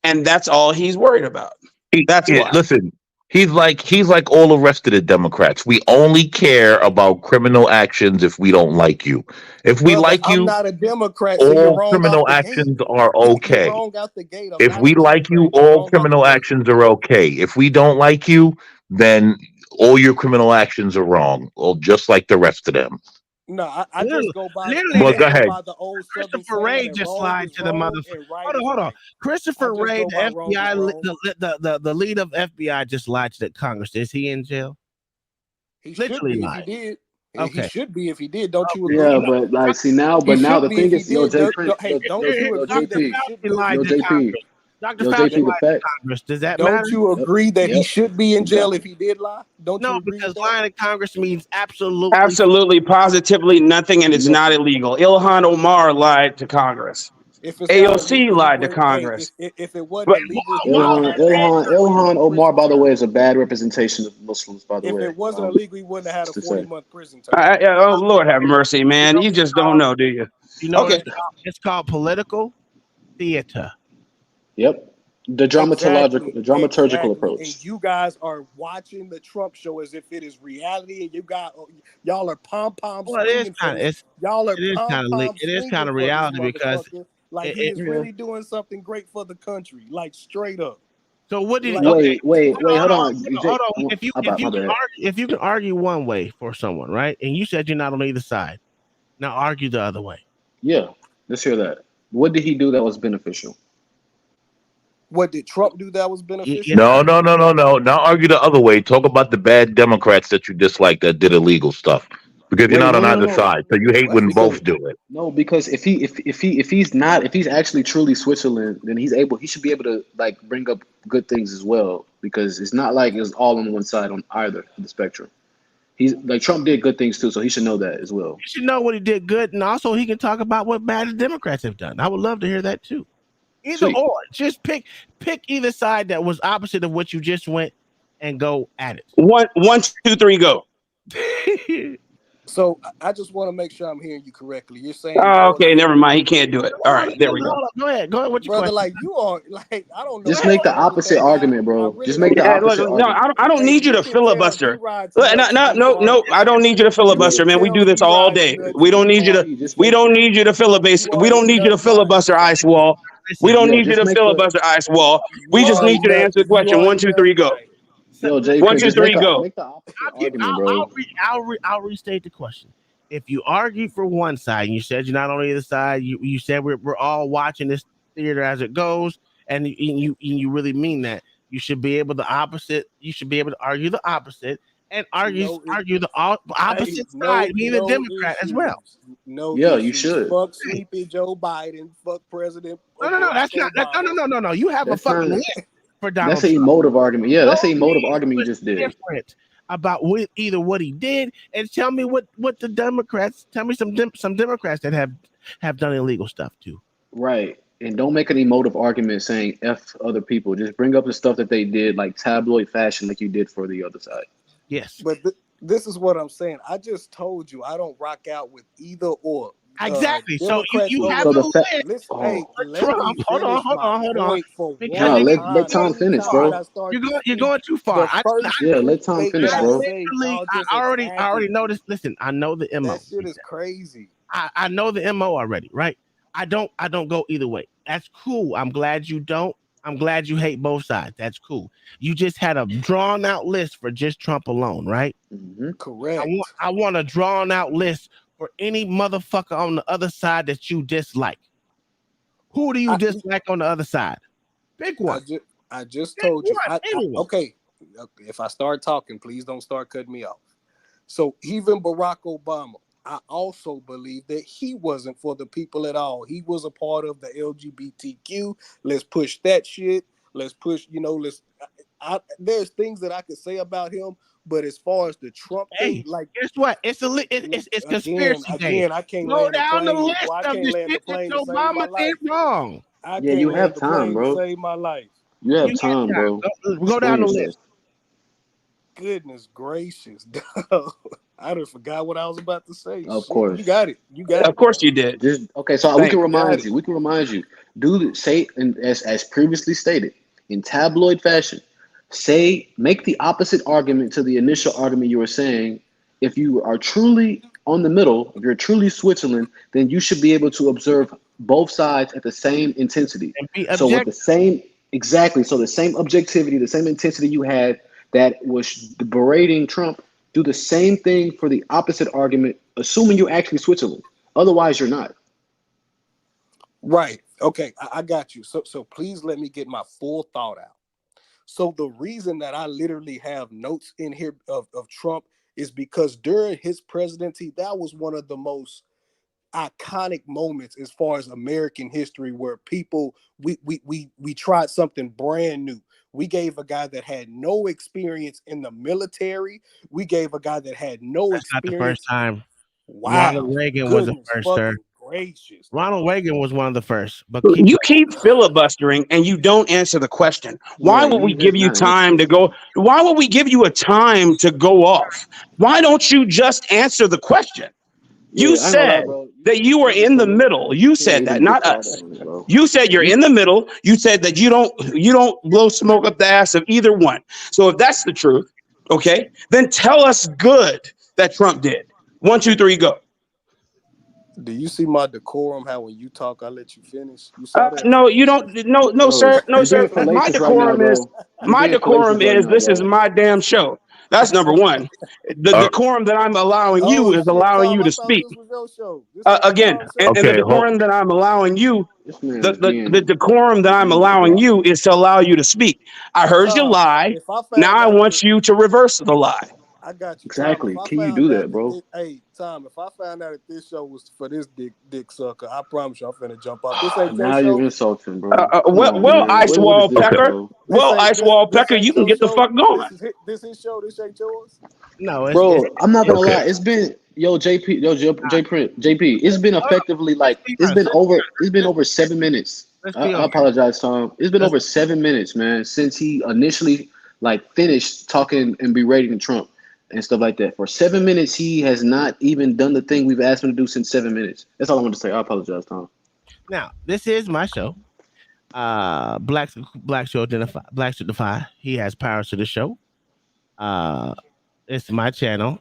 and that's all he's worried about. That's why. Listen, he's like all the rest of the Democrats. We only care about criminal actions if we don't like you. If we like you, I'm not a Democrat. all criminal actions are okay. If we like you, all criminal actions are okay. If we don't like you, then all your criminal actions are wrong, or just like the rest of them. No, I just go by. Well, go ahead. Christopher Wray just lied to the motherfucker. Hold on. Christopher Wray, the FBI, the lead of FBI, just lied to the Congress. Is he in jail? He literally should be if he did. Okay. He should be if he did. Don't you agree? Yeah, but like, see now, the thing is, yo, JP, Dr. Fauci lied to Congress. Does that matter? Don't you agree that he should be in jail if he did lie? Don't you agree? Because lying to Congress means absolutely, positively nothing, and it's not illegal. Ilhan Omar lied to Congress. If it's not AOC illegal, he lied to wouldn't. Hey, Congress. if it wasn't But illegal, he wouldn't Ilhan, have had Ilhan 40-month Omar, prison by the way, term. is a bad representation of Muslims, by the If way. it wasn't illegal, he wouldn't have had a Just to say. 40-month prison term. oh Lord have mercy, man. You just don't know, do you? You know what Okay. it's called political theater. Yep. The dramaturgical approach. And you guys are watching the Trump show as if it is reality, and y'all are pom pom swinging for this. Y'all are pom pom swinging for reality this because motherfucker. Like he is really doing something great for the country, like straight up. So what did Wait, hold on. Hold on. If you can argue one way for someone, right? And you said you're not on either side. Now argue the other way. Yeah, let's hear that. What did he do that was beneficial? What did Trump do that was beneficial? No. Not argue the other way. Talk about the bad Democrats that you dislike that did illegal stuff. Because you're not on either side. So you hate when both do it. No, because if he's actually truly Switzerland, then he should be able to like bring up good things as well. Because it's not like it's all on one side on either of the spectrum. He's like Trump did good things too, so he should know that as well. He should know what he did good, and also he can talk about what bad the Democrats have done. I would love to hear that too. Either or, just pick either side that was opposite of what you just went and go at it. 1, 2, 3, go. So I just want to make sure I'm hearing you correctly. You're saying, Oh, okay, never mind. He can't do it. All right, there we go. Go ahead. What's your brother? question? Like you are, like I don't know. Just make the opposite argument, bro. Just make the opposite Look, argument. I don't need you to filibuster. Look, no. I don't need you to filibuster, man. We do this all day. We don't need you to. We don't need you to filibuster. We don't need you to filibuster, Ice Wall. We don't need you to filibuster, Ice Wall. We just need you to answer the question. 1, 2, 3, go. Yo, Jay, 1, 2, 3, go. Make the opposite argument, bro. I'll restate the question. If you argue for one side, and you said you're not on either side, you said we're all watching this theater as it goes, and you really mean that, you should be able to argue the opposite and argue the opposite side, being a Democrat as well. You should. Fuck sleepy Joe Biden. Fuck President. No. That's not. No. You have a fucking list for Donald That's an Trump. emotive argument. Yeah, that's an emotive argument you just did. Different about either what he did, and tell me what the Democrats. Tell me some Democrats that have done illegal stuff too. Right, and don't make an emotive argument saying F other people. Just bring up the stuff that they did, like tabloid fashion, like you did for the other side. Yes, but this is what I'm saying. I just told you I don't rock out with either or. Exactly. So you have so the list. Trump. Hold on. Let Tom finish, bro. You're going too far. Let Tom finish, bro. I already know this. Listen, I know the MO. That shit is crazy. I know the MO already, right? I don't go either way. That's cool. I'm glad you don't. I'm glad you hate both sides. That's cool. You just had a drawn out list for just Trump alone, right? Mm-hmm. Correct. I want a drawn out list for any motherfucker on the other side that you dislike. Who do you dislike on the other side? Pick one. I just told you. Okay. If I start talking, please don't start cutting me off. So even Barack Obama, I also believe that he wasn't for the people at all. He was a part of the LGBTQ. Let's push that shit. Let's push, there's things that I could say about him. But as far as the Trump thing, like guess what? It's conspiracy again. I can't go down the plane. list of the shit that Obama did wrong. You have time, bro. Save my life. You have time, bro. Go down the list. Goodness gracious, I done forgot what I was about to say. Of course, you got it. Of course, you did. So we can remind you. We can remind you. As previously stated in tabloid fashion. Make the opposite argument to the initial argument you were saying. If you are truly on the middle, if you're truly Switzerland, then you should be able to observe both sides at the same intensity. So with the same objectivity, the same intensity you had that was berating Trump, do the same thing for the opposite argument, assuming you're actually Switzerland. Otherwise, you're not. Right. Okay, I got you. So please let me get my full thought out. So the reason that I literally have notes in here of Trump is because during his presidency, that was one of the most iconic moments as far as American history, where people we tried something brand new. We gave a guy that had no experience in the military. We gave a guy that had no experience. Not the first time. Wow. Ronald Reagan was the first, sir. gracious. Ronald Reagan was one of the first, but You keep filibustering and you don't answer the question. Why Yeah, would we he has give you not answered time to it. go? Why would we give you a time to go off? Why don't you just answer the question? You Yeah, I ain't gonna lie, said bro. that you were Trump is in so the messy. middle. You You said can't that, even get not caught us. up in it, bro. You said you're in the middle. You said that you don't blow smoke up the ass of either one. So if that's the truth, okay, then tell us good that Trump did. 1, 2, 3, go. Do you see my decorum? How when you talk, I let you finish. You saw that? No, you don't. No, Bro, sir. No, you being sir. My fallacious right now, decorum is bro. You being fallacious right now, this is bro. my damn show. That's number one. The Uh, decorum that I'm allowing Oh you is shit, allowing Tom! you I to thought speak. this was your show. This ain't Again, Tom's show. and the okay, decorum that I'm allowing you, This man the, is the, the being decorum that I'm delusional, allowing bro. you is to allow you to speak. I heard you Tom, lie. if I Now found I out that want you to reverse the lie. I got you, Tom. If Exactly. I Can you found do out that, that bro? hey, Tom, if I found out that this show was for this dick sucker, I promise you, I'm finna jump off. This ain't your Now you're show. insulting, bro. Come on, Well, man. Ice What is Wall this, okay. Pecker. bro? Well, Ice Wall This Pecker, you ain't can your get the show. fuck going. This his show. This ain't yours. no, Bro, I'm not gonna Okay. lie. It's been J Print, JP. It's been hold on, effectively let's like be honest. it's been over 7 minutes. Let's I, be I honest. apologize, Tom. It's been Let's, over 7 minutes, man, since he initially like finished talking and berating Trump and stuff like that. For 7 minutes, he has not even done the thing we've asked him to do since 7 minutes. That's all I want to say. I apologize, Tom. now, this is my show. Blacks should defy. He has powers to the show. It's my channel.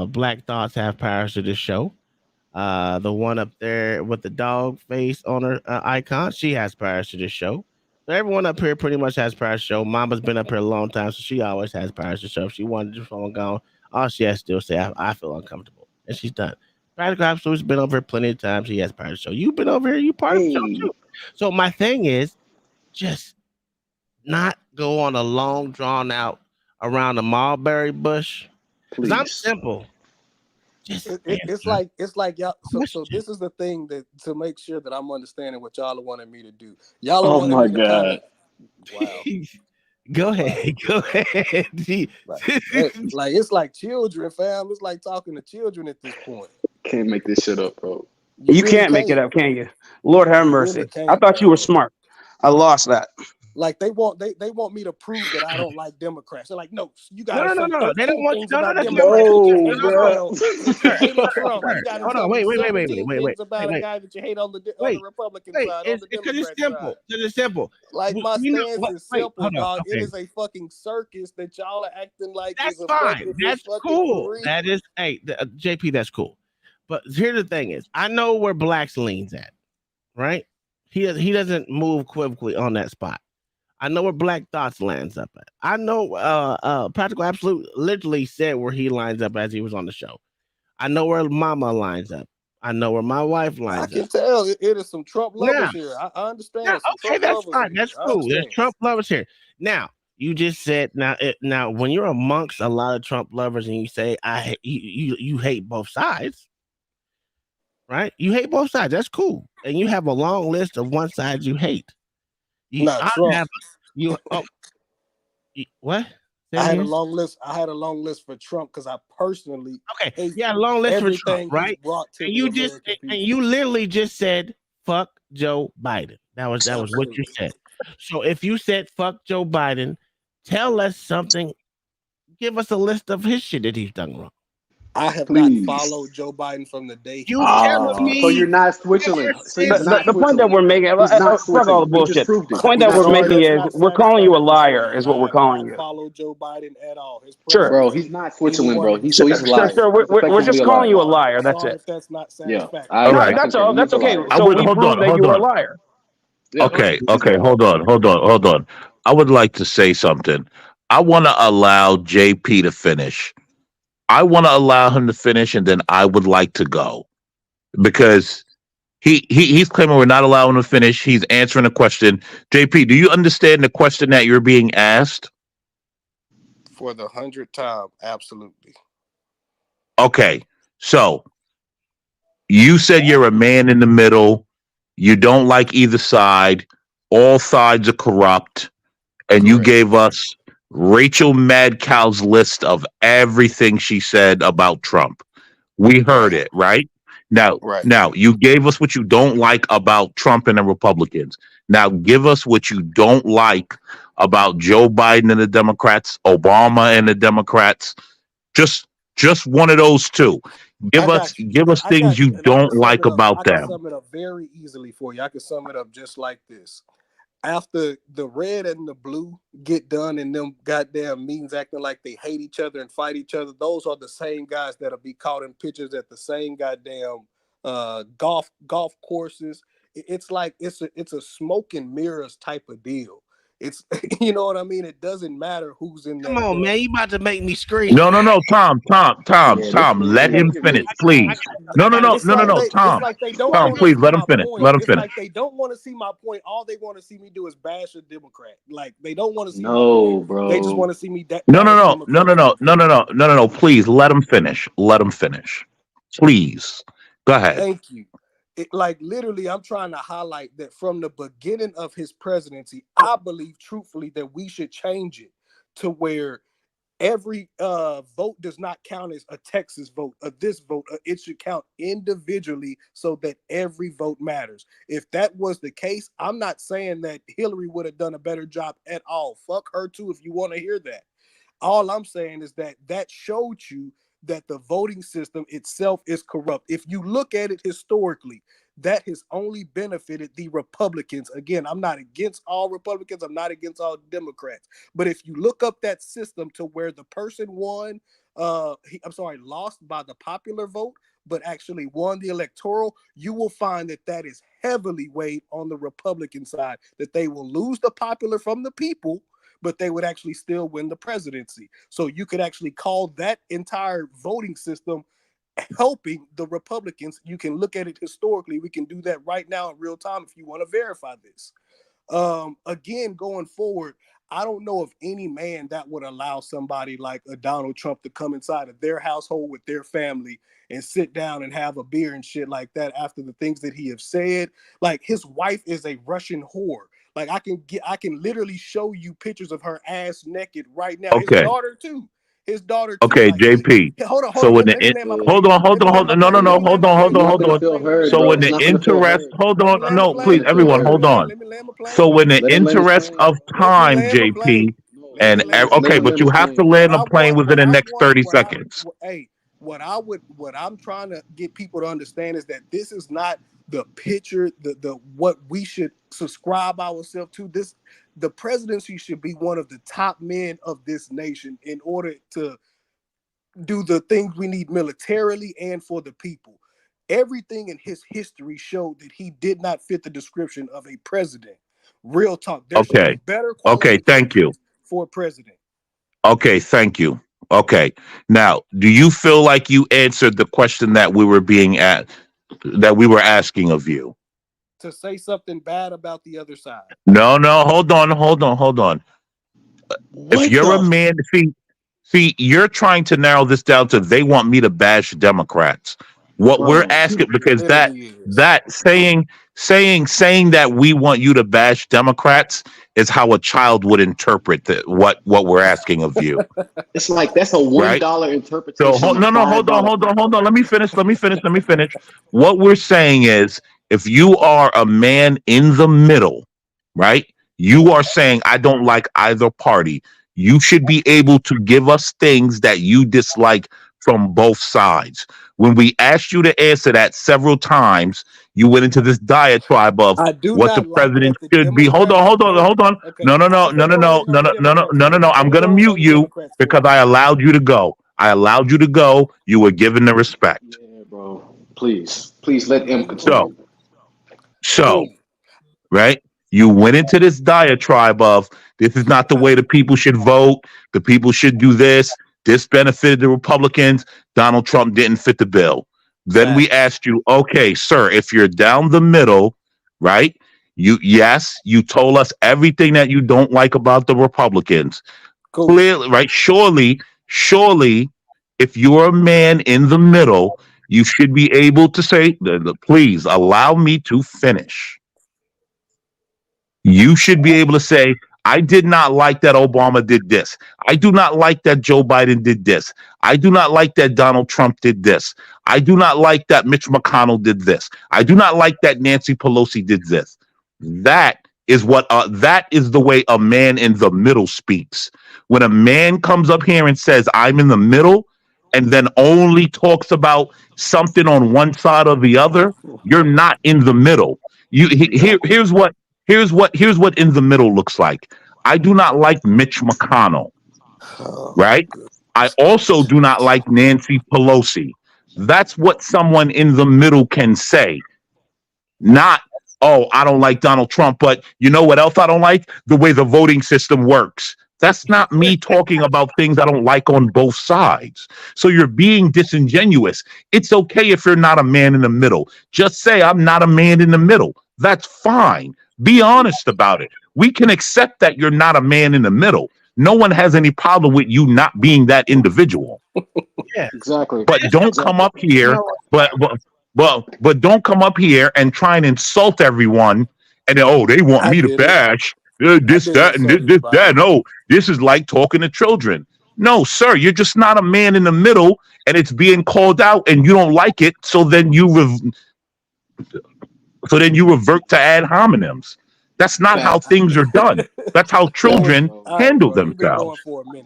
Black Thoughts have powers to the show. The one up there with the dog face on her icon, she has powers to the show. So everyone up here pretty much has powers to show. Mama's been up here a long time, so she always has powers to show. If she wanted to phone gone, all she has to do is say, I feel uncomfortable. And she's done. Radical Absolute's been over here plenty of times. He has powers to show. You've been over here, you part of the show Hey, too. So my thing is just not go on a long drawn out around the mulberry bush. Because I'm please. simple. Just It's like y'all. So this is the thing that to make sure that I'm understanding what y'all are wanting me to do. Y'all are Oh wanting my me to kind of God. wow. Go ahead. Go ahead. Like it's like children, fam. It's like talking to children at this point. Can't make this shit up, bro. You really can't make it up, can you? Lord have You mercy. really can't, I thought you were smart. I lost that. Like they want me to prove that I don't like Democrats. They're like, no, you No, gotta no, no, say no. They don't 13 want things no, about that's Democrats that you No, hate as bro. well. Since you hated Trump, you gotta Hold tell on, me wait. 17 things about a guy that you hate on the Republican side, on It's the because it's Democrat simple. side. Because it's simple. Like my You know stance what? is Wait, simple, hold on. dog. It Okay, is a fucking circus that y'all are acting like that's is fine. effective. It's That's fucking cool. for real. That is, hey, JP, that's cool. But here's the thing: is I know where Blacks leans at, right? He doesn't move quickly on that spot. I know where Black Thoughts lands up at. I know Practical Absolute literally said where he lines up as he was on the show. I know where Mama lines up. I know where my wife I lines can up. tell it is some Trump lovers Now, here. I understand. now, Some okay, Trump that's lovers fine. here. That's I cool. There's understand. Trump lovers here. Now, you just said now when you're amongst a lot of Trump lovers and you say you hate both sides, right? You hate both sides. That's cool. And you have a long list of one side you hate. Not Trump. What? I had a long list. I had a long list for Trump because I personally hate long list for Trump, everything right? he's brought to And the you American people. and you literally just said fuck Joe Biden. That was what you Absolutely. said. So if you said fuck Joe Biden, tell us something. Give us a list of his shit that he's done wrong. I have Please. not followed Joe Biden from the day he You was telling me So you're not Switzerland. So he's not The point that Switzerland. we're making, He's not fuck all the Switzerland. We just bullshit. proved The it. point He's that not we're sorry, making that's Switzerland. is not we're calling you a satisfactory for liar, me. is what I we're have calling not you. followed Joe Biden at all. His Sure. Bro, presidency, he's not Switzerland, anyone bro. can So he's a liar. Sure. He's We're effectively just a calling liar. you a liar. That's sorry it. if that's not Yeah. satisfactory. All No, right. that's Okay. all. That's He's a okay. liar. So we Hold proved on. that you were a liar. Yeah. Okay. He's a liar. Hold on. I would like to say something. I want to allow JP to finish. I want to allow him to finish, and then I would like to go because he's claiming we're not allowing him to finish. He's answering a question. JP, do you understand the question that you're being asked? For the 100th time, absolutely. Okay. So you said you're a man in the middle. You don't like either side. All sides are corrupt. And you gave us Rachel Madcow's list of everything she said about Trump. We heard it, right? Now, Right. now you gave us what you don't like about Trump and the Republicans. Now give us what you don't like about Joe Biden and the Democrats, Obama and the Democrats. Just one of those two. I got you. Give us I got, things you and I can don't sum like it up. about I can them. sum it up very easily for you. I can sum it up just like this. After the red and the blue get done in them goddamn meetings acting like they hate each other and fight each other, those are the same guys that'll be caught in pictures at the same goddamn golf courses. It's like it's a smoke and mirrors type of deal. It's you know what I mean? It doesn't matter who's in Come that on, damn. man. You about to make me scream. No, Tom, Yeah, this let him nigga finish, really please. No, It's like they don't want to please see let him my finish. point. Let him It's finish. like they don't want to see my point. All they want to see me do is bash a Democrat. Like they don't want to see my No, point. They just bro. want to see me No, bash Democrats. please let him finish. Let him finish. Please. Go ahead. Thank you. Like literally, I'm trying to highlight that from the beginning of his presidency, I believe truthfully that we should change it to where every vote does not count as a Texas vote, this vote. It should count individually so that every vote matters. If that was the case, I'm not saying that Hillary would have done a better job at all. Fuck her too, if you want to hear that. All I'm saying is that showed you that the voting system itself is corrupt. If you look at it historically, that has only benefited the Republicans. Again, I'm not against all Republicans. I'm not against all Democrats. But if you look up that system to where the person won, lost by the popular vote, but actually won the electoral, you will find that is heavily weighed on the Republican side, that they will lose the popular from the people, but they would actually still win the presidency. So you could actually call that entire voting system helping the Republicans. You can look at it historically. We can do that right now in real time if you want to verify this. Again, going forward, I don't know of any man that would allow somebody like a Donald Trump to come inside of their household with their family and sit down and have a beer and shit like that after the things that he have said. Like his wife is a Russian whore. Like I can literally show you pictures of her ass naked right now. Okay. His daughter too. Okay, Like, JP. hold on. So when Let me the land my plane. hold on. Let me land my plane. Let me land my plane. You're not gonna feel heard, So bro. when It's the not gonna feel interest, heard. hold Let me on. land my No, plane. please, everyone, hold on. Let me land my plane. So when the Let him land his interest plane. of Let me time, land my JP, plane. and Just let okay, him but land you his have to plane. land the plane within the next 30 seconds. What I'm trying to get people to understand is that this is not the picture, the what we should subscribe ourselves to. The presidency should be one of the top men of this nation in order to do the things we need militarily and for the people. Everything in his history showed that he did not fit the description of a president. Real talk. There should be Okay. better Okay, thank you. qualifications for a president. Okay, thank you. Okay. Now, do you feel like you answered the question that we were asking of you? To say something bad about the other side. No, hold on. If What you're a the? man, see, you're trying to narrow this down to they want me to bash Democrats. What we're Bro, asking, because Literally is. that saying that we want you to bash Democrats is how a child would interpret what we're asking of you, it's like that's a right? $1 So interpretation of hold on. $5. Let me finish. What we're saying is, if you are a man in the middle, right? You are saying I don't like either party. You should be able to give us things that you dislike from both sides. When we asked you to answer that several times, you went into this diatribe of I do what the not like president that the should be. Hold Democrats on. Okay, No. I can't go in on the Democrats for you. I'm Can't gonna go in mute on the you Democrats for because you. I allowed you to go. You were given the respect. Yeah, bro. Please let him Land the plane. continue. So, Cool. right? You went into this diatribe of this is not the way the people should vote. The people should do this. This benefited the Republicans. Donald Trump didn't fit the bill. Then we Facts. asked you, okay, sir, if you're down the middle, right? You told us everything that you don't like about the Republicans. Cool. Clearly, right? Surely, if you're a man in the middle, you should be able to say, please allow me to finish. You should be able to say, I did not like that Obama did this. I do not like that Joe Biden did this. I do not like that Donald Trump did this. I do not like that Mitch McConnell did this. I do not like that Nancy Pelosi did this. That is the way a man in the middle speaks. When a man comes up here and says, I'm in the middle, and then only talks about something on one side or the other, you're not in the middle. Here's what in the middle looks like. I do not like Mitch McConnell, right? I also do not like Nancy Pelosi. That's what someone in the middle can say. Not, oh, I don't like Donald Trump, but you know what else I don't like? The way the voting system works. That's not me talking about things I don't like on both sides. So you're being disingenuous. It's okay if you're not a man in the middle. Just say, I'm not a man in the middle. That's fine. Be honest about it. We can accept that you're not a man in the middle. No one has any problem with you not being that individual. Yeah, exactly. But don't come up here, but don't come up here and try and insult everyone. And then, oh, they want me to bash this, that, and this, that. No, this is like talking to children. No, sir, you're just not a man in the middle, and it's being called out, and you don't like it. So then you revert to ad hominems. That's not how things are done. That's how children handle themselves.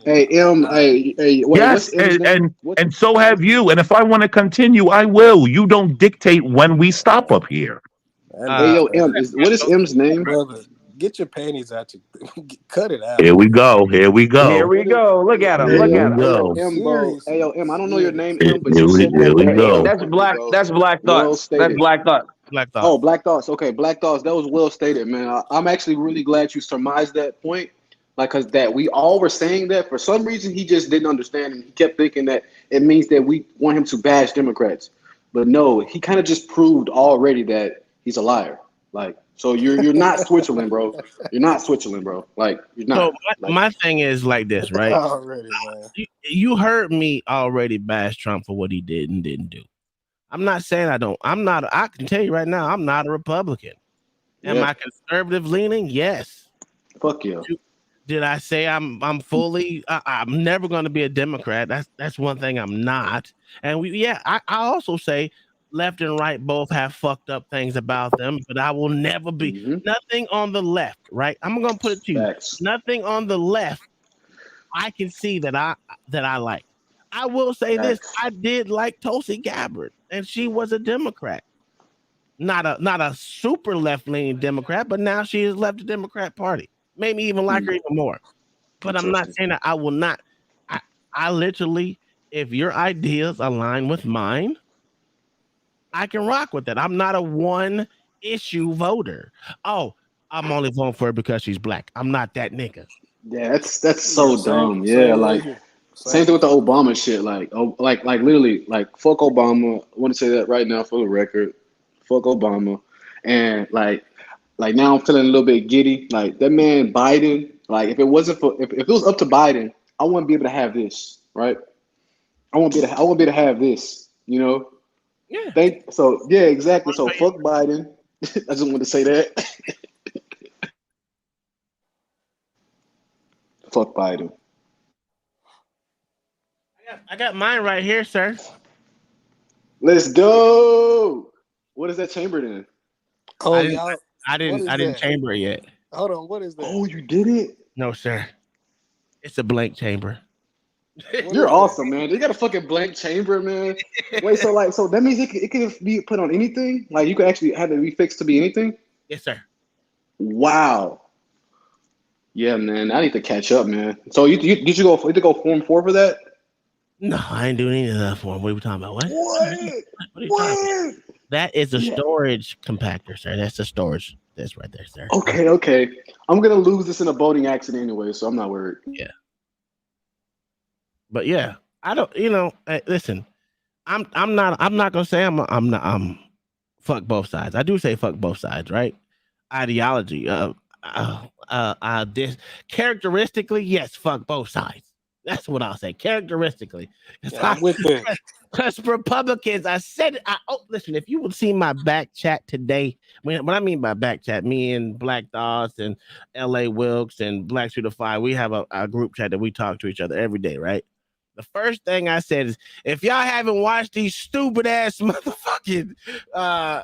Hey, wait, Yes, what's M's name? and so have you. And if I want to continue, I will. You don't dictate when we stop up here. Hey, yo, what is M's name? Brother, get your panties out. Cut it out. Here we go. Here we go. Here we go. Look at him. Look at him. M, bro. Hey, yo, M, I don't know your name, Here, M, but you said here we go. That's Black. That's Black Thoughts. That's Black Thoughts. Black Thoughts. Oh, Black Thoughts. Okay, Black Thoughts. That was well stated, man. I'm actually really glad you surmised that point. Like, because that we all were saying that for some reason he just didn't understand, and he kept thinking that it means that we want him to bash Democrats. But no, he kind of just proved already that he's a liar. Like, so you're not Switzerland, bro. You're not Switzerland, bro. Like, you're not. So my thing is like this, right? Already, man. You heard me already bash Trump for what he did and didn't do. I'm not saying I don't. I can tell you right now, I'm not a Republican. Am I conservative leaning? Yes. Fuck you. Did I say I'm fully? I'm never going to be a Democrat. That's one thing I'm not. And I also say left and right both have fucked up things about them, but I will never be nothing on the left. Right? I'm going to put it to you. Nothing on the left. I can see that I like. I will say this: I did like Tulsi Gabbard, and she was a Democrat, not a super left-leaning Democrat, but now she has left the Democrat Party. Made me even like her even more. But I'm not saying that I will not. I literally, if your ideas align with mine, I can rock with that. I'm not a one-issue voter. Oh, I'm only voting for her because she's black. I'm not that nigga. Yeah, that's so dumb. Yeah, like. Same thing with the Obama shit. Like literally, like, fuck Obama. I want to say that right now for the record. Fuck Obama. And like now I'm feeling a little bit giddy. Like, that man Biden. Like, if it wasn't for if it was up to Biden, I wouldn't be able to have this, right? I won't be able to have this. You know. Yeah. Exactly. So fuck Biden. I just want to say that. Fuck Biden. I got mine right here, sir. Let's go. What is that chambered in? Oh, I didn't chamber it yet. Hold on, what is that? Oh, you did it? No, sir. It's a blank chamber. You're awesome, man. They got a fucking blank chamber, man. Wait, so that means it can be put on anything? Like, you could actually have it refixed to be anything? Yes, sir. Wow. Yeah, man. I need to catch up, man. So you did you go Form 4 for that? No, I ain't doing any of that for him. What are we talking about? What? What are you talking about? That is a storage compactor, sir. That's a storage. That's right there, sir. Okay. I'm gonna lose this in a boating accident anyway, so I'm not worried. Yeah. But yeah, I don't. Listen, I'm not gonna say I'm fuck both sides. I do say fuck both sides, right? Ideology. This characteristically, yes, fuck both sides. That's what I'll say. Characteristically, I'm with that. Because Republicans, I said it. Listen, if you would see my back chat today, when I mean by back chat, me and Black Thoughts and LA Wilkes and Black Street of Fire, we have a group chat that we talk to each other every day, right? The first thing I said is, if y'all haven't watched these stupid ass motherfucking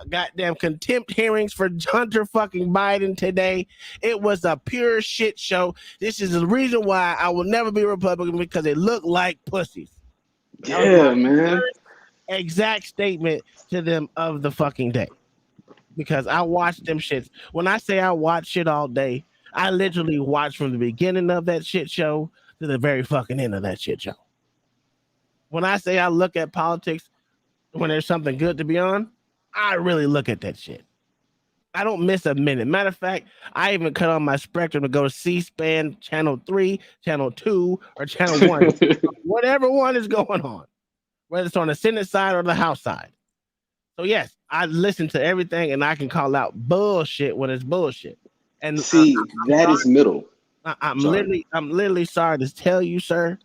goddamn contempt hearings for Hunter fucking Biden today, it was a pure shit show. This is the reason why I will never be a Republican, because it looked like pussies. Yeah, man. Exact statement to them of the fucking day, because I watched them shits. When I say I watch shit all day, I literally watch from the beginning of that shit show to the very fucking end of that shit show. When I say I look at politics when there's something good to be on, I really look at that shit. I don't miss a minute. Matter of fact, I even cut on my spectrum to go to C-SPAN, channel 3, channel 2, or channel 1, whatever one is going on, whether it's on the Senate side or the House side. So yes, I listen to everything, and I can call out bullshit when it's bullshit. And see, that is middle. I'm literally sorry to tell you, sir,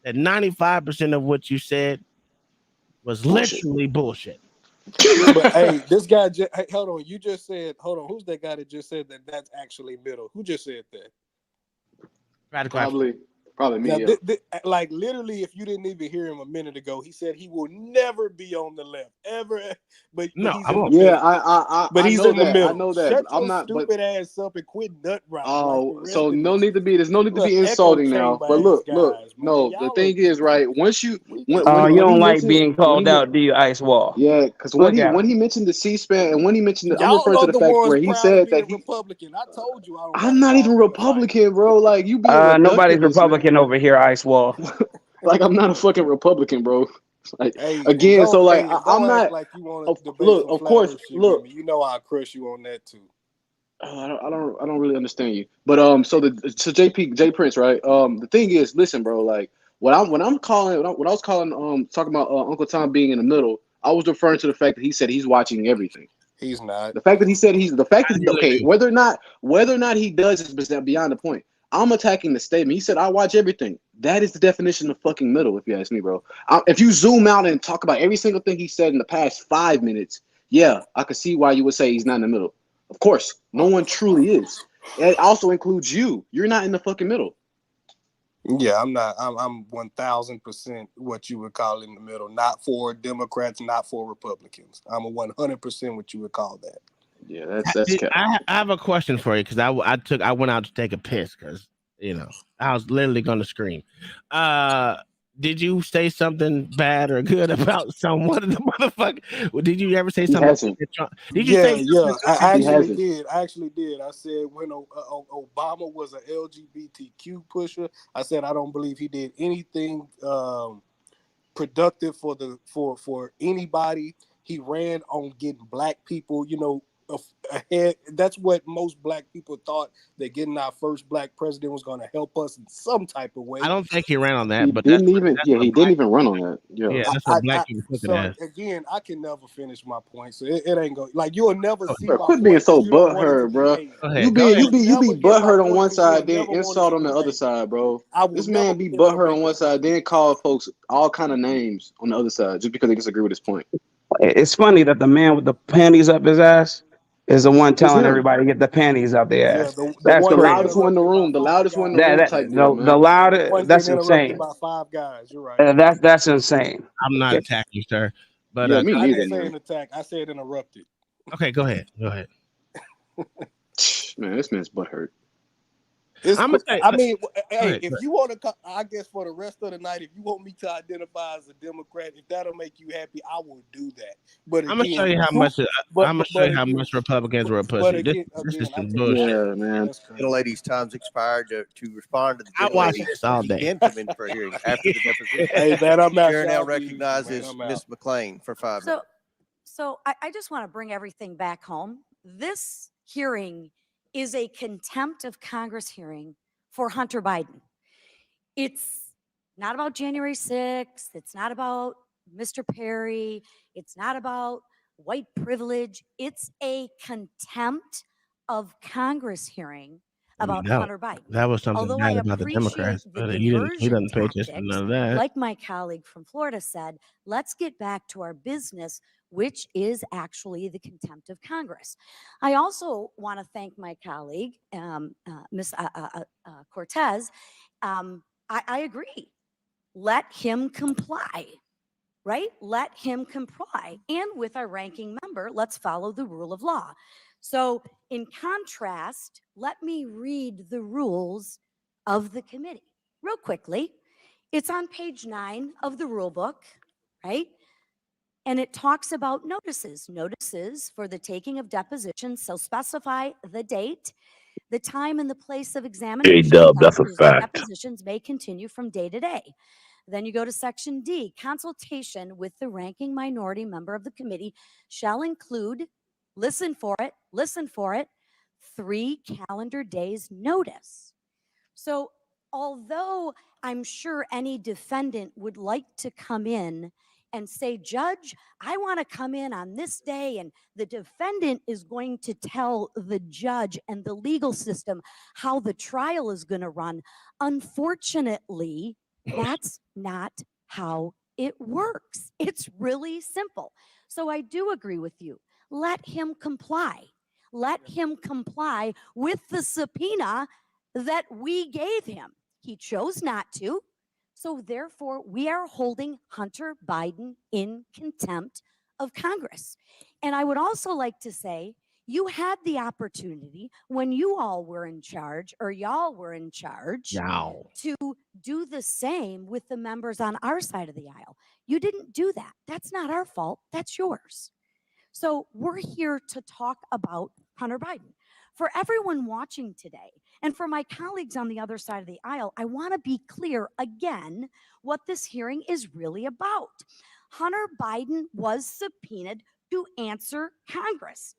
that 95% of what you said was literally bullshit. But hey, this guy, hey, hold on. You just said, hold on. Who's that guy that just said that that's actually middle? Who just said that? Probably me. Now, Yeah. like literally, if you didn't even hear him a minute ago, he said he will never be on the left ever. But No, he's I in the won't. middle. Yeah, But I he's know in the that. middle. I know that. Shut I'm your not. But stupid ass up and quit nut riding. oh, like so the no rest need to be. There's no need to be of insulting now. But look, guys, no. The thing is, right? Once you when You he don't like mentioned being called out, do you, Ice Wall? yeah, because Look when at he mentioned the C-SPAN and when he mentioned I'm Y'all referring to are the the fact ones where he proud of said being that he. Republican. I told you I don't. I'm not even Republican, bro. Like you being nobody's ridiculous, man. Republican over here, Ice Wall. Like I'm not a fucking Republican, bro. Like Hey, again, so like I'm don't act not. like you want to debate Look, some of flat course, earth shit look. with me. You know I'll crush you on that too. I don't really understand you. But so J Prince, right? The thing is, listen, bro, like when I was calling talking about Uncle Tom being in the middle, I was referring to the fact that he said he's watching everything. He's not. The fact that he said okay, whether or not he does is beyond the point. I'm attacking the statement. He said I watch everything. That is the definition of fucking middle, if you ask me, bro. If you zoom out and talk about every single thing he said in the past 5 minutes, yeah, I could see why you would say he's not in the middle. Of course, no one truly is. It also includes you. You're not in the fucking middle. Yeah, I'm not. I'm 1000% what you would call in the middle. Not for Democrats, not for Republicans. I'm a 100% what you would call that. Yeah, that's. I have a question for you, because I went out to take a piss because I was literally going to scream. Did you say something bad or good about someone of the motherfucker? Did you ever say something? Did you say? Yeah. I actually did. I said when Obama was an LGBTQ pusher, I said I don't believe he did anything productive for anybody. He ran on getting black people, ahead. That's what most black people thought, that getting our first black president was going to help us in some type of way. I don't think he ran on that, He but didn't even run on that. Yeah, that's what black people took it as. Again, I can never finish my point, so it ain't going like you'll never see. Bro, my quit point being so you don't want it to butthurt, be bro. made. You be butthurt on one side, then insult on the other side, bro. This man be butthurt on one side, then call folks all kind of names on the other side just because they disagree with his point. It's funny that the man with the panties up his ass is the one telling him. everybody to get the panties out their ass. That's That's the crazy. loudest one in the room. The loudest one in the room type deal, man. The loudest. One That's getting interrupted insane. by 5 guys. You're right. That's insane. I'm not attacking you, sir. But yeah, me I neither, didn't say man. an attack. I said interrupted. Okay, go ahead. Man, this man's butthurt. I mean, hey, if you want to, I guess for the rest of the night, if you want me to identify as a Democrat, if that'll make you happy, I will do that. But again, I'm gonna show you how much. I'm gonna show you how much Republicans were a pussy. This is some bullshit. Yeah, man. The lady's time's expired to respond to the I watch this all day. He can come in for a hearing after the deposition. Hey, man, I'm out. Chair now Y'all be recognizes easy, man. I'm Ms. McLean for 5 minutes. So I just want to bring everything back home. This hearing is a contempt of Congress hearing for Hunter Biden. It's not about January 6th. It's not about Mr. Perry. It's not about white privilege. It's a contempt of Congress hearing about That, Hunter Biden. that was something Although I bad about the appreciate Democrats, the but he diversion doesn't pay attention to tactics, none of that. like my colleague from Florida said, let's get back to our business, which is actually the contempt of Congress. I also want to thank my colleague, Ms. Cortez. I agree. Let him comply, right? Let him comply. And with our ranking member, let's follow the rule of law. So in contrast, let me read the rules of the committee real quickly. It's on page 9 of the rule book, right? And it talks about notices. Notices for the taking of depositions. So specify the date, the time and the place of examination. J-Dub, that's a Whose fact. depositions may continue from day to day. Then you go to section D, consultation with the ranking minority member of the committee shall include, listen for it, 3 calendar days notice. So although I'm sure any defendant would like to come in and say, Judge, I want to come in on this day, and the defendant is going to tell the judge and the legal system how the trial is going to run. Unfortunately, that's not how it works. It's really simple. So I do agree with you. Let him comply. Let him comply with the subpoena that we gave him. He chose not to. So therefore, we are holding Hunter Biden in contempt of Congress. And I would also like to say, you had the opportunity when you all were in charge, or y'all were in charge, to do the same with the members on our side of the aisle. You didn't do that. That's not our fault. That's yours. So we're here to talk about Hunter Biden. For everyone watching today, and for my colleagues on the other side of the aisle, I want to be clear again what this hearing is really about. Hunter Biden was subpoenaed to answer Congress,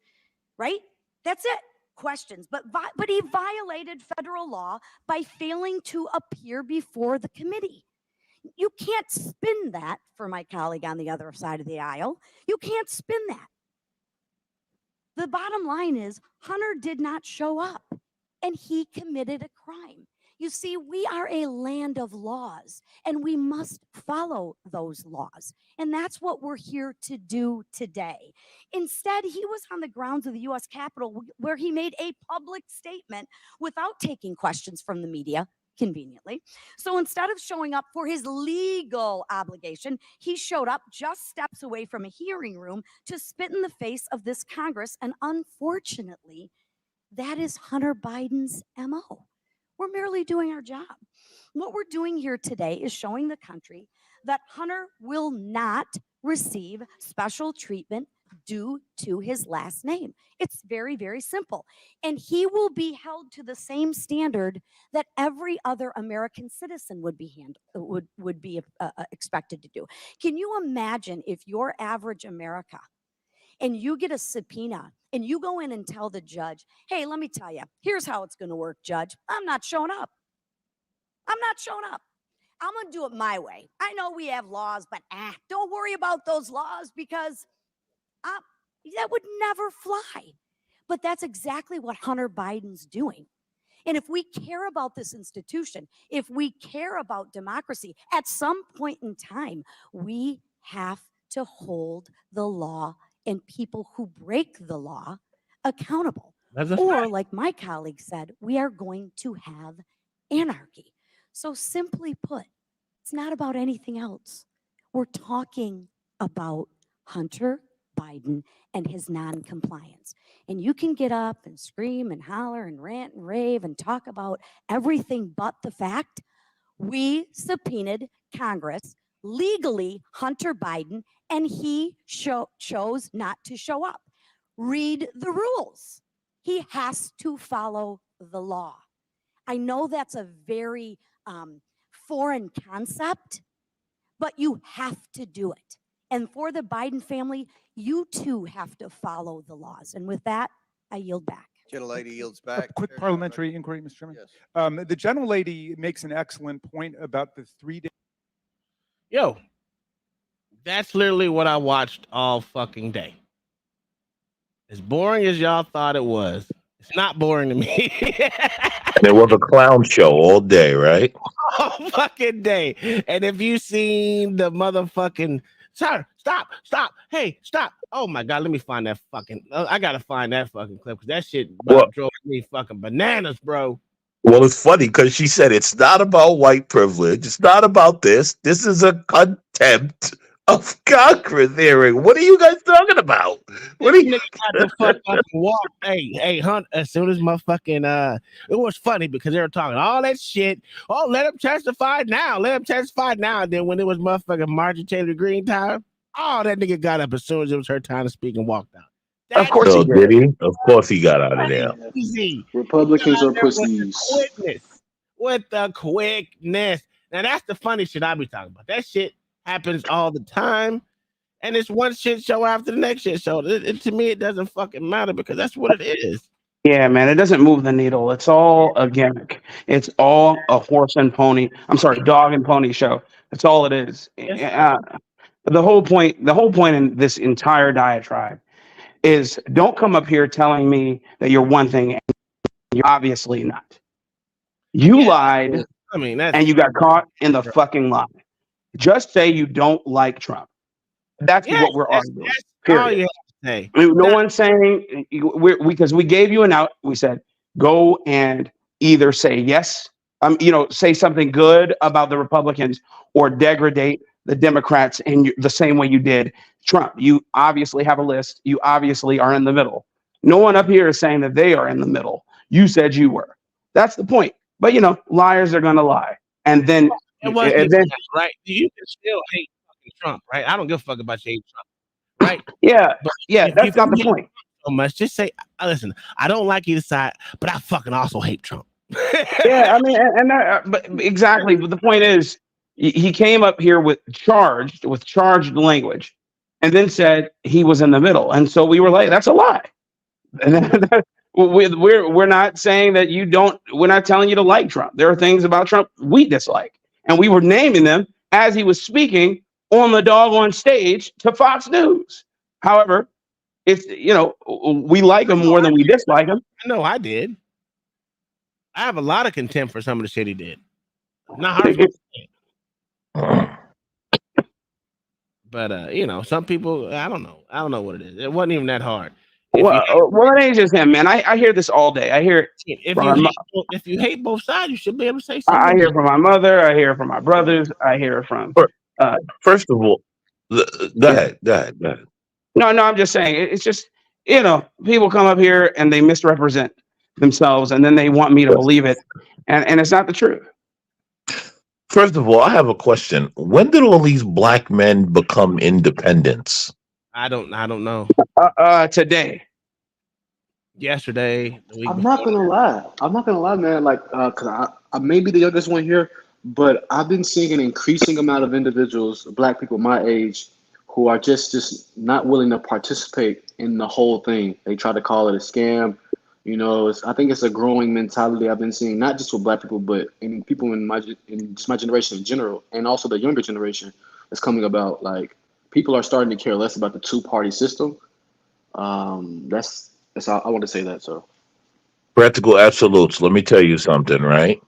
right? That's it. Questions. But he violated federal law by failing to appear before the committee. You can't spin that, for my colleague on the other side of the aisle. You can't spin that. The bottom line is Hunter did not show up, and he committed a crime. You see, we are a land of laws, and we must follow those laws. And that's what we're here to do today. Instead, he was on the grounds of the U.S. Capitol, where he made a public statement without taking questions from the media, conveniently. So instead of showing up for his legal obligation, he showed up just steps away from a hearing room to spit in the face of this Congress. And unfortunately, that is Hunter Biden's MO. We're merely doing our job. What we're doing here today is showing the country that Hunter will not receive special treatment due to his last name. It's very, very simple. And he will be held to the same standard that every other American citizen would be expected to do. Can you imagine if you're average America and you get a subpoena and you go in and tell the judge, hey, let me tell you, here's how it's going to work, Judge. I'm not showing up. I'm not showing up. I'm going to do it my way. I know we have laws, but don't worry about those laws because that would never fly. But that's exactly what Hunter Biden's doing. And if we care about this institution, if we care about democracy, at some point in time, we have to hold the law and people who break the law accountable. Or, like my colleague said, we are going to have anarchy. So simply put, it's not about anything else. We're talking about Hunter Biden and his non-compliance. And you can get up and scream and holler and rant and rave and talk about everything but the fact we subpoenaed Congress legally Hunter Biden, and he chose not to show up. Read the rules. He has to follow the law. I know that's a very foreign concept, but you have to do it. And for the Biden family, you too have to follow the laws. And with that, I yield back. Gentlelady yields back. Quick parliamentary inquiry, Mr. Chairman. The gentlelady makes an excellent point about the 3 days. Yo, that's literally what I watched all fucking day. As boring as y'all thought it was, it's not boring to me. There was a clown show all day, right? All fucking day. And if you seen the motherfucking sir, stop, hey, stop. Oh my god, let me find that fucking. I gotta find that fucking clip because that shit drove me fucking bananas, bro. Well, it's funny because she said it's not about white privilege. It's not about this. This is a contempt of Congress hearing. What are you guys talking about? What are you? Nigga got the fuck up and walk. Hey, Hunt. As soon as my fucking it was funny because they were talking all that shit. Oh, let him testify now. Let him testify now. And then when it was motherfucking Marjorie Taylor Greene time, oh, that nigga got up as soon as it was her time to speak and walked out. Of course he did. Of course he got out of there. Easy. Republicans are With the pussies. quickness. With the quickness. Now that's the funny shit I be talking about. That shit happens all the time. And it's one shit show after the next shit show. To me, it doesn't fucking matter because that's what it is. Yeah, man, it doesn't move the needle. It's all a gimmick. It's all a horse and pony. I'm sorry, dog and pony show. That's all it is. The whole point in this entire diatribe is don't come up here telling me that you're one thing and you're obviously not. You lied. I mean, and you got caught in the fucking lie. Just say you don't like Trump. That's what we're arguing. Period. All you have to say. No one's saying because we gave you an out. We said go and either say yes, say something good about the Republicans or degrade the Democrats in the same way you did Trump. You obviously have a list. You obviously are in the middle. No one up here is saying that they are in the middle. You said you were. That's the point. But liars are gonna lie, and then right. You can still hate fucking Trump, right? I don't give a fuck about you hate Trump, right? Yeah. That's not the point. So much. Just say, listen, I don't like either side, but I fucking also hate Trump. Yeah, I mean, but exactly. But the point is, he came up here with charged language, and then said he was in the middle, and so we were like, that's a lie. And we're not saying that you don't. We're not telling you to like Trump. There are things about Trump we dislike, and we were naming them as he was speaking on the doggone stage to Fox News. However, it's we like him more than we dislike him. No, I did. I have a lot of contempt for some of the shit he did. Not hard to say. But some people, I don't know what it is. It wasn't even that hard. Well, it ain't just him, man. I hear this all day. I hear it. If you hate both sides, you should be able to say something. I hear it from my mother. I hear it from my brothers. I hear it from. First of all, go ahead. No, I'm just saying. It's just people come up here and they misrepresent themselves, and then they want me to believe it, and it's not the truth. First of all, I have a question. When did all these black men become independents? I don't know. Today. Yesterday. I'm not gonna lie, man. Like, cause I may be the youngest one here, but I've been seeing an increasing amount of individuals, black people my age, who are just not willing to participate in the whole thing. They try to call it a scam. I think it's a growing mentality I've been seeing, not just with black people, but in people in my generation in general, and also the younger generation that's coming about. Like, people are starting to care less about the two-party system. That's all I want to say that. So, Practical absolutes. Let me tell you something, right?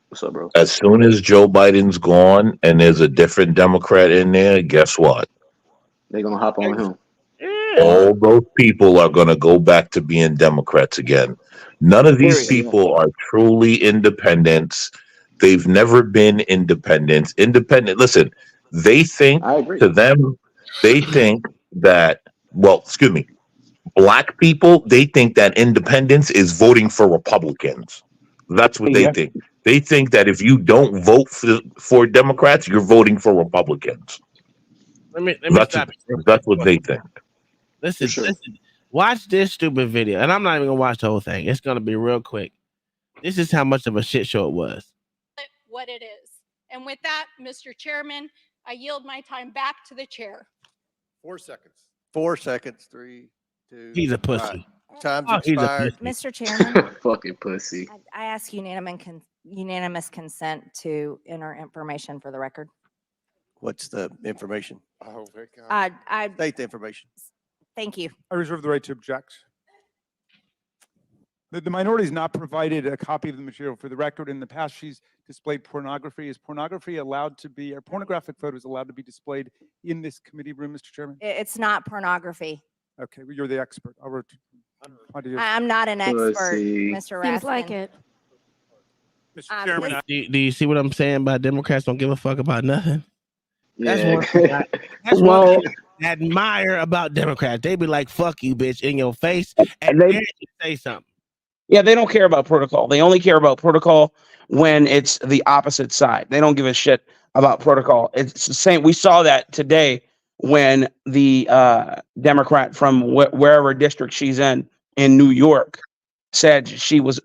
What's up, bro? As soon as Joe Biden's gone and there's a different Democrat in there, guess what? They're gonna hop on him. All those people are going to go back to being Democrats again. None of these people are truly independents. They've never been independents. Listen, they think that, black people, they think that independence is voting for Republicans. That's what they think. They think that if you don't vote for Democrats, you're voting for Republicans. Let me stop you. That's what they think. Listen, watch this stupid video, and I'm not even gonna watch the whole thing. It's gonna be real quick. This is how much of a shit show it was. What it is. And with that, Mr. Chairman, I yield my time back to the chair. 4 seconds. 4 seconds. 3, 2. He's a pussy. Right. Time's expired. Mr. Chairman, Fucking pussy. I ask unanimous consent to enter information for the record. What's the information? Oh, very kind. State the information. Thank you. I reserve the right to object. The minority has not provided a copy of the material for the record. In the past, she's displayed pornography. Is pornography allowed to be, or pornographic photos allowed to be displayed in this committee room, Mr. Chairman? It's not pornography. Okay, well, you're the expert. I'm not an expert, Pussy. Mr. Raskin. Seems like it. Mr. Chairman, Do you see what I'm saying about Democrats don't give a fuck about nothing? That's Yeah. one thing that's one thing I admire about Democrats. They be like, fuck you, bitch, in your face, and they- then you say something. Yeah, they don't care about protocol. They only care about protocol when it's the opposite side. They don't give a shit about protocol. It's the same. We saw that today when the Democrat from wherever district she's in New York said she was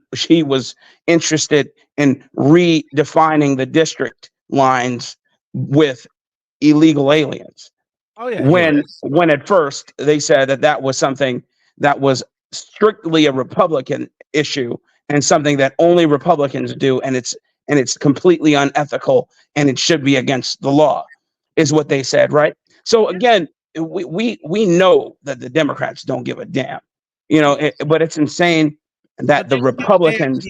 interested in redefining the district lines with illegal aliens. Oh yeah. When at first they said that was something that was strictly a Republican issue and something that only Republicans do, and it's completely unethical and it should be against the law, is what they said, right? So again, we know that the Democrats don't give a damn, but it's insane that the Republicans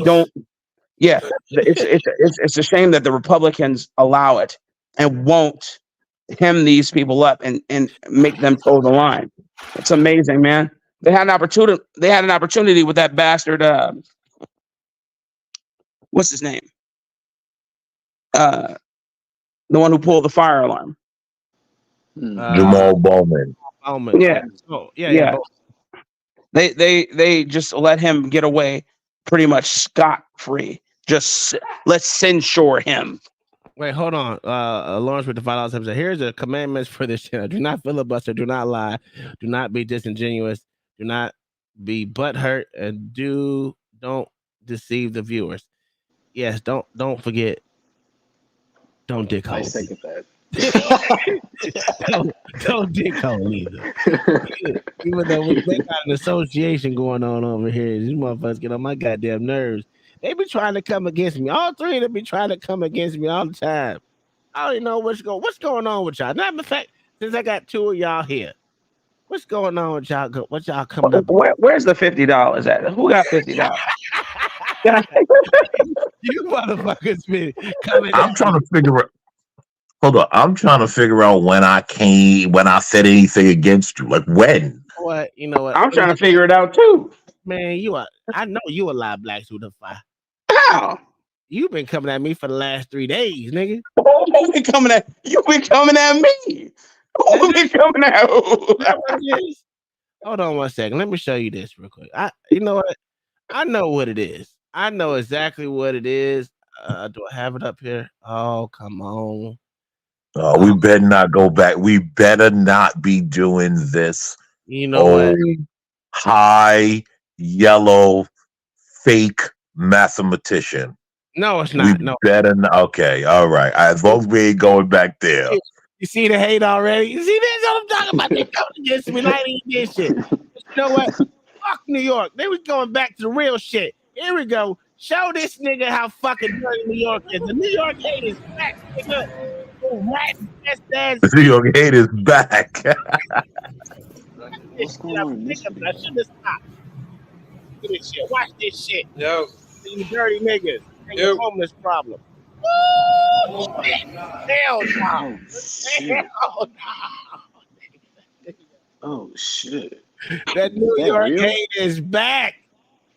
don't. Yeah, it's a shame that the Republicans allow it and won't hem these people up and make them toe the line. It's amazing, man. They had an opportunity. They had an opportunity with that bastard. What's his name? The one who pulled the fire alarm. Jamal Bowman. Yeah. Oh, yeah. They just let him get away pretty much scot free. Just let's censure him. Wait, hold on. Lawrence with the $5 said, here's the commandments for this channel. Do not filibuster. Do not lie. Do not be disingenuous. Do not be butthurt, and don't deceive the viewers. Yes, don't forget. Don't dick hole. I second that. don't dick hole either. Even though we got an association going on over here, these motherfuckers get on my goddamn nerves. They be trying to come against me. All three of them be trying to come against me all the time. I don't even know what's going on with y'all. Matter of fact, since I got two of y'all here, what's going on with y'all? What y'all coming up? Where's the $50 at? Who got $50? You motherfuckers been coming. I'm trying to figure out. Hold on. I'm trying to figure out when I said anything against you. Like when? What? You know what? I'm trying to figure it out too. Man, I know you a lot of blacks who the fire. How? You've been coming at me for the last 3 days, nigga. You've been coming at me. Who been coming at who? Hold on one second. Let me show you this real quick. You know what? I know what it is. I know exactly what it is. Do I have it up here? Oh, come on. We better not go back. We better not be doing this. You know what? High yellow fake mathematician. No, it's not. We No. better not. Okay, all right. As long as we ain't going back there. You see the hate already? You see this? What I'm talking about? They coming against me like this shit. You know what? Fuck New York. They was going back to the real shit. Here we go. Show this nigga how fucking dirty New York is. The New York hate is back, nigga. New York hate is back. What's going on? I shouldn't have stopped. Look at this shit. Watch this shit. Yo. You dirty niggas. And your homeless problem. Woo! Hell no. Hell no. Oh shit. That New York hate is back,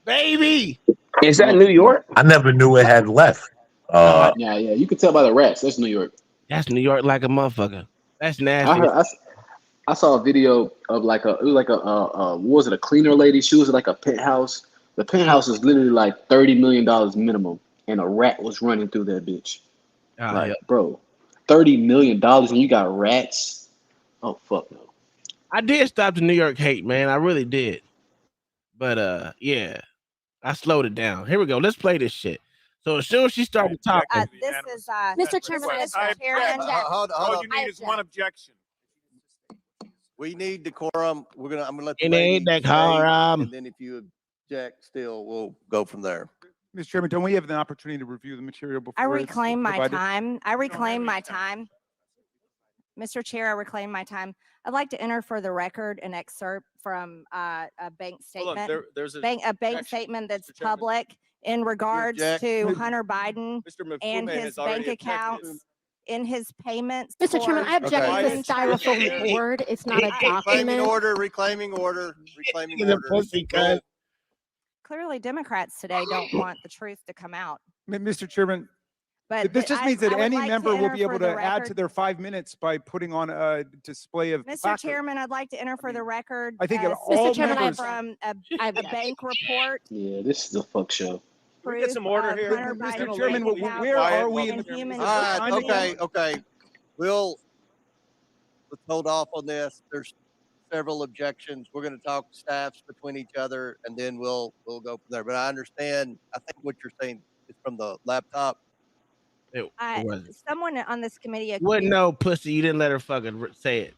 baby. Is that New York? I never knew it had left. Yeah. You can tell by the rats. That's New York. That's New York like a motherfucker. That's nasty. I saw a video of what was it, a cleaner lady? She was at like a penthouse. The penthouse is literally like $30 million minimum, and a rat was running through that bitch. Bro, $30 million when you got rats? Oh fuck no. I did stop the New York hate, man. I really did. But yeah, I slowed it down. Here we go. Let's play this shit. So as soon as she started talking, This is Mr. Chairman, Mr. Chairman. Hold All on. you need is one objection. We need decorum. I'm gonna let the It ain't lady decorum. say, and then if you object, still we'll go from there. Mr. Chairman, don't we have the opportunity to review the material before? I it's reclaim my provided? time. I reclaim my time. Mr. Chair, I reclaim my time. I'd like to enter for the record an excerpt from a bank Hold on, statement. there's a bank objection, statement that's Mr. Chairman. public in regards object? to Mr. Hunter Biden Mr. and Muffume his has bank already objected. accounts, in his payments. Mr. Chairman, for I object to foreign the styrofoam churches. board. It's not a Reclaiming document. order, reclaiming order, reclaiming He's a order. pussy, cuz. Clearly, Democrats today don't want the truth to come out. Mr. Chairman, But this just means that I would any like to member will enter be able for to the add to record- their 5 minutes by putting on a display of Mr. placard. Chairman, I'd like to enter for the record. I think as all Mr. Chairman, members- from a bank report. Yeah, this is a fuck show. Can we get some order Proof here? of Hunter Mr. Biden's Chairman, bank accounts where are we in and the human All right, trafficking. okay. Let's hold off on this. There's several objections. We're going to talk staffs between each other, and then we'll go from there. But I understand. I think what you're saying is from the laptop. It wasn't. Someone on this committee Wouldn't know, pussy. You didn't let her fucking say it.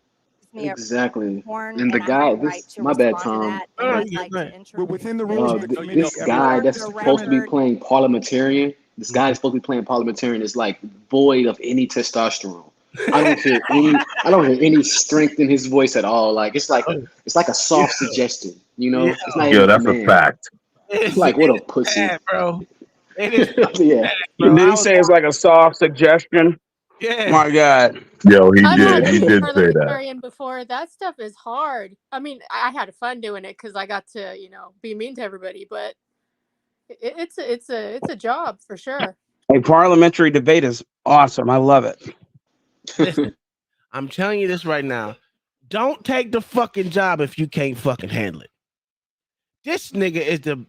me of Exactly. porn, And the I have guy, the right this, to my bad, respond to Tom. that, and I'd like to introduce within the the rules of gentleman. the committee. This guy that's For the supposed to be record- playing parliamentarian, this guy that's supposed to be playing parliamentarian is like void of any testosterone. I don't hear any strength in his voice at all. Like it's like a soft suggestion, you know? It's not Yo, even that's a command. fact. It's like what a pussy. Bad, bro. It is Yeah. Did he say it's like a soft suggestion? Yeah. My God. Yo, he I've did. had He been did say that. parliamentarian before. That stuff is hard. I mean, I had fun doing it because I got to, be mean to everybody. But it's a job for sure. A parliamentary debate is awesome. I love it. Listen, I'm telling you this right now. Don't take the fucking job if you can't fucking handle it. This nigga is the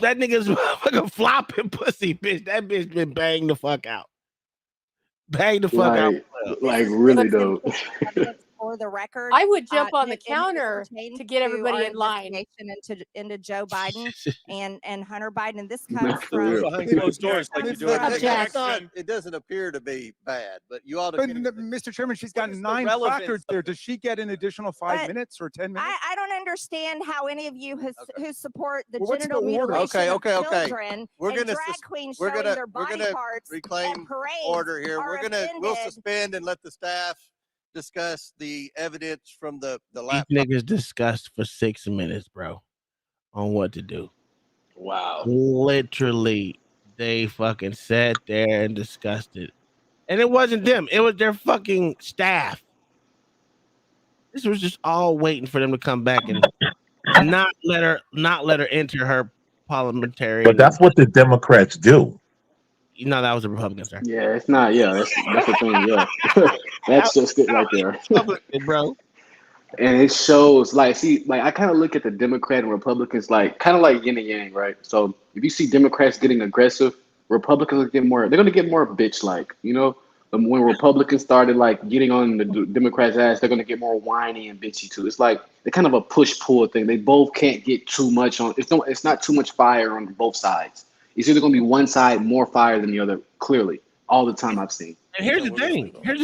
that nigga's fucking flopping pussy, bitch. That bitch been banged the fuck out. Bang the fuck out. Like really though. For the record, I would jump on the it counter pertains to get everybody our in line. investigation into Joe Biden and Hunter Biden, and this Not comes for from real. Behind closed doors, like you do. Object. It doesn't appear to be bad, but you ought to. But Mr. Chairman, she's got is the 9 relevance placards of there. Does she get an additional 5 But minutes or 10 minutes? I don't understand how any of you who support the Well, what's the genital order? mutilation Okay. of children We're and gonna drag queens we're showing gonna their we're body gonna parts reclaim at parades order here. are We'll offended. suspend and let the staff discuss the evidence from the These laptop. niggas discussed for 6 minutes, bro, on what to do. Wow. Literally, they fucking sat there and discussed it. And it wasn't them, it was their fucking staff. This was just all waiting for them to come back and not let her enter her parliamentary. But that's what the Democrats do. You know, that was a Republican, sir. Yeah, it's not. Yeah, that's the thing. Yeah, that's just it right there. Bro. And it shows, like, see, like I kind of look at the Democrat and Republicans like kind of like yin and yang, right? So if you see Democrats getting aggressive, Republicans will get more. They're gonna get more bitch-like, you know. When Republicans started like getting on the Democrats' ass, they're gonna get more whiny and bitchy too. It's like they're kind of a push-pull thing. They both can't get too much on. It's not too much fire on both sides. It's either gonna be one side more fire than the other. Clearly, all the time I've seen. And here's the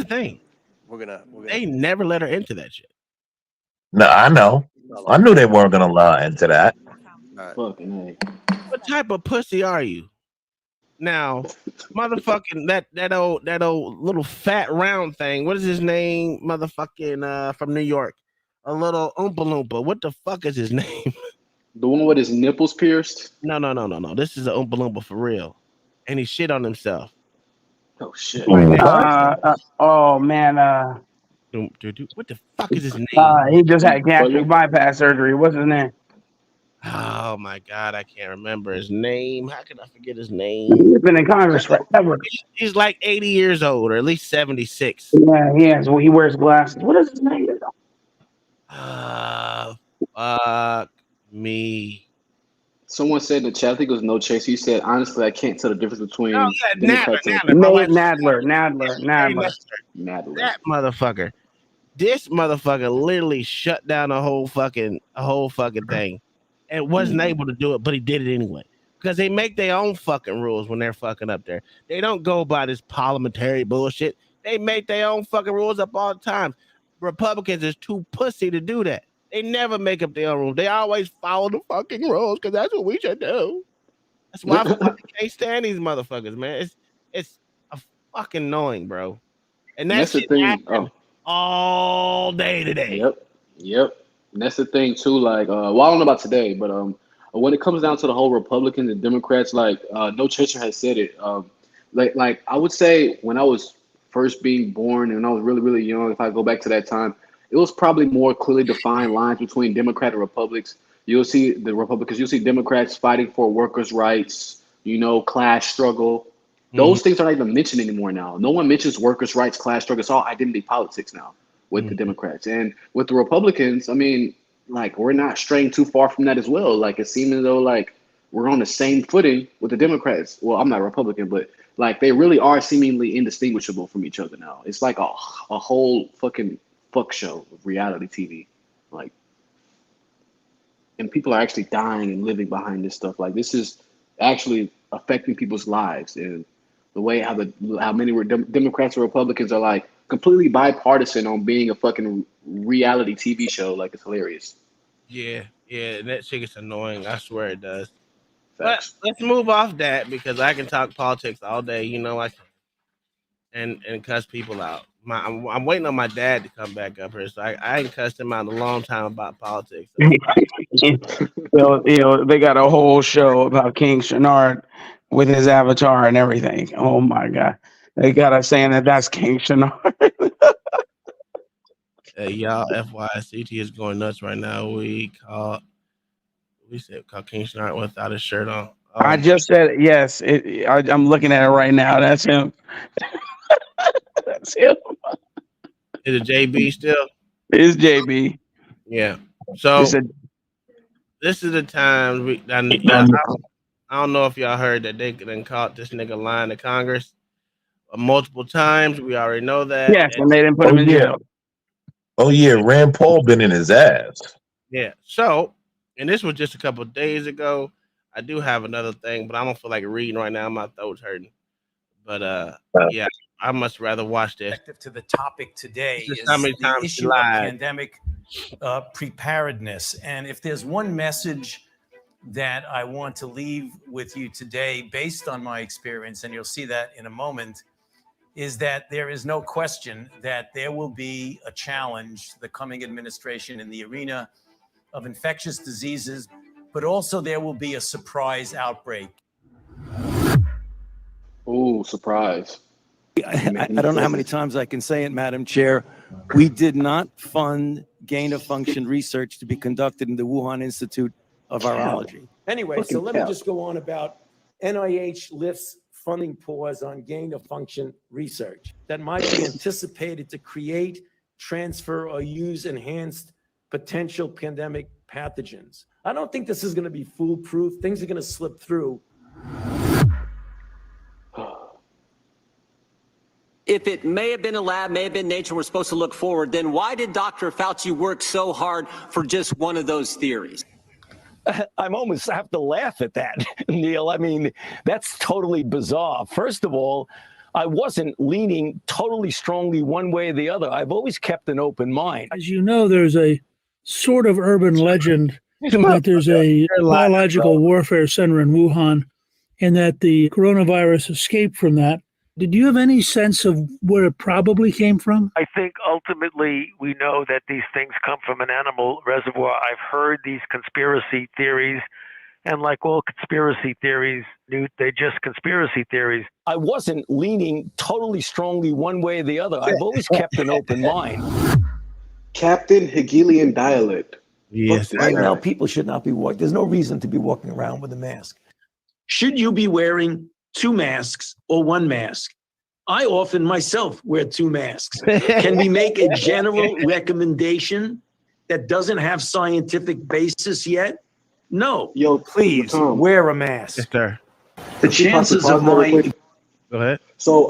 thing. We're gonna They never let her into that shit. No, I know. I knew they weren't gonna allow into that. Fucking What type of pussy are you? Now, motherfucking that old little fat round thing. What is his name? Motherfucking from New York. A little Oompa Loompa. What the fuck is his name? The one with his nipples pierced? No. This is an Oompa Loompa for real. And he shit on himself. Oh shit. Oh man. What the fuck is his name? He just had gastric bypass surgery. What's his name? Oh my god, I can't remember his name. How can I forget his name? He's been in Congress forever. He's like 80 years old, or at least 76. Yeah, he has. Well, he wears glasses. What is his name? Fuck me. Someone said in the chat, I think it was No Chase. He said, honestly, I can't tell the difference between Nadler. That motherfucker. This motherfucker literally shut down a whole fucking thing and wasn't able to do it, but he did it anyway. Because they make their own fucking rules when they're fucking up there. They don't go by this parliamentary bullshit. They make their own fucking rules up all the time. Republicans is too pussy to do that. They never make up their own rules. They always follow the fucking rules because that's what we should do. That's why I fucking can't stand these motherfuckers, man. It's a fucking annoying, bro. And that that's the shit thing. happened all day today. Yep. And that's the thing too. Like, well, I don't know about today, but when it comes down to the whole Republicans and Democrats, like, No Chaser has said it. Like I would say when I was first being born and I was really, really young, if I go back to that time, it was probably more clearly defined lines between Democrat and Republicans. You'll see Democrats fighting for workers' rights, class struggle. Those things are not even mentioned anymore now. No one mentions workers' rights, class struggle. It's all identity politics now with the Democrats. And with the Republicans, I mean, like, we're not straying too far from that as well. Like, it seems as though, like, we're on the same footing with the Democrats. Well, I'm not a Republican, but, like, they really are seemingly indistinguishable from each other now. It's like a whole fucking fuck show of reality TV. Like, and people are actually dying and living behind this stuff. Like, this is actually affecting people's lives. And the way how many Democrats or Republicans are, like, completely bipartisan on being a fucking reality TV show. Like, it's hilarious. Yeah, that shit gets annoying. I swear it does. Facts. But let's move off that because I can talk politics all day. I can, and cuss people out. I'm waiting on my dad to come back up here, so I ain't cussed him out in a long time about politics. They got a whole show about King Shanard with his avatar and everything. Oh my God. They got us saying that's King Shanard. Y'all, FYCT is going nuts right now. We said King Shanard without his shirt on. I just said it. Yes. I'm looking at it right now. That's him. That's him. Is it JB still? It's JB. Yeah. So this is the time I don't know if y'all heard that they done caught this nigga lying to Congress multiple times. We already know that. Yes, and they didn't put him in jail. Oh yeah, Rand Paul been in his ass. Yeah. So, and this was just a couple of days ago. I do have another thing, but I don't feel like reading right now. My throat's hurting. But yeah, I much rather watch this. To the topic today is how many the times issue of pandemic preparedness. And if there's one message that I want to leave with you today, based on my experience, and you'll see that in a moment, is that there is no question that there will be a challenge to the coming administration in the arena of infectious diseases, but also there will be a surprise outbreak. Oh, surprise. I don't know how many times I can say it, Madam Chair. We did not fund gain-of-function research to be conducted in the Wuhan Institute of Virology. Anyway, so let me just go on about NIH lifts funding pause on gain-of-function research that might be anticipated to create, transfer, or use enhanced potential pandemic pathogens. I don't think this is going to be foolproof. Things are going to slip through. If it may have been a lab, may have been nature, we're supposed to look forward, then why did Dr. Fauci work so hard for just one of those theories? I'm almost have to laugh at that, Neil. I mean, that's totally bizarre. First of all, I wasn't leaning totally strongly one way or the other. I've always kept an open mind. As you know, there's a sort of urban legend that there's a biological warfare center in Wuhan and that the coronavirus escaped from that. Did you have any sense of where it probably came from? I think ultimately we know that these things come from an animal reservoir. I've heard these conspiracy theories, and like all conspiracy theories, Newt, they're just conspiracy theories. I wasn't leaning totally strongly one way or the other. I've always kept an open mind. Captain Hegelian dialect. Yes. Right now, people should not be walking. There's no reason to be walking around with a mask. Should you be wearing 2 masks or 1 mask? I often myself wear 2 masks. Can we make a general recommendation that doesn't have scientific basis yet? No. Yo, please wear a mask. Yes, sir. The chances of my Go ahead. So,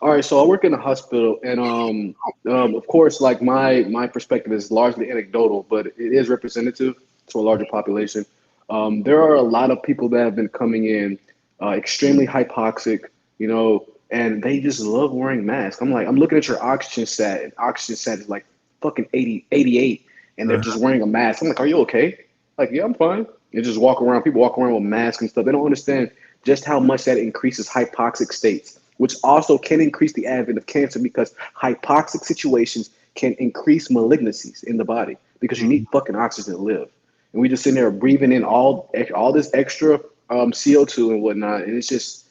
all right. So I work in a hospital, and of course, like my perspective is largely anecdotal, but it is representative to a larger population. There are a lot of people that have been coming in, extremely hypoxic, and they just love wearing masks. I'm looking at your oxygen sat, and oxygen sat is like fucking 80, 88, and they're just wearing a mask. I'm like, are you okay? Like, yeah, I'm fine. And just walk around. People walk around with masks and stuff. They don't understand just how much that increases hypoxic states. which also can increase the advent of cancer because hypoxic situations can increase malignancies in the body because you need fucking oxygen to live. And we just sitting there breathing in all this extra CO2 and whatnot, and it's just,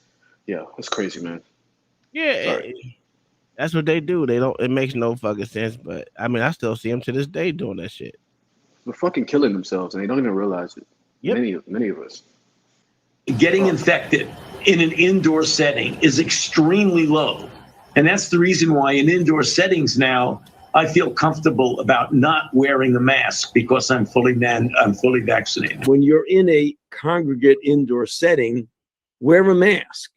yeah, it's crazy, man. Yeah, that's what they do. They don't. It makes no fucking sense. But I mean, I still see them to this day doing that shit. They're fucking killing themselves, and they don't even realize it. Yep. Many of us. Getting infected in an indoor setting is extremely low. And that's the reason why in indoor settings now, I feel comfortable about not wearing a mask because I'm fully vaccinated. When you're in a congregate indoor setting, wear a mask.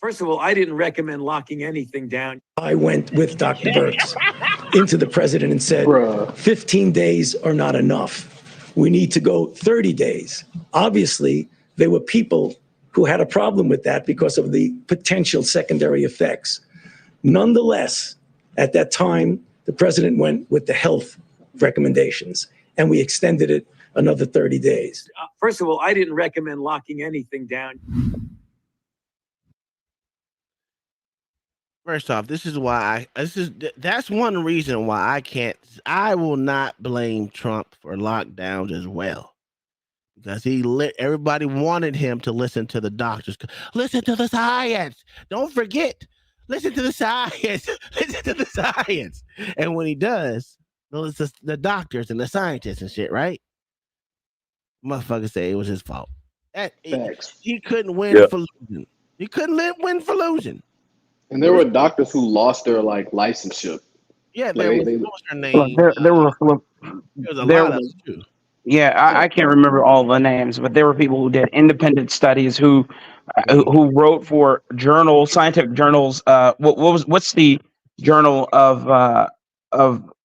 First of all, I didn't recommend locking anything down. I went with Dr. Birx into the president and said, 15 days are not enough. We need to go 30 days. Obviously, there were people who had a problem with that because of the potential secondary effects. Nonetheless, at that time, the president went with the health recommendations, and we extended it another 30 days. First of all, I didn't recommend locking anything down. First off, that's one reason why I will not blame Trump for lockdowns as well. Because everybody wanted him to listen to the doctors. Listen to the science. Don't forget. Listen to the science. Listen to the science. And when he does, it's the doctors and the scientists and shit, right? Motherfuckers say it was his fault. He couldn't win for losing. He couldn't win for losing. And there were doctors who lost their licensure. Yeah, there was their name. Look, there were a lot of them too. Yeah, I can't remember all the names, but there were people who did independent studies who wrote for scientific journals. What's the journal of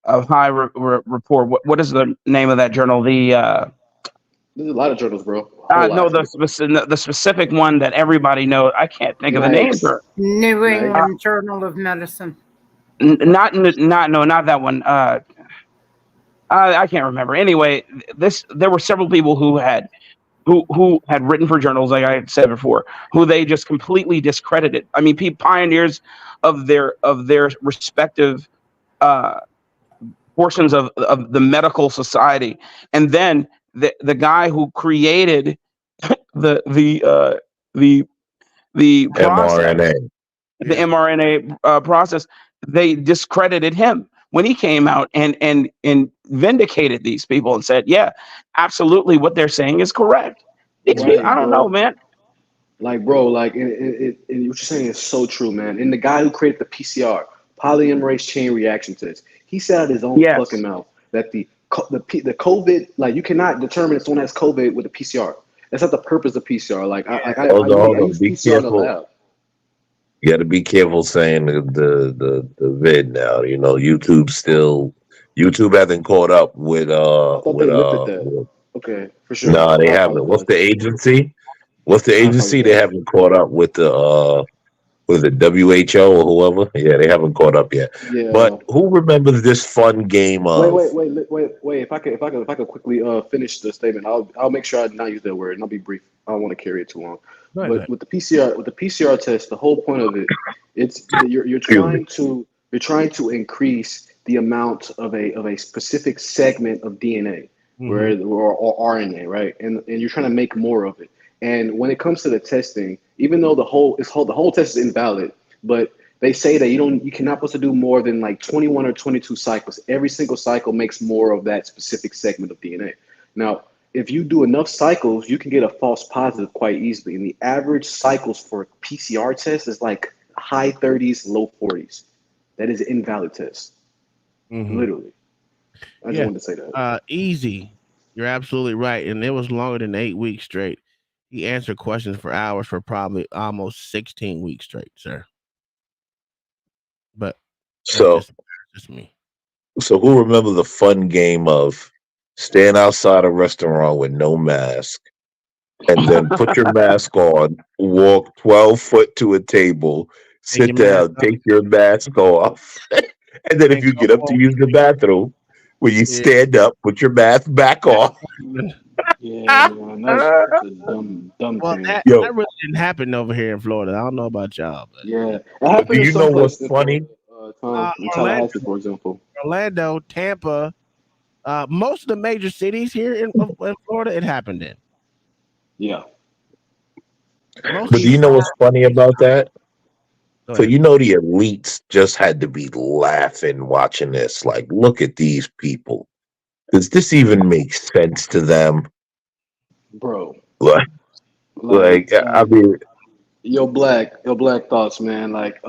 high report? What is the name of that journal? There's a lot of journals, bro. No, the specific one that everybody knows. I can't think of the name. New England Journal of Medicine. Not that one. I can't remember. Anyway, there were several people who had written for journals, like I had said before, who they just completely discredited. I mean, pioneers of their respective portions of the medical society, and then the guy who created the process, the mRNA process, they discredited him when he came out and vindicated these people and said, yeah, absolutely, what they're saying is correct. Right, I don't know, man. Like, bro, like, and what you're saying is so true, man. And the guy who created the PCR, polymerase chain reaction test, he said out of his own fucking mouth that the COVID, like, you cannot determine if someone has COVID with a PCR. That's not the purpose of PCR. Like, I use PCR in the lab. You got to be careful saying the vid now. You know, YouTube hasn't caught up with okay, for sure. No, they haven't. What's the agency? They haven't caught up with the WHO or whoever. Yeah, they haven't caught up yet. Yeah. But who remembers this fun game of? Wait. If I could quickly finish the statement, I'll make sure I not use that word, and I'll be brief. I don't want to carry it too long. But with the PCR test, the whole point of it, it's you're trying to increase the amount of a specific segment of DNA, or RNA, right? And you're trying to make more of it. And when it comes to the testing, even though the whole test is invalid, but they say that you cannot supposed to do more than like 21 or 22 cycles. Every single cycle makes more of that specific segment of DNA. Now, if you do enough cycles, you can get a false positive quite easily. And the average cycles for a PCR test is like high 30s, low 40s. That is an invalid test. Literally. I just wanted to say that. Easy. You're absolutely right. And it was longer than 8 weeks straight. He answered questions for hours for probably almost 16 weeks straight, sir. But just me. So who remembers the fun game of stand outside a restaurant with no mask, and then put your mask on, walk 12 foot to a table, sit down, take your mask off, and then if you get up to use the bathroom, When you stand up, put your mask back on. Yeah, man, that's a dumb Well, thing. that really didn't happen over here in Florida. I don't know about y'all, but Yeah, it Do happened in you some know what's places in funny? Florida, in Tallahassee, for example. Orlando, Tampa, most of the major cities here in Florida, it happened in. Yeah. But do you know what's funny about that? So you know the elites just had to be laughing watching this. Like, look at these people. Does this even make sense to them? Bro. Like I mean, your black thoughts, man. Like,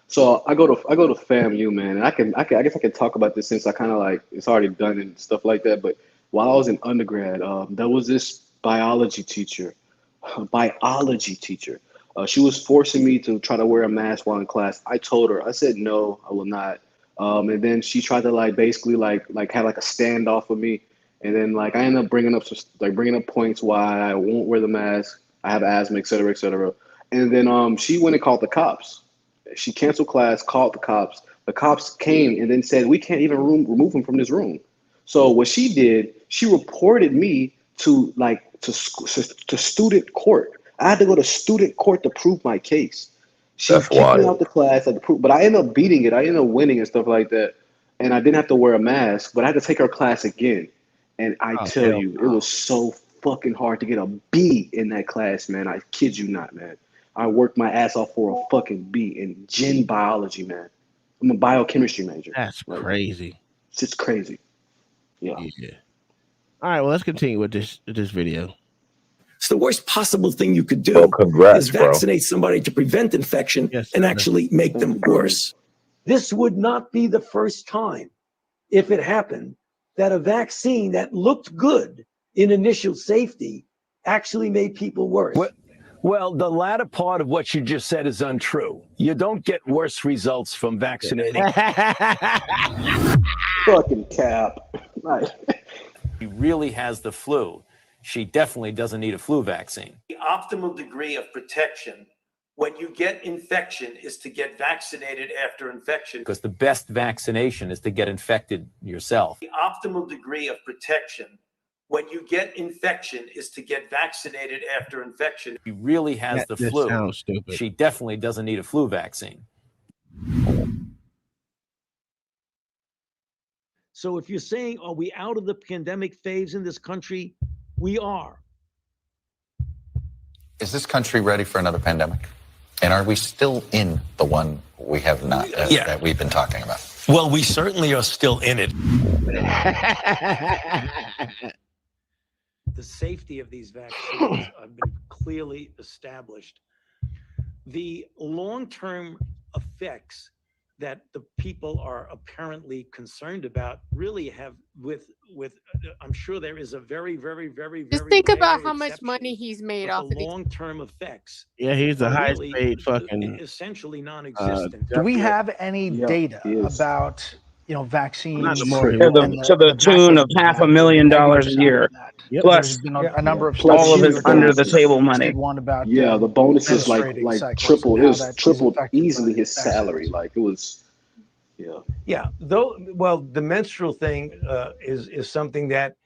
so I go to FAMU, man, and I guess I can talk about this since I kind of like it's already done and stuff like that. But while I was in undergrad, there was this biology teacher. She was forcing me to try to wear a mask while in class. I told her, I said no, I will not. And then she tried to like basically like have like a standoff with me. And then like I ended up bringing up points why I won't wear the mask. I have asthma, et cetera, et cetera. And then she went and called the cops. She canceled class, called the cops. The cops came and then said, we can't even remove him from this room. So what she did, she reported me to student court. I had to go to student court to prove my case. She kicked me out the class, but I ended up beating it. I ended up winning and stuff like that. And I didn't have to wear a mask, but I had to take her class again. And I tell you, it was so fucking hard to get a B in that class, man. I kid you not, man. I worked my ass off for a fucking B in gen biology, man. I'm a biochemistry major. That's crazy. It's just crazy. Yeah. All right, well, let's continue with this video. It's the worst possible thing you could do Well, congrats, is vaccinate somebody to prevent infection and actually make them worse. This would not be the first time, if it happened, that a vaccine that looked good in initial safety actually made people worse. Well, the latter part of what you just said is untrue. You don't get worse results from vaccinating. Fucking cap. Right. She really has the flu. She definitely doesn't need a flu vaccine. The optimal degree of protection when you get infection is to get vaccinated after infection. Because the best vaccination is to get infected yourself. The optimal degree of protection when you get infection is to get vaccinated after infection. She really has the flu. Sounds stupid. She definitely doesn't need a flu vaccine. So if you're saying, are we out of the pandemic phase in this country? We are. Is this country ready for another pandemic? And are we still in the one we have not, that we've been talking about? Well, we certainly are still in it. The safety of these vaccines have been clearly established. The long-term effects that the people are apparently concerned about really have I'm sure there is a very Just think about how much money he's made off of these. Long-term effects. Yeah, he's the highest paid fucking essentially non-existent. Do we have any data about vaccines to the tune of $500,000 a year, plus a number of all of it under the table money? The bonuses like tripled easily his salary. Like it was. The menstrual thing is something that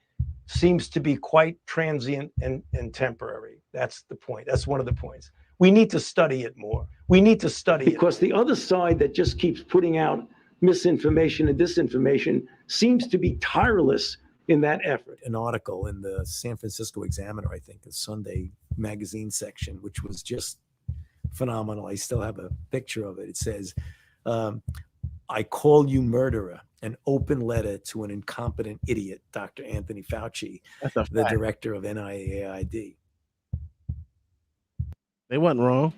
seems to be quite transient and temporary. That's the point. That's one of the points. We need to study it more. We need to study it. Because the other side that just keeps putting out misinformation and disinformation seems to be tireless in that effort. An article in the San Francisco Examiner, I think, the Sunday magazine section, which was just phenomenal. I still have a picture of it. It says, I call you murderer, an open letter to an incompetent idiot, Dr. Anthony Fauci, the director of NIAID. They wasn't wrong.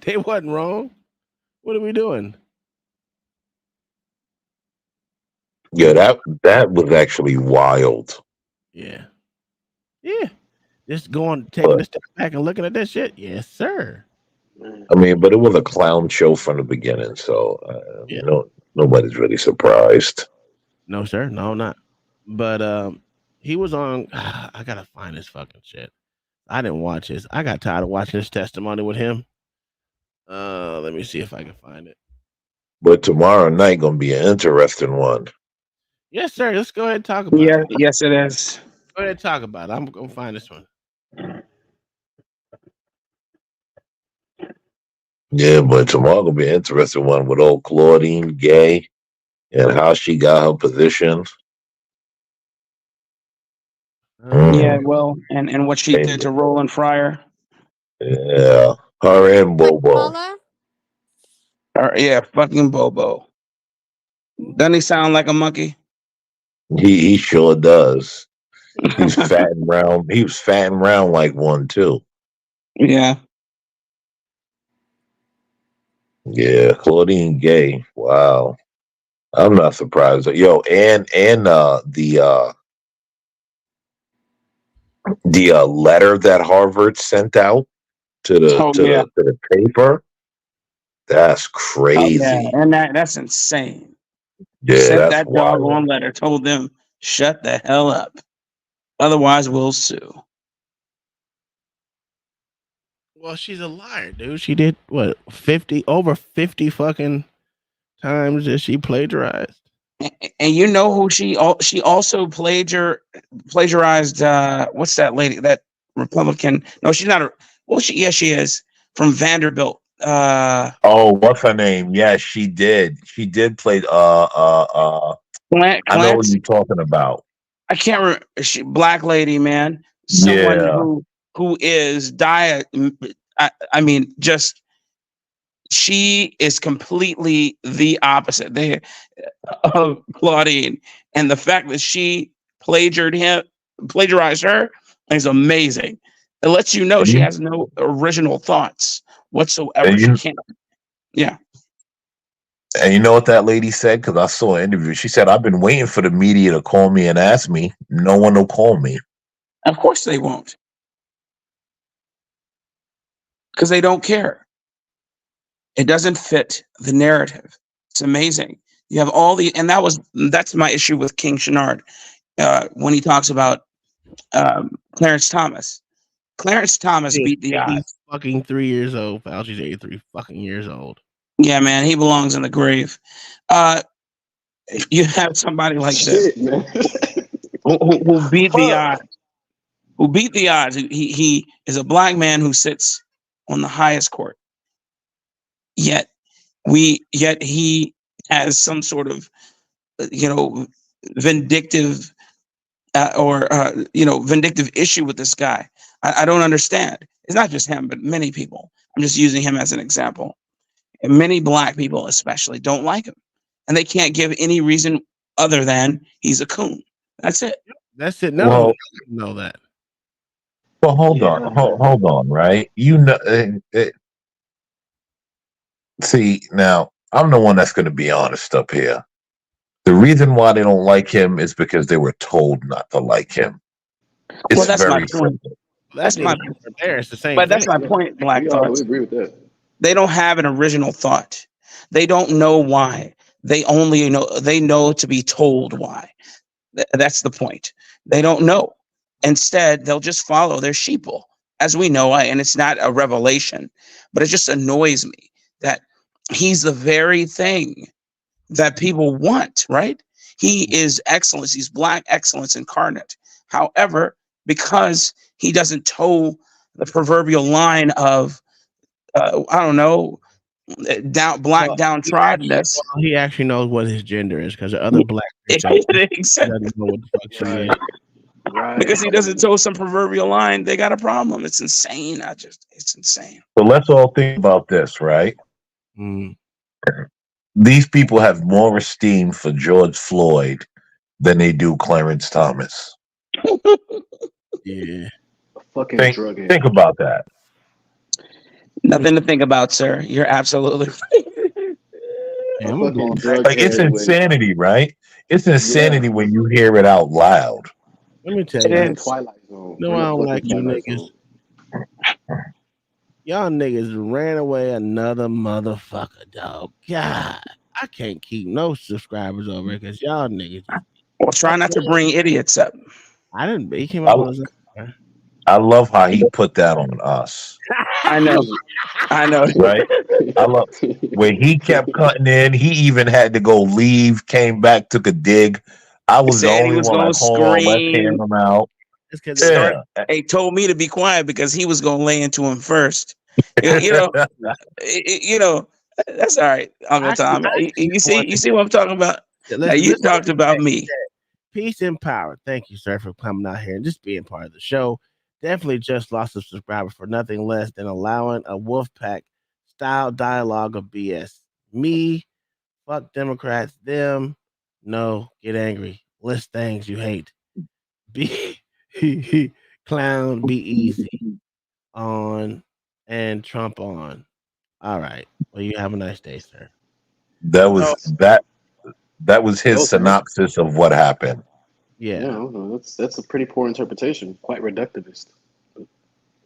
They wasn't wrong. What are we doing? Yeah, that was actually wild. Yeah. Just taking a step back and looking at that shit. Yes, sir. I mean, but it was a clown show from the beginning, so nobody's really surprised. No, sir. No, not. But he was on. I gotta find this fucking shit. I didn't watch this. I got tired of watching his testimony with him. Let me see if I can find it. But tomorrow night gonna be an interesting one. Yes, sir. Let's go ahead and talk about Yeah, it. yes, it is. Go ahead and talk about it. I'm gonna find this one. Yeah, but tomorrow gonna be an interesting one with old Claudine Gay and how she got her position. Yeah, well, and what she did to Roland Fryer. Yeah, her and Bobo. Yeah, fucking Bobo. Doesn't he sound like a monkey? He sure does. He's fat and round. He was fat and round like one too. Yeah. Yeah, Claudine Gay. Wow. I'm not surprised. Yo, and the letter that Harvard sent out to the paper. That's crazy. Oh, yeah, and that's insane. Yeah, Sent that's that wild. doggone letter, told them, shut the hell up. Otherwise, we'll sue. Well, she's a liar, dude. She did what 50 over 50 fucking times that she plagiarized. And you know who she also plagiarized? What's that lady? That Republican? No, she's not. She is from Vanderbilt. Oh, what's her name? Yes, she did. She did play. I know what you're talking about. I can't remember. Black lady, man. Someone who is diet. I mean, just she is completely the opposite of Claudine, and the fact that she plagiarized her is amazing. It lets you know she has no original thoughts whatsoever. She can't. Yeah. And you know what that lady said? Because I saw an interview. She said, "I've been waiting for the media to call me and ask me. No one will call me." Of course they won't, because they don't care. It doesn't fit the narrative. It's amazing. You have and that's my issue with King Shenard when he talks about Clarence Thomas. Clarence Thomas beat the odds. He's fucking 3 years old. Fauci's 83 fucking years old. Yeah, man, he belongs in the grave. You have somebody like this who beat the odds. Who beat the odds? He is a black man who sits on the highest court. Yet he has some sort of vindictive vindictive issue with this guy. I don't understand. It's not just him, but many people. I'm just using him as an example. And many black people especially don't like him, and they can't give any reason other than he's a coon. That's it. That's it. No, know that. Well, hold on, right? You know, see, now I'm the one that's going to be honest up here. The reason why they don't like him is because they were told not to like him. It's that's very my point. simple. That's my there. It's the same. But that's my point, Black Thoughts. I agree with that. They don't have an original thought. They don't know why. They know to be told why. That's the point. They don't know. Instead, they'll just follow their sheeple, as we know, and it's not a revelation, but it just annoys me that he's the very thing that people want, right? He is excellence. He's black excellence incarnate. However, because he doesn't toe the proverbial line of, downtroddenness. He actually knows what his gender is because the other black Exactly. doesn't know what the fuck she is. Right. Because he doesn't toe some proverbial line, they got a problem. It's insane. It's insane. So let's all think about this, right? These people have more esteem for George Floyd than they do Clarence Thomas. Yeah. Think about that. Nothing to think about, sir. You're absolutely right. Like, it's insanity, right? It's insanity when you hear it out loud. Let me tell you. Twilight Zone. No, I don't like you niggas. Y'all niggas ran away another motherfucker, dog. God, I can't keep no subscribers over because y'all niggas. Well, try not to bring idiots up. I didn't. He came up with I love how he put that on us. I know. Right? I love when he kept cutting in. He even had to go leave, came back, took a dig. I was the Said he only was one gonna at home. Let's hear scream. him out. Start. He told me to be quiet because he was gonna lay into him first. You know, you know. That's all right, Uncle Tom. You see what I'm talking about. Now you talked about me. Peace and power. Thank you, sir, for coming out here and just being part of the show. Definitely just lost a subscriber for nothing less than allowing a Wolfpack style dialogue of BS. Me, fuck Democrats, them, no, get angry. List things you hate. Be clown, be easy on, and Trump on. All right. Well, you have a nice day, sir. That was his synopsis of what happened. Yeah. I don't know. That's a pretty poor interpretation. Quite reductivist.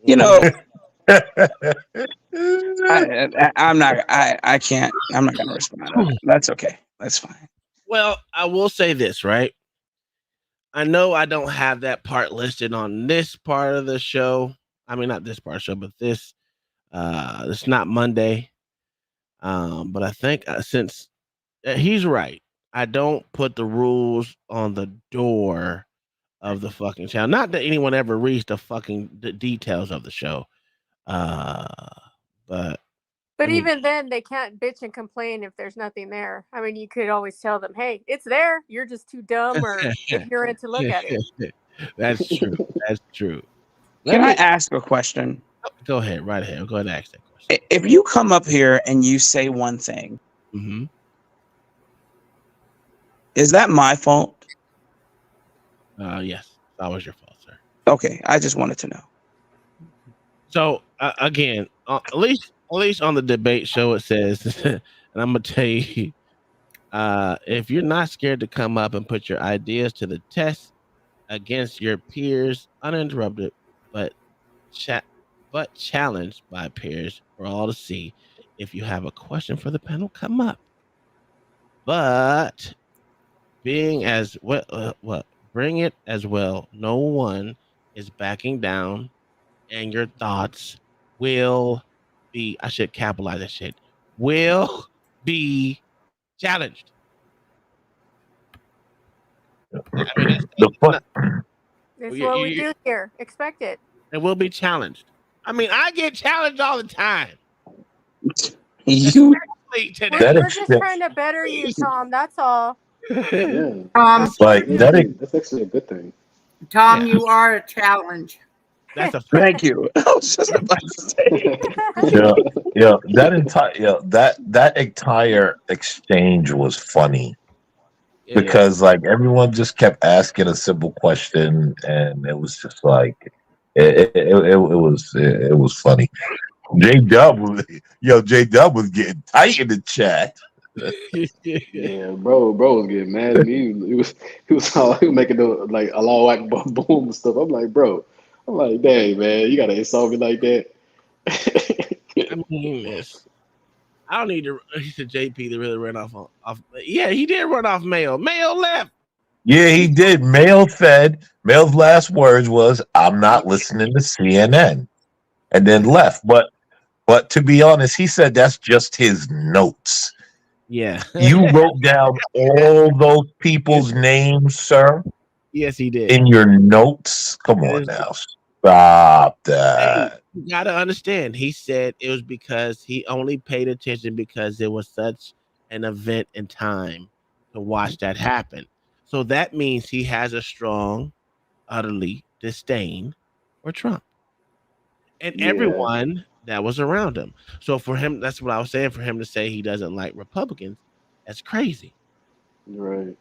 You know, I'm not. I can't. I'm not gonna respond to that. That's okay. That's fine. Well, I will say this, right? I know I don't have that part listed on this part of the show. I mean, not this part of the show, but this. It's not Monday. But I think since he's right, I don't put the rules on the door of the fucking channel. Not that anyone ever reads the details of the show. But even then, they can't bitch and complain if there's nothing there. I mean, you could always tell them, "Hey, it's there. You're just too dumb or ignorant to look at it." That's true. That's true. Can I ask a question? Go ahead. Right ahead. Go ahead and ask that question. If you come up here and you say one thing, is that my fault? Yes, that was your fault, sir. Okay, I just wanted to know. So again, at least on the debate show, it says, and I'm gonna tell you, if you're not scared to come up and put your ideas to the test against your peers, uninterrupted, but challenged by peers for all to see. If you have a question for the panel, come up. But being as bring it as well. No one is backing down, and your thoughts will be. I should capitalize that shit. Will be challenged. I mean, That's what we do here. Expect it. It will be challenged. I mean, I get challenged all the time. You. We're just trying to better you, Tom. That's all. Yeah. Like that's actually a good thing. Tom, you are a challenge. That's a fact. Thank you. I was just about to say. That entire exchange was funny. Because like everyone just kept asking a simple question, and it was just like it was funny. J Dub was getting tight in the chat. Yeah, bro was getting mad at me. He was making the like Allahu Akbar boom and stuff. I'm like, dang man, you gotta insult me like that. I mean, I don't need to. He said JP to really run off. Yeah, he did run off Mayo. Mayo left. Yeah, he did. Mail said, Mail's last words was, "I'm not listening to CNN," and then left. But to be honest, he said that's just his notes. Yeah. You wrote down all those people's names, sir? Yes, he did. In your notes? Come on now. Stop that. Hey, you gotta understand. He said it was because he only paid attention because it was such an event in time to watch that happen. So that means he has a strong, utterly disdain for Trump and everyone that was around him. So for him, that's what I was saying. For him to say he doesn't like Republicans, that's crazy. Right.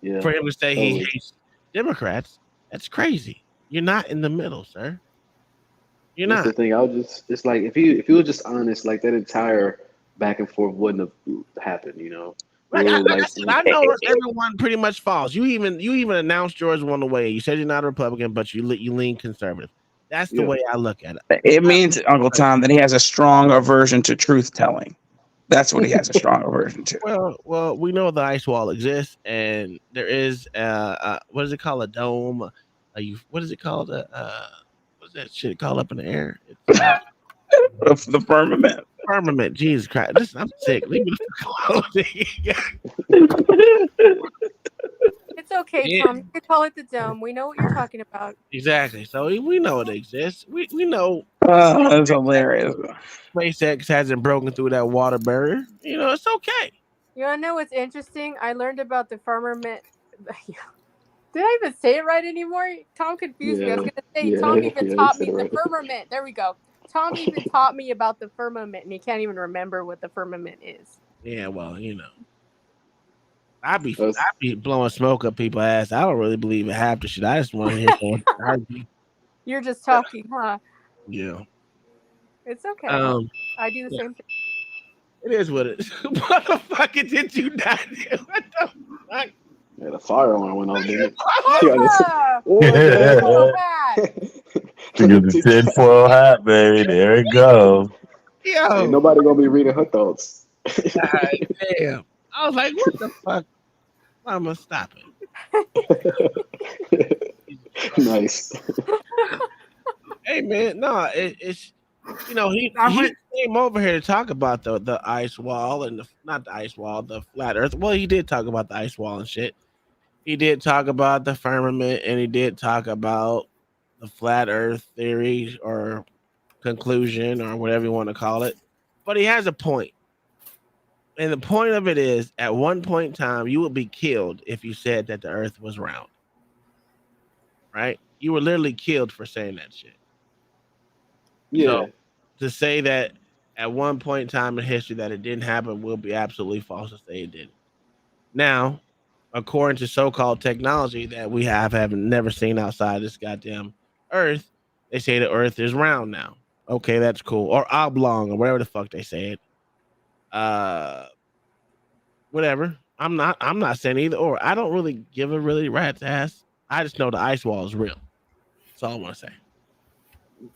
Yeah. For him to say he hates Democrats, that's crazy. You're not in the middle, sir. You're not. That's the thing. It's like if he was just honest, like that entire back and forth wouldn't have happened, you know. Like I know everyone pretty much falls. You even announced George won the way. You said you're not a Republican, but you lean conservative. That's the way I look at it. It means, Uncle Tom, that he has a strong aversion to truth telling. That's what he has a strong aversion to. Well, we know the ice wall exists, and there is what is it called? A dome? What is it called? What's that shit called up in the air? It's, the firmament. Firmament. Jesus Christ! Listen, I'm sick. Leave me the fuck alone. It's okay, Yeah. Tom. You could call it the dome. We know what you're talking about. Exactly. So we know it exists. We know That's hilarious. SpaceX hasn't broken through that water barrier. You know, it's okay. You want to know what's interesting? I learned about the firmament. Did I even say it right anymore? Tom confused me. I was going to say, Tom even you taught said me it the right. firmament. There we go. Tom even taught me about the firmament, and he can't even remember what the firmament is. Yeah, well, you know. I be blowing smoke up people's ass. I don't really believe in half the shit. I just want to hear someone. You're just talking, huh? Yeah. It's okay. Um, I do the same thing. It is what it is. What the fuck did you not do? What the fuck? Yeah, the fire alarm went off, didn't it? Ah! What the So hell? bad. Because the tinfoil hat, baby. There it goes. Yo. Ain't nobody gonna be reading her thoughts. God damn. I was like, what the fuck? Mama, stop it. Nice. Hey man, no, it's you know he came over here to talk about the ice wall and not the ice wall, the flat Earth. Well, he did talk about the ice wall and shit. He did talk about the firmament, and he did talk about the flat Earth theory or conclusion or whatever you want to call it. But he has a point. And the point of it is, at one point in time, you would be killed if you said that the Earth was round. Right? You were literally killed for saying that shit. Yeah. So to say that at one point in time in history that it didn't happen will be absolutely false to say it didn't. Now, according to so-called technology that we have never seen outside this goddamn Earth, they say the Earth is round now. Okay, that's cool. Or oblong or whatever the fuck they say it. Whatever. I'm not saying either or. I don't really give a really rat's ass. I just know the ice wall is real. That's all I want to say.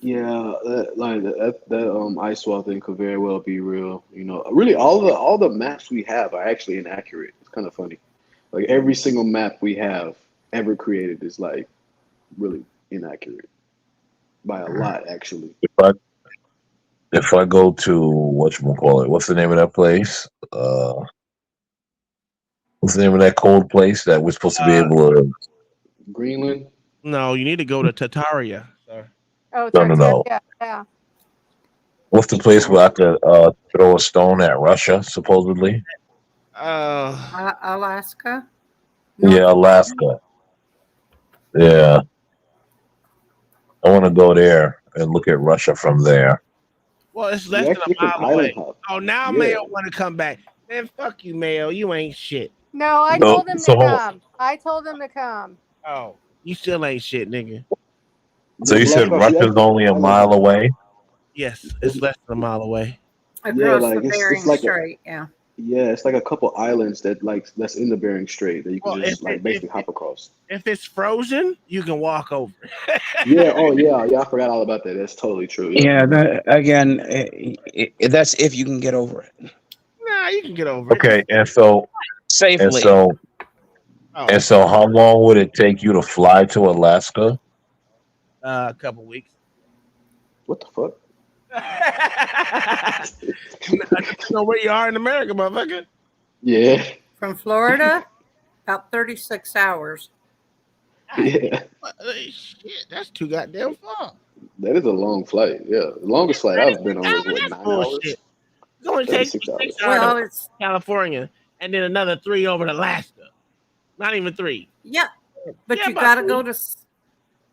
Yeah, that ice wall thing could very well be real. You know, really all the maps we have are actually inaccurate. It's kind of funny. Like every single map we have ever created is like really inaccurate by a lot, actually. If I go to whatchamacallit, what's the name of that place? What's the name of that cold place that we're supposed to be able to? Greenland? No, you need to go to Tartaria. Sorry. Oh, No. yeah. What's the place where I could throw a stone at Russia, supposedly? Alaska? Yeah, Alaska. Yeah. I want to go there and look at Russia from there. Well, it's less than a mile away. Oh, now Mayo want to come back. Man, fuck you, Mayo. You ain't shit. No, I told him to come. I told him to come. Oh, you still ain't shit, nigga. So you said Russia's only a mile away? Yes, it's less than a mile away. Across like the Bering it's like Strait, yeah. Yeah, it's like a couple islands that's in the Bering Strait that you can just basically hop across. If it's frozen, you can walk over. Yeah. Oh, yeah. I forgot all about that. That's totally true. Yeah, that's if you can get over it. Nah, you can get over it. Okay, and so safely. And so how long would it take you to fly to Alaska? A couple weeks. What the fuck? Depending on where you are in America, motherfucker. Yeah. From Florida, about 36 hours. Yeah. Shit, that's too goddamn far. That is a long flight. Yeah. The longest flight I've been on was what, 9 hours? It's only takes 6 hours. Well, it's California and then another 3 over to Alaska. Not even 3. Yeah, but you got to go to.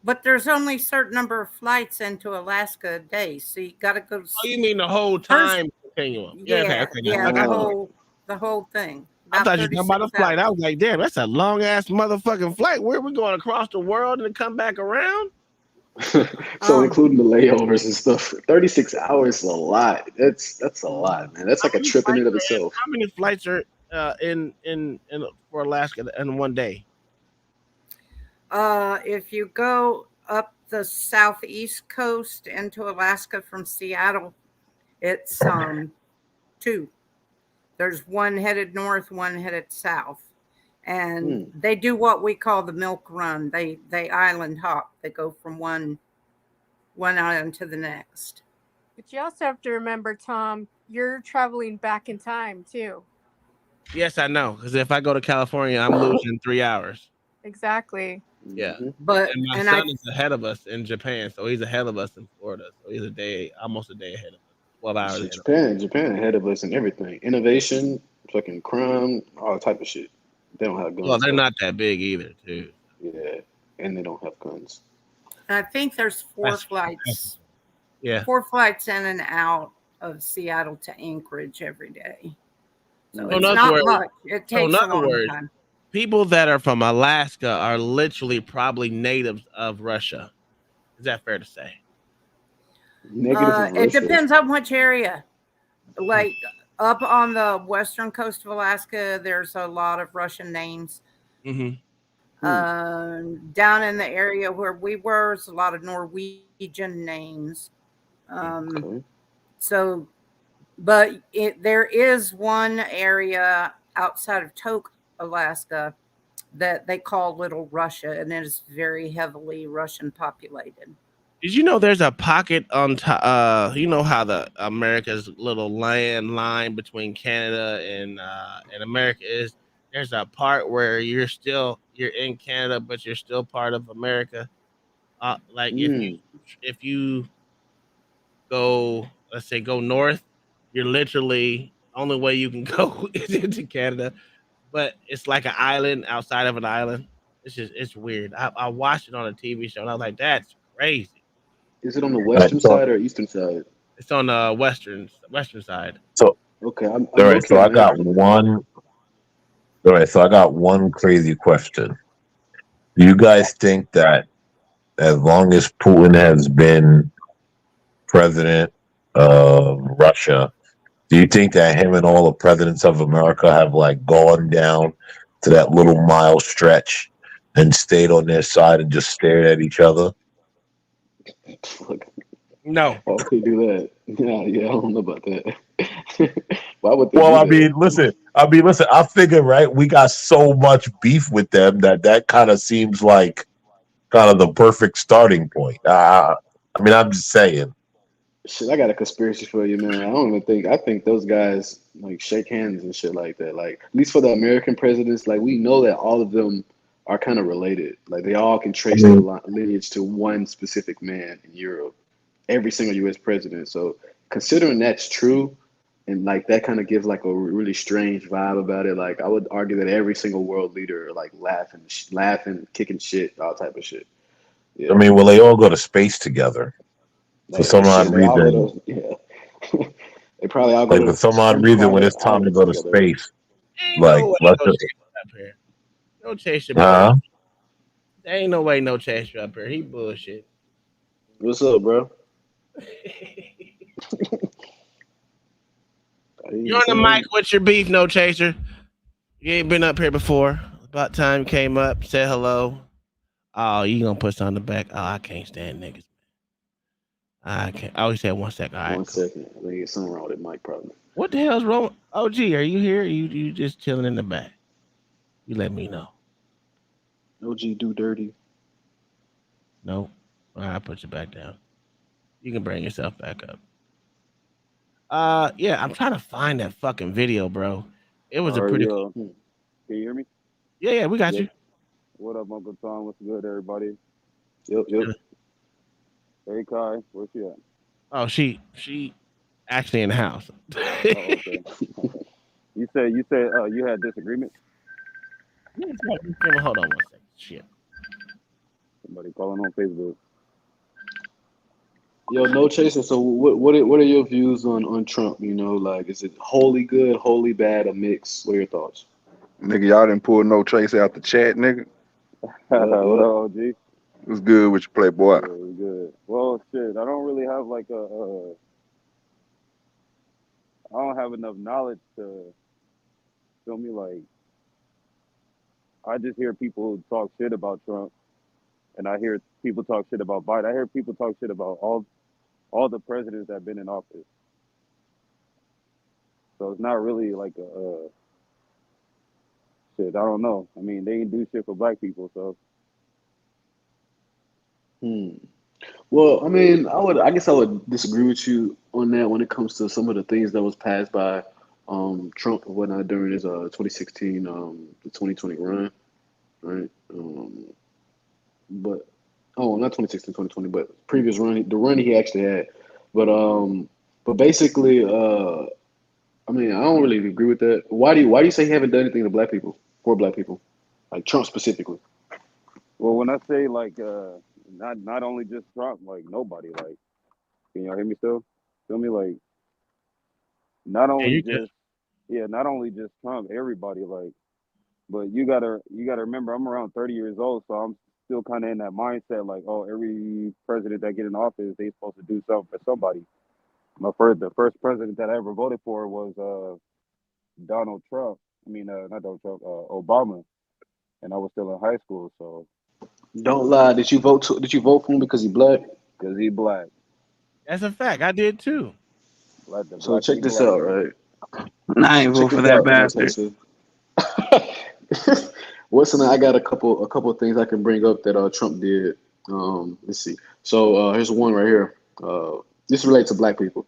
But there's only a certain number of flights into Alaska a day, so you got to go to. Oh, you mean the whole time continuum? Yeah, the whole thing. I thought you were talking about a flight. I was like, damn, that's a long ass motherfucking flight. Where are we going across the world and come back around? So including the layovers and stuff, 36 hours is a lot. That's a lot, man. That's like a trip in and of itself. How many flights are in for Alaska in one day? If you go up the southeast coast into Alaska from Seattle, it's 2. There's one headed north, one headed south, and they do what we call the milk run. They island hop. They go from one island to the next. But you also have to remember, Tom, you're traveling back in time too. Yes, I know. Because if I go to California, I'm losing 3 hours. Exactly. Yeah. But And my and son is ahead of us in Japan, so he's ahead of us in Florida. So he's almost a day ahead of us, 12 hours Shit, ahead of us. Japan ahead of us in everything. Innovation, fucking crime, all type of shit. They don't have Well, guns they're though. not that big either, too. Yeah, and they don't have guns. I think there's That's yeah. 4 flights in and out of Seattle to Anchorage every day. So So in it's other not words, much. It takes a long words, time. people that are from Alaska are literally probably natives of Russia. Is that fair to say? It depends on which area. Like up on the western coast of Alaska, there's a lot of Russian names. Mm-hmm. Down in the area where we were, there's a lot of Norwegian names. So, but there is one area outside of Tok, Alaska, that they call Little Russia, and it is very heavily Russian populated. Did you know there's a pocket on top? You know how the America's little land line between Canada and America is. There's a part where you're in Canada, but you're still part of America. Like if you go, let's say, go north, you're literally only way you can go is into Canada, but it's like an island outside of an island. It's weird. I watched it on a TV show and I was like, that's crazy. Is it on the western side or eastern side? It's on the western side. So okay, I'm all right. So I got located one. All right. So I got one crazy question. Do you guys think that as long as Putin has been president of Russia, do you think that him and all the presidents of America have like gone down to that little mile stretch and stayed on their side and just stared at each other? No. Why would they do that? Yeah, I don't know about that. Why would they Well, do I that? mean, listen. I figure, right? We got so much beef with them that kind of seems like kind of the perfect starting point. I mean, I'm just saying. Shit, I got a conspiracy for you, man. I think those guys like shake hands and shit like that. Like, at least for the American presidents, like we know that all of them are kind of related. Like they all can trace their lineage to one specific man in Europe. Every single U.S. president. So considering that's true, and like that kind of gives like a really strange vibe about it. Like I would argue that every single world leader like laughing, kicking shit, all type of shit. Yeah. I mean, well, they all go to space together. For some odd reason, they probably all go like to for some odd reason, when it's time to go to space, like let's just. No chaser, bro. There ain't no way no chaser up here. He bullshit. What's up, bro? You're on the mic with your beef, no chaser. You ain't been up here before. About time you came up, said hello. Oh, you gonna put something on the back? Oh, I can't stand niggas. I can't. I always said 1 second. All right, 1 second. I think it's something wrong with the mic, probably. What the hell's wrong? OG, are you here? You just chilling in the back? You let me know. OG do dirty. No. All right, I'll put you back down. You can bring yourself back up. Yeah, I'm trying to find that fucking video, bro. It was a pretty cool. Can you hear me? Yeah, we got you. What up, Uncle Tom? What's good, everybody? Yep. Hey, Kai, where's she at? Oh, she actually in the house. Oh, okay. You said you had disagreements? Hold on 1 second. Shit. Somebody calling on Facebook. Yo, no chaser. So what are your views on Trump? You know, like is it wholly good, wholly bad, a mix? What are your thoughts? Nigga, y'all didn't pull no trace out the chat, nigga. What up, OG? What's good with your playboy? Good. Well, shit, I don't really have like I don't have enough knowledge to feel me like. I just hear people talk shit about Trump, and I hear people talk shit about Biden. I hear people talk shit about all the presidents that have been in office. So it's not really like a shit. I don't know. I mean, they ain't do shit for black people, so. Well, I mean, I guess I would disagree with you on that when it comes to some of the things that was passed by Trump and whatnot during his 2016 the 2020 run. right? But not 2016, 2020, but previous run, the run he actually had. But basically, I mean, I don't really agree with that. Why do you say he haven't done anything to black people for black people, like Trump specifically? Well, when I say like not only just Trump, like nobody, like can y'all hear me still? Feel me? Like not Yeah, only you good. just not only just Trump, everybody like. But you gotta remember, I'm around 30 years old, so I'm still kind of in that mindset, like, oh, every president that get in office, they supposed to do something for somebody. The first president that I ever voted for was Donald Trump. I mean, not Donald Trump, Obama, and I was still in high school, so Don't lie. Did you vote for him because he black? because he black, That's a fact. I did too. let the So black check people this black. out, right? I ain't Check vote for this that out, bastard. Texas. Wilson, I got a couple of things I can bring up that Trump did. Let's see. So here's one right here. This relates to black people.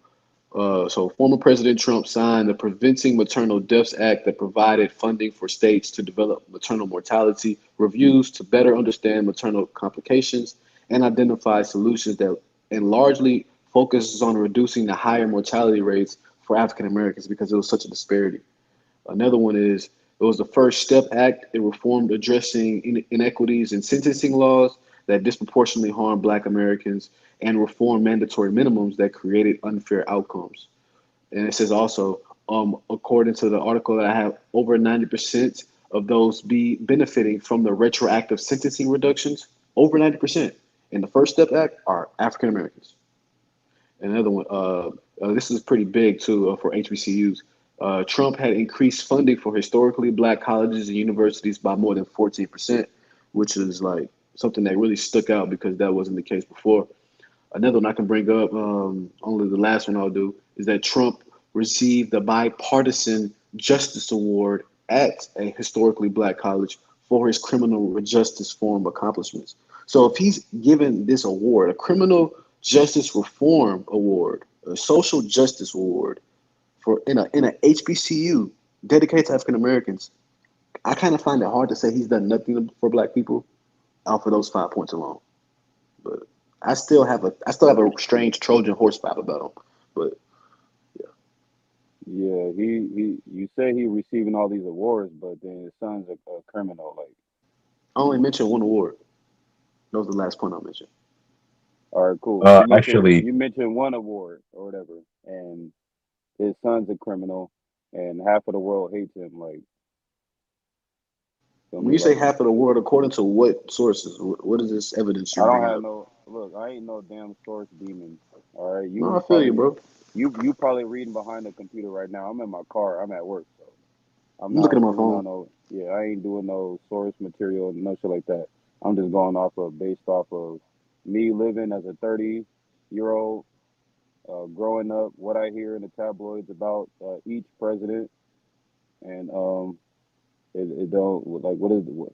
So former President Trump signed the Preventing Maternal Deaths Act that provided funding for states to develop maternal mortality reviews to better understand maternal complications and identify solutions that and largely focuses on reducing the higher mortality rates for African Americans because there was such a disparity. Another one is it was the First Step Act. It reformed addressing inequities in sentencing laws that disproportionately harm Black Americans and reformed mandatory minimums that created unfair outcomes. And it says also, according to the article that I have, over 90% of those be benefiting from the retroactive sentencing reductions, over 90% in the First Step Act are African Americans. Another one, this is pretty big too for HBCUs. Trump had increased funding for historically black colleges and universities by more than 14%, which is like something that really stuck out because that wasn't the case before. Another one I can bring up, only the last one I'll do, is that Trump received the Bipartisan Justice Award at a historically black college for his criminal justice reform accomplishments. So if he's given this award, a criminal justice reform award, a social justice award for in a HBCU dedicated to African Americans, I kind of find it hard to say he's done nothing for black people out for those 5 points alone. But I still have a strange Trojan horse vibe about him. But Yeah, you say he receiving all these awards, but then his son's a criminal. Like, I only mentioned one award. That was the last point I mentioned. all right, cool. Actually, You mentioned one award or whatever, and his son's a criminal, and half of the world hates him. Like, feel When me? you say Like, half of the world, according to what sources? What is this evidence I you're don't bringing have up? no look. I ain't no damn source demon. All right, No, I feel you, bro. you probably reading behind the computer right now. I'm in my car. I'm at work, so I'm I'm looking not at my reading phone. on no. Yeah, I ain't doing no source material, no shit like that. I'm just going based off of me living as a 30-year-old, growing up, what I hear in the tabloids about each president, and it don't like what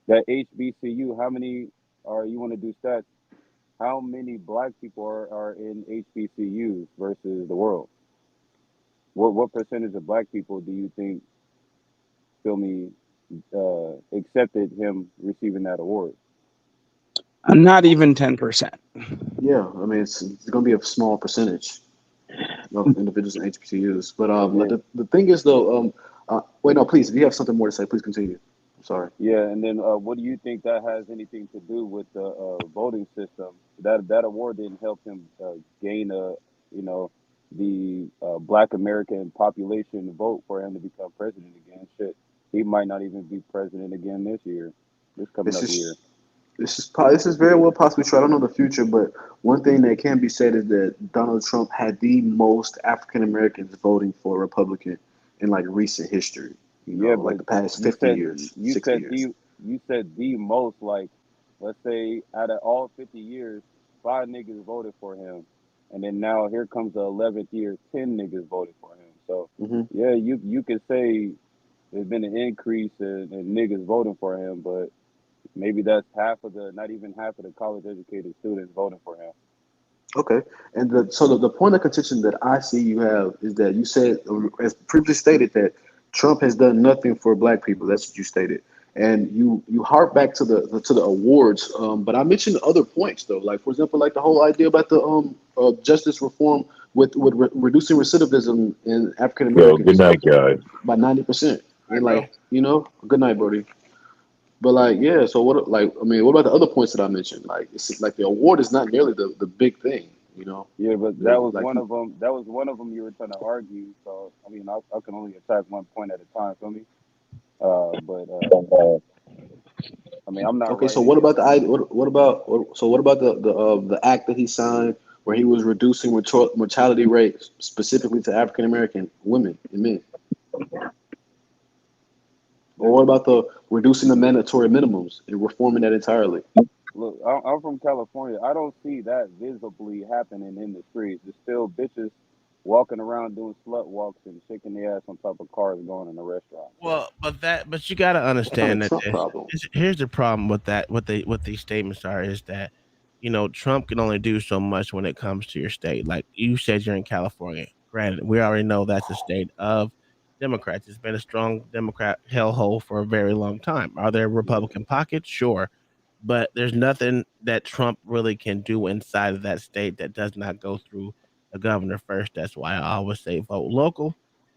that HBCU. How many are you want to do stats? How many black people are in HBCUs versus the world? What percentage of black people do you think, feel me, accepted him receiving that award? Not even 10%. Yeah, I mean it's going to be a small percentage of individuals in HBCUs. But And then, the thing is though, wait, no, please, if you have something more to say, please continue. I'm sorry. yeah, and then what do you think that has anything to do with the voting system? That award didn't help him gain the Black American population vote for him to become president again. Shit, he might not even be president again this coming This up year. is this is very well possibly true. I don't know the future, but one thing that can be said is that Donald Trump had the most African Americans voting for a Republican in like recent history. Yeah, Like but the past you 50 said years, you 60 said years. the you said the most, like, let's say out of all 50 years, 5 niggas voted for him, and then now here comes the 11th year, 10 niggas voted for him. So Hmm. yeah, you could say there's been an increase in niggas voting for him, but maybe that's not even half of the college educated students voting for him. Okay, and the point of contention that I see you have is that you said, as previously stated, that Trump has done nothing for black people. That's what you stated, And you harp back to the awards, but I mentioned other points though. Like for example, like the whole idea about the justice reform with reducing recidivism in African Yo, good Americans night, guys. by 90%. And bro. like good night, Brody. But like yeah, so what like I mean, what about the other points that I mentioned? Like it's like the award is not nearly the big thing, you know. Yeah, but that was Like one of them. That was one of them you were trying to argue. So I mean, I can only attack one point at a time. Feel me? I mean, I'm not okay, so writing what it. about what about the act that he signed where he was reducing mortality rates specifically to African American women and men? Or what about the reducing the mandatory minimums and reforming that entirely? Look, I'm from California. I don't see that visibly happening in the streets. There's still bitches walking around doing slut walks and shaking their ass on top of cars going in a restaurant. Well, but you got to understand that here's the problem with that. What these statements are is that Trump can only do so much when it comes to your state. Like you said, you're in California. Granted, we already know that's a state of Democrats. It's been a strong Democrat hellhole for a very long time. Are there Republican pockets? Sure. But there's nothing that Trump really can do inside of that state that does not go through the governor first. That's why I always say vote local.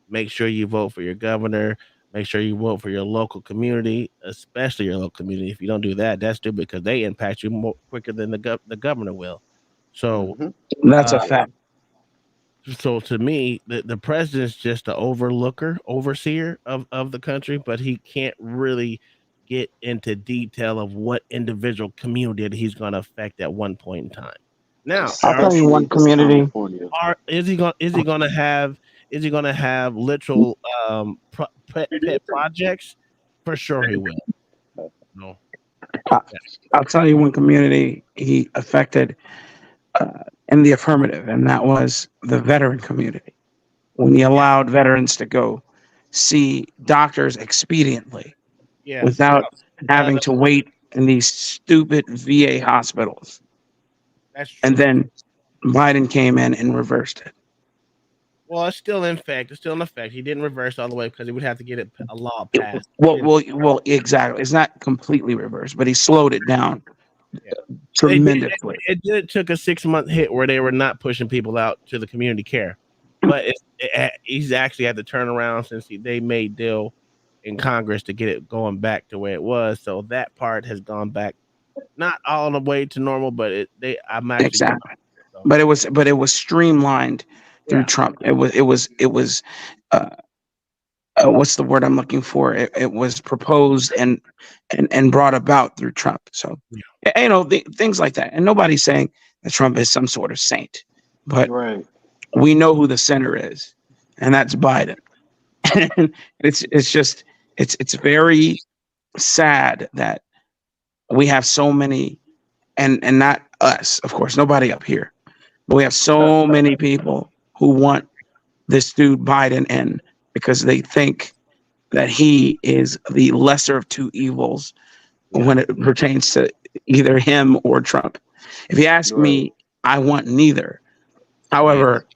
Make sure you vote for your governor. Make sure you vote for your local community, especially your local community. If you don't do that, that's stupid because they impact you more quicker than the governor will. So That's a fact. So to me, the president's just the overseer of the country, but he can't really get into detail of what individual community that he's going to affect at one point in time. Now, I'll tell you one community. is he going to have literal pet projects? For sure, he will. No, I'll tell you one community he affected in the affirmative, and that was the veteran community. When he allowed veterans to go see doctors expediently without having to wait in these stupid VA hospitals. That's true. And then Biden came in and reversed it. Well, it's still in effect. He didn't reverse all the way because he would have to get a law passed. Well, exactly. It's not completely reversed, but he slowed it down tremendously. It took a 6-month hit where they were not pushing people out to the community care, but he's actually had to turn around since they made deal in Congress to get it going back to where it was. So that part has gone back, not all the way to normal, but I'm actually exactly. But it was streamlined through Trump. It was what's the word I'm looking for? It was proposed and brought about through Trump. So things like that. And nobody's saying that Trump is some sort of saint, but we know who the sinner is, and that's Biden. And it's very sad that we have so many, and not us, of course, nobody up here, but we have so many people who want this dude Biden in because they think that he is the lesser of two evils when it pertains to either him or Trump. If you ask me, I want neither. However,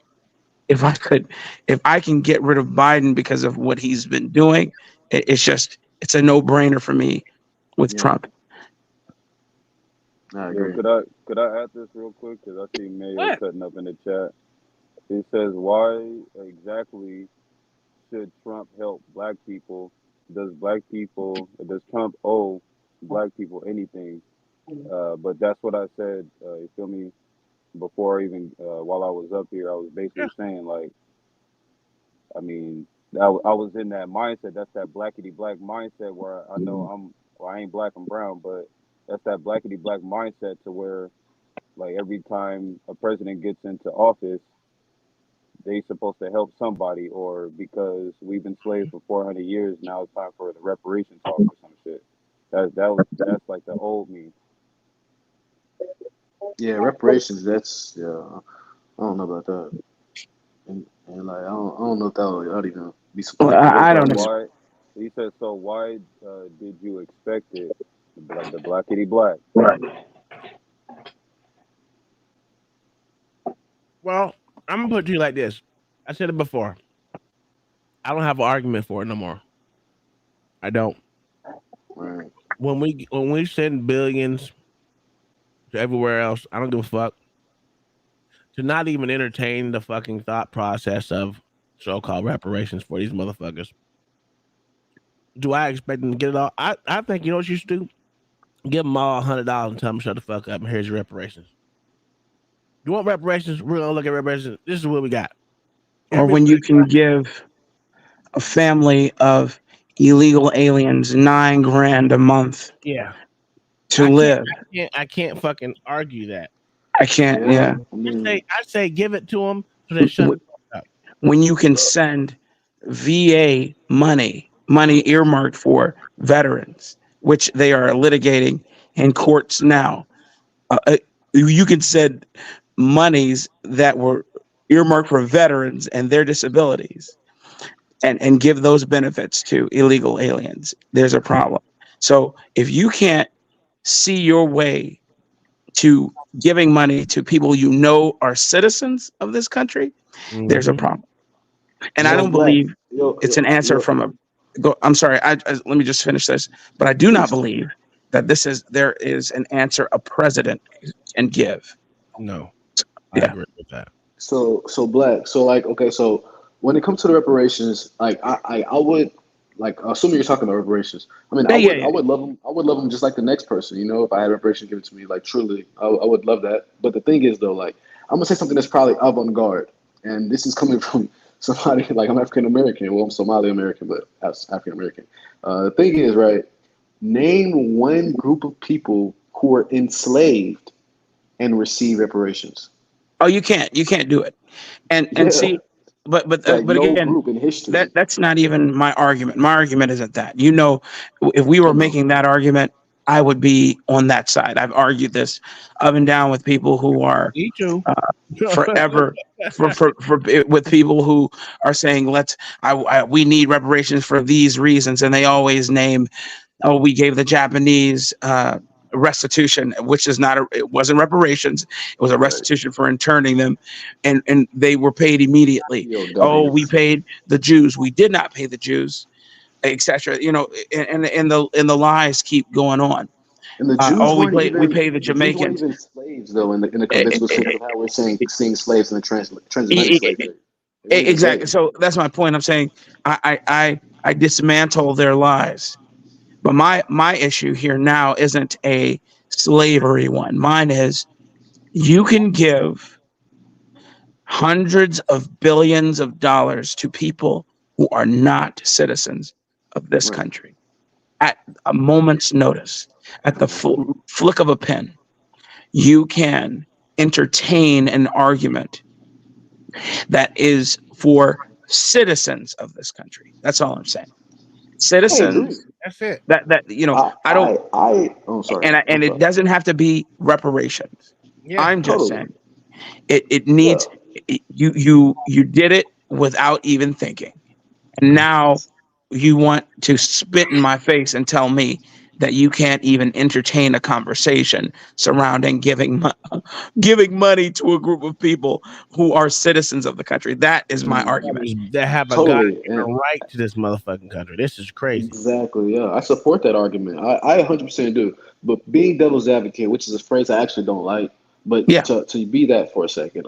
if I can get rid of Biden because of what he's been doing, it's a no-brainer for me with Trump. Could I add this real quick? Because I see Mayo cutting up in the chat. It says, why exactly should Trump help black people? Does Trump owe black people anything? But that's what I said, you feel me? Before even, while I was up here, I was basically saying, like, I mean, I was in that mindset. That's that blackity black mindset where I know I ain't black and brown, but that's that blackity black mindset to where, like, every time a president gets into office, they supposed to help somebody, or because we've been slaves for 400 years, now it's time for the reparation talk or some shit. That's like the old me. Yeah, reparations. That's I don't know about that, and like I don't know if that would even be supported. I don't know. Why? He said, so why did you expect it? Like the blackity black. Right. Well, I'm gonna put it to you like this. I said it before. I don't have an argument for it no more. I don't. Right. When we send billions to everywhere else, I don't give a fuck. To not even entertain the fucking thought process of so-called reparations for these motherfuckers. Do I expect them to get it all? I think, you know what you should do? Give them all $100 and tell them shut the fuck up and here's your reparations. You want reparations? We're gonna look at reparations. This is what we got. Or when you can give a family of illegal aliens $9 grand a month Yeah. to live. I can't fucking argue that. I can't. Yeah. I say give it to them so they shut the fuck up. When you can send VA money earmarked for veterans, which they are litigating in courts now. You can send monies that were earmarked for veterans and their disabilities and give those benefits to illegal aliens. There's a problem. So if you can't see your way to giving money to people you know are citizens of this country, there's a problem. And I don't believe it's an answer from a. I'm sorry. Let me just finish this. But I do not believe that there is an answer a president can give. No, I agree with that. So Black. So like, okay. So when it comes to the reparations, like I would like, assuming you're talking about reparations. I mean, I would love them. I would love them just like the next person. You know, if I had reparations given to me, like truly, I would love that. But the thing is, though, like I'm gonna say something that's probably avant-garde, and this is coming from somebody like I'm African American. Well, I'm Somali American, but as African American. The thing is, right? Name one group of people who were enslaved and receive reparations. Oh, you can't do it. And see, but again, group in history. That's not even my argument. My argument isn't that. You know, if we were making that argument, I would be on that side. I've argued this up and down with people who are forever with people who are saying we need reparations for these reasons, and they always name, we gave the Japanese restitution, which is it wasn't reparations. It was a restitution for interning them, and they were paid immediately. We paid the Jews. We did not pay the Jews, etc. You know, and the lies keep going on. And the Jews we pay the Jamaicans. The Jews weren't even slaves, though, in the conventional sense of how we're seeing slaves in the transatlantic slave trade. Exactly. So that's my point. I'm saying I dismantle their lies. But my issue here now isn't a slavery one. Mine is you can give hundreds of billions of dollars to people who are not citizens of this country at a moment's notice, at the flick of a pen. You can entertain an argument that is for citizens of this country. That's all I'm saying. Citizens. That's it. That you know, and it doesn't have to be reparations. Yeah, I'm just saying it needs you did it without even thinking, and now you want to spit in my face and tell me that you can't even entertain a conversation surrounding giving money to a group of people who are citizens of the country. That is my argument. That have a right to this motherfucking country. This is crazy. Exactly. Yeah, I support that argument. I 100% do. But being devil's advocate, which is a phrase I actually don't like, but to be that for a second,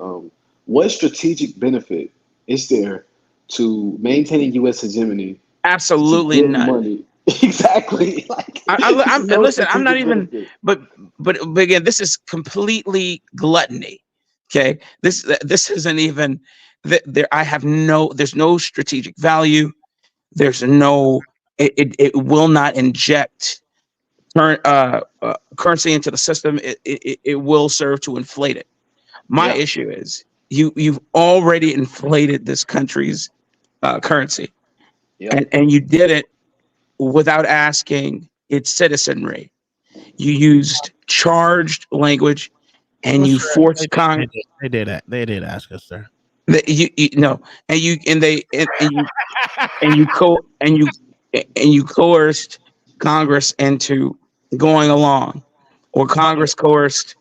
what strategic benefit is there to maintaining U.S. hegemony? Absolutely none. Money? Exactly. Like, listen, I'm not even, but again, this is completely gluttony. Okay, this isn't even there. There's no strategic value. There's no. It will not inject currency into the system. It will serve to inflate it. My issue is you've already inflated this country's currency, and you did it without asking its citizenry. You used charged language, and you forced Congress. They did ask us, sir. You coerced Congress into going along, or Congress coerced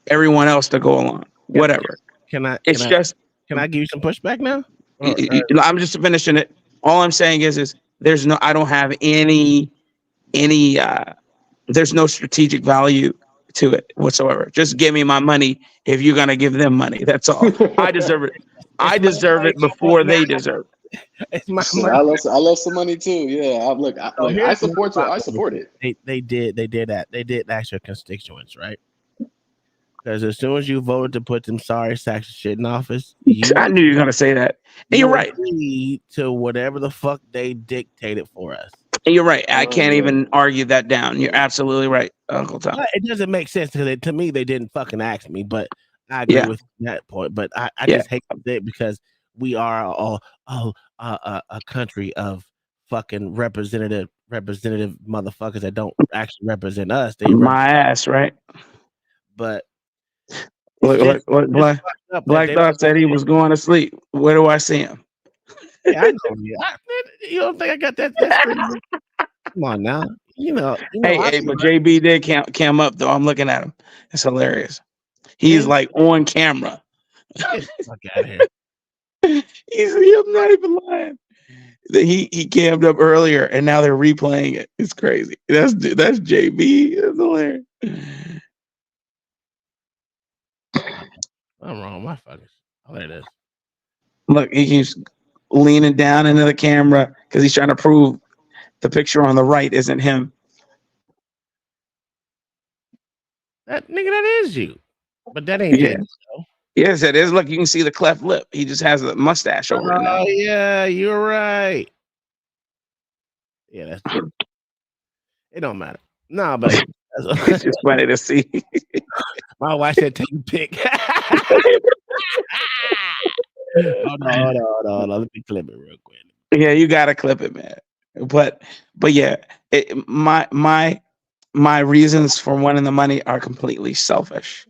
everyone else to go along. Whatever. Can I give you some pushback now? I'm just finishing it. All I'm saying is I don't have any any there's no strategic value to it whatsoever. Just give me my money if you're gonna give them money. That's all. I deserve it. I deserve it before they deserve it. It's my Shit, money. I love some money too. Yeah, So I here's the support problem I support with it. They did that. They did ask your constituents, right? Because as soon as you voted to put them sorry sacks of shit in office, I knew you were gonna say that. And you're right. agreed to whatever the fuck they dictated for us. And you're right. I Oh, can't yeah. even argue that down. You're absolutely right, Uncle Tom. But it doesn't make sense because to me they didn't fucking ask me. But I agree Yeah. with that point. But I Yeah. just hate it because we are a country of fucking representative motherfuckers that don't actually represent us. They My ass, right? but Look, fucked up that Black they Dog said he was going to sleep. Where do I see him? Yeah, I know. You don't think I got that? That's come on now. You know. Hey, but JB did cam up though. I'm looking at him. It's hilarious. He's Me? like on camera. Get the fuck out of here. I'm not even lying. He cammed up earlier, and now they're replaying it. It's crazy. That's JB. That's hilarious. I'm wrong. My fuckers. Oh, there it is. Look, he keeps leaning down into the camera because he's trying to prove the picture on the right isn't him. That nigga, that is you. But that ain't Yeah. JB. Though. Yes, it is. Look, you can see the cleft lip. He just has a mustache over it now. Oh yeah, you're right. Yeah, that's true. It don't matter. No, but it's just funny to see. My wife said, "Take a pic." Hold on. Let me clip it real quick. Yeah, you gotta clip it, man. But yeah, my reasons for wanting the money are completely selfish.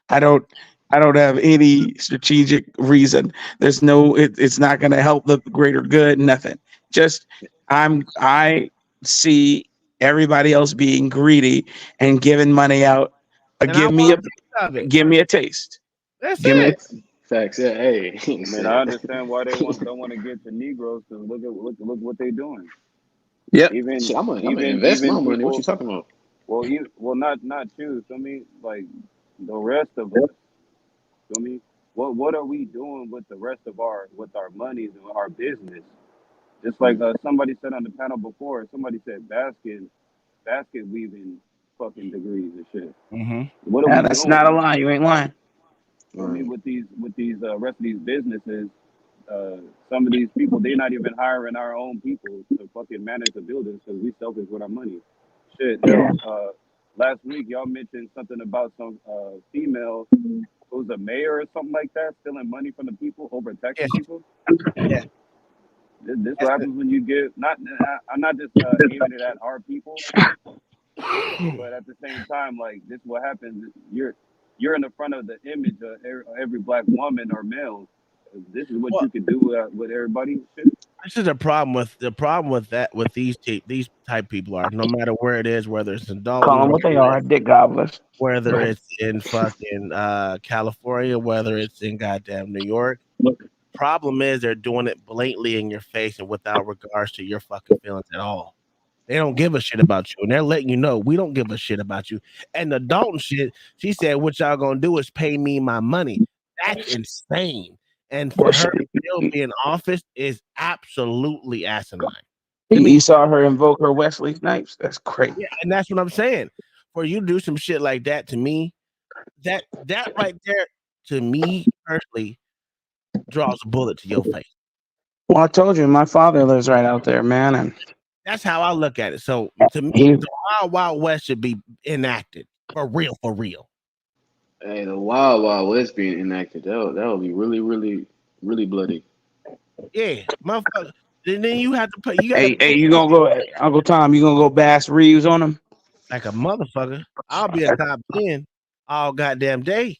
I don't have any strategic reason. There's no. It's not gonna help the greater good. Nothing. Just I see everybody else being greedy and giving money out. Give me a taste. That's give it. Facts. Yeah. Hey. Man, I understand why they don't want to get to Negroes because look what they doing. Yep. Even Shit, I'm gonna invest my money. What you talking about? Well, not you. Feel me? Like the rest of us. Feel me? What are we doing with the rest of our monies and our business? Just like somebody said on the panel before. Somebody said basket weaving fucking degrees and shit. Mm-hmm. What are we that's doing? not a lie. You ain't lying. I mean, with these rest of these businesses, some of these people they're not even hiring our own people to fucking manage the buildings because we selfish with our money. Shit. Hell, last week y'all mentioned something about some female who's a mayor or something like that stealing money from the people, overtaxing people. Yeah. This what happens when you give. I'm not just aiming it at our people, but at the same time, like this, what happens? You're in the front of the image of every black woman or male. This is what you can do with everybody. Shit. This is the problem with these type people are no matter where it is, whether it's in Dalton, Call them what they are, dick gobblers. whether it's in fucking California, whether it's in goddamn New York. Problem is they're doing it blatantly in your face and without regards to your fucking feelings at all. They don't give a shit about you, and they're letting you know we don't give a shit about you. And the Dalton shit, she said, "What y'all gonna do is pay me my money." That's insane. And for her to still be in office is absolutely asinine. You saw her invoke her Wesley Snipes. That's crazy. Yeah, and that's what I'm saying. For you to do some shit like that to me, that right there, to me personally, draws a bullet to your face. Well, I told you, my father lives right out there, man, and that's how I look at it. So to me, the Wild Wild West should be enacted for real, for real. Hey, the Wild Wild West being enacted, that would be really, really, really bloody. Yeah, motherfucker. Then you have to pay. Hey, you gonna go, Uncle Tom? You gonna go Bass Reeves on him? Like a motherfucker. I'll be a top 10 all goddamn day.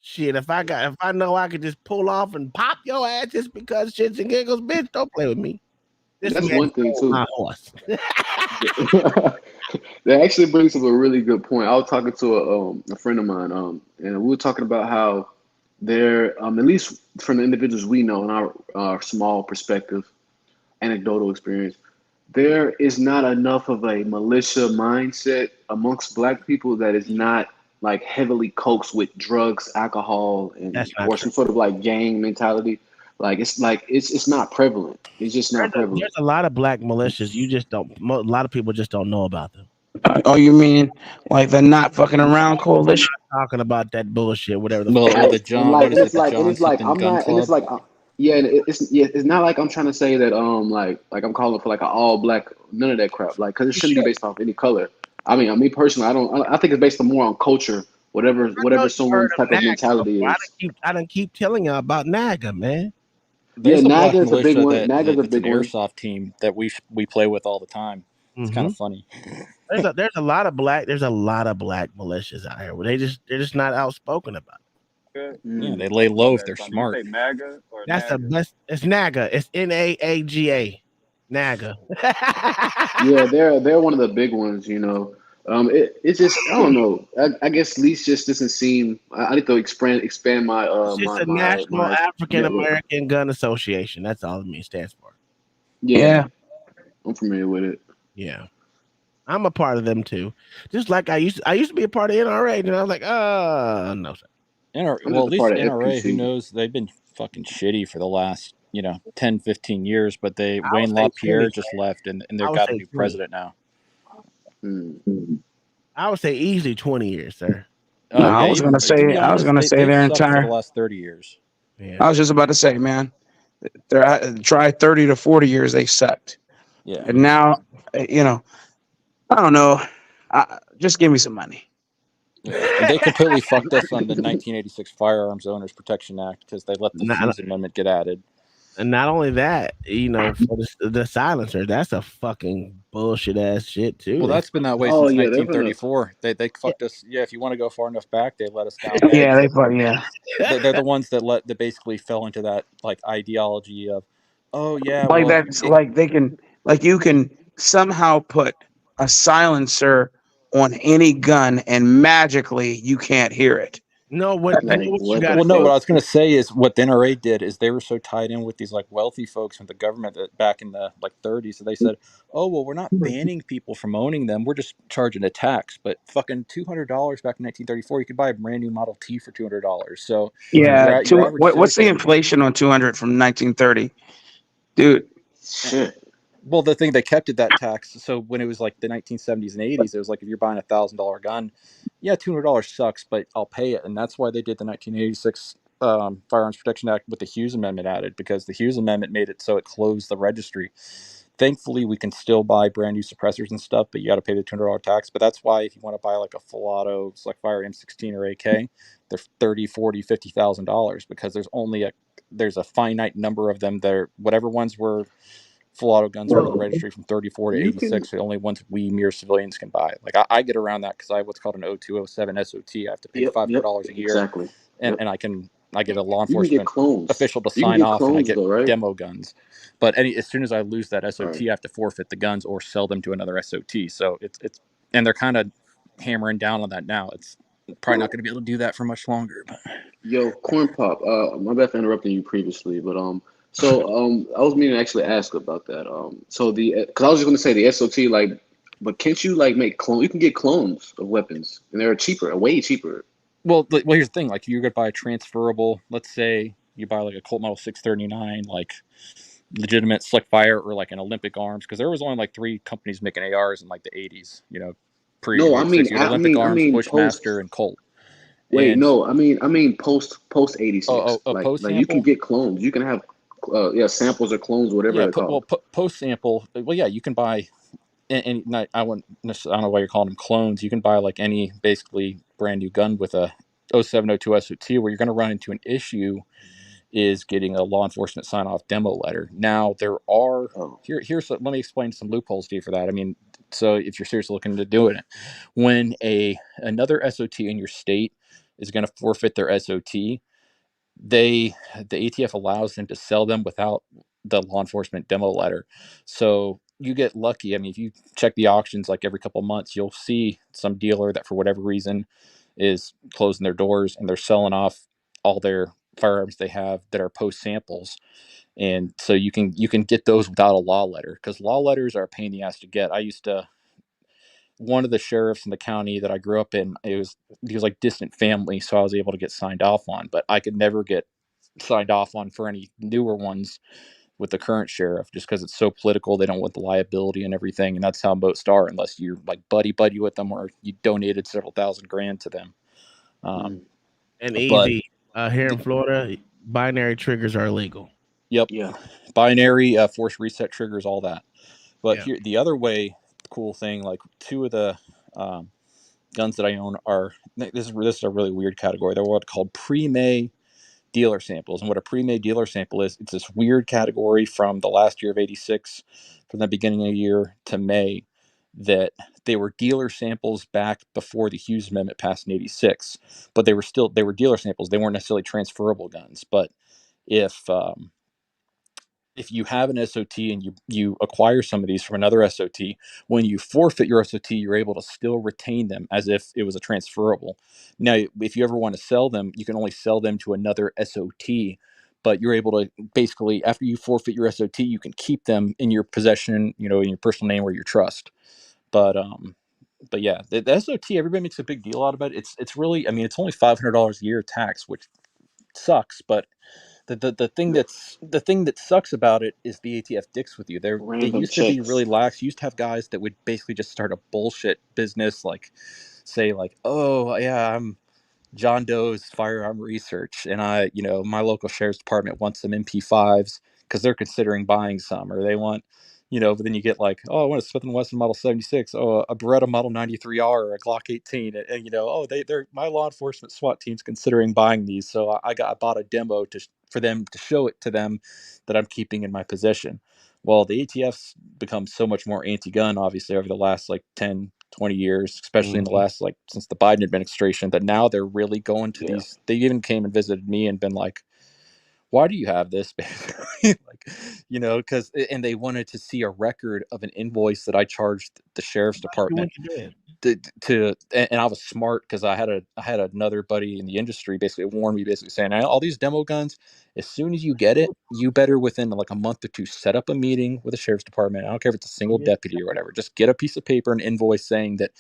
Shit, if I know I could just pull off and pop your ass just because shits and giggles, bitch, don't play with me. That's one thing too. My horse. That actually brings up a really good point. I was talking to a friend of mine, and we were talking about how there, at least from the individuals we know in our small perspective, anecdotal experience, there is not enough of a militia mindset amongst black people that is not like heavily coaxed with drugs, alcohol, and That's not or true. some sort of like gang mentality. Like it's not prevalent. It's just not prevalent. There's a lot of black militias. You just don't. A lot of people just don't know about them. Oh, you mean like the not fucking around coalition? Talking about that bullshit, whatever the Well, fuck. the Right. And John, like what is and it? it's The like and John it's like something I'm gun not and it's club? like yeah, and it's not like I'm trying to say that like I'm calling for like an all black none of that crap, like because it shouldn't be based off any color. I mean, me personally, I think it's based on more on culture, whatever I know you heard someone's of type of NAGA mentality before. is. I done keep telling y'all about NAGA, man. Yeah, There's a black NAGA is a big militia one. NAGA is a that's an big one. airsoft team that we play with all the time. It's kind Mm-hmm. of funny. There's a lot of black militias out here. They're just not outspoken about it. Yeah, they lay low if they're Did you smart. say MAGA or That's the NAGA? best. It's NAGA. It's NAAGA. NAGA. Yeah, they're one of the big ones. It's just I don't know. I guess least just doesn't seem. I need to expand my It's just a National African network. American Gun Association. That's all it stands for. Yeah, I'm familiar with it. Yeah. I'm a part of them too. Just like I used to be a part of NRA, and I was like, no, sir. Well, at least NRA, who knows? They've been fucking shitty for the last 10, 15 years, but Wayne LaPierre just left, and they've got a new president now. I would say easily 20 years, sir. No, I was gonna say their sucked for entire. the last 30 years. Yeah. I was just about to say, man, try 30 to 40 years they sucked. Yeah. And now, I don't know. Just give me some money. And they completely fucked us on the 1986 Firearms Owners Protection Act because they let the Hughes Amendment get added. And not only that, for the silencer, that's a fucking bullshit ass shit too. Well, that's been that way since 1934. They fucked us. Yeah, if you want to go far enough back, they let us down. Yeah, they fuck. Yeah, they're the ones that basically fell into that like ideology of, oh yeah, like that's like you can somehow put a silencer on any gun and magically you can't hear it. No, what What I was going to say is what the NRA did is they were so tied in with these like wealthy folks from the government that back in the like 30s. So they said, oh, well, we're not banning people from owning them. We're just charging a tax. But fucking $200 back in 1934, you could buy a brand new Model T for $200. So yeah, what's the inflation on 200 from 1930, dude? Shit. Well, the thing they kept it that tax. So when it was like the 1970s and 80s, it was like if you're buying $1,000 gun, yeah, $200 sucks, but I'll pay it. And that's why they did the 1986 Firearms Protection Act with the Hughes Amendment added, because the Hughes Amendment made it so it closed the registry. Thankfully, we can still buy brand new suppressors and stuff, but you got to pay the $200 tax. But that's why if you want to buy like a full auto select fire M16 or AK, they're $30,000, $40,000, $50,000 because there's a finite number of them. They're whatever ones were full auto guns are in the registry from 34 to 86. The only ones we mere civilians can buy. Like I get around that because I have what's called an 0207 SOT. I have to pay $500 a year, exactly. and I get a law enforcement official to You sign can get off, clones, and I get though, right? demo guns. But as soon as I lose that SOT, I have to forfeit the guns or sell them to another SOT. So it's and they're kind of hammering down on that now. It's probably not going to be able to do that for much longer. But. Yo, Corn Pop, my bad for interrupting you previously, but I was meaning to actually ask about that. Because I was just gonna say the SOT, like, but can't you like make clones? You can get clones of weapons, and they're cheaper, way cheaper. Well, here's the thing. Like, you're gonna buy a transferable. Let's say you buy like a Colt Model 639, like legitimate Slick Fire or like an Olympic Arms, because there was only like 3 companies making ARs in like the 80s. No, I mean, Olympic Arms, Bushmaster, and Colt. Wait, no, I mean post 86. Like you can get clones. You can have samples or clones, whatever they're called. Well, post sample. Well, yeah, you can buy. And I don't know why you're calling them clones. You can buy like any basically brand new gun with a 0702 SOT. Where you're going to run into an issue is getting a law enforcement sign off demo letter. Now there are let me explain some loopholes to you for that. I mean, so if you're seriously looking into doing it, when another SOT in your state is going to forfeit their SOT, the ATF allows them to sell them without the law enforcement demo letter. So you get lucky. I mean, if you check the auctions like every couple of months, you'll see some dealer that for whatever reason is closing their doors and they're selling off all their firearms they have that are post samples. And so you can get those without a law letter, because law letters are a pain in the ass to get. I used to, one of the sheriffs in the county that I grew up in, he was like distant family, so I was able to get signed off on, but I could never get signed off on for any newer ones with the current sheriff, just because it's so political. They don't want the liability and everything, and that's how most are, unless you're like buddy with them or you donated several $1,000 to them. And But easy here in Florida, binary triggers are illegal. Yep. Yeah. Binary, force reset triggers, all that. But Yeah. here, the other way, cool thing, like two of the guns that I own are, this is a really weird category. They're what called pre-May dealer samples. And what a pre-May dealer sample is, it's this weird category from the last year of 86, from the beginning of the year to May, that they were dealer samples back before the Hughes Amendment passed in 86. But they were dealer samples. They weren't necessarily transferable guns. But if you have an SOT and you acquire some of these from another SOT, when you forfeit your SOT, you're able to still retain them as if it was a transferable. Now, if you ever want to sell them, you can only sell them to another SOT, but you're able to basically, after you forfeit your SOT, you can keep them in your possession, in your personal name or your trust. But yeah, the SOT, everybody makes a big deal out of it. It's really, I mean, it's only $500 a year tax, which sucks, but the thing that sucks about it is the ATF dicks with you. They Random used to be checks. really lax. You used to have guys that would basically just start a bullshit business, like say like, oh yeah, I'm John Doe's firearm research, and my local sheriff's department wants some MP5s because they're considering buying some, or they want, but then you get like, oh, I want a Smith & Wesson Model 76, oh, a Beretta Model 93R, or a Glock 18, and oh, they're my law enforcement SWAT team's considering buying these, so I bought a demo for them to show it to them that I'm keeping in my possession. Well, the ATF's become so much more anti-gun, obviously, over the last like 10, 20 years, especially in the last, like, since the Biden administration, that now they're really going to these. They even came and visited me and been like, why do you have this? Because, and they wanted to see a record of an invoice that I charged the sheriff's department and I was smart, because I had another buddy in the industry basically warn me, basically saying, all these demo guns, as soon as you get it, you better within like a month or two set up a meeting with the sheriff's department. I don't care if it's a single deputy or whatever, just get a piece of paper and invoice saying that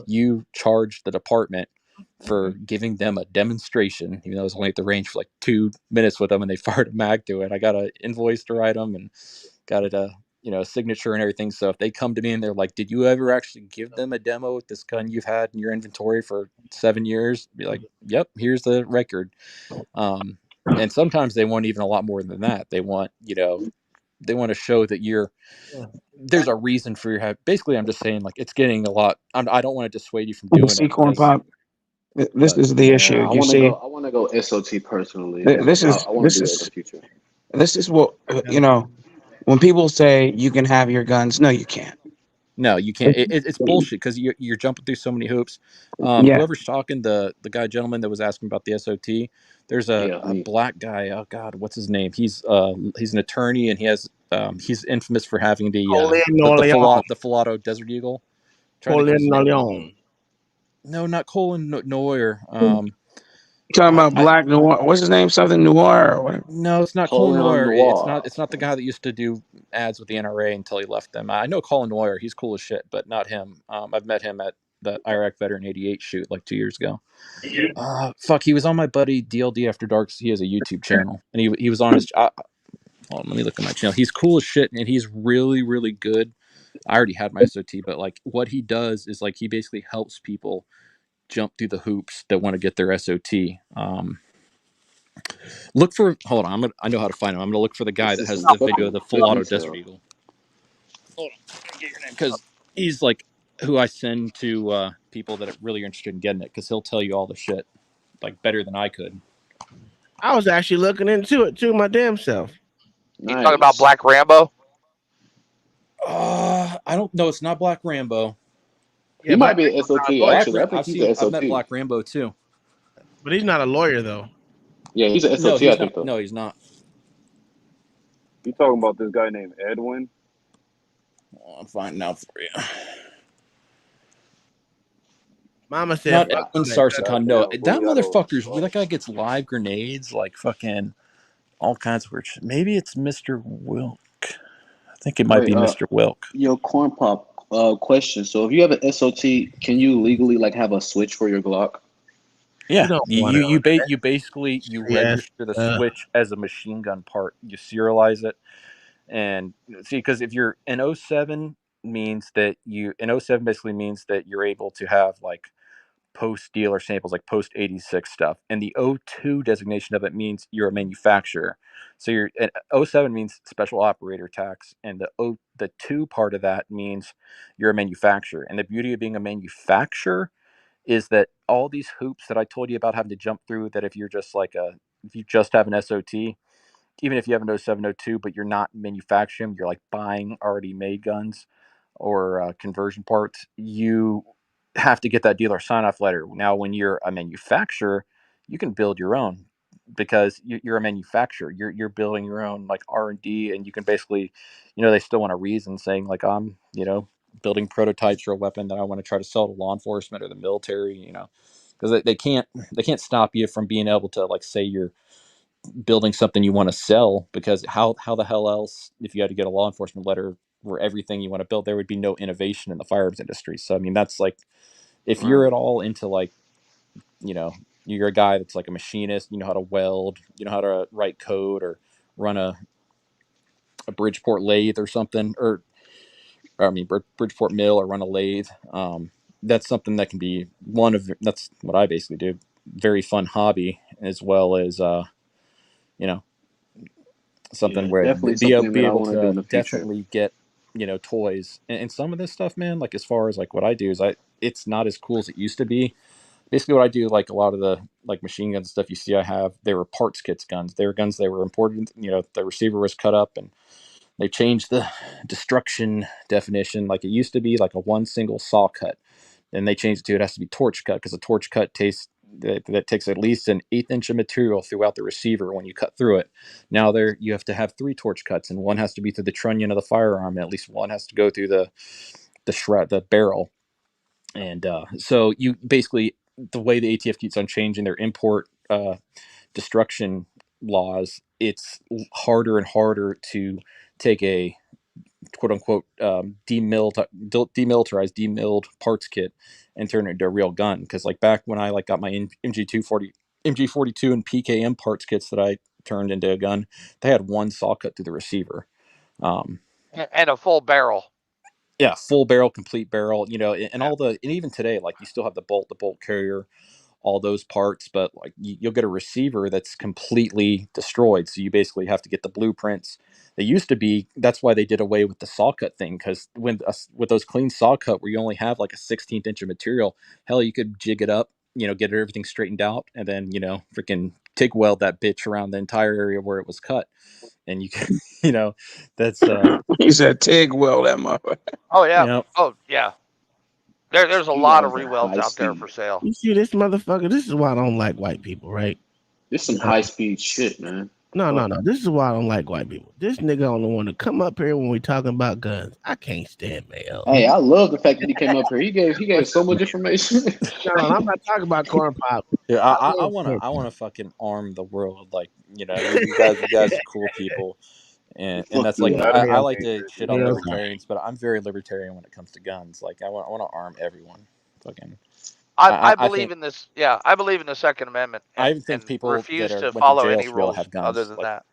you charged the department for giving them a demonstration, even though I was only at the range for like 2 minutes with them and they fired a mag to it. I got an invoice to write them and got it a signature and everything. So if they come to me and they're like, did you ever actually give them a demo with this gun you've had in your inventory for 7 years? Be like, yep, here's the record. And sometimes they want even a lot more than that. They want, they want to show that there's a reason for your basically, I'm just saying, like, it's getting a lot. I don't want to dissuade you from doing See, it. Corn Pop, this is the issue. I You want to see, go. I want to go SOT personally. this I is want to do that in the future. this is what when people say you can have your guns, no, you can't. No, you can't. It's bullshit, because you're jumping through so many hoops. Yeah. Whoever's talking, the gentleman that was asking about the SOT, there's a black guy. Oh God, what's his name? He's an attorney, and he's infamous for having the Filato Desert Eagle. No, not Colin Noir. Talking about Black Noir. What's his name? Something Noir or whatever. No, it's not Colin Noir. It's not the guy that used to do ads with the NRA until he left them. I know Colin Noir. He's cool as shit, but not him. I've met him at the Iraq Veteran 88 shoot like 2 years ago. Fuck, he was on my buddy DLD After Dark. He has a YouTube channel, and he was on his. Hold on, let me look at my channel. He's cool as shit, and he's really, really good. I already had my SOT, but like what he does is like he basically helps people jump through the hoops that want to get their SOT. Look for. Hold on, I know how to find him. I'm gonna look for the guy that has the video of the full auto Desert Eagle. Hold on, I'm gonna get your name, because he's like who I send to people that are really interested in getting it, because he'll tell you all the shit like better than I could. I was actually looking into it too, my damn self. You talking about Black Rambo? I don't know. It's not Black Rambo. He might be an SOT, actually. I think he's an SOT. I've met Black Rambo too. But he's not a lawyer, though. Yeah, he's an SOT, I think, though. No, he's not. You talking about this guy named Edwin? Oh, I'm finding out for you. Mama said, not Edwin Sarsicon. No, that motherfucker's. That guy gets live grenades like fucking all kinds of weird shit. Maybe it's Mr. Wilk. I think it might Wait, be Mr. Wilk. your corn pop question. So if you have an SOT, can you legally like have a switch for your Glock? Yeah, don't want it. you basically Yes. register the switch as a machine gun part. You serialize it, and see, because if you're an 07 means that an 07 basically means that you're able to have like post dealer samples, like post 86 stuff, and the 02 designation of it means you're a manufacturer. So you're 07 means special operator tax, and the 2 part of that means you're a manufacturer. And the beauty of being a manufacturer is that all these hoops that I told you about having to jump through, that if you just have an SOT, even if you have an 0702, but you're not manufacturing, you're like buying already made guns or conversion parts, you have to get that dealer sign off letter. Now, when you're a manufacturer, you can build your own because you're a manufacturer. You're building your own like R&D, and you can basically, they still want a reason saying like, I'm, building prototypes for a weapon that I want to try to sell to law enforcement or the military, because they can't stop you from being able to like say you're building something you want to sell, because how the hell else, if you had to get a law enforcement letter for everything you want to build, there would be no innovation in the firearms industry. So I mean, that's like, if you're at all into like, you're a guy that's like a machinist, you know how to weld, you know how to write code or run a Bridgeport lathe or something, Bridgeport mill, or run a lathe. That's something that can be that's what I basically do. Very fun hobby, as well as, something where Definitely be something that I able want to do to in the future. definitely get, toys and some of this stuff, man. Like as far as like what I do is it's not as cool as it used to be. Basically what I do, like a lot of the like machine guns stuff you see I have, they were parts kits guns. They were guns that were imported, the receiver was cut up, and they changed the destruction definition. Like it used to be like a one single saw cut. Then they changed it to it has to be torch cut, because a torch cut that takes at least an 1/8 inch of material throughout the receiver when you cut through it. Now you have to have 3 torch cuts, and one has to be through the trunnion of the firearm, and at least one has to go through the barrel. And so you basically, the way the ATF keeps on changing their import destruction laws, it's harder and harder to take a quote unquote demilitarized, demilled parts kit and turn it into a real gun. Because like back when I like got my MG240, MG42 and PKM parts kits that I turned into a gun, they had one saw cut through the receiver. And a full barrel. Yeah, full barrel, complete barrel, and all and even today, like you still have the bolt carrier, all those parts, but like you'll get a receiver that's completely destroyed. So you basically have to get the blueprints. They used to be, that's why they did away with the saw cut thing, because with those clean saw cut where you only have like a 16th inch of material, hell, you could jig it up, get everything straightened out, and then freaking TIG weld that bitch around the entire area where it was cut, and you can, that's He said TIG weld that motherfucker. Oh yeah. Oh yeah. There's a lot of rewelds out there for sale. You see this motherfucker? This is why I don't like white people, right? This is some high speed shit, man. No. This is why I don't like white people. This nigga only want to come up here when we talking about guns. I can't stand Mayo. Hey, I love the fact that he came up here. He gave so much information. No, I'm not talking about corn pop. Yeah, I want to fucking arm the world. Like, you guys are cool people. And that's like, I like to shit on libertarians, but I'm very libertarian when it comes to guns. Like, I want to arm everyone. Fucking. I believe in this. Yeah, I believe in the Second Amendment. I even think people refuse that to follow any rules have guns, other than that.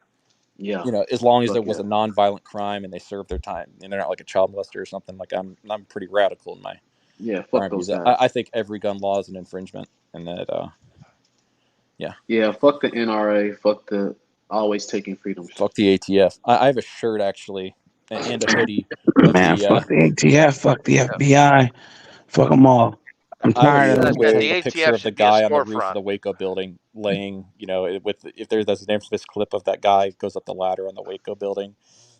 Yeah. As long as it was a non-violent crime and they serve their time and they're not like a child molester or something. Like I'm pretty radical in my. Yeah, fuck those guys. I think every gun law is an infringement, and that. Yeah. Yeah, fuck the NRA. Fuck the always taking freedoms. Fuck the ATF. I have a shirt actually and a hoodie. Man, fuck the ATF. Fuck the FBI. Fuck them all. I'm tired of the picture of the guy on the roof of the Waco building laying, if there's an infamous clip of that guy goes up the ladder on the Waco building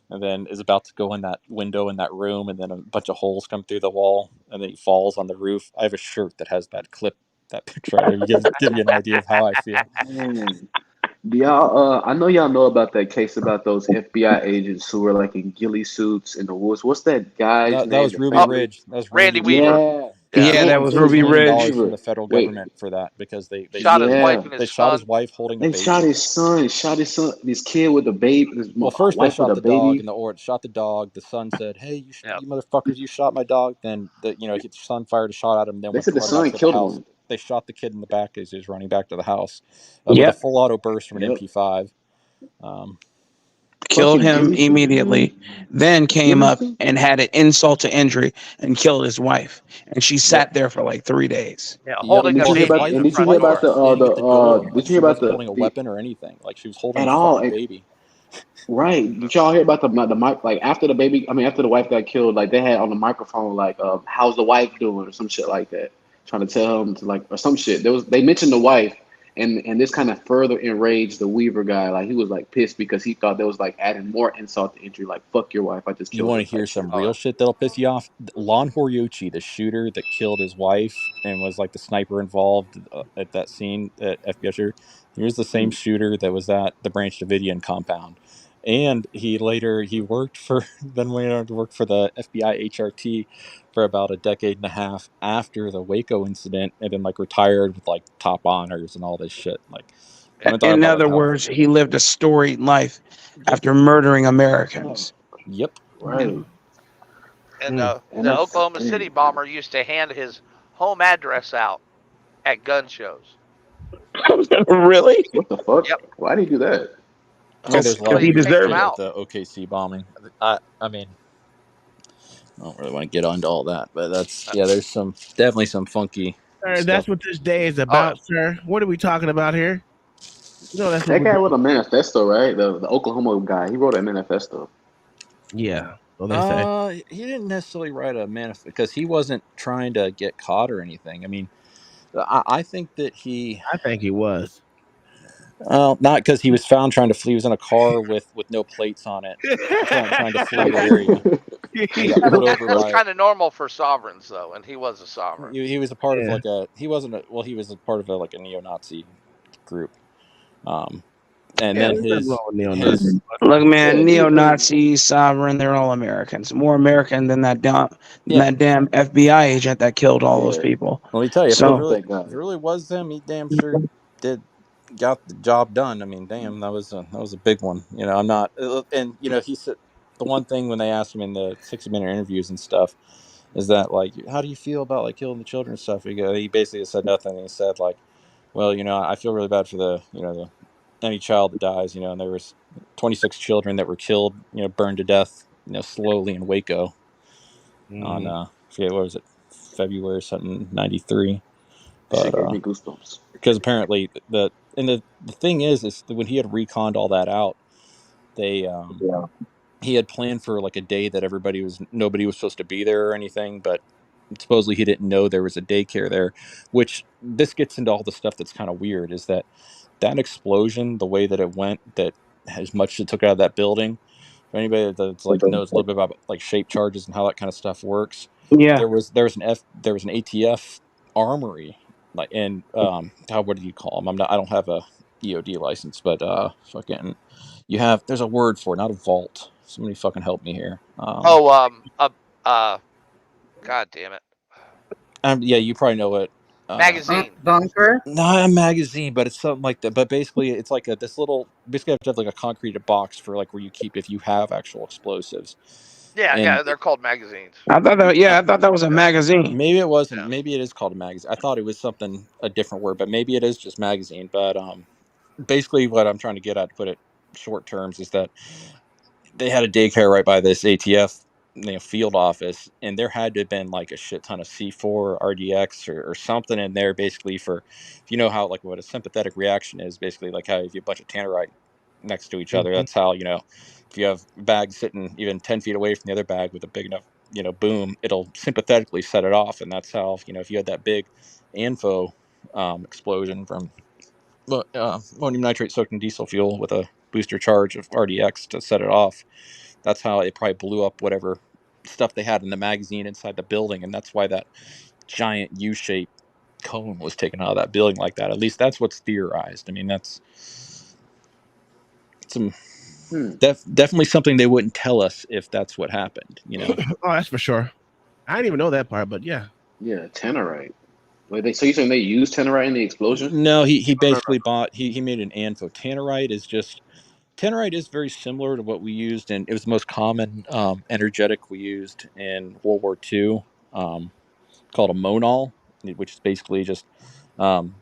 and then is about to go in that window in that room, and then a bunch of holes come through the wall and then he falls on the roof. I have a shirt that has that clip, that picture. Give you an idea of how I feel. Y'all, I know y'all know about that case about those FBI agents who were like in ghillie suits in the woods. What's that guy's name? That was Ruby Ridge. That was Randy Weaver. Yeah, that was Ruby $1 million Ridge. from the federal government for that because they shot his wife and his they shot his son. wife holding the They baby. shot his son, this kid with a baby, his Well, first they wife with shot a the dog, baby. and shot the dog. The son said, "Hey, you motherfuckers, you shot my dog." Then his son fired a shot at him. Then They went said to the run back son to the killed house. one. They shot the kid in the back as he was running back to the house with a Yep. full auto burst from an Yep. MP5. Killed him Livingston, immediately. Then came up Livingston? and had an insult to injury and killed his wife. And she sat there for like 3 days. Yeah, Yep. holding And a did you hear baby about? in And the did you front hear door. about the Standing at the door, Did like you she hear about wasn't holding a the weapon or anything. Like she was holding at a all? fucking baby. Right? Did y'all hear about the mic? Like after the baby, I mean after the wife got killed, like they had on the microphone like, "How's the wife doing?" or some shit like that, trying to tell him to like or some shit. They mentioned the wife, and this kind of further enraged the Weaver guy. Like he was like pissed because he thought there was like adding more insult to injury. Like fuck your wife, I just You killed her want to hear type shit. some real shit that'll piss you off? Lon Horiuchi, the shooter that killed his wife and was like the sniper involved at that scene at FBI shooter, he was the same shooter that was at the Branch Davidian compound. And he worked for then went on to work for the FBI HRT for about a decade and a half after the Waco incident, and then like retired with like top honors and all this shit. Like I'm talking In about like other how words, he lived a storied life after murdering Americans. Yep. Right. And And the that's Oklahoma City bomber used to hand his home address out at gun shows. Really? what the fuck? Yep. Why did he do that? I mean, there's a lot of he weird deserved shit it. with the OKC bombing. I mean, I don't really want to get onto all that, but there's definitely some funky Sir, stuff. that's what this day is about, sir. What are we talking about here? You know, that's what That guy we're wrote a manifesto, right? The Oklahoma guy. He wrote a manifesto. Yeah. Well, they say. He didn't necessarily write a manifesto because he wasn't trying to get caught or anything. I mean, I think that I think he was. not because he was found trying to flee. He was in a car with no plates on it, trying to flee the area. He got pulled over That's by. kind of normal for sovereigns, though, and he was a sovereign. He was a part of like a. He wasn't a. Well, he was a part of like a neo-Nazi group. And then his Look, man, neo-Nazi, sovereign, they're all Americans. More American than that damn FBI agent that killed all those people. Let me tell you, So, if it really was them, he damn sure got the job done. I mean, damn, that was a big one. You know, I'm not, and you know, he said the one thing when they asked him in the 60-minute interviews and stuff is that like, how do you feel about like killing the children and stuff? He basically said nothing. He said like, well, you know, I feel really bad for any child that dies. You know, and there was 26 children that were killed. You know, burned to death. You know, slowly in Waco on I forget what was it, February or something, 93. Shit But gave me goosebumps. because apparently the thing is that when he had reconned all that out, they he had planned for like a day that nobody was supposed to be there or anything, but supposedly he didn't know there was a daycare there, which this gets into all the stuff that's kind of weird is that explosion, the way that it went, that as much as it took out of that building, for anybody that's like knows a little bit about like shape charges and how that kind of stuff works, yeah. there was an ATF armory, like, and what do you call them? I don't have a EOD license, but fucking there's a word for it, not a vault. Somebody fucking help me here. God damn it. Yeah, you probably know it. Magazine. Bunker. Not a magazine, but it's something like that. But basically, it's like basically you have to have like a concreted box for like where you keep if you have actual explosives. Yeah, they're called magazines. I thought that was a magazine. Maybe it wasn't. Maybe it is called a magazine. I thought it was a different word, but maybe it is just magazine. But basically, what I'm trying to get at, to put it short terms, is that they had a daycare right by this ATF field office, and there had to have been like a shit ton of C4 RDX or something in there, basically for, if you know how like what a sympathetic reaction is, basically like how if you have a bunch of tannerite next to each other, that's how, if you have a bag sitting even 10 feet away from the other bag with a big enough boom, it'll sympathetically set it off. And that's how, if you had that big ANFO explosion from ammonium nitrate soaked in diesel fuel with a booster charge of RDX to set it off, that's how it probably blew up whatever stuff they had in the magazine inside the building. And that's why that giant U-shaped cone was taken out of that building like that. At least that's what's theorized. I mean, that's some definitely something they wouldn't tell us if that's what happened, Oh, that's for sure. I didn't even know that part, but yeah. Yeah, tannerite. Wait, so you saying they used tannerite in the explosion? No, he basically bought he made an ANFO. Tannerite is very similar to what we used, and it was the most common energetic we used in World War II, called a monol, which is basically just um,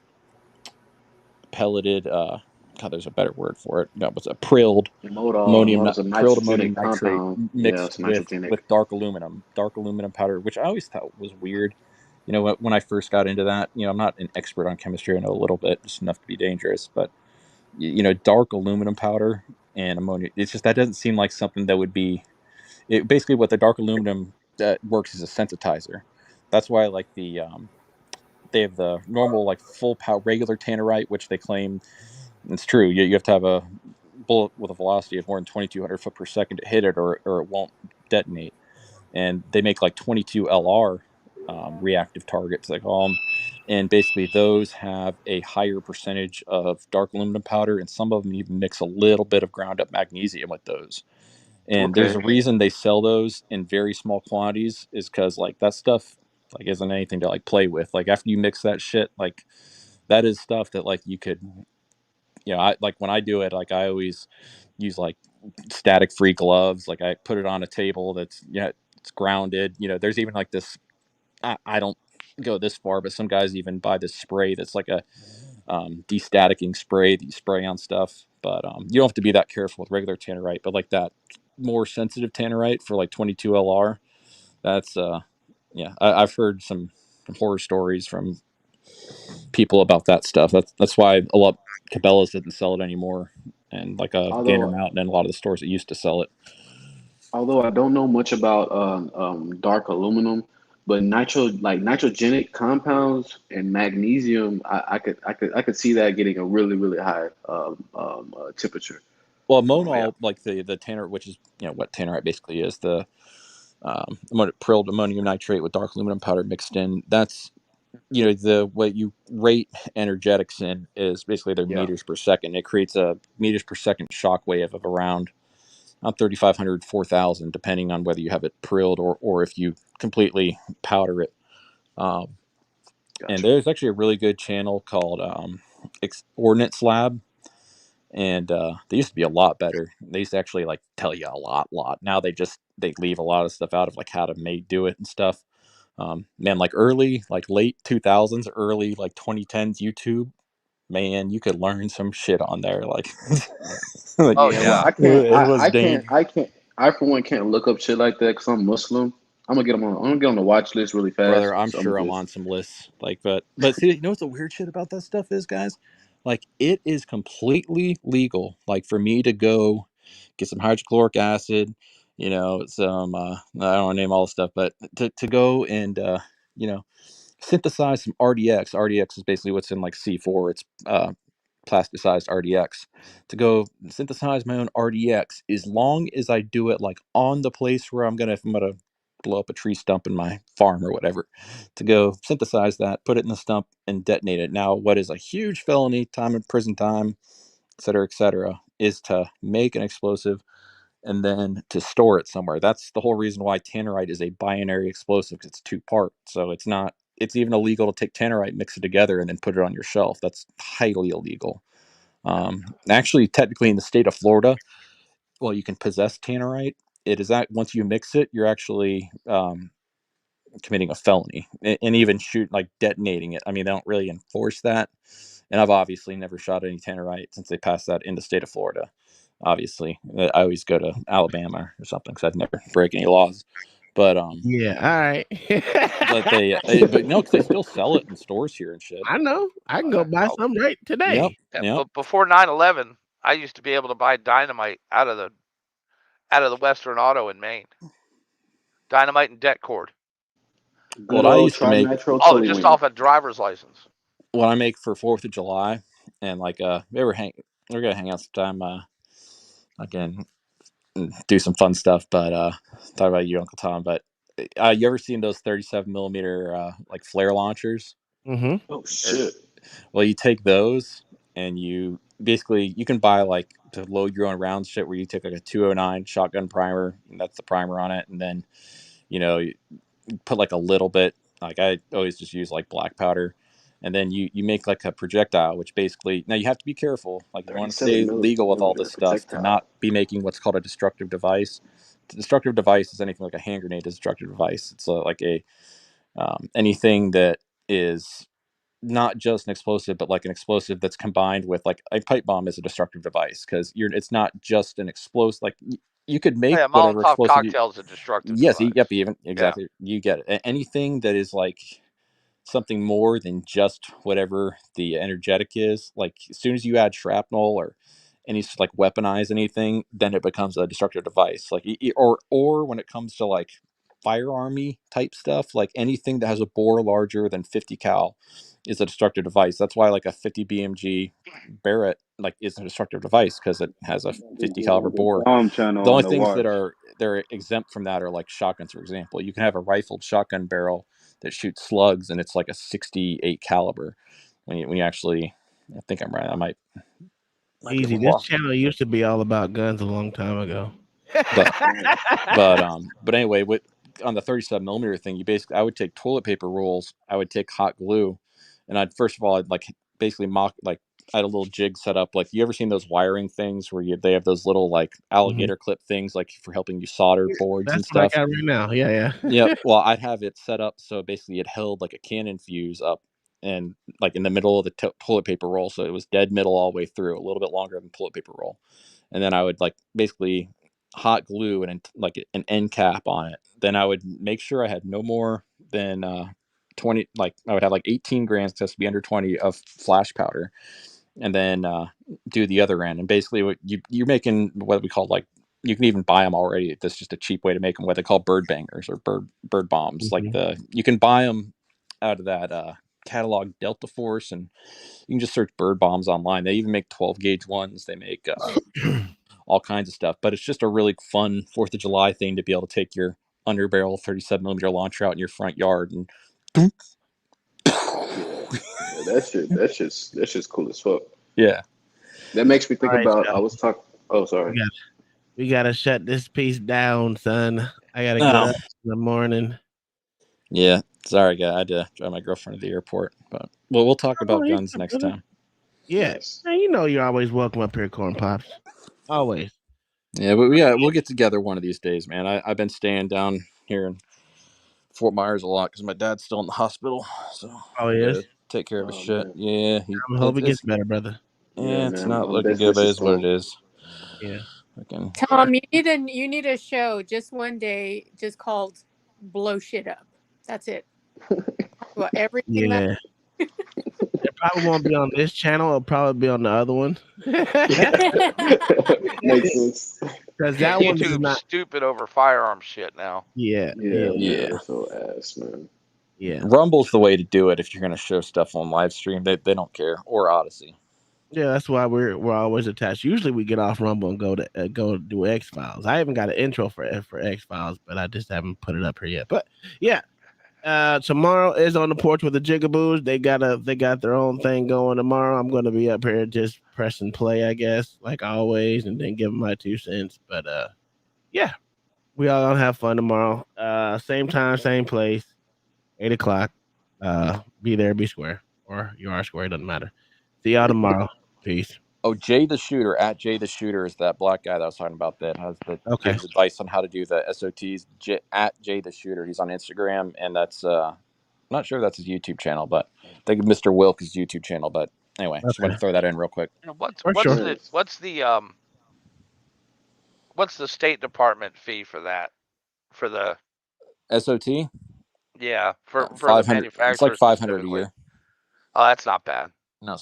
pelleted. God, there's a better word for it. That was a prilled Modal is a prilled ammonium nitrogenic nitrate compound. Yeah, mixed it's nitrogenic. with dark aluminum powder, which I always thought was weird. You know, when I first got into that, you know, I'm not an expert on chemistry. I know a little bit, just enough to be dangerous. But you know, dark aluminum powder and ammonia, it's just that doesn't seem like something that would be. It basically what the dark aluminum that works as a sensitizer. That's why like they have the normal like full power regular tannerite, which they claim it's true. You have to have a bullet with a velocity of more than 2,200 foot per second to hit it, or it won't detonate. And they make like 22 LR reactive targets, they call them. And basically, those have a higher percentage of dark aluminum powder, and some of them even mix a little bit of ground up magnesium with those. And there's a Okay. reason they sell those in very small quantities, is because like that stuff like isn't anything to like play with. Like after you mix that shit, like that is stuff that like you could, you know, I like when I do it, like I always use like static free gloves. Like I put it on a table that's, yeah, it's grounded. You know, there's even like this, I don't go this far, but some guys even buy this spray that's like a destaticking spray that you spray on stuff. But you don't have to be that careful with regular tannerite, but like that more sensitive tannerite for like 22 LR, that's yeah, I've heard some horror stories from people about that stuff. That's why a lot Cabela's didn't sell it anymore, and like a Gander Although Mountain and a lot of the stores that used to sell it. although I don't know much about dark aluminum, but nitrogenic compounds and magnesium, I could see that getting a really really high temperature. Well, Oh yeah. Monol, like the tanner, which is, you know, what tannerite basically is, the prilled ammonium nitrate with dark aluminum powder mixed in. That's, you know, the what you rate energetics in is basically their Yeah. meters per second. It creates a meters per second shock wave of around 3,500, 4,000, depending on whether you have it prilled or if you completely powder it. Um, and Gotcha. there's actually a really good channel called Ordnance Lab, and they used to be a lot better. They used to actually like tell you a lot. Now they leave a lot of stuff out of like how to do it and stuff. Man, like early, like late 2000s, early like 2010s YouTube, man, you could learn some shit on there. Like, like Oh Yeah, well, yeah. it was dangerous. I for one can't look up shit like that because I'm Muslim. I'm gonna get on the watch list really fast. Brother, I'm So I'm sure gonna I'm on just some lists. Like, but see, you know what the weird shit about that stuff is, guys? Like, it is completely legal. Like, for me to go get some hydrochloric acid, you know, some I don't want to name all the stuff, but to go and you know, synthesize some RDX. RDX is basically what's in like C4. It's plasticized RDX. To go synthesize my own RDX, as long as I do it like on the place where if I'm gonna blow up a tree stump in my farm or whatever, to go synthesize that, put it in the stump, and detonate it. Now, what is a huge felony, time in prison time, et cetera, is to make an explosive and then to store it somewhere. That's the whole reason why tannerite is a binary explosive, because it's two part. So it's not. It's even illegal to take tannerite, mix it together, and then put it on your shelf. That's highly illegal. Actually, technically, in the state of Florida, well, you can possess tannerite. It is that once you mix it, you're actually committing a felony, and even shoot like detonating it. I mean, they don't really enforce that, and I've obviously never shot any tannerite since they passed that in the state of Florida. Obviously, I always go to Alabama or something because I'd never break any laws. But Yeah, all right. but no, because they still sell it in stores here and shit. I know. I can go buy some right Yep, today. Yeah, yep. but before 9/11, I used to be able to buy dynamite out of the Western Auto in Maine. Dynamite and det cord. What good I old used to make, Oh, just trillium. off a driver's license. what I make for 4th of July, and like we're gonna hang out sometime. Again, do some fun stuff. But talk about you, Uncle Tom. But you ever seen those 37 millimeter like flare launchers? Mm-hmm. Oh shit. Well, you take those and you basically you can buy like to load your own rounds shit where you take like a 209 shotgun primer, and that's the primer on it, and then you know you put like a little bit Like I always just use like black powder, and then you make like a projectile, which basically now you have to be careful. Like you want to 37 stay legal with all millimeter this stuff to projectile. not be making what's called a destructive device. A destructive device is anything like a hand grenade is a destructive device. It's like a anything that is not just an explosive, but like an explosive that's combined with like a pipe bomb is a destructive device because it's not just an explosive. Like you could Oh, make yeah, whatever Molotov explosive. cocktail is a destructive Yes, device. yep, even Yeah. exactly. You get it. Anything that is like something more than just whatever the energetic is. Like as soon as you add shrapnel or any like weaponize anything, then it becomes a destructive device. Like or when it comes to like firearmy type stuff, like anything that has a bore larger than 50 cal is a destructive device. That's why like a 50 BMG Barrett like is a destructive device because it has a 50 caliber bore. Channel The on only the things that watch. they're exempt from that are like shotguns, for example. You can have a rifled shotgun barrel that shoots slugs, and it's like a 68 caliber. When you actually, I think I'm right. I might be Easy. able to This walk. channel used to be all about guns a long time ago. But anyway, with on the 37 millimeter thing, you basically I would take toilet paper rolls, I would take hot glue, and I'd first of all I'd like basically I had a little jig set up. Like you ever seen those wiring things where they have those little like alligator clip things like for helping you solder boards and That's what I stuff. got right now. Yeah. Yeah. Well, I'd have it set up so basically it held like a cannon fuse up and like in the middle of the toilet paper roll, so it was dead middle all the way through, a little bit longer than toilet paper roll, and then I would like basically hot glue and like an end cap on it. Then I would make sure I had no more than 20. Like I would have like 18 grams, just to be under 20 of flash powder, and then do the other end. And basically, what you're making what we call like you can even buy them already. That's just a cheap way to make them. What they call bird bangers or bird bombs. Like you can buy them out of that catalog Delta Force, and you can just search bird bombs online. They even make 12 gauge ones. They make all kinds of stuff. But it's just a really fun 4th of July thing to be able to take your underbarrel 37 millimeter launcher out in your front yard and. Yeah, that's just cool as fuck. Yeah. That makes me think All right, about. so I was talking. Oh, sorry. we gotta shut this piece down, son. I gotta get up in the morning. Yeah, sorry, guy. I had to drive my girlfriend to the airport, but we'll talk about guns next time. Yeah, man, you know you're always welcome up here, Corn Pops. Always. Yeah, but we'll get together one of these days, man. I've been staying down here in Fort Myers a lot because my dad's still in the hospital, so Oh, he is? take care of his shit. Yeah, I hope it gets better, brother. Yeah, it's man. not My looking best good, but wishes it's what it to him. is. Yeah. Fucking Tom, you need a show just one day, just called "Blow Shit Up." That's it. Well, everything. Yeah. It probably won't be on this channel. It'll probably be on the other one. Makes sense. Because that one's YouTube's not. stupid over firearm shit now. Yeah. Yeah. So ass, man. Yeah. Rumble's the way to do it if you're gonna show stuff on live stream. They don't care, or Odyssey. Yeah, that's why we're always attached. Usually we get off Rumble and go do X Files. I haven't got an intro for X Files, but I just haven't put it up here yet. But yeah, tomorrow is On the Porch with the Jigaboos. They got their own thing going tomorrow. I'm gonna be up here just pressing play, I guess, like always, and then give them my 2 cents. But yeah, we all gonna have fun tomorrow. Same time, same place, 8 o'clock. Be there, be square, or you are square. It doesn't matter. See y'all tomorrow. Peace. Oh, Jay the Shooter at Jay the Shooter is that black guy that I was talking about that gives advice on how to do the SOTs. At Jay the Shooter, he's on Instagram, and that's I'm not sure if that's his YouTube channel, but I think Mr. Wilk is YouTube channel. But anyway, just want to throw that in real quick. What's the State Department fee for that? For the SOT? Yeah, for the 500. manufacturer. It's like 500 a year. Oh, that's not bad.